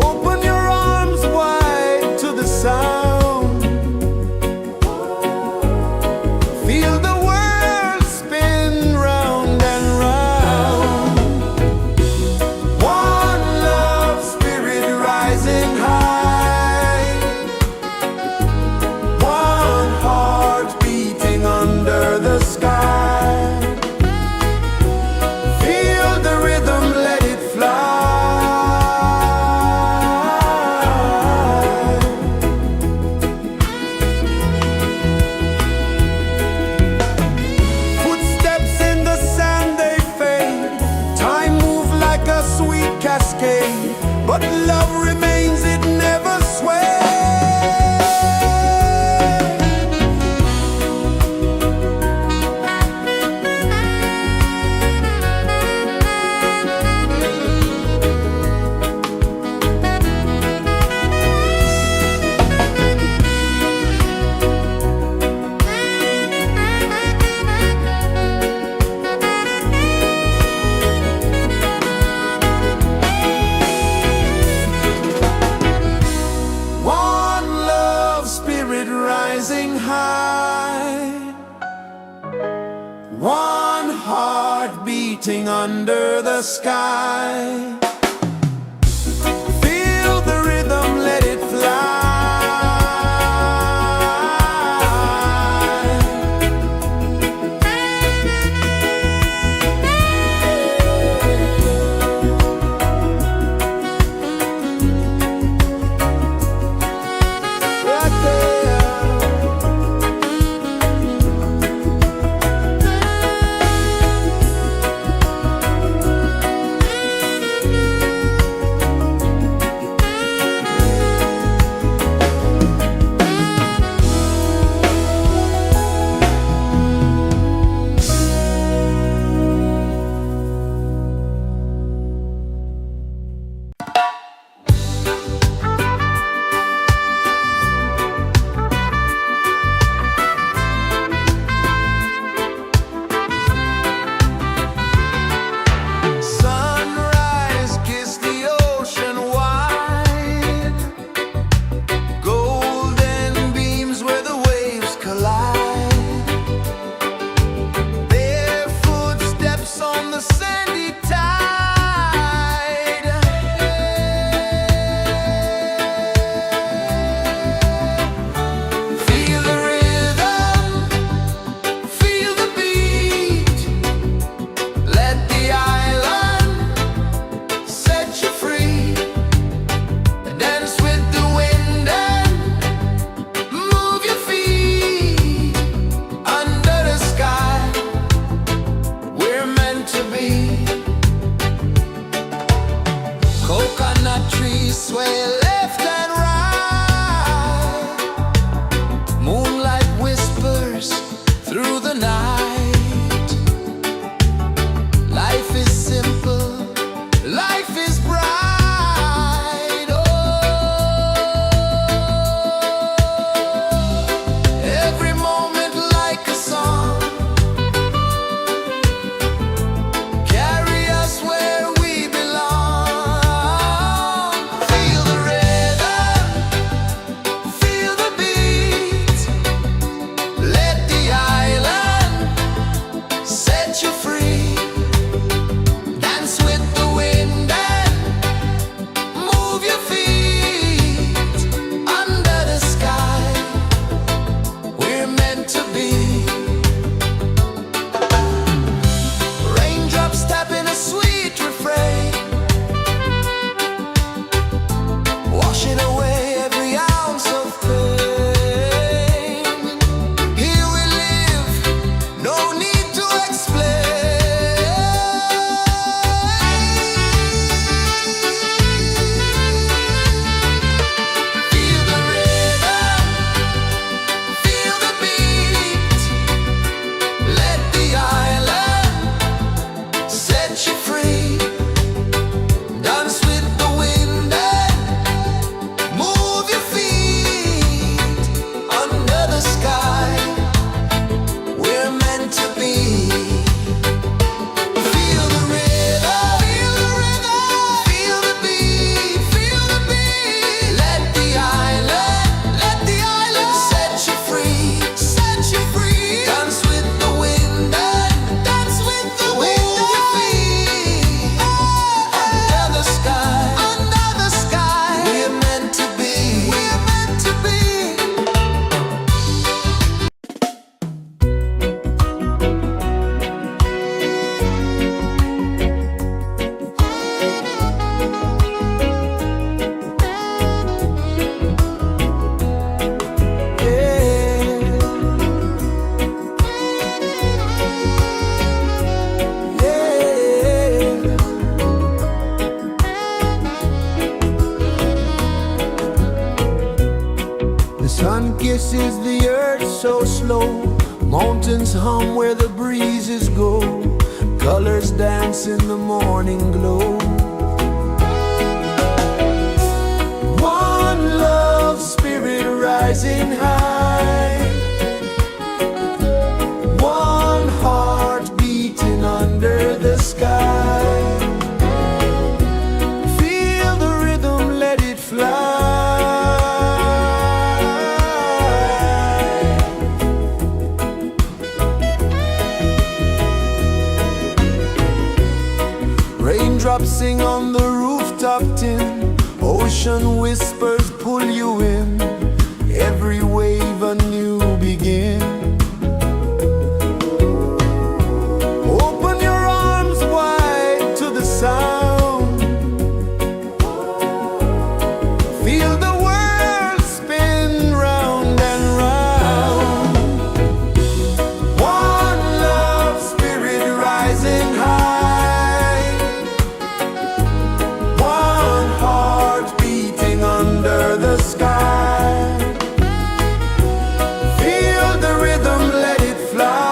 Open your arms wide to the sound, feel the world spin round and round. One love spirit rising high, one heart beating under the sky. Feel the rhythm, let it fly. Footsteps in the sand, they fade, time moves like a sweet cascade, but love remains, it never sways. One love spirit rising high, one heart beating under the sky. Feel the rhythm, let it fly. Right there. kisses the earth so slow. Mountains hum where the breezes go. Colors dance in the morning glow. One love spirit rising high. One heart beating under the sky. Feel the rhythm, let it fly. Raindrops sing on the rooftop tin. Ocean whispers pull you in. Every wave a new begin. Open your arms wide to the sound. Feel the world spin round and round. One love spirit rising high. One heart beating under the sky. Feel the rhythm, let it fly.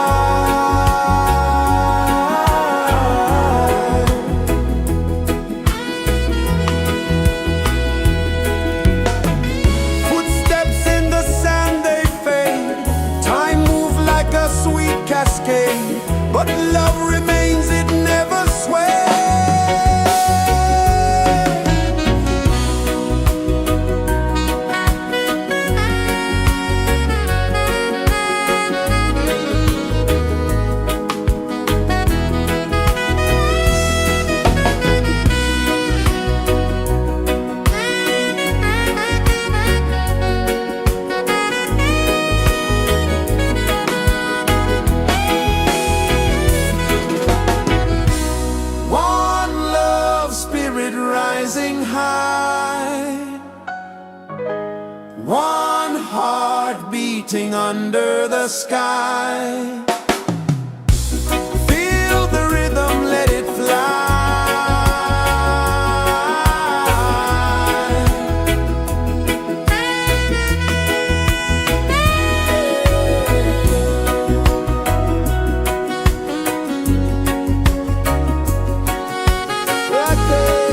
Footsteps in the sand, they fade. Time moves like a sweet cascade, but love remains, it never sways. One love spirit rising high. One heart beating under the sky. Feel the rhythm, let it fly. Right there.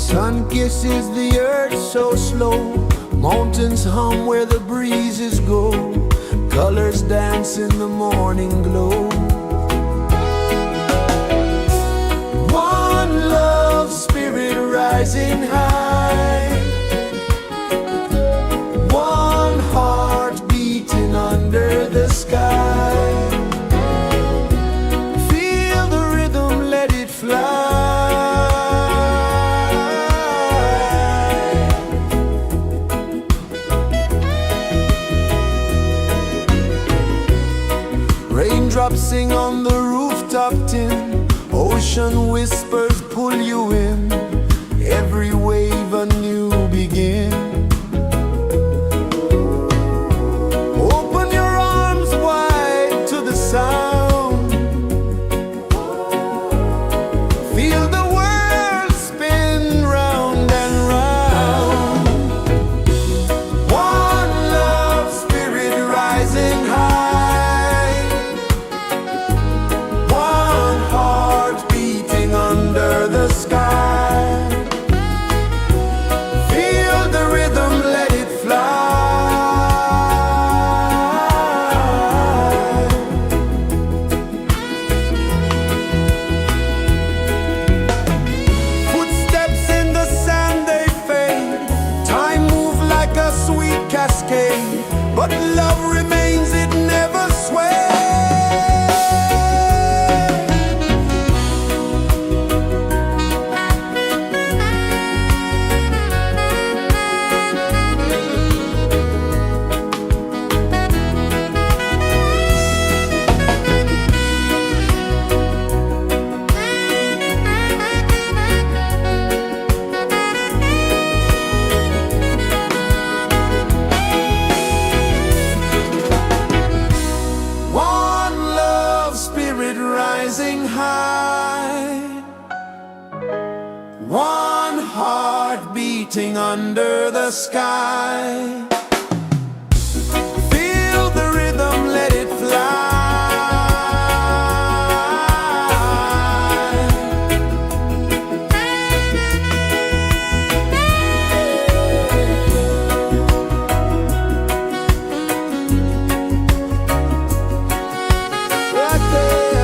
sun kisses the earth so slow, mountains hum where the breezes go, colors dance in the morning glow. One love spirit rising high, one heart beating under the sky. Feel the rhythm, let it fly. Raindrops sing on the rooftop tin, ocean whispers pull you in, every wave a new begin. Open your arms wide to the sound, feel the world spin round and round. One love spirit rising high, one heart beating under the sky. Feel the rhythm, let it fly. Footsteps in the sand, they fade, time move like a sweet cascade, but love remains, it never sways. One love spirit rising high, one heart beating under the sky. Feel the rhythm, let it fly. Right there.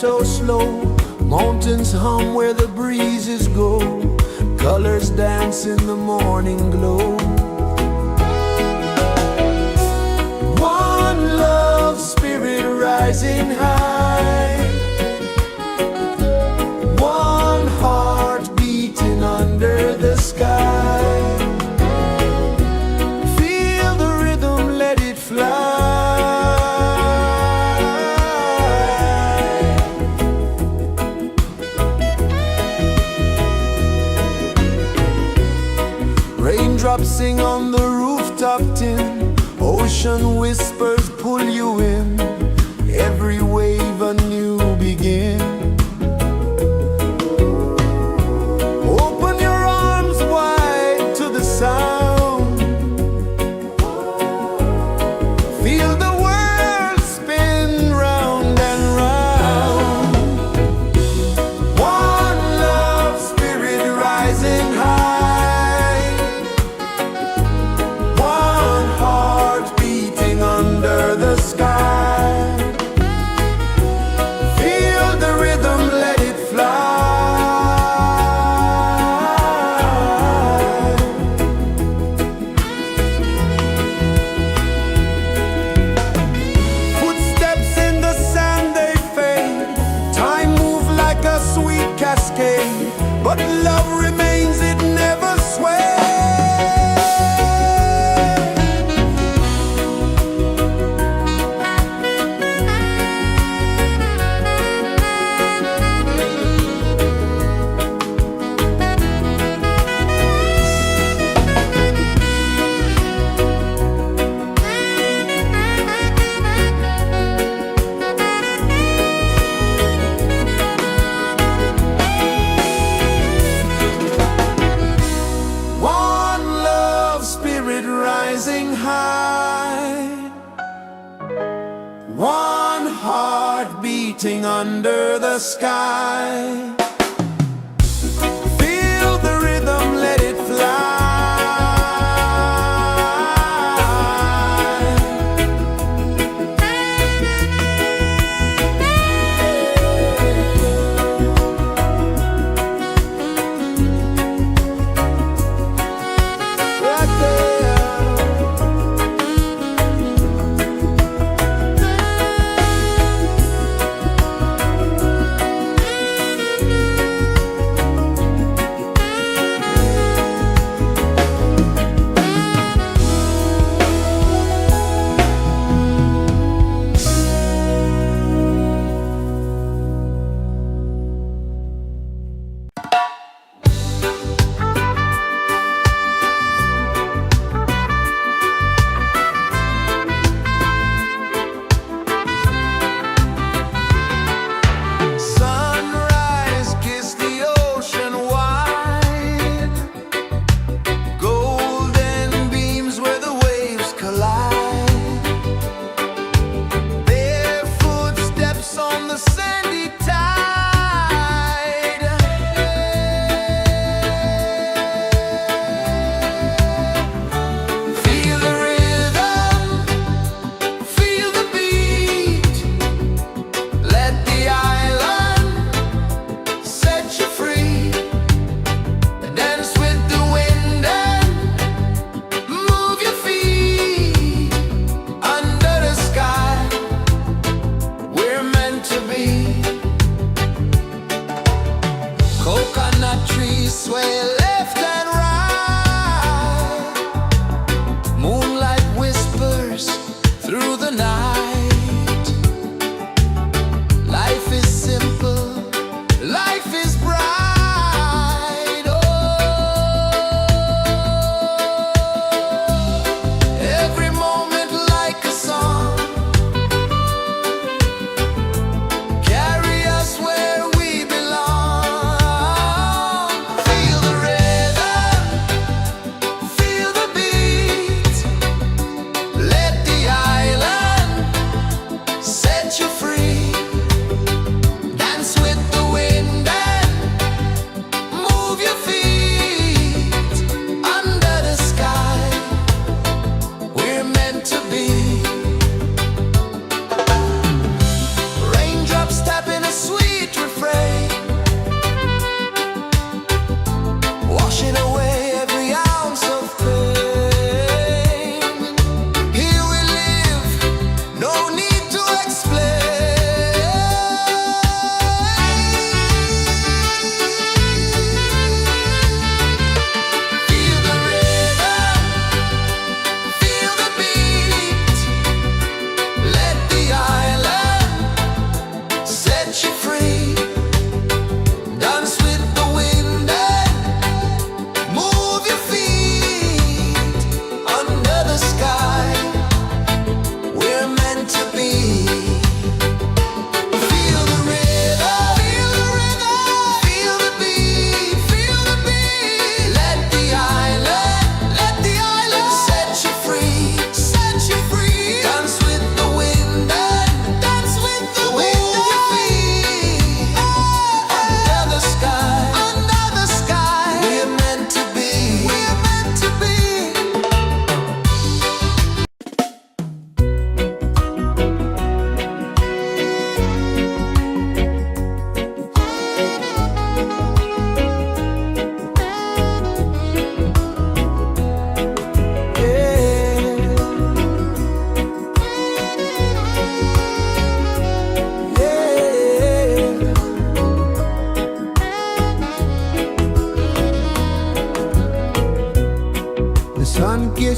so slow. Mountains hum where the breezes go. Colors dance in the morning glow. One love spirit rising high. One heart beating under the sky. Feel the rhythm, let it fly. Raindrops sing on the rooftop tin. Ocean whispers pull you in. Every wave a new begin. Open your arms wide to the sound. Feel the world spin round and round. One love spirit rising high. One heart beating under the sky. Feel the rhythm, let it fly. Footsteps in the sand, they fade. Time moves like a sweet cascade, but love remains, it never sways. One love spirit rising high. One heart beating under the sky. Feel the rhythm, let it fly. Right there. Sunrise, kiss the ocean wide. Golden beams where the waves collide. Barefoot steps on the sandy tide. Feel the rhythm, feel the beat. Let the island set you free. Dance with the wind and move your feet. Under the sky, we're meant to be. Coconut trees sway left and right. Moonlight whispers through the night. Life is simple, life is bright. Oh, every moment like a song. Carry us where we belong. Feel the rhythm.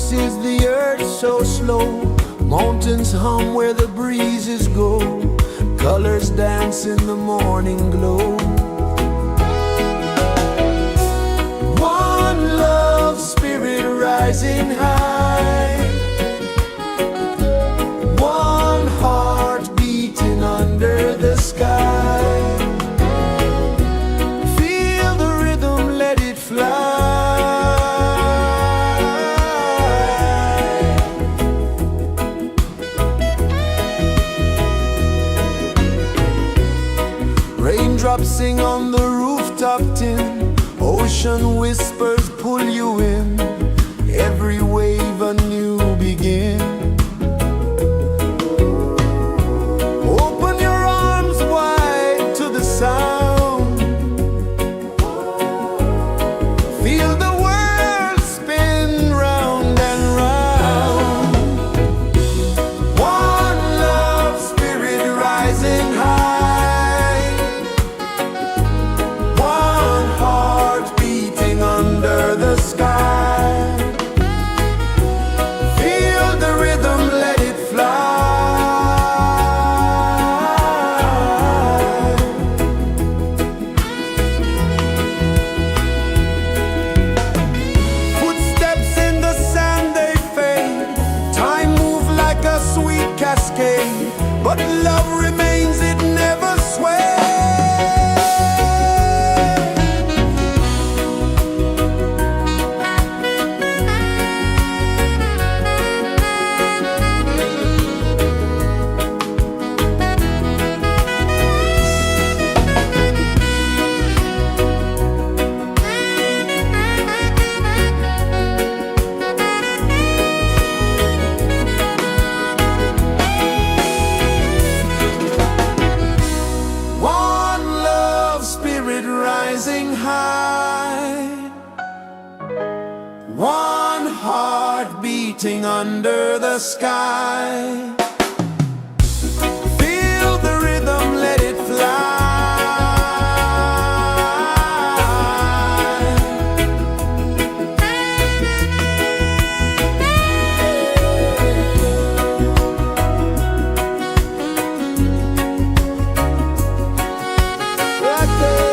kisses the earth so slow. Mountains hum where the breezes go. Colors dance in the morning glow. One love spirit rising high. One heart beating under the sky. Feel the rhythm, let it fly. Raindrops sing on the rooftop tin. Ocean whispers pull you in. Every wave a new begin. Open your arms wide to the sound. Feel the world spin round and round. One love spirit rising high. One heart beating under the sky. Feel the rhythm, let it fly. Footsteps in the sand, they fade. Time moves like a sweet cascade, but love remains, it never sways. One love spirit rising high. One heart beating under the sky. Feel the rhythm, let it fly. Right there.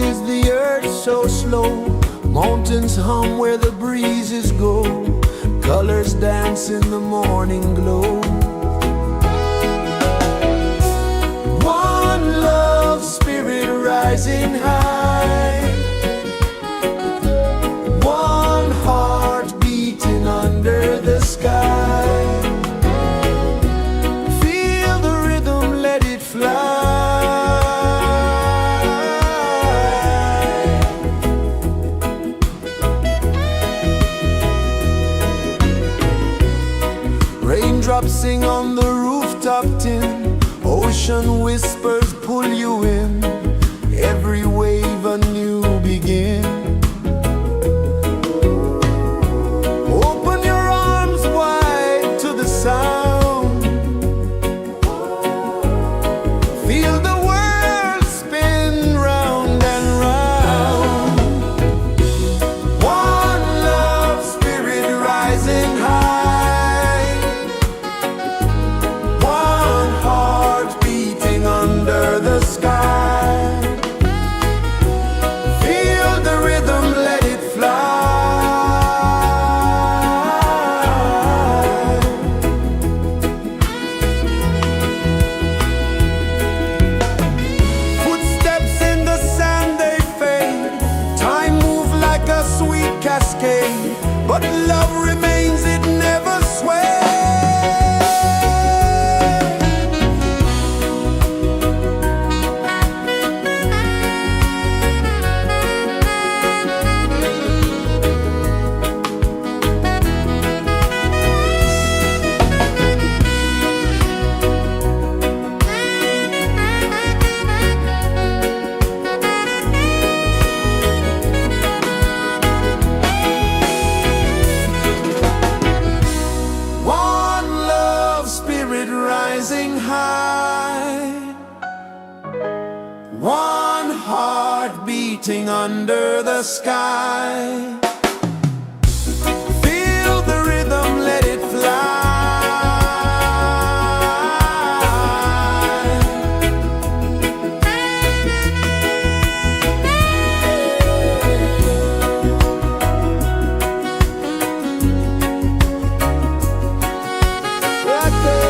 kisses the earth so slow. Mountains hum where the breezes go. Colors dance in the morning glow. One love spirit rising high. One heart beating under the sky. Feel the rhythm, let it fly. Raindrops sing on the rooftop tin. Ocean whispers pull you in. Every wave a new begin. Open your arms wide to the sound. Feel the world spin round and round. One love spirit rising high. One heart beating under the sky. Feel the rhythm, let it fly. Footsteps in the sand, they fade. Time moves like a sweet cascade, but love remains, it never sways. One love spirit rising high. One heart beating under the sky. Feel the rhythm, let it fly. Right there.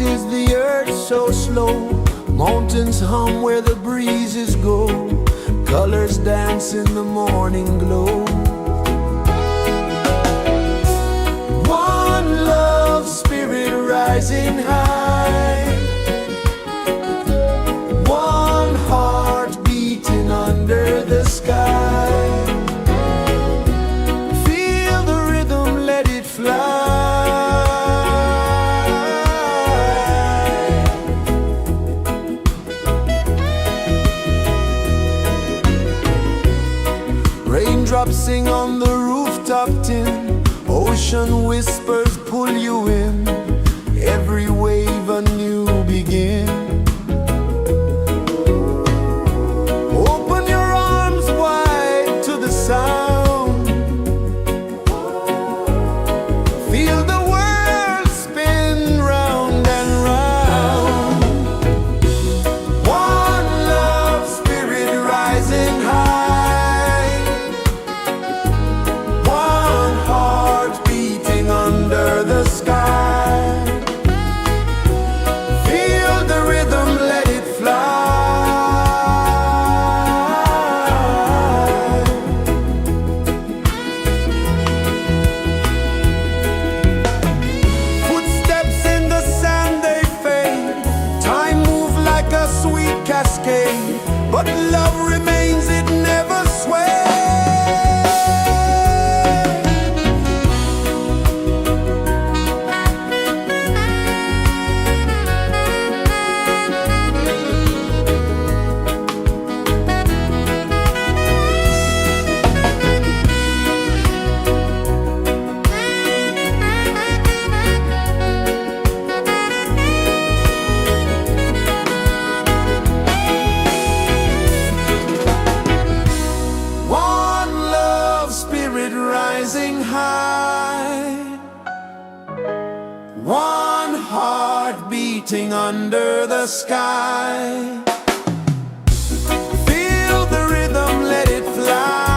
kisses the earth so slow. Mountains hum where the breezes go. Colors dance in the morning glow. One love spirit rising high. One heart beating under the sky. Feel the rhythm, let it fly. Raindrops sing on the rooftop tin. Ocean whispers pull you in. Every wave a new begin. Open your arms wide to the sound. Feel the world spin round and round. One love spirit rising high. One heart beating under the sky. Feel the rhythm, let it fly. Footsteps in the sand, they fade. Time moves like a sweet cascade, but love remains, it never sways. One love spirit rising high. One heart beating under the sky. Feel the rhythm, let it fly.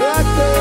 Right there.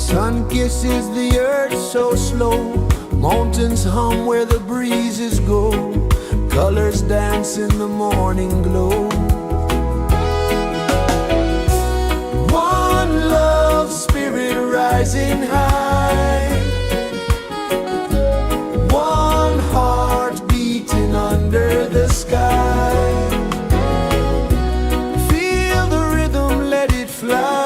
sun kisses the earth so slow, mountains hum where the breezes go, colors dance in the morning glow. One love spirit rising high, one heart beating under the sky. Feel the rhythm, let it fly.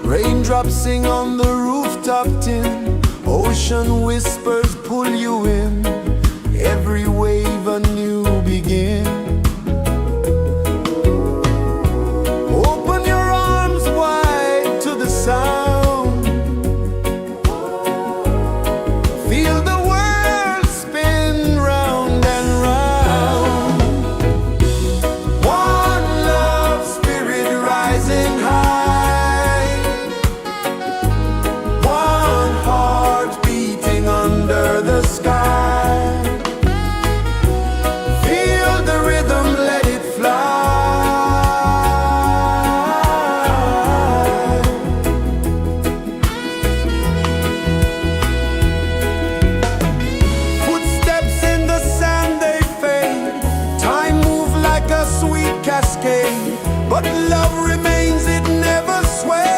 Raindrops sing on the rooftop tin, ocean whispers pull you in, every wave a new begin. Open your arms wide to the sound, feel the world spin round and round. One love spirit rising high, one heart beating under the sky. Feel the rhythm, let it fly. Footsteps in the sand, they fade, time move like a sweet cascade, but love remains, it never sways.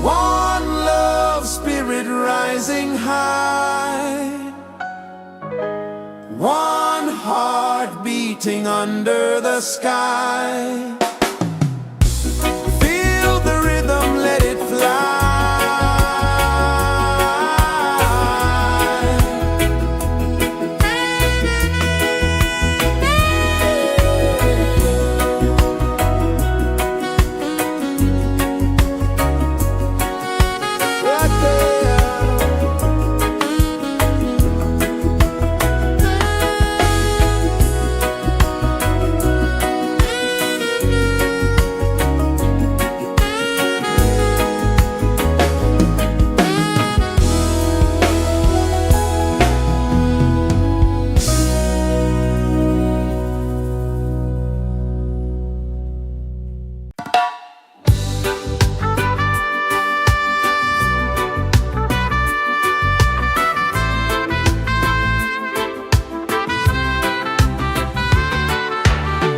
One love spirit rising high, one heart beating under the sky. Feel the rhythm, let it fly. Right there.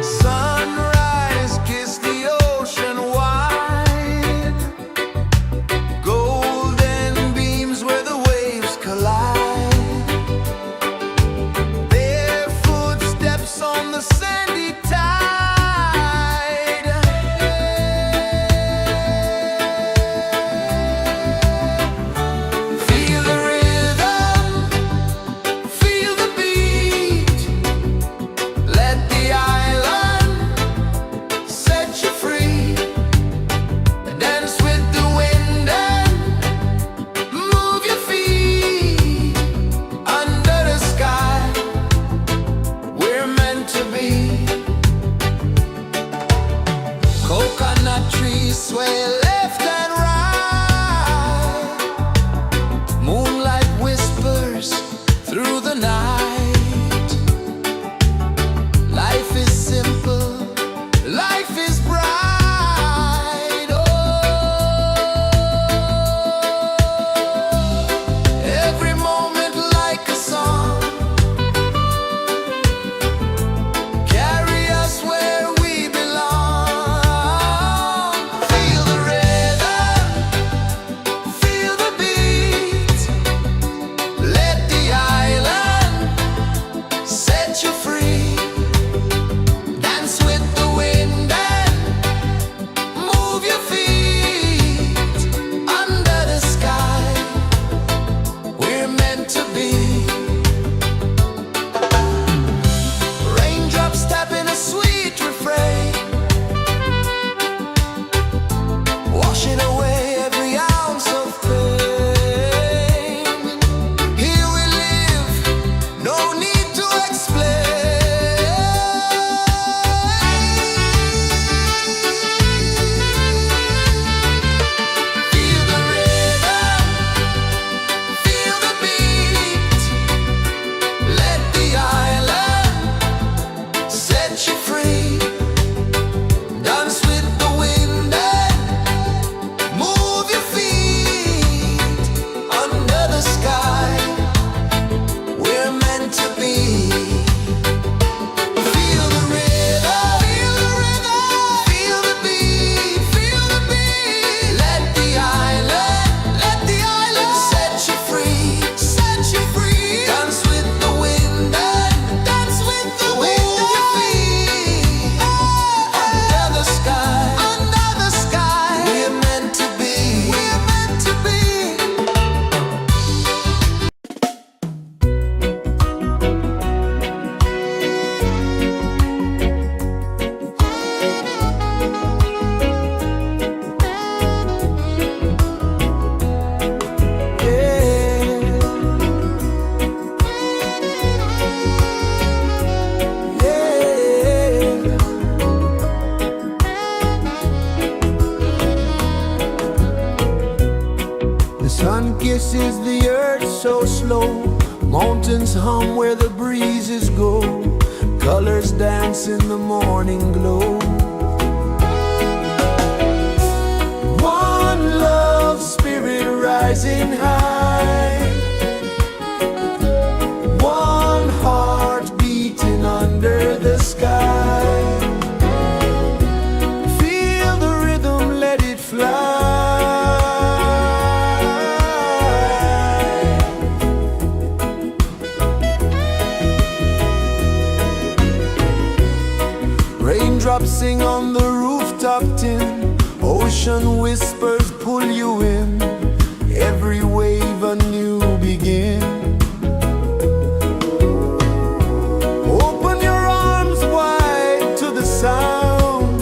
Sunrise, kiss the ocean wide, golden beams where the waves collide, their footsteps on the sandy tide. Feel the rhythm, feel the beat, let the island set you free. Dance with the wind and move your feet under the sky. We're meant to be. Coconut trees sway left and right, moonlight whispers through the night. Life is simple, life is bright. Oh, every moment like a song, carry us where we belong. Feel the rhythm, feel the beat, let the island kisses the earth so slow. Mountains hum where the breezes go. Colors dance in the morning glow. One love spirit rising high. One heart beating under the sky. Feel the rhythm, let it fly. Raindrops sing on the rooftop tin. Ocean whispers pull you in. Every wave a new begin. Open your arms wide to the sound.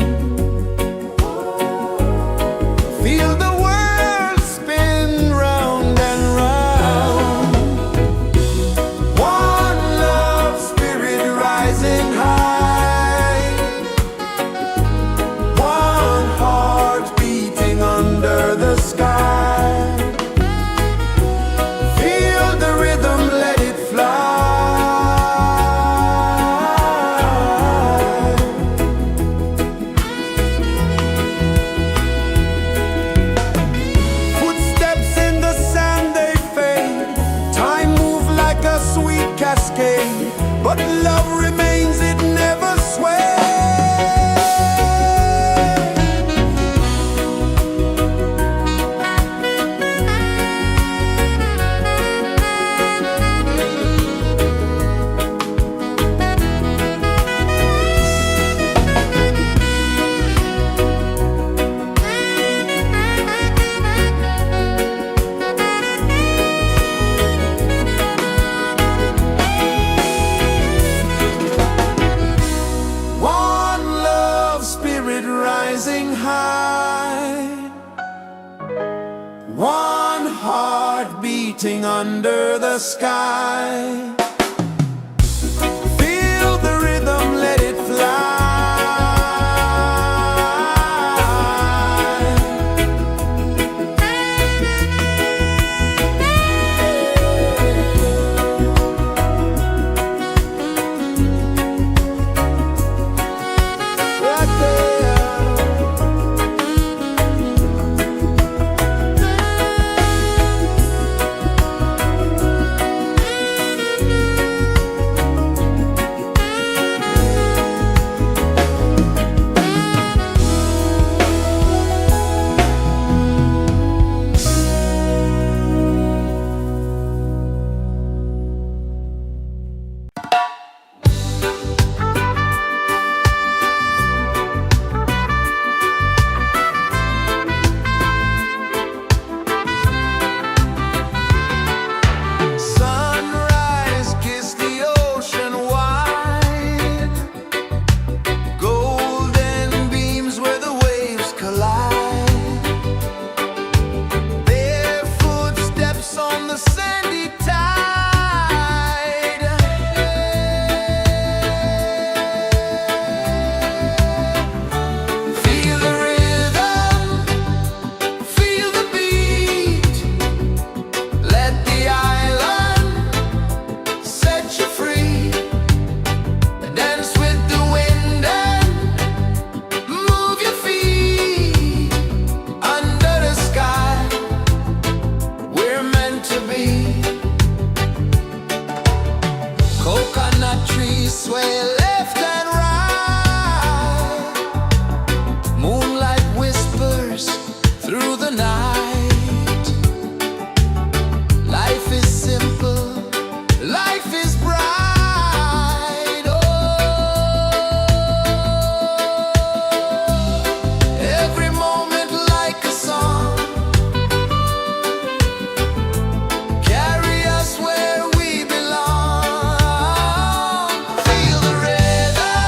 Feel the world spin round and round. One love spirit rising high. One heart beating under the sky. Feel the rhythm, let it fly. Footsteps in the sand, they fade. Time moves like a sweet cascade, but love remains, it never sways. One love spirit rising high. One heart beating under the sky. Feel the rhythm, let it fly. Right there. Sunrise, kiss the ocean wide. Golden beams where the waves collide. Bare footsteps on the sandy tide. Feel the rhythm, feel the beat. Let the island set you free. Dance with the wind and move your feet. Under the sky, we're meant to be. Coconut trees sway left and right. Moonlight whispers through the night. Life is simple, life is bright. Oh, every moment like a song. Carry us where we belong. Feel the rhythm,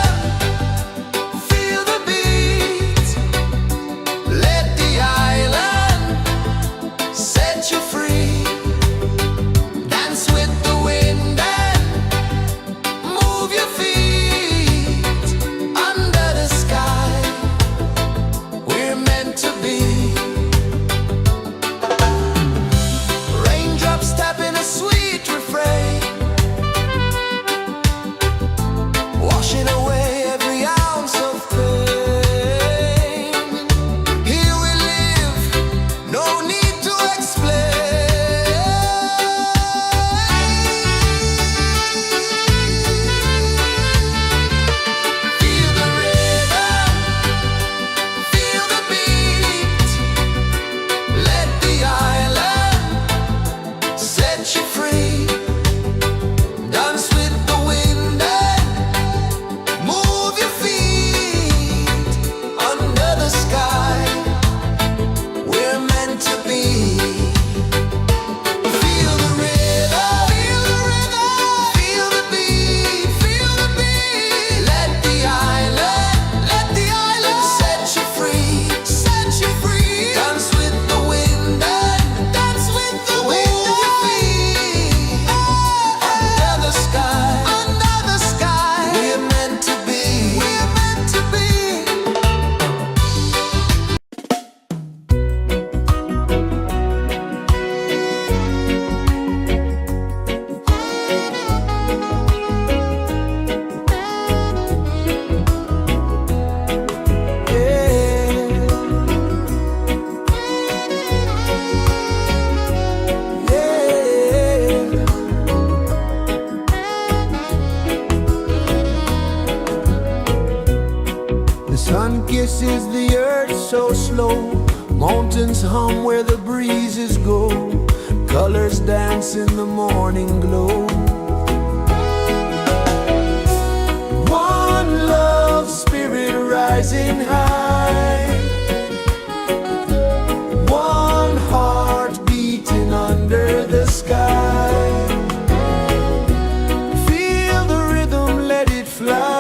sun kisses the earth so slow. Mountains hum where the breezes go. Colors dance in the morning glow. One love spirit rising high. One heart beating under the sky. Feel the rhythm, let it fly.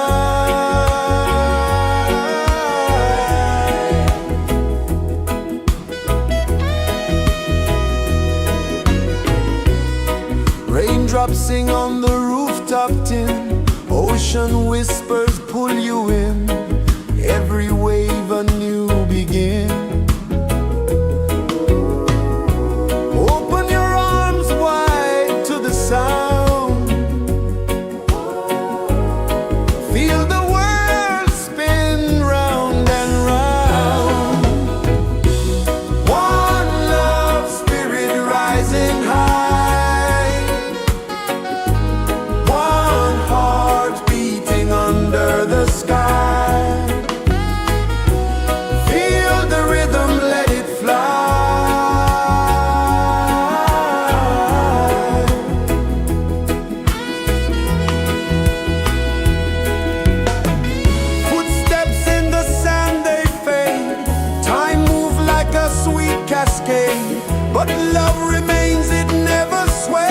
Raindrops sing on the rooftop tin. Ocean whispers pull you in. Every wave a new begin. Open your arms wide to the sound. Feel the world spin round and round. One love spirit rising high. One heart beating under the sky. Feel the rhythm, let it fly. Footsteps in the sand, they fade. Time moves like a sweet cascade, but love remains, it never sways.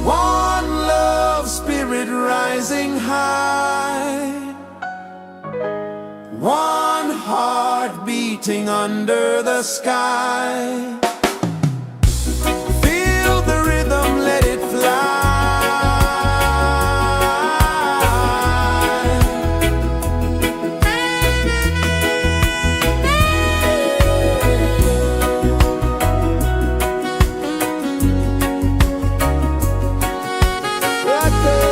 One love spirit rising high. One heart beating under the sky. Feel the rhythm, let it fly. Right there.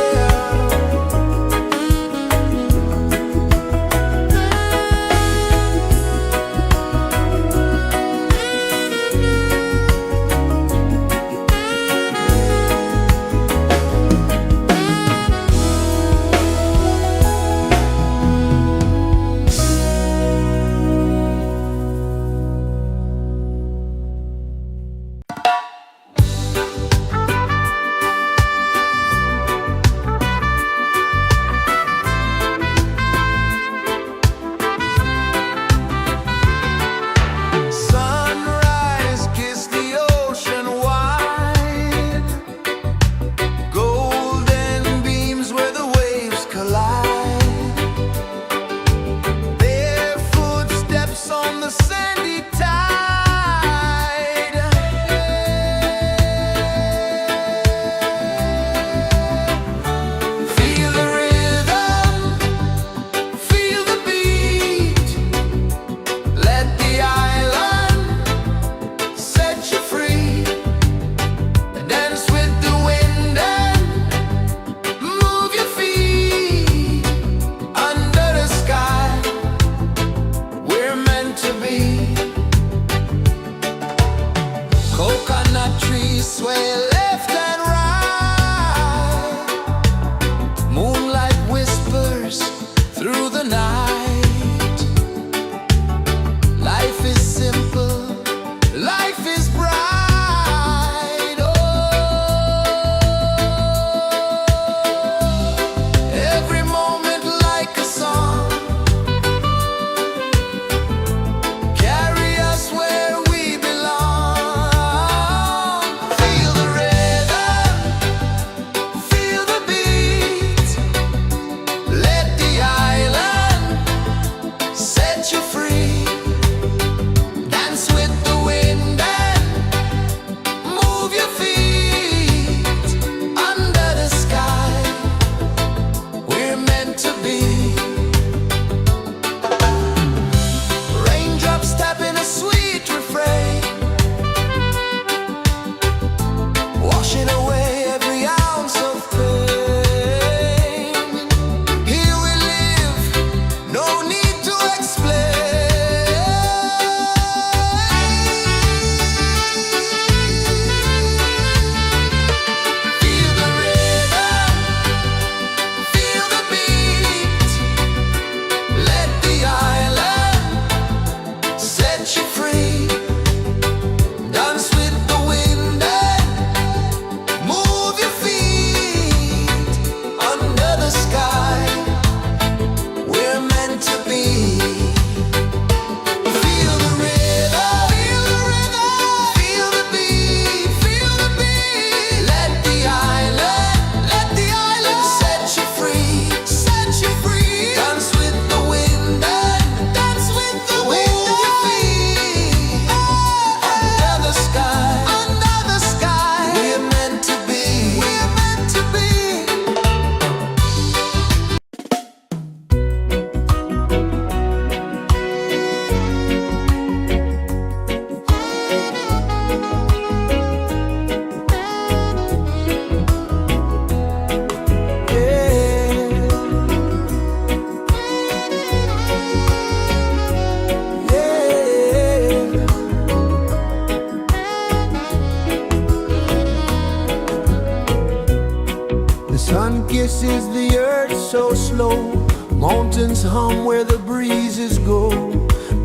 so slow. Mountains hum where the breezes go.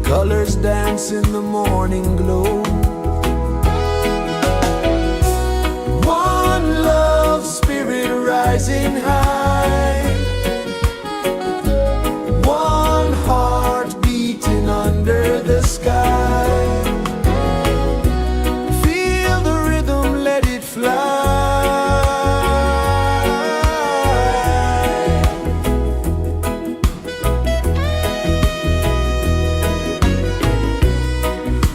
Colors dance in the morning glow. One love spirit rising high. One heart beating under the sky. Feel the rhythm, let it fly.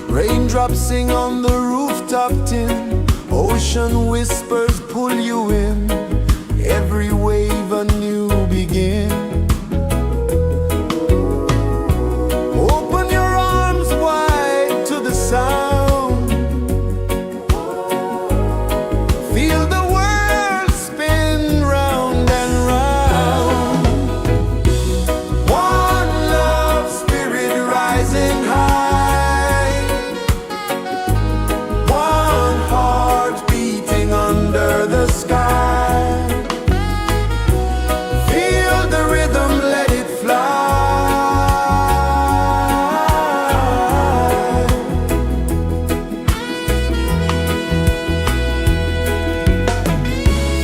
Raindrops sing on the rooftop tin. Ocean whispers pull you in. Every wave a new begin. Open your arms wide to the sound. Feel the world spin round and round. One love spirit rising high. One heart beating under the sky. Feel the rhythm, let it fly.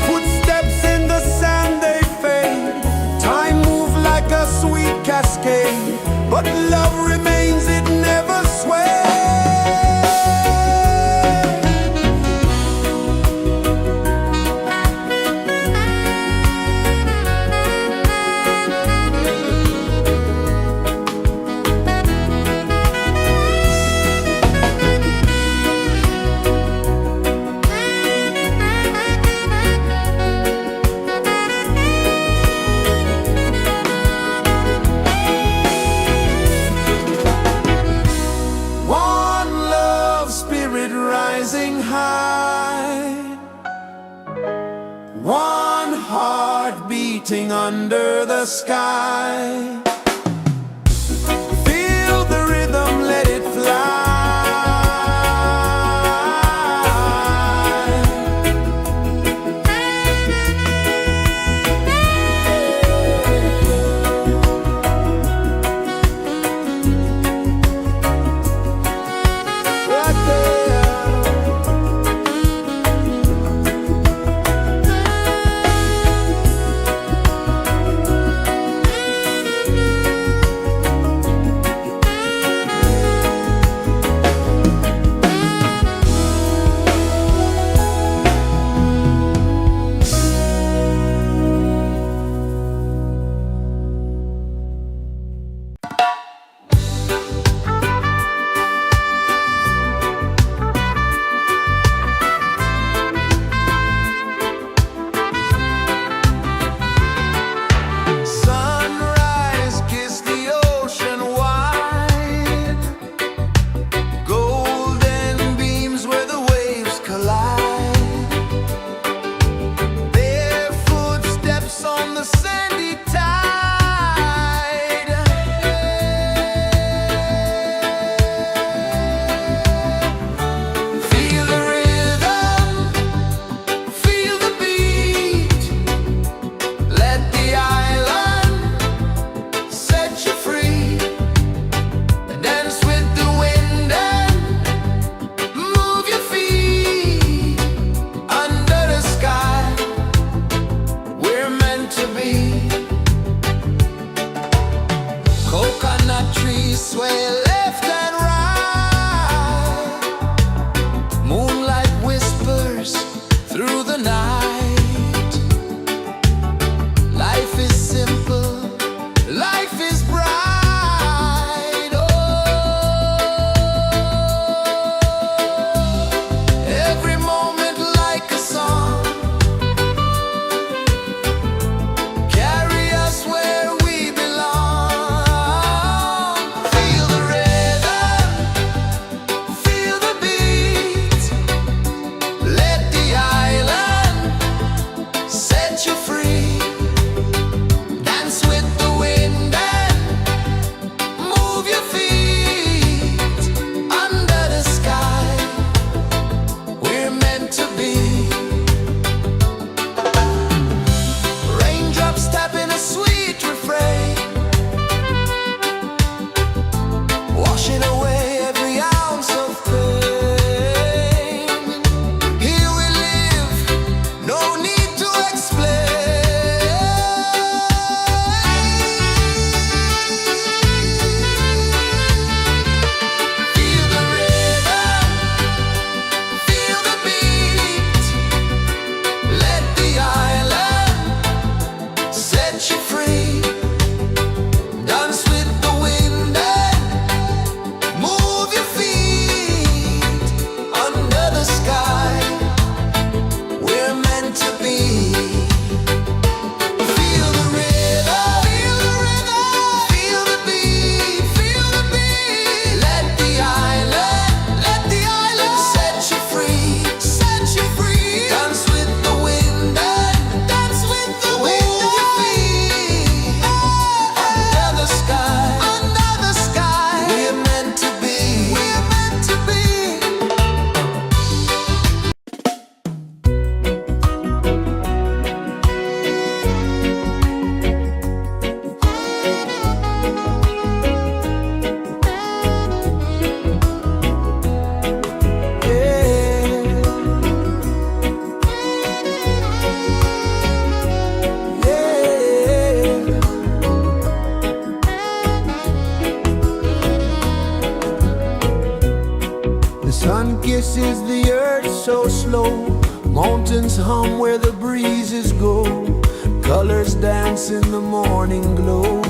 Footsteps in the sand, they fade. Time moves like a sweet cascade, but love remains, it never sways. One love spirit rising high. One heart beating under the sky. Feel the rhythm, let it fly. Right there. mountains hum where the breezes go. Colors dance in the morning glow.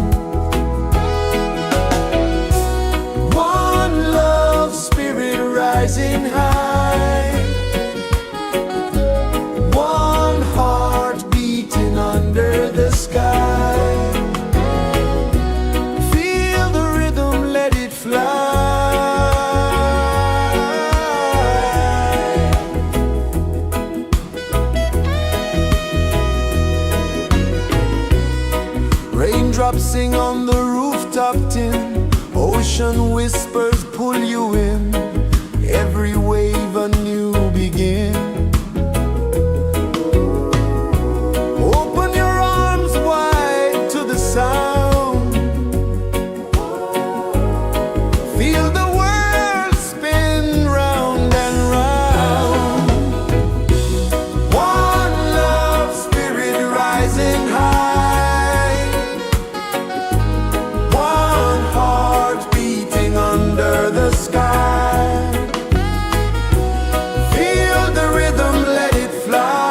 One love spirit rising high. One heart beating under the sky. Feel the rhythm, let it fly. Raindrops sing on the rooftop tin. Ocean whispers pull you in. Every wave a new begin. Open your arms wide to the sound. Feel the world spin round and round. One love spirit rising high. One heart beating under the sky. Feel the rhythm, let it fly.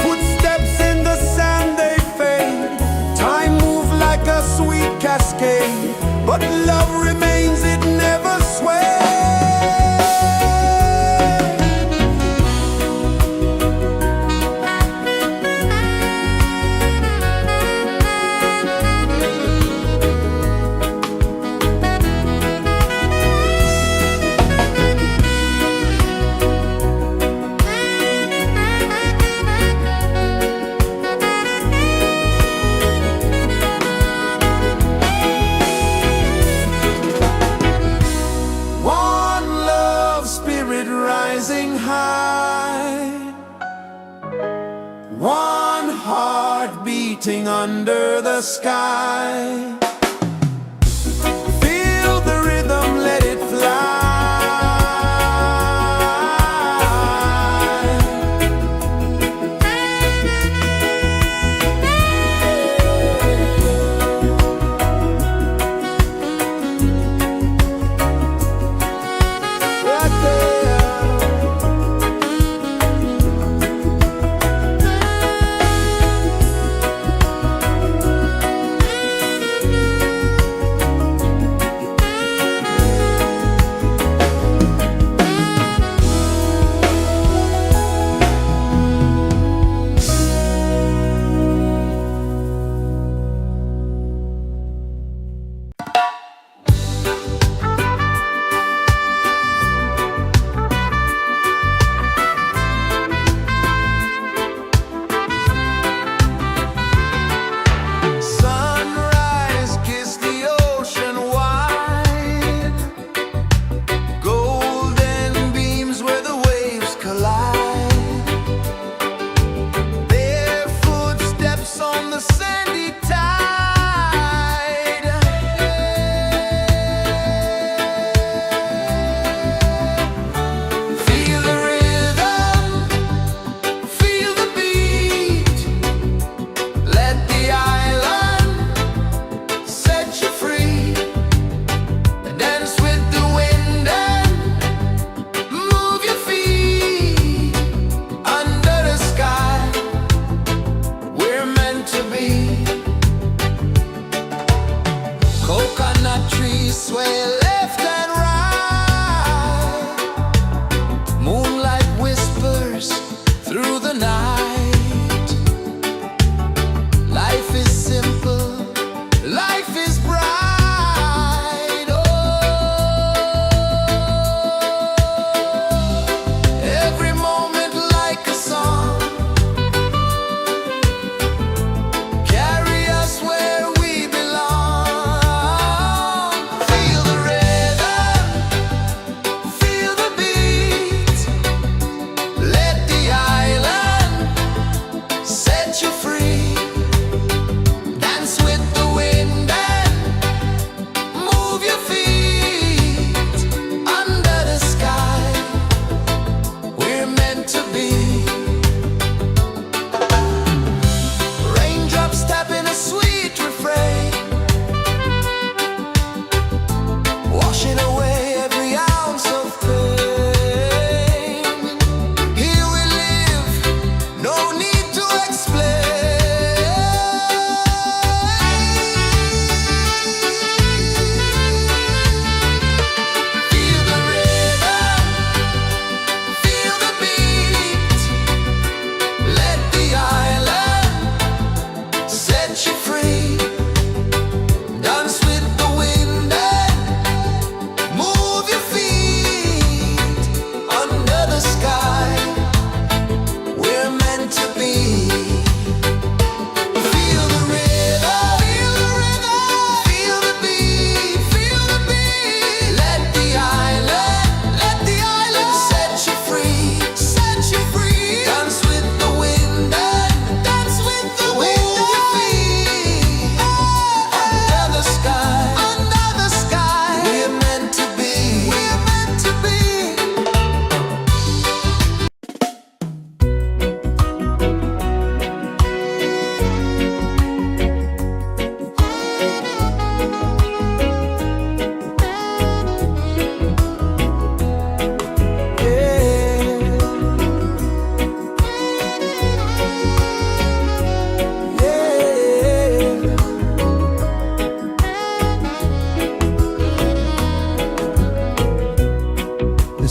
Footsteps in the sand, they fade. Time moves like a sweet cascade, but love remains, it never sways. One love spirit rising high. One heart beating under the sky. Feel the rhythm, let it fly. Right there.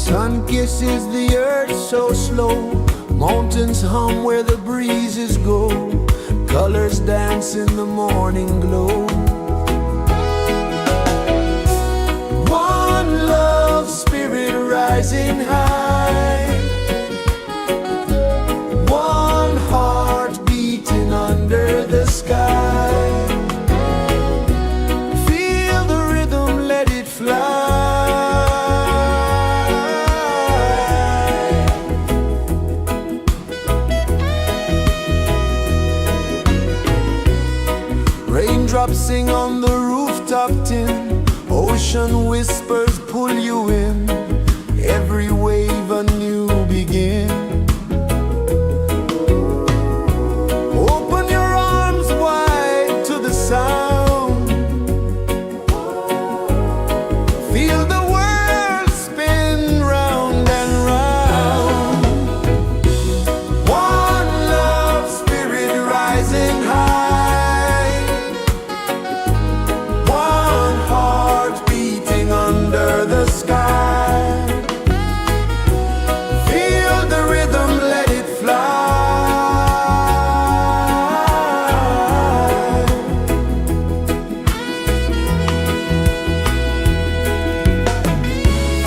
sun kisses the earth so slow, mountains hum where the breezes go, colors dance in the morning glow. One love spirit rising high, one heart beating under the sky. Feel the rhythm, let it fly. Raindrops sing on the rooftop tin, ocean whispers pull you in, every wave a new begin. Open your arms wide to the sound, feel the world spin round and round. One love spirit rising high, one heart beating under the sky. Feel the rhythm, let it fly.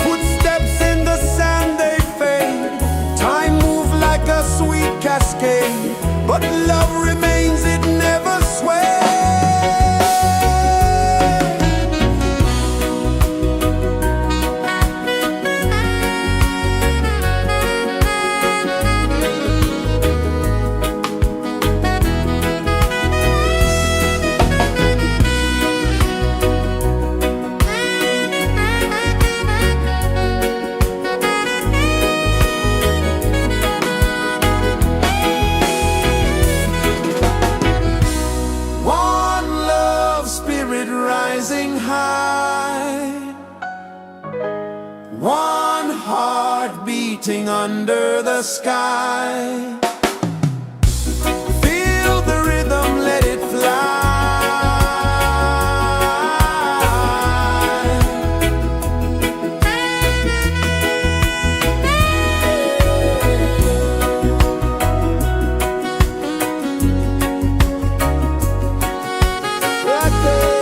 Footsteps in the sand, they fade, time moves like a sweet cascade, but love remains, it never sways. One love spirit rising high, one heart beating under the sky. Feel the rhythm, let it fly. Right there.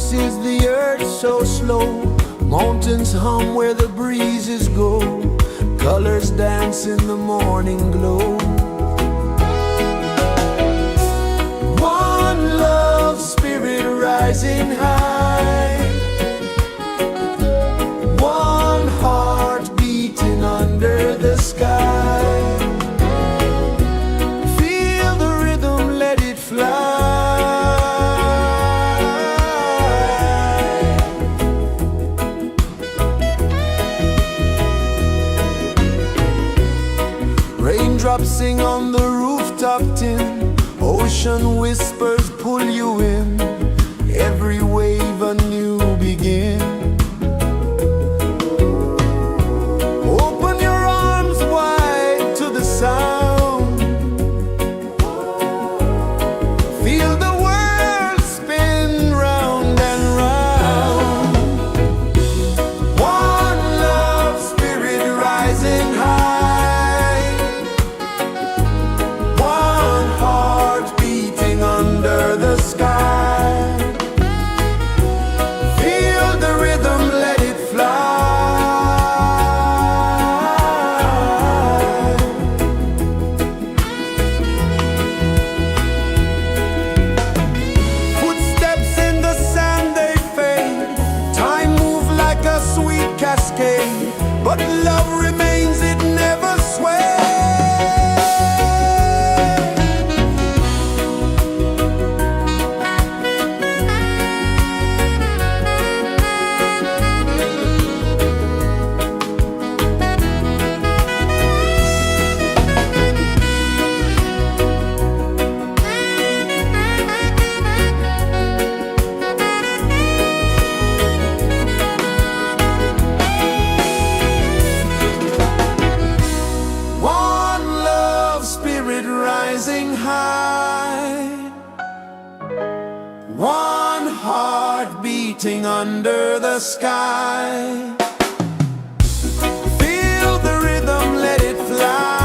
kisses the earth so slow. Mountains hum where the breezes go. Colors dance in the morning glow. One love spirit rising high. One heart beating under the sky. Feel the rhythm, let it fly. Raindrops sing on the rooftop tin. Ocean whispers pull you in. Every wave a new begin. Open your arms wide to the sound. Feel the world spin round and round. One love spirit rising high. One heart beating under the sky. Feel the rhythm, let it fly. Footsteps in the sand, they fade. Time moves like a sweet cascade, but love remains, it never sways. One love spirit rising high. One heart beating under the sky. Feel the rhythm, let it fly.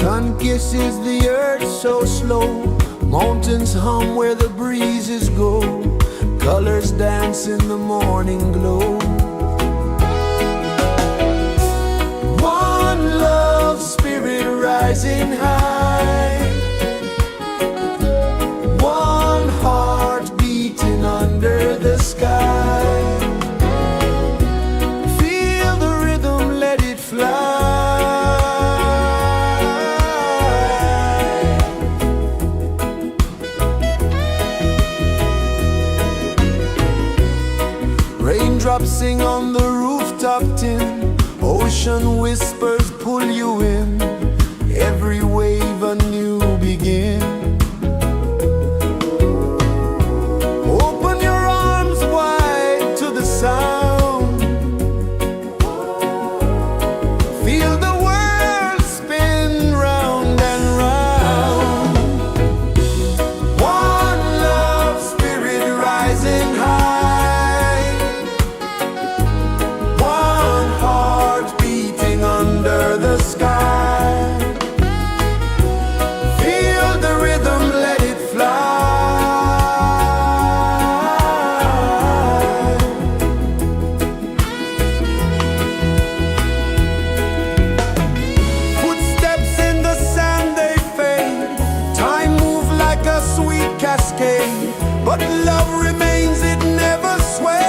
sun kisses the earth so slow, mountains hum where the breezes go, colors dance in the morning glow. One love spirit rising high, one heart beating under the sky. Feel the rhythm, let it fly. Raindrops sing on the rooftop tin, ocean whispers pull you in, every wave a new begin. Open your arms wide to the sound, feel the world spin round and round. One love spirit rising high, one heart beating under the sky. Feel the rhythm, let it fly. Footsteps in the sand, they fade, time move like a sweet cascade, but love remains, it never sways.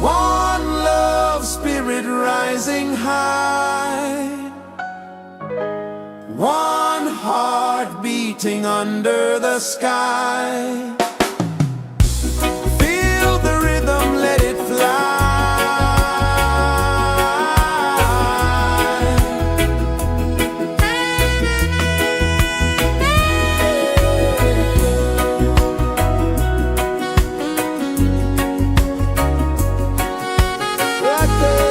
One love spirit rising high, one heart beating under the sky. Feel the rhythm, let it fly. Right there.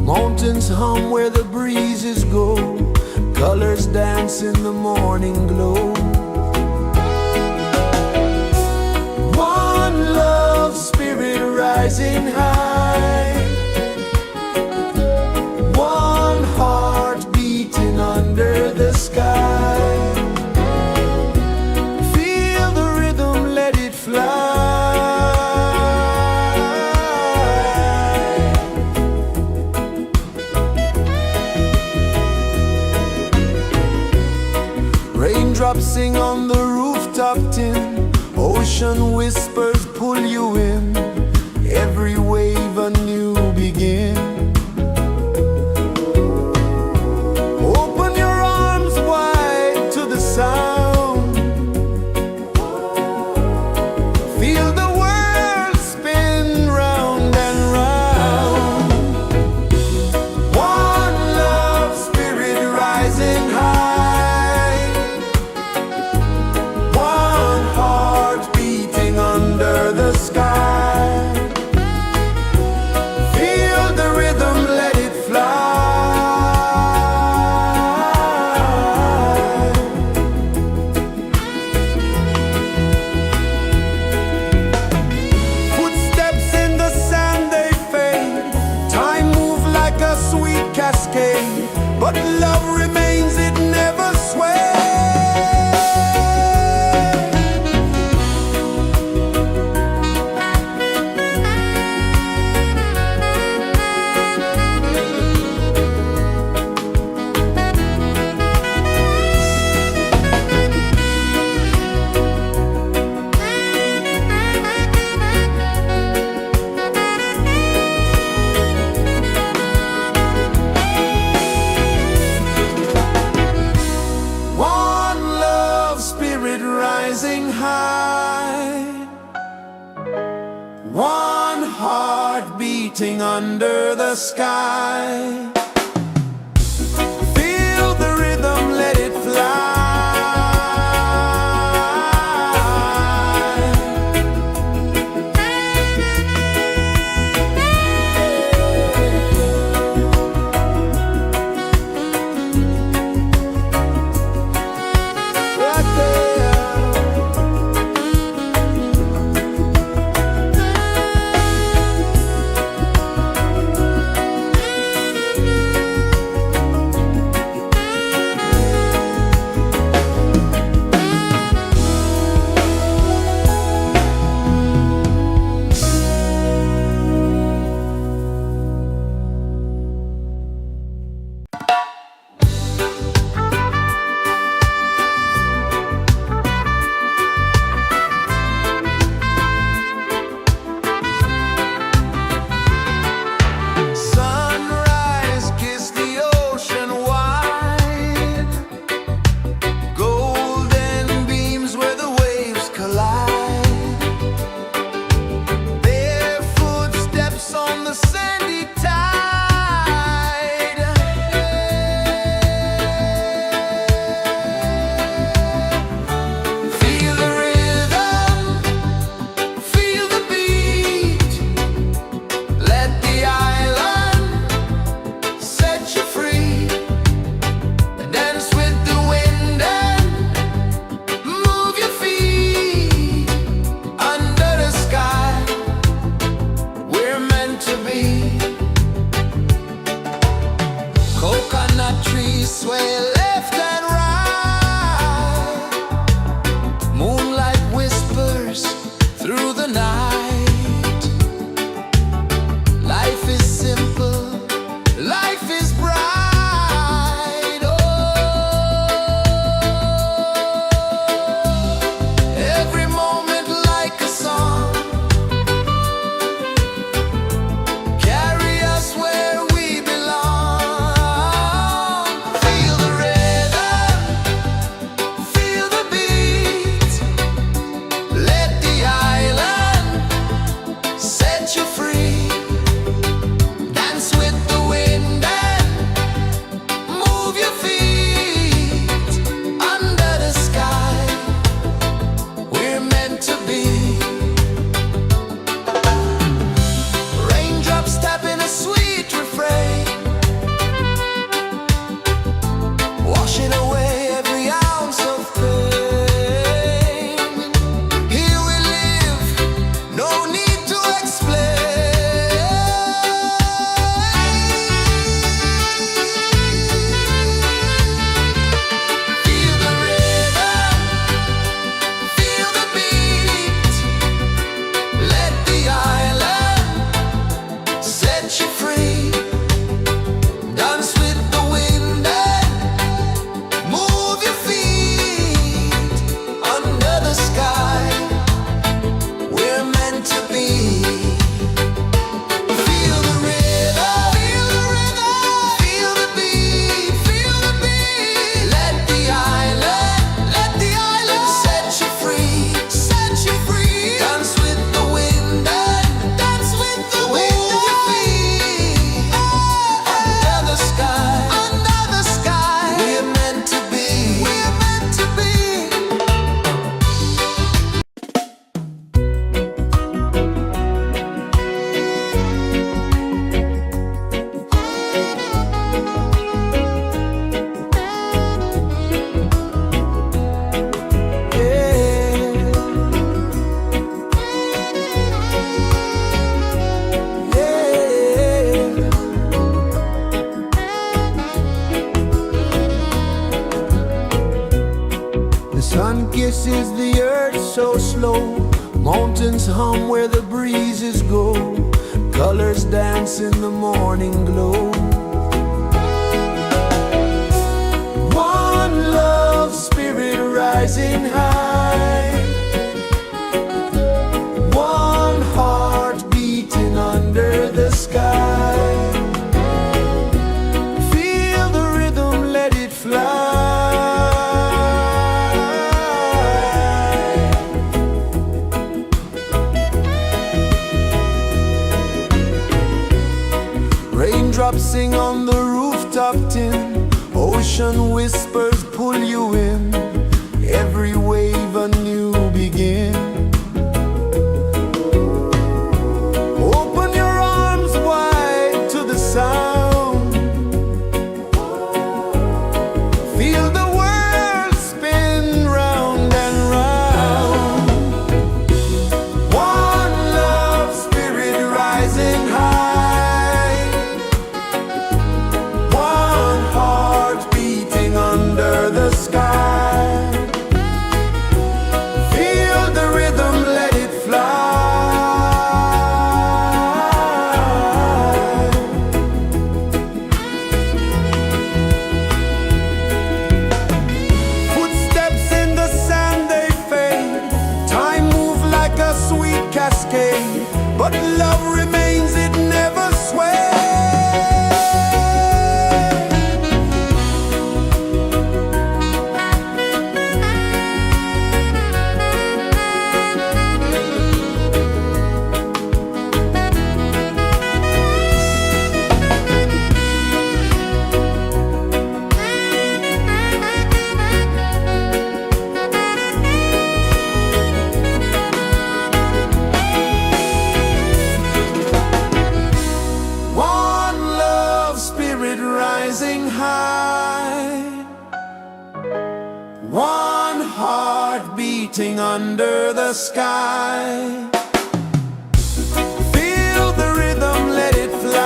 Mountains hum where the breezes go, colors dance in the morning glow. One love spirit rising high, one heart beating under the sky. Feel the rhythm, let it fly. Raindrops sing on the rooftop tin, ocean whispers pull you in, every wave a new begin. Open your arms wide to the sound, feel the world spin round and round. One love spirit rising high, one heart beating under the sky. Feel the rhythm, let it fly. Footsteps in the sand, they fade. Time moves like a sweet cascade, but love remains, it never sways. One love spirit rising high, one heart beating under the sky. Feel the rhythm, let it fly. Right there. Sunrise, kiss the ocean wide, golden beams where the waves collide, bare footsteps on the sandy tide. Feel the rhythm, feel the beat, let the island set you free. Dance with the wind and move your feet under the sky. We're meant to be. Coconut trees sway left and right, moonlight whispers through the night. Life is simple, life is bright. Oh, every moment like a song, carry us where we belong. Feel the rhythm. sun kisses the earth so slow. Mountains hum where the breezes go. Colors dance in the morning glow. One love spirit rising high. One heart beating under the sky. Feel the rhythm, let it fly. Raindrops sing on the rooftop tin. Ocean whispers pull you in. Every wave a new begin. Open your arms wide to the sound. Feel the world spin round and round. One love spirit rising high. One heart beating under the sky. Feel the rhythm, let it fly. Footsteps in the sand, they fade. Time moves like a sweet cascade, but love remains, it never sways. One love spirit rising high. One heart beating under the sky. Feel the rhythm, let it fly.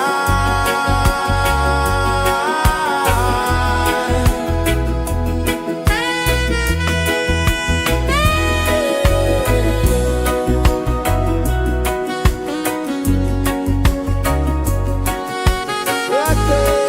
Right there.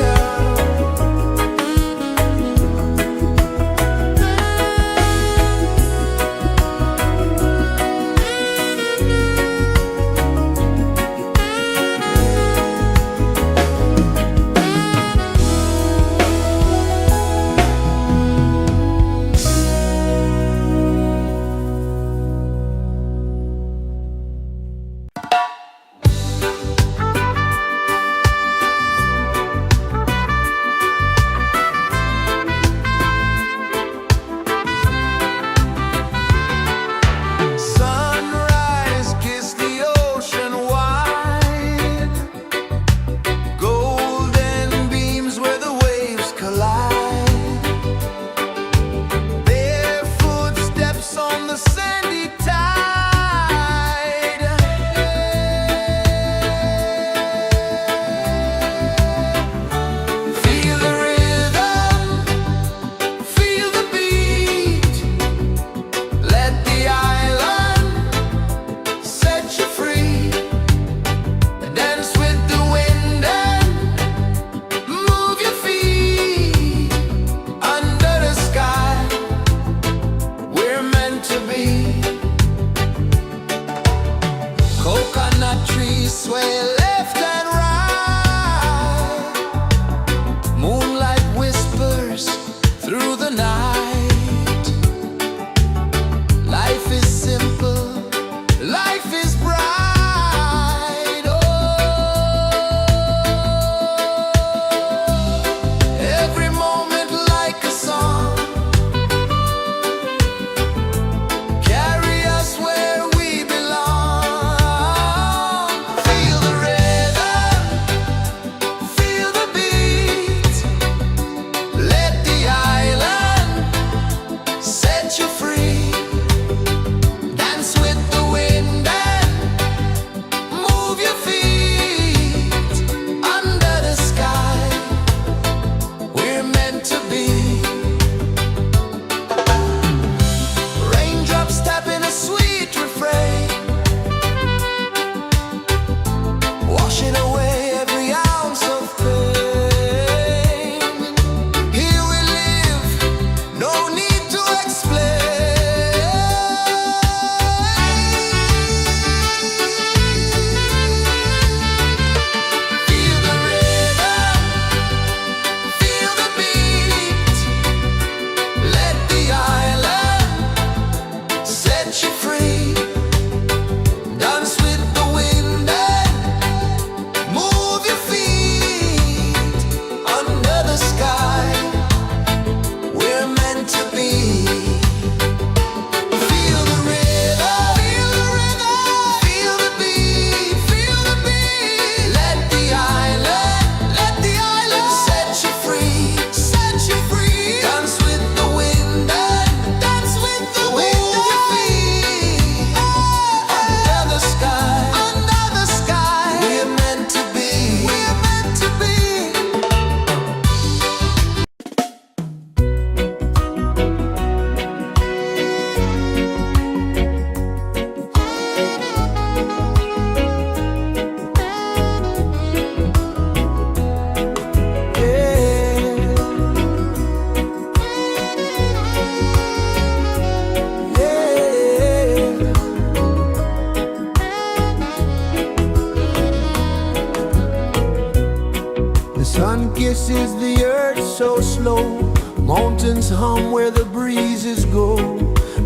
sun kisses the earth so slow, mountains hum where the breezes go,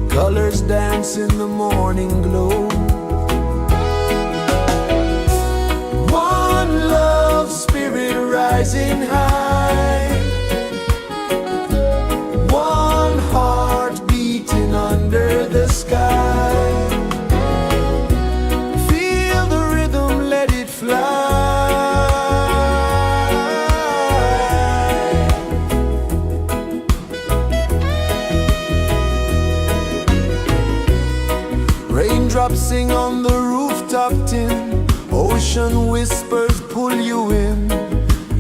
colors dance in the morning glow. One love spirit rising high, one heart beating under the sky. Feel the rhythm, let it fly. Raindrops sing on the rooftop tin, ocean whispers pull you in,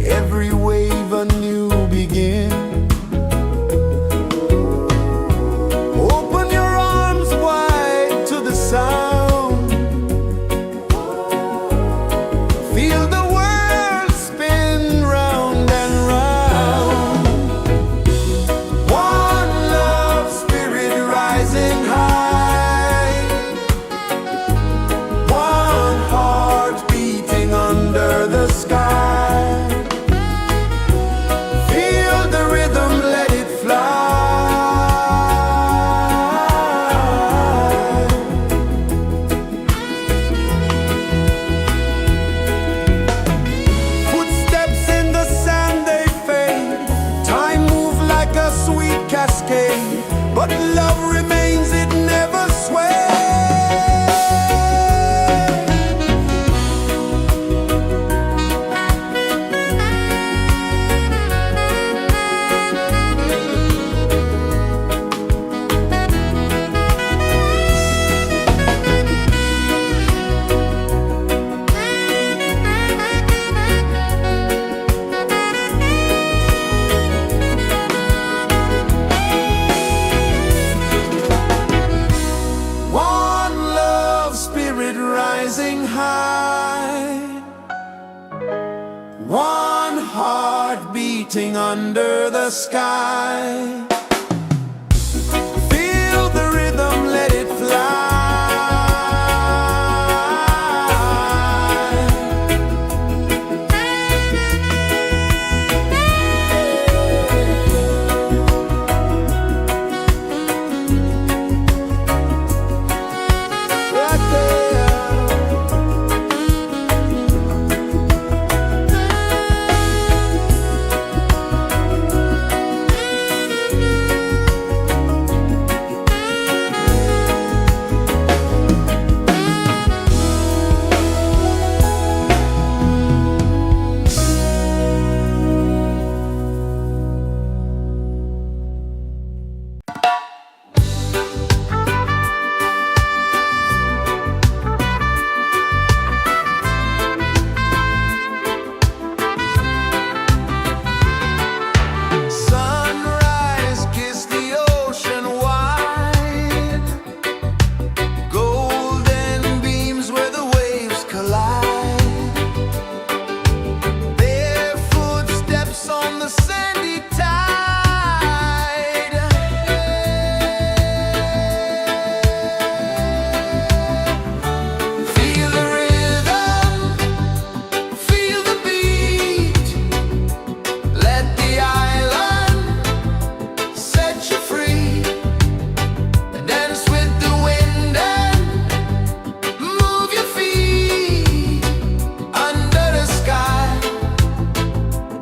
every wave a new begin. Open your arms wide to the sound, feel the world spin round and round. One love spirit rising high, one heart beating under the sky. Feel the rhythm, let it fly. Footsteps in the sand, they fade, time moves like a sweet cascade, but love remains, it never sways. One love spirit rising high, one heart beating under the sky. Feel the rhythm, let it fly. Right there. Sunrise, kiss the ocean wide, golden beams where the waves collide, bare footsteps on the sandy tide. Feel the rhythm, feel the beat, let the island set you free. Dance with the wind and move your feet under the sky.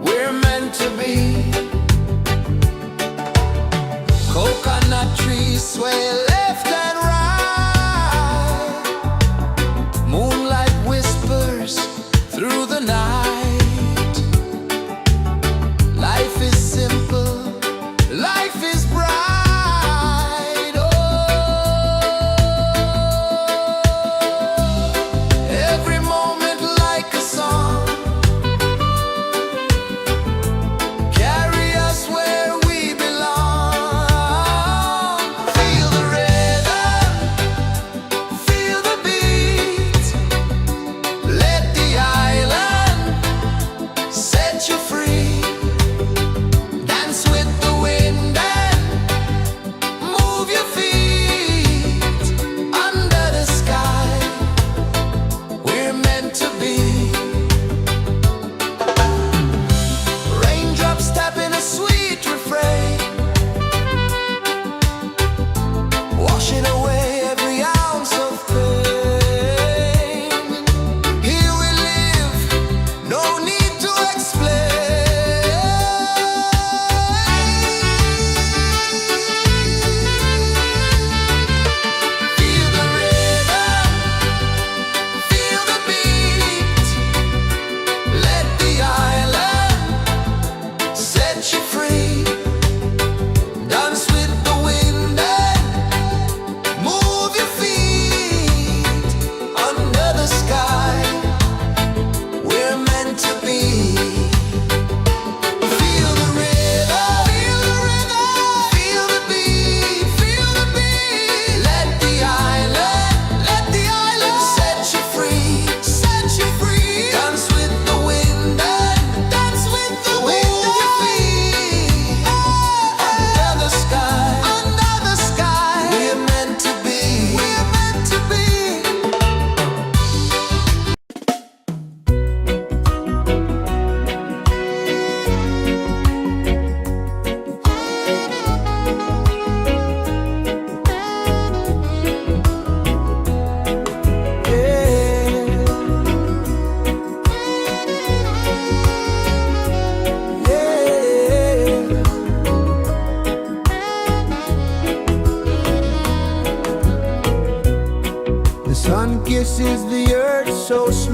We're meant to be. Coconut trees sway left and right, moonlight whispers through the night. Life is simple, life is bright. Oh, every moment like a song, carry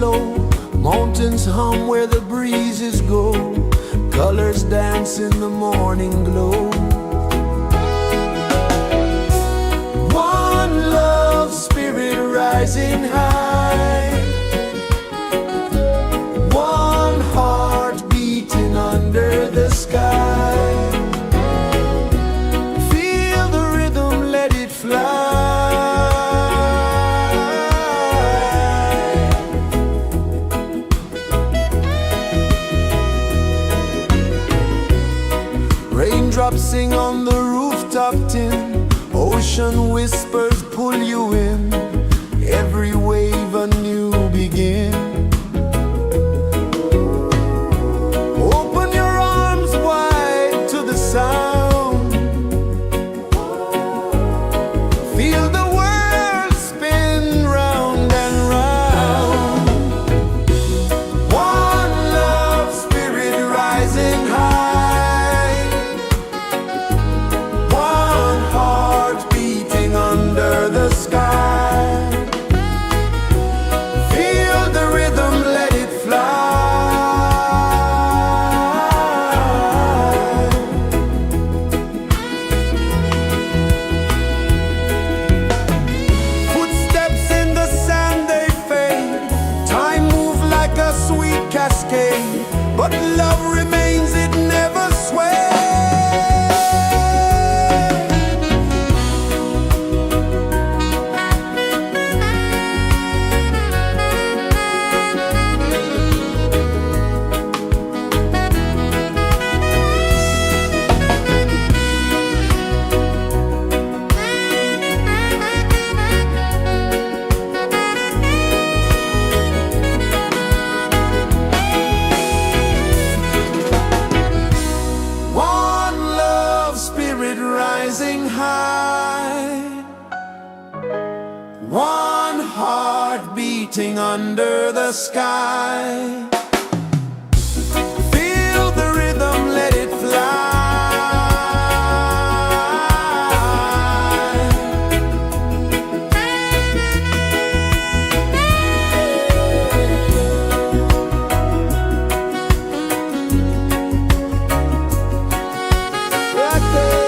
slow. Mountains hum where the breezes go. Colors dance in the morning glow. One love spirit rising high. One heart beating under the sky. Feel the rhythm, let it fly. Raindrops sing on the rooftop tin. Ocean whispers pull you in. Every wave a new begin. Open your arms wide to the sound. Feel the world spin round and round. One love spirit rising high. One heart beating under the sky. Feel the rhythm, let it fly. Footsteps in the sand, they fade. Time moves like a sweet cascade, but love remains, it never sways. One love spirit rising high. One heart beating under the sky. Feel the rhythm, let it fly. Right there.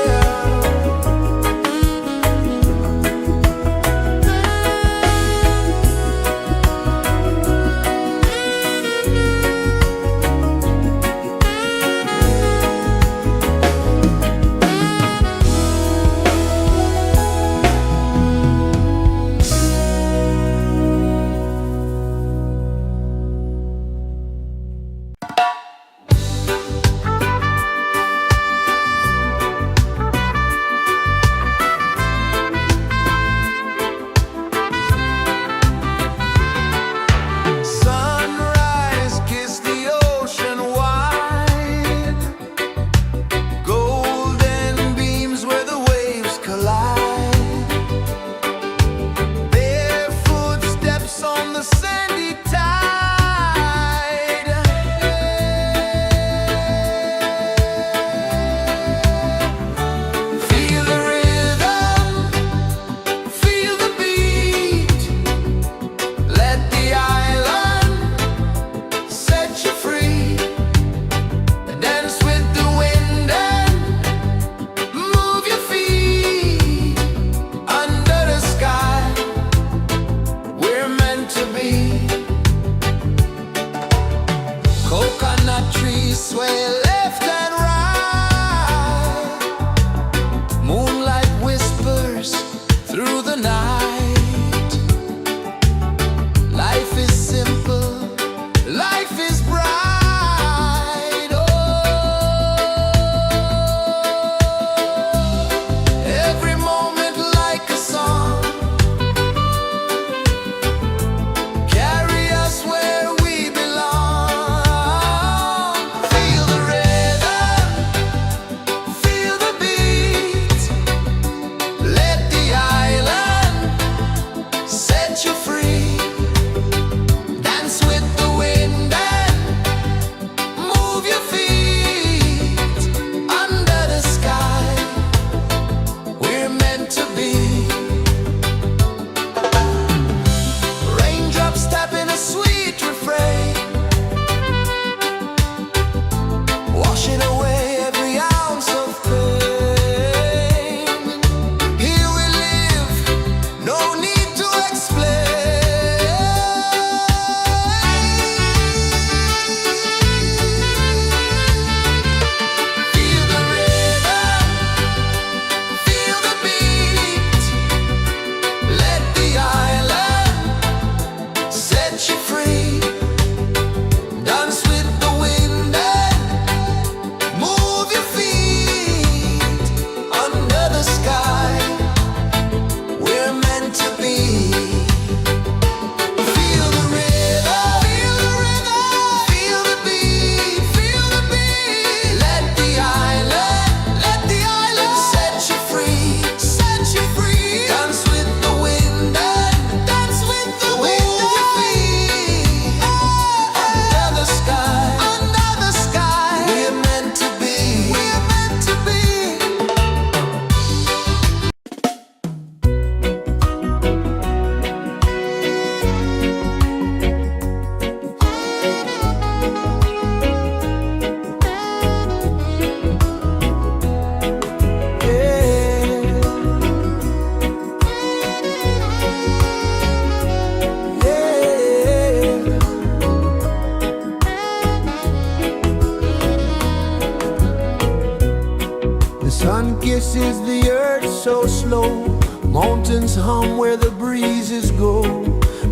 sun kisses the earth so slow, mountains hum where the breezes go,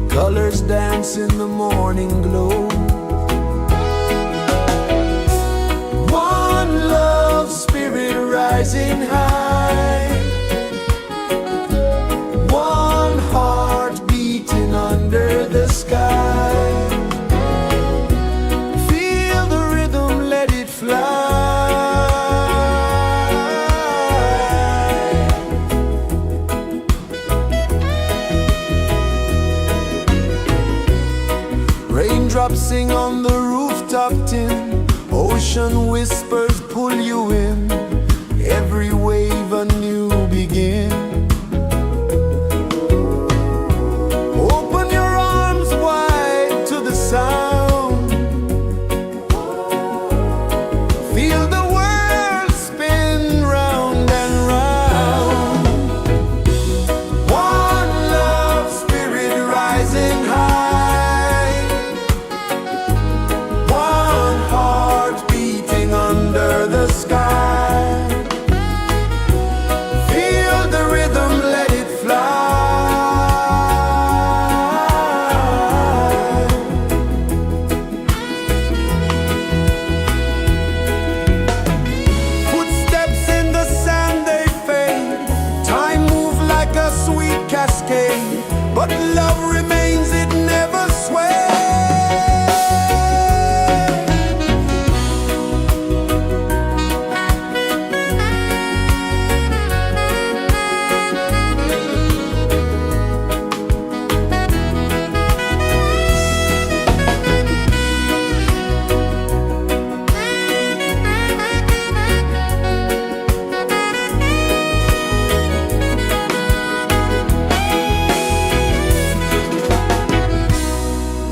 colors dance in the morning glow. One love spirit rising high, one heart beating under the sky. Feel the rhythm, let it fly. Raindrops sing on the rooftop tin, ocean whispers pull you in, every wave a new begin. Open your arms wide to the sound, feel the world spin round and round. One love spirit rising high, one heart beating under the sky. Feel the rhythm, let it fly. Footsteps in the sand, they fade, time move like a sweet cascade, but love remains, it never sways.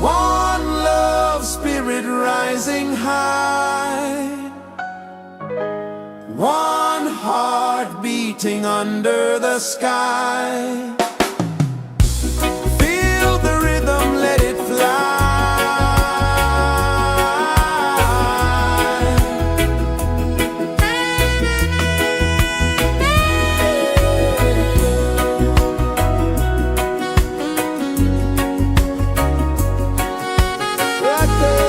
One love spirit rising high, one heart beating under the sky. Feel the rhythm, let it fly. Right there.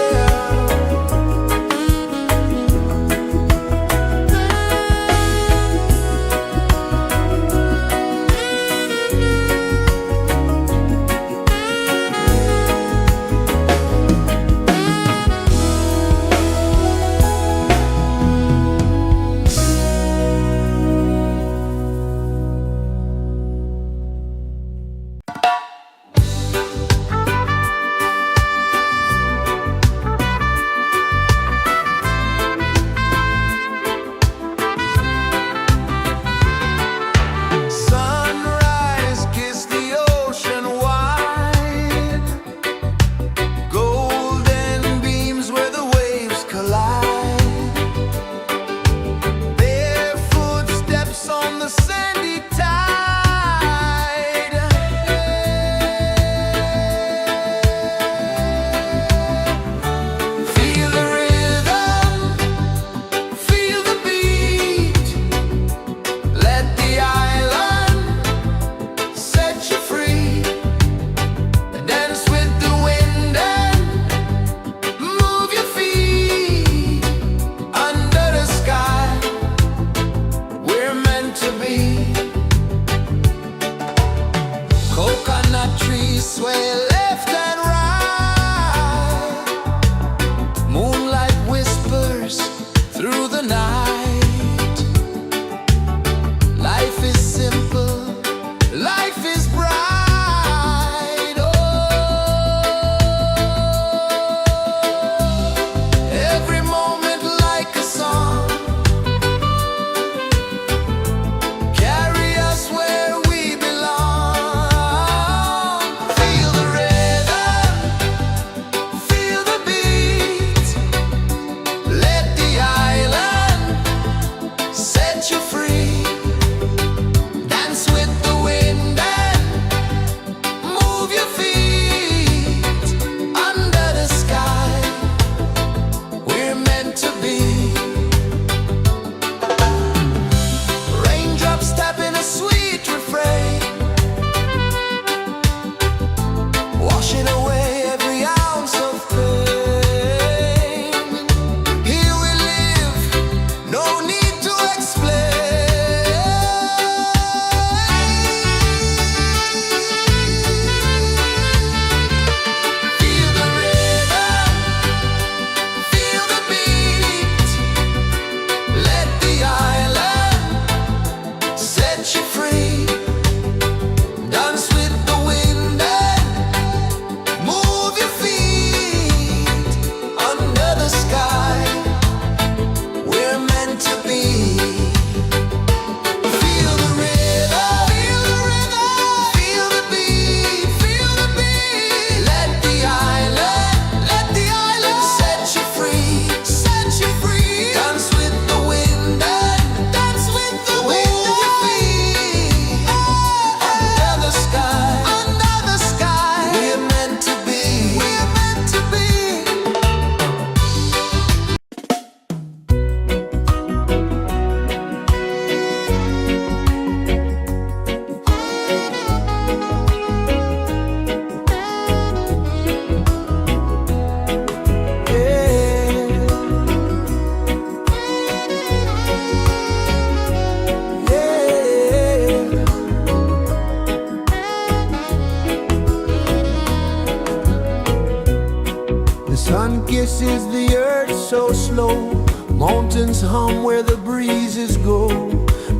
kisses the earth so slow. Mountains hum where the breezes go.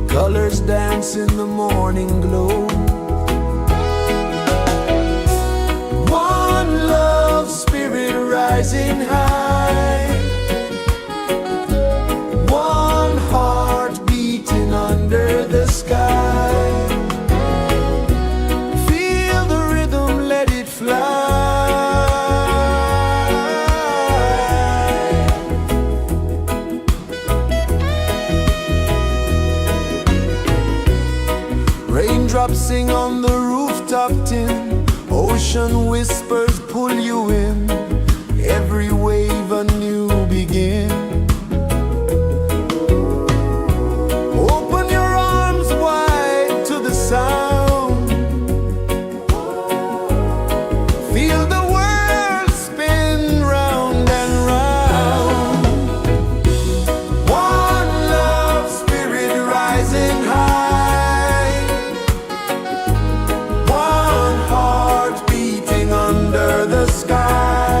Colors dance in the morning glow. One love spirit rising high. One heart beating under the sky. Feel the rhythm, let it fly. Raindrops sing on the rooftop tin. Ocean whispers pull you in. Every wave a new begin. Open your arms wide to the sound. Feel the world spin round and round. One love spirit rising high. One heart beating under the sky.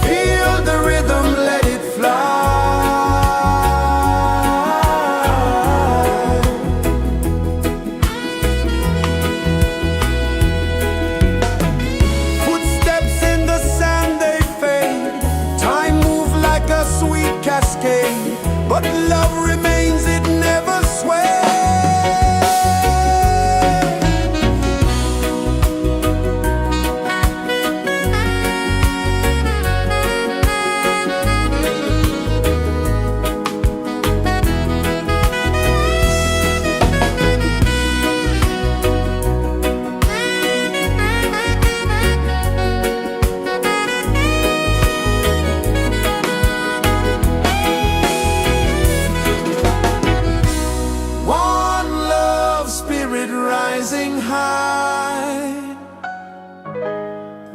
Feel the rhythm, let it fly. Footsteps in the sand, they fade. Time moves like a sweet cascade, but love remains, it never sways. One love spirit rising high.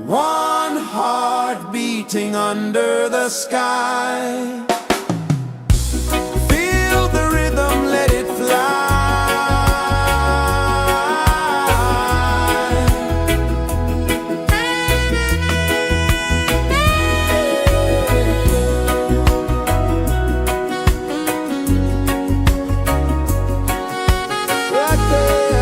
One heart beating under the sky. Feel the rhythm, let it fly. Right there.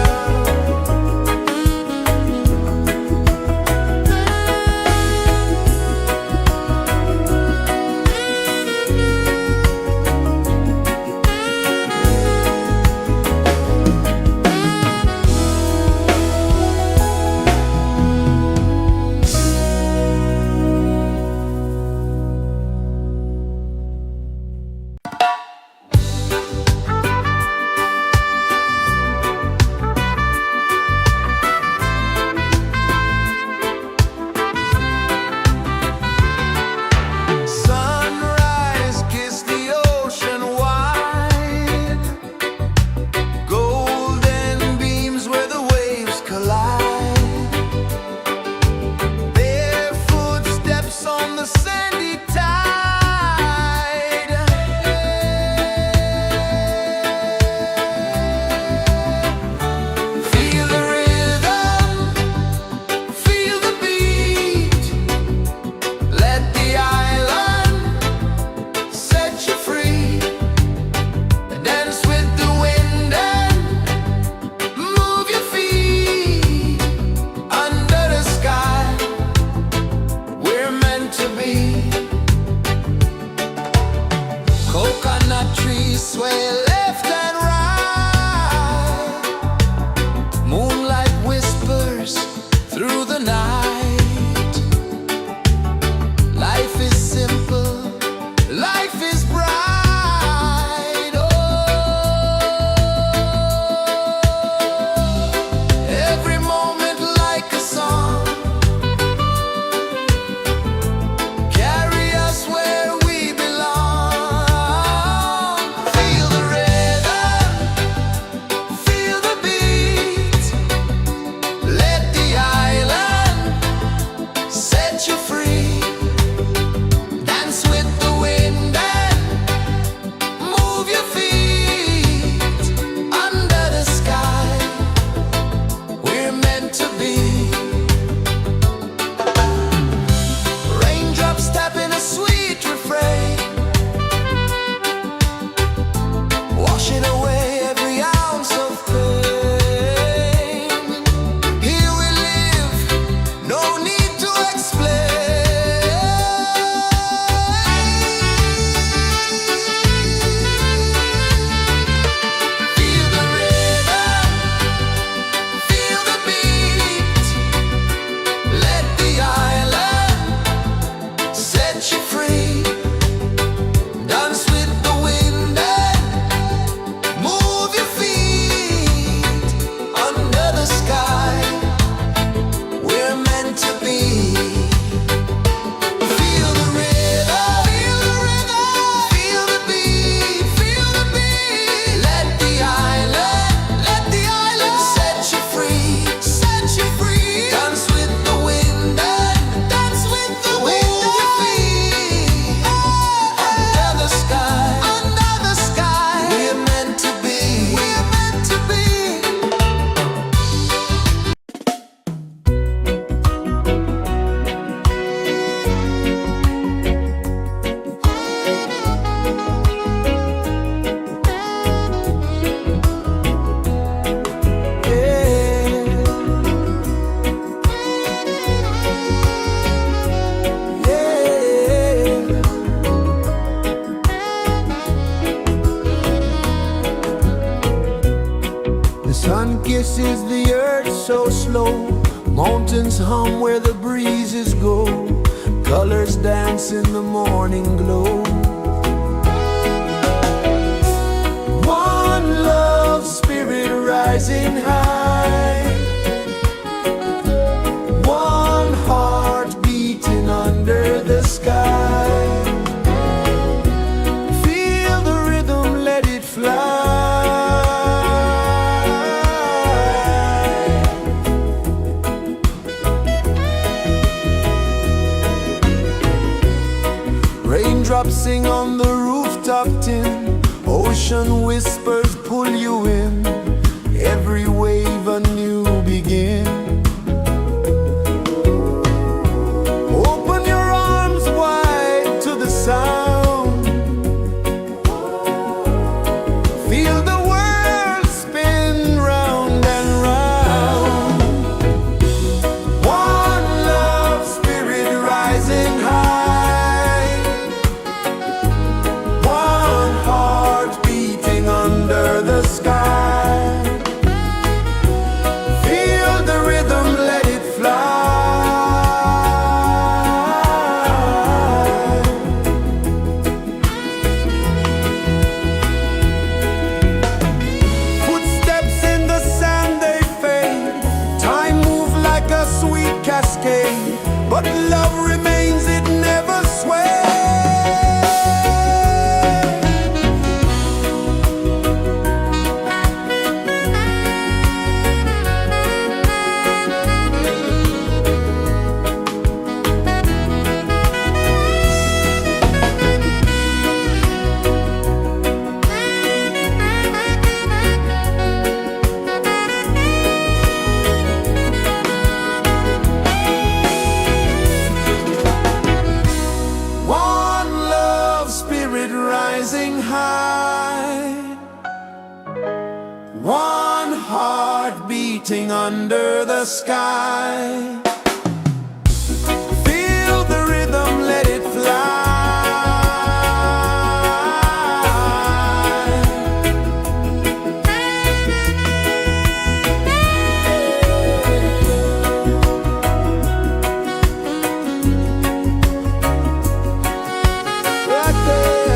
Sunrise, kiss the ocean wide. Golden beams where the waves collide. Bare footsteps on the sandy tide. Feel the rhythm, feel the beat. Let the island set you free. Dance with the wind and move your feet. Under the sky, we're meant to be. Coconut trees sway left and right. Moonlight whispers through the night. Life is simple, life is bright. Oh, every moment like a song. Carry us where we belong. Feel the rhythm. sun kisses the earth so slow, mountains hum where the breezes go, colors dance in the morning glow. One love spirit rising high, one heart beating under the sky. Feel the rhythm, let it fly. Raindrops sing on the rooftop tin, ocean whispers pull you in, every wave a new begin. Open your arms wide to the sound, feel the world spin round and round. One love spirit rising high, one heart beating under the sky. Feel the rhythm, let it fly. Footsteps in the sand, they fade, time moves like a sweet cascade, but love remains, it never sways. One love spirit rising high, one heart beating under the sky. Feel the rhythm, let it fly. Right there.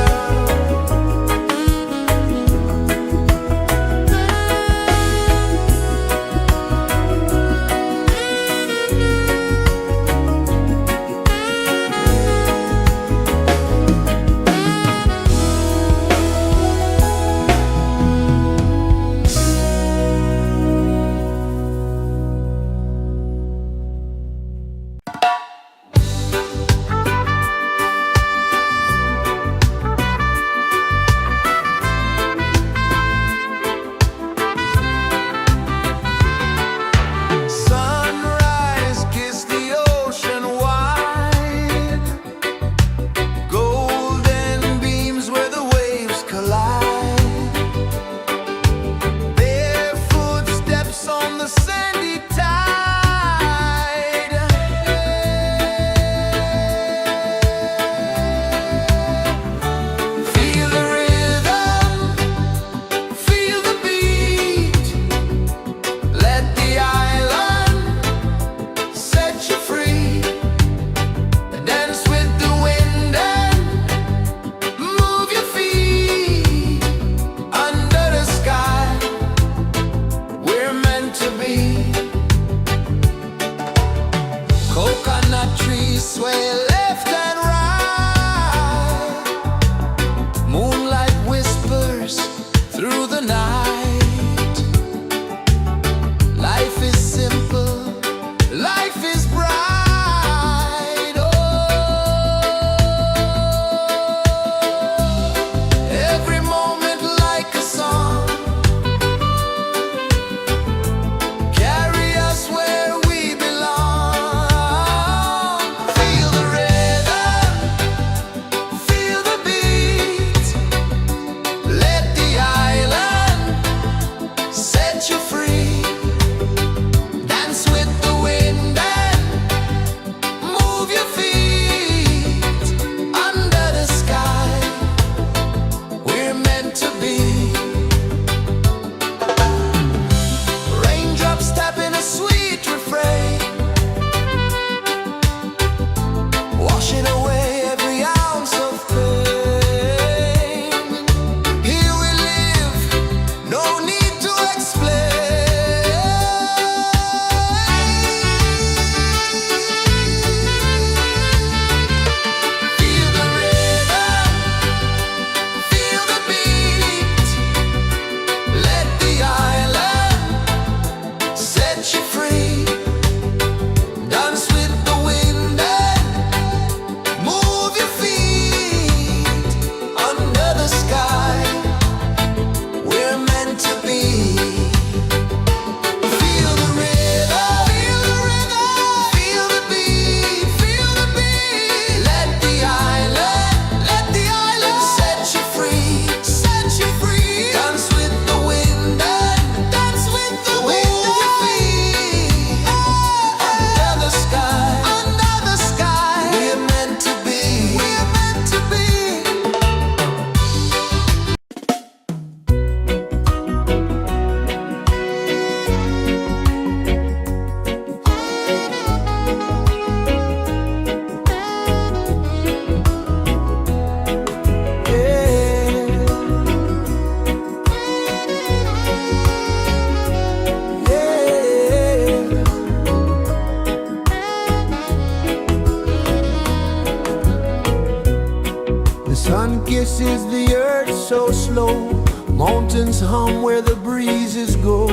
earth so slow. Mountains hum where the breezes go.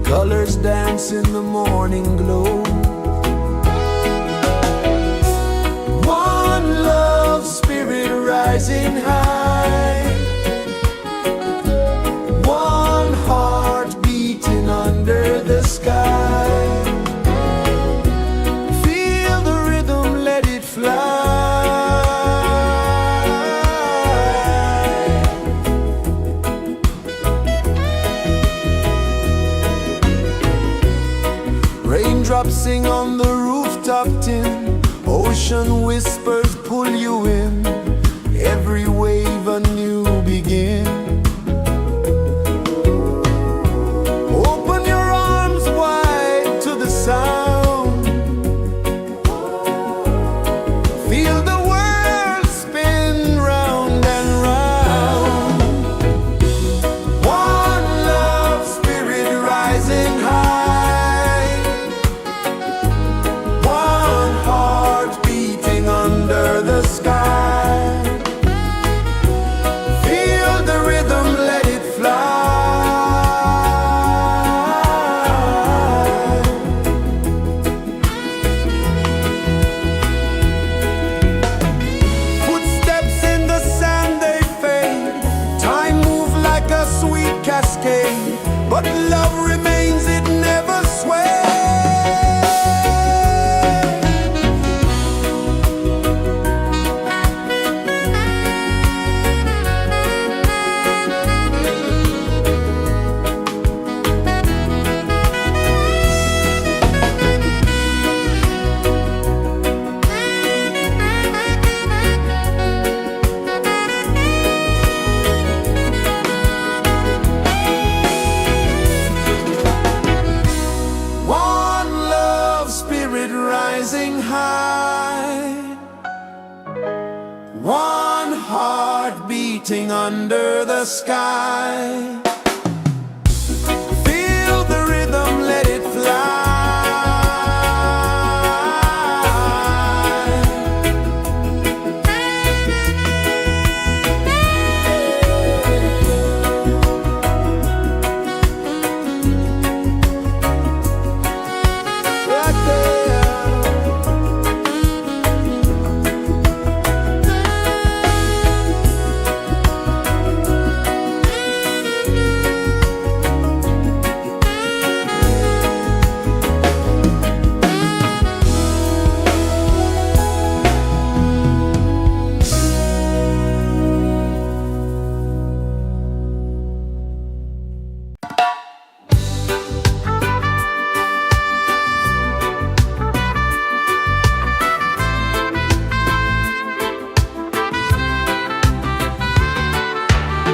Colors dance in the morning glow. One love spirit rising high. One heart beating under the sky. Feel the rhythm, let it fly. Raindrops sing on the rooftop tin. Ocean whispers pull you in. Every wave a new begin. Open your arms wide to the sound. Feel the world spin round and round. One love spirit rising high. One heart beating under the sky. Feel the rhythm, let it fly. Footsteps in the sand, they fade. Time moves like a sweet cascade, but love remains, it never sways. One love spirit rising high. One heart beating under the sky. Feel the rhythm, let it fly. Right there.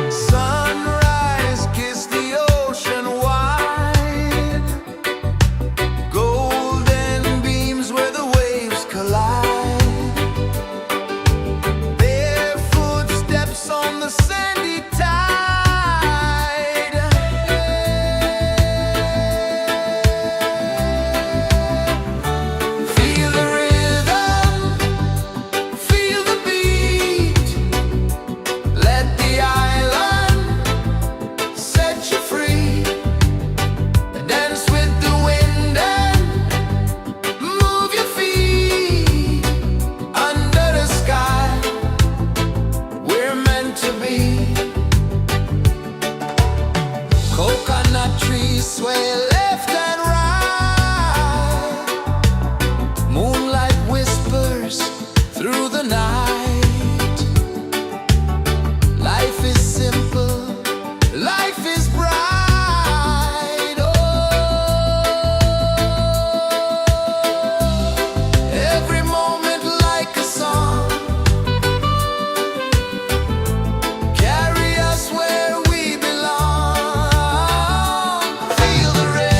Sunrise, kiss the ocean wide. Golden beams where the waves collide. Barefoot steps on the sandy tide. Feel the rhythm, feel the beat. Let the island set you free. Dance with the wind and move your feet. Under the sky, we're meant to be. Coconut trees sway left and right. Moonlight whispers through the night. Life is simple, life is bright. Oh, every moment like a song. Carry us where we belong. Feel the rhythm.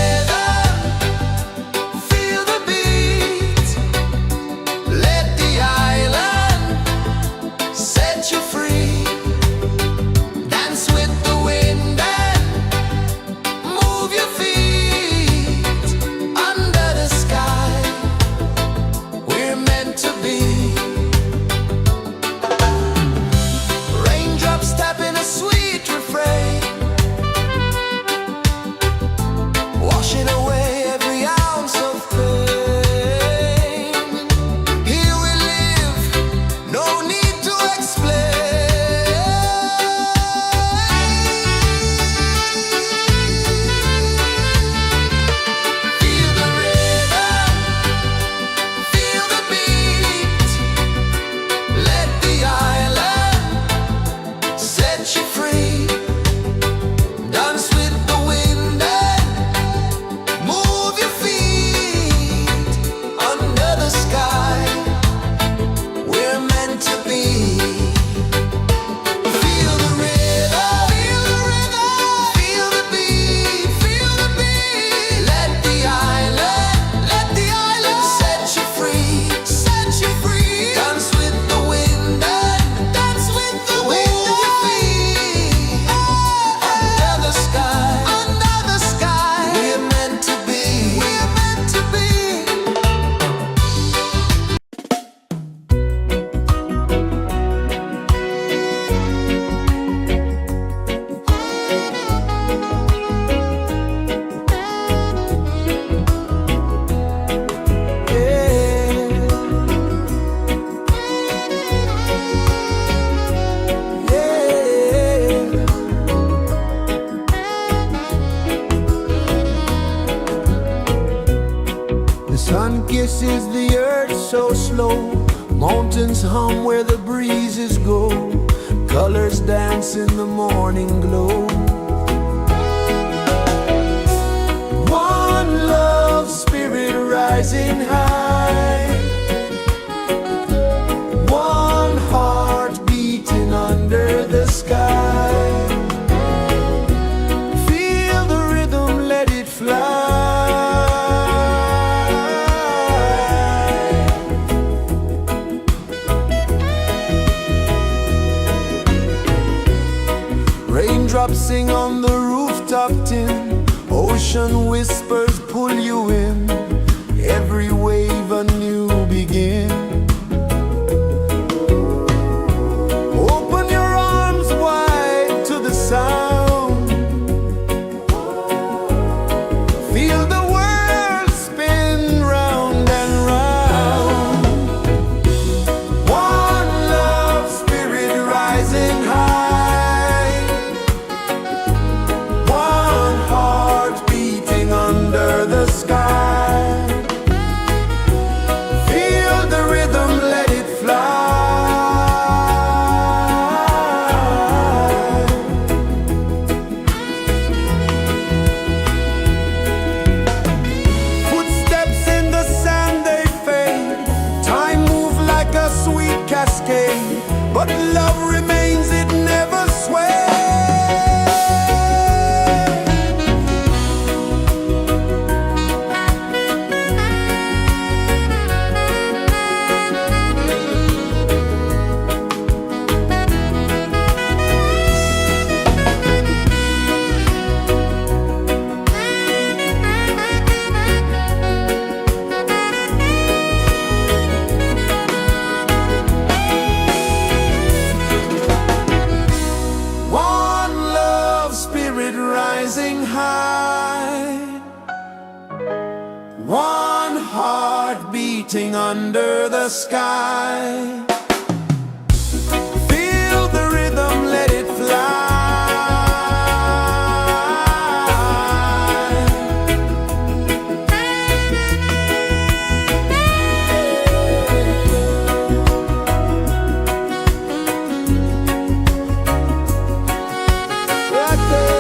kisses the earth so slow. Mountains hum where the breezes go. Colors dance in the morning glow. One love spirit rising high. One heart beating under the sky. Feel the rhythm, let it fly. Raindrops sing on the rooftop tin. Ocean whispers pull you in. Every wave a new begin. Open your arms wide to the sound. Feel the world spin round and round. One love spirit rising high. One heart beating under the sky. Feel the rhythm, let it fly. Footsteps in the sand, they fade. Time moves like a sweet cascade, but love remains, it never sways. One love spirit rising high. One heart beating under the sky. Feel the rhythm, let it fly. Right there.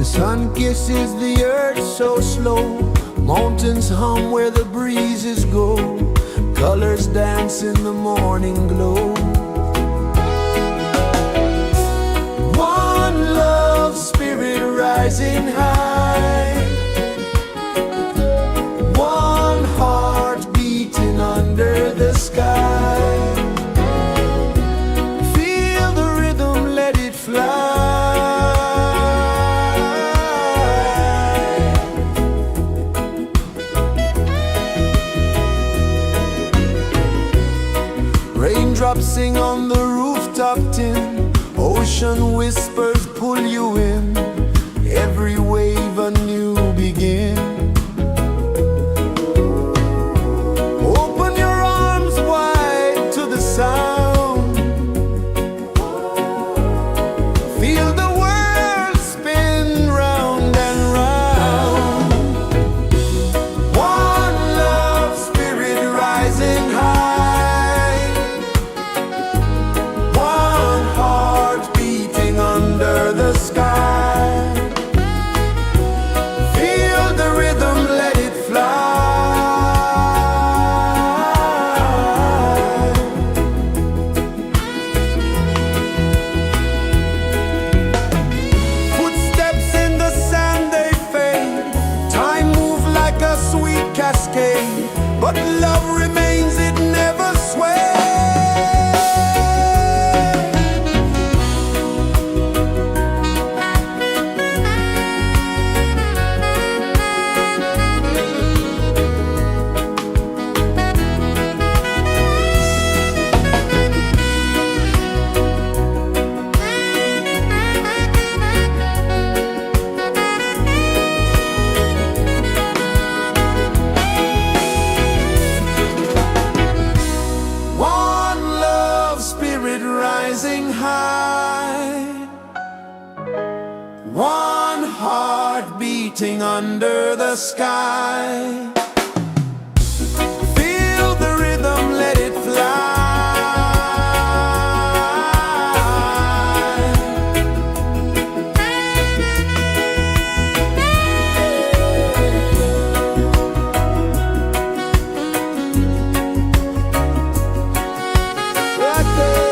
sun kisses the earth so slow, mountains hum where the breezes go, colors dance in the morning glow. One love spirit rising high, one heart beating under the sky. Feel the rhythm, let it fly. Raindrops sing on the rooftop tin, ocean whispers pull you in, every wave a new begin. Open your arms wide to the sound, feel the world spin round and round. One love spirit rising high, one heart beating under the sky. Feel the rhythm, let it fly. Footsteps in the sand, they fade, time moves like a sweet cascade, but love remains, it never sways. One love spirit rising high, one heart beating under the sky. Feel the rhythm, let it fly. Right there.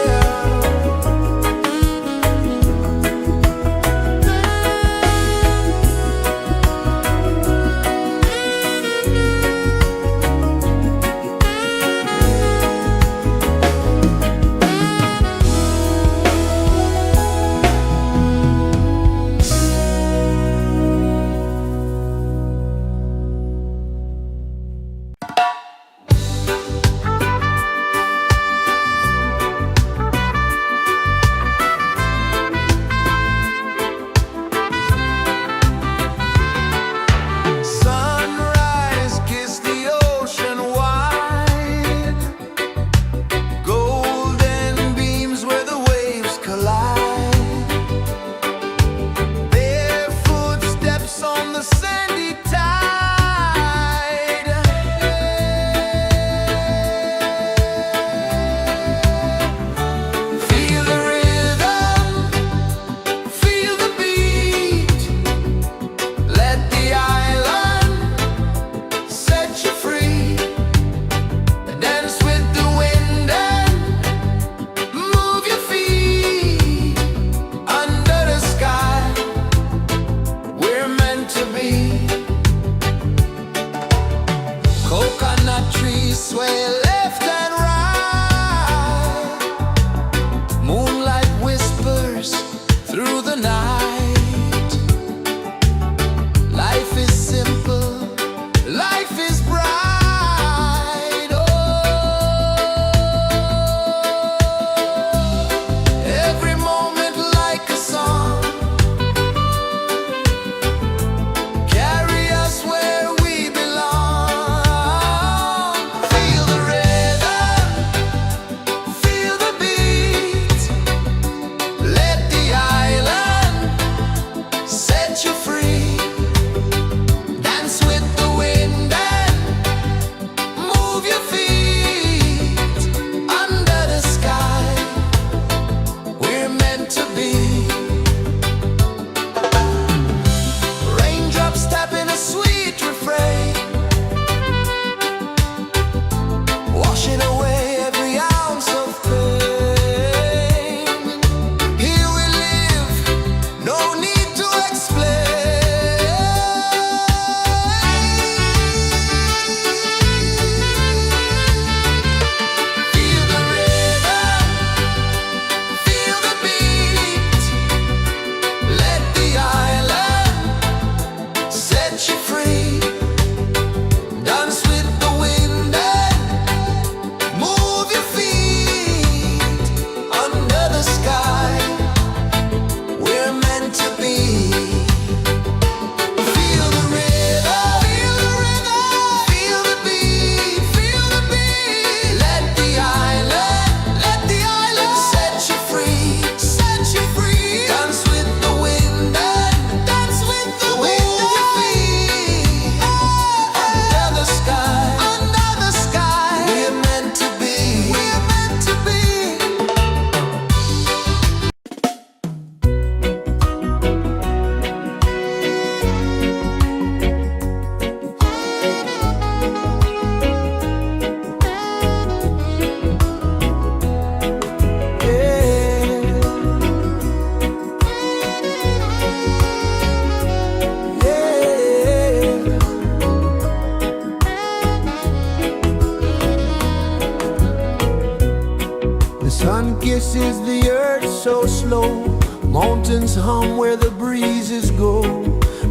Mountains hum where the breezes go,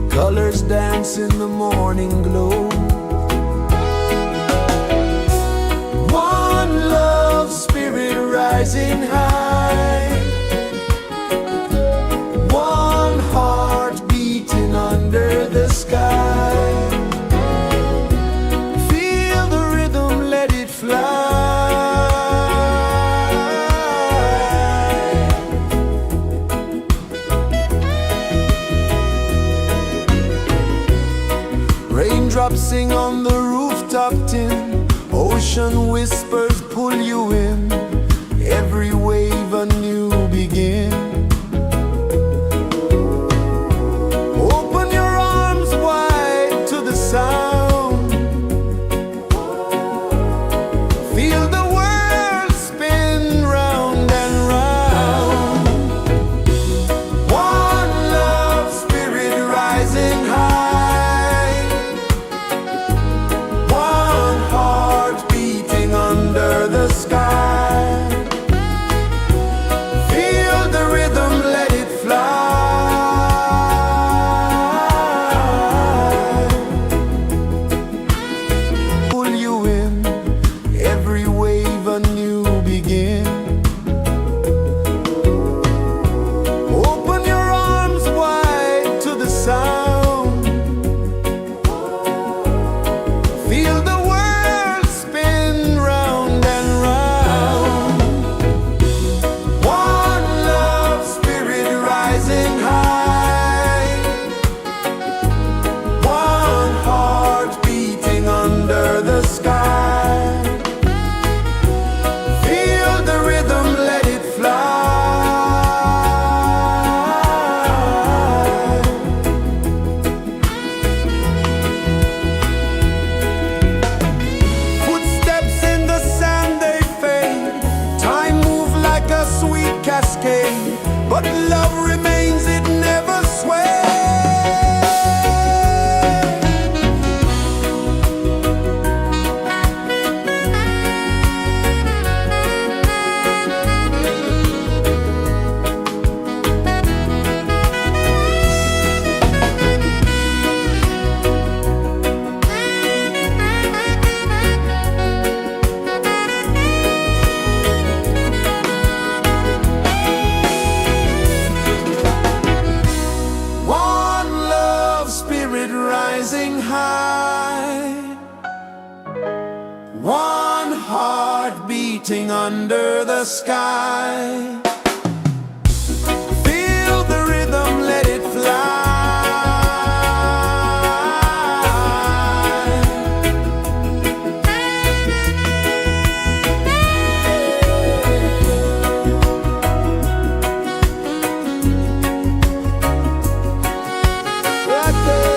colors dance in the morning glow. One love spirit rising high, one heart beating under the sky. Feel the rhythm, let it fly. Raindrops sing on the rooftop tin, ocean whispers pull you in, every wave a new begin. Open your arms wide to the sound, feel the world spin round and round. One love spirit rising high, one heart beating under the sky. Feel the rhythm, let it fly. Pull you in, every wave a new begin. Open your arms wide to the sound, feel the world spin round and round. One love spirit rising high, one heart beating under the sky. Feel the rhythm, let it fly. Footsteps in the sand, they fade. Time moves like a sweet cascade, but love remains, it never sways. One love spirit rising high, one heart beating under the sky. Feel the rhythm, let it fly. Right there.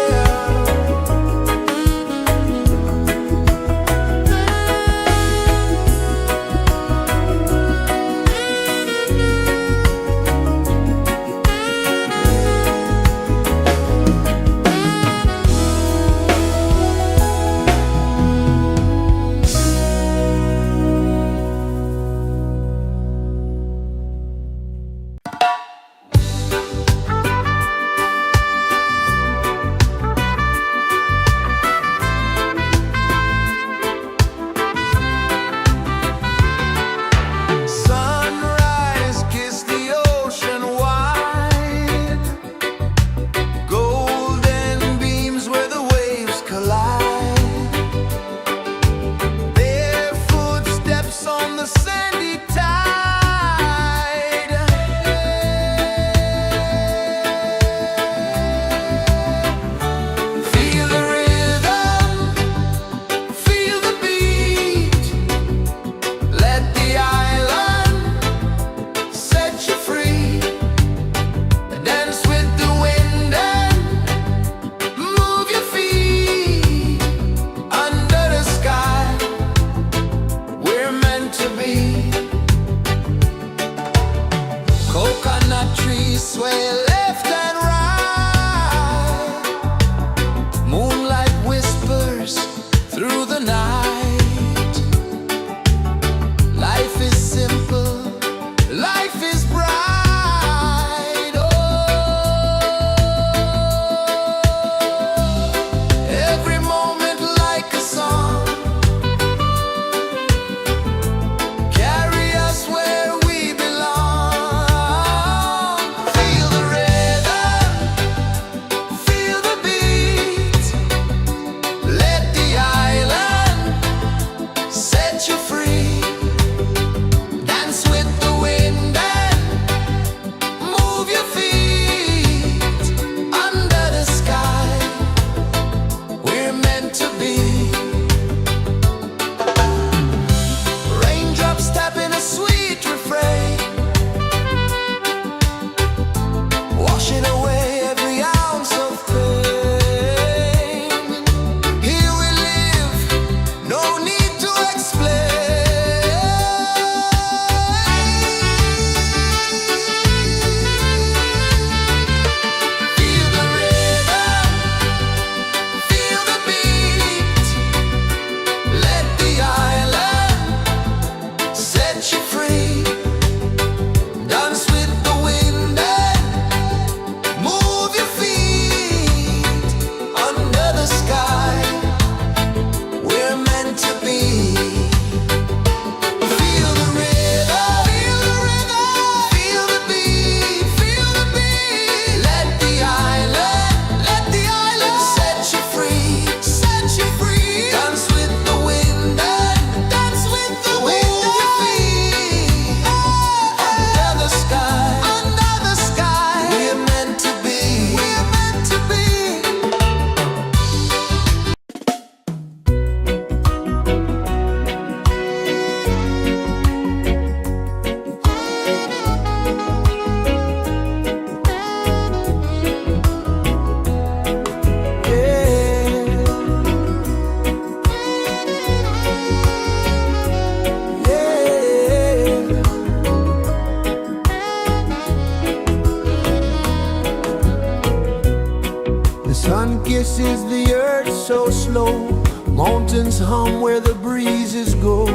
sun kisses the earth so slow, mountains hum where the breezes go,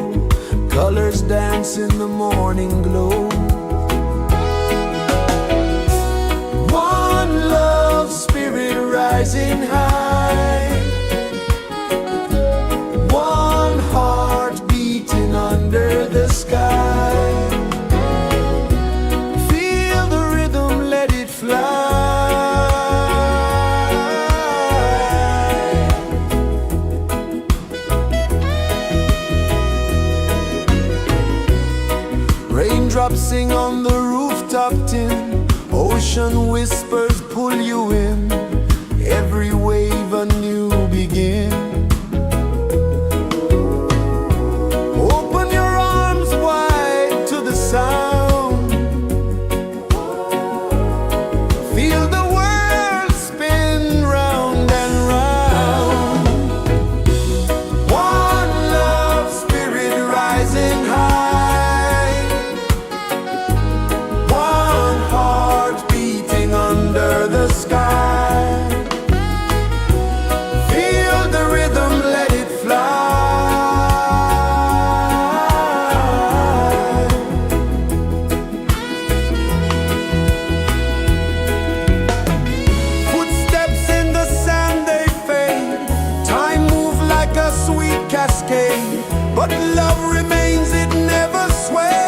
colors dance in the morning glow. One love spirit rising high, one heart beating under the sky. Feel the rhythm, let it fly. Raindrops sing on the rooftop tin, ocean whispers pull you in, every wave a new begin. Open your arms wide to the sound, feel the world spin round and round. One love spirit rising high, one heart beating under the sky. Feel the rhythm, let it fly. Footsteps in the sand, they fade, time moves like a sweet cascade, but love remains, it never sways.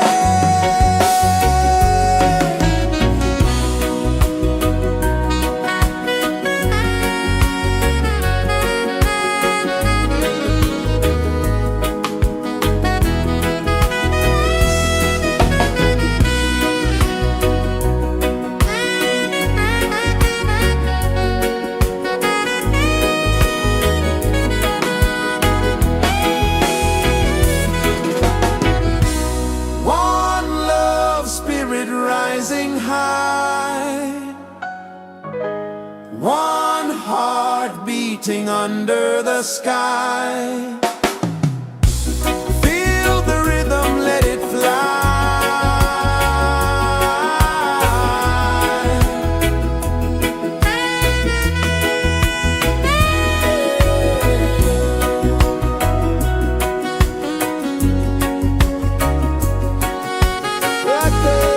One love spirit rising high, one heart beating under the sky. Feel the rhythm, let it fly. Right there.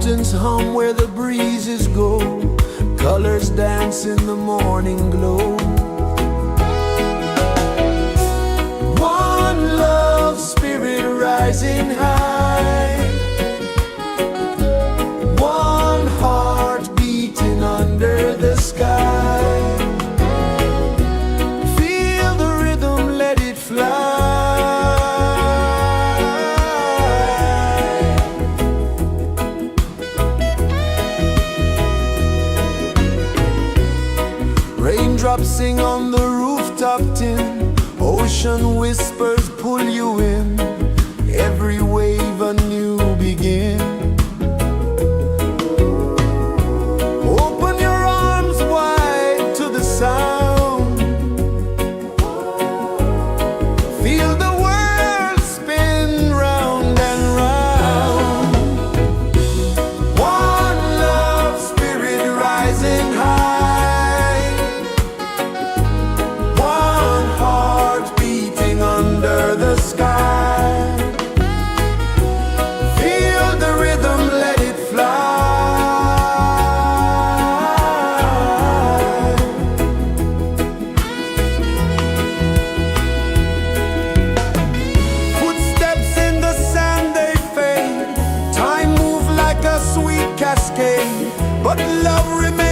Mountains hum where the breezes go, colors dance in the morning glow. One love spirit rising high, one heart beating under the sky. Feel the rhythm, let it fly. Raindrops sing on the rooftop tin, ocean whispers pull you in, every wave a new begin. Open your arms wide to the sound, feel the world spin round and round. One love spirit rising high, one heart beating under the sky. Feel the rhythm, let it fly. Footsteps in the sand, they fade. Time moves like a sweet cascade, but love remains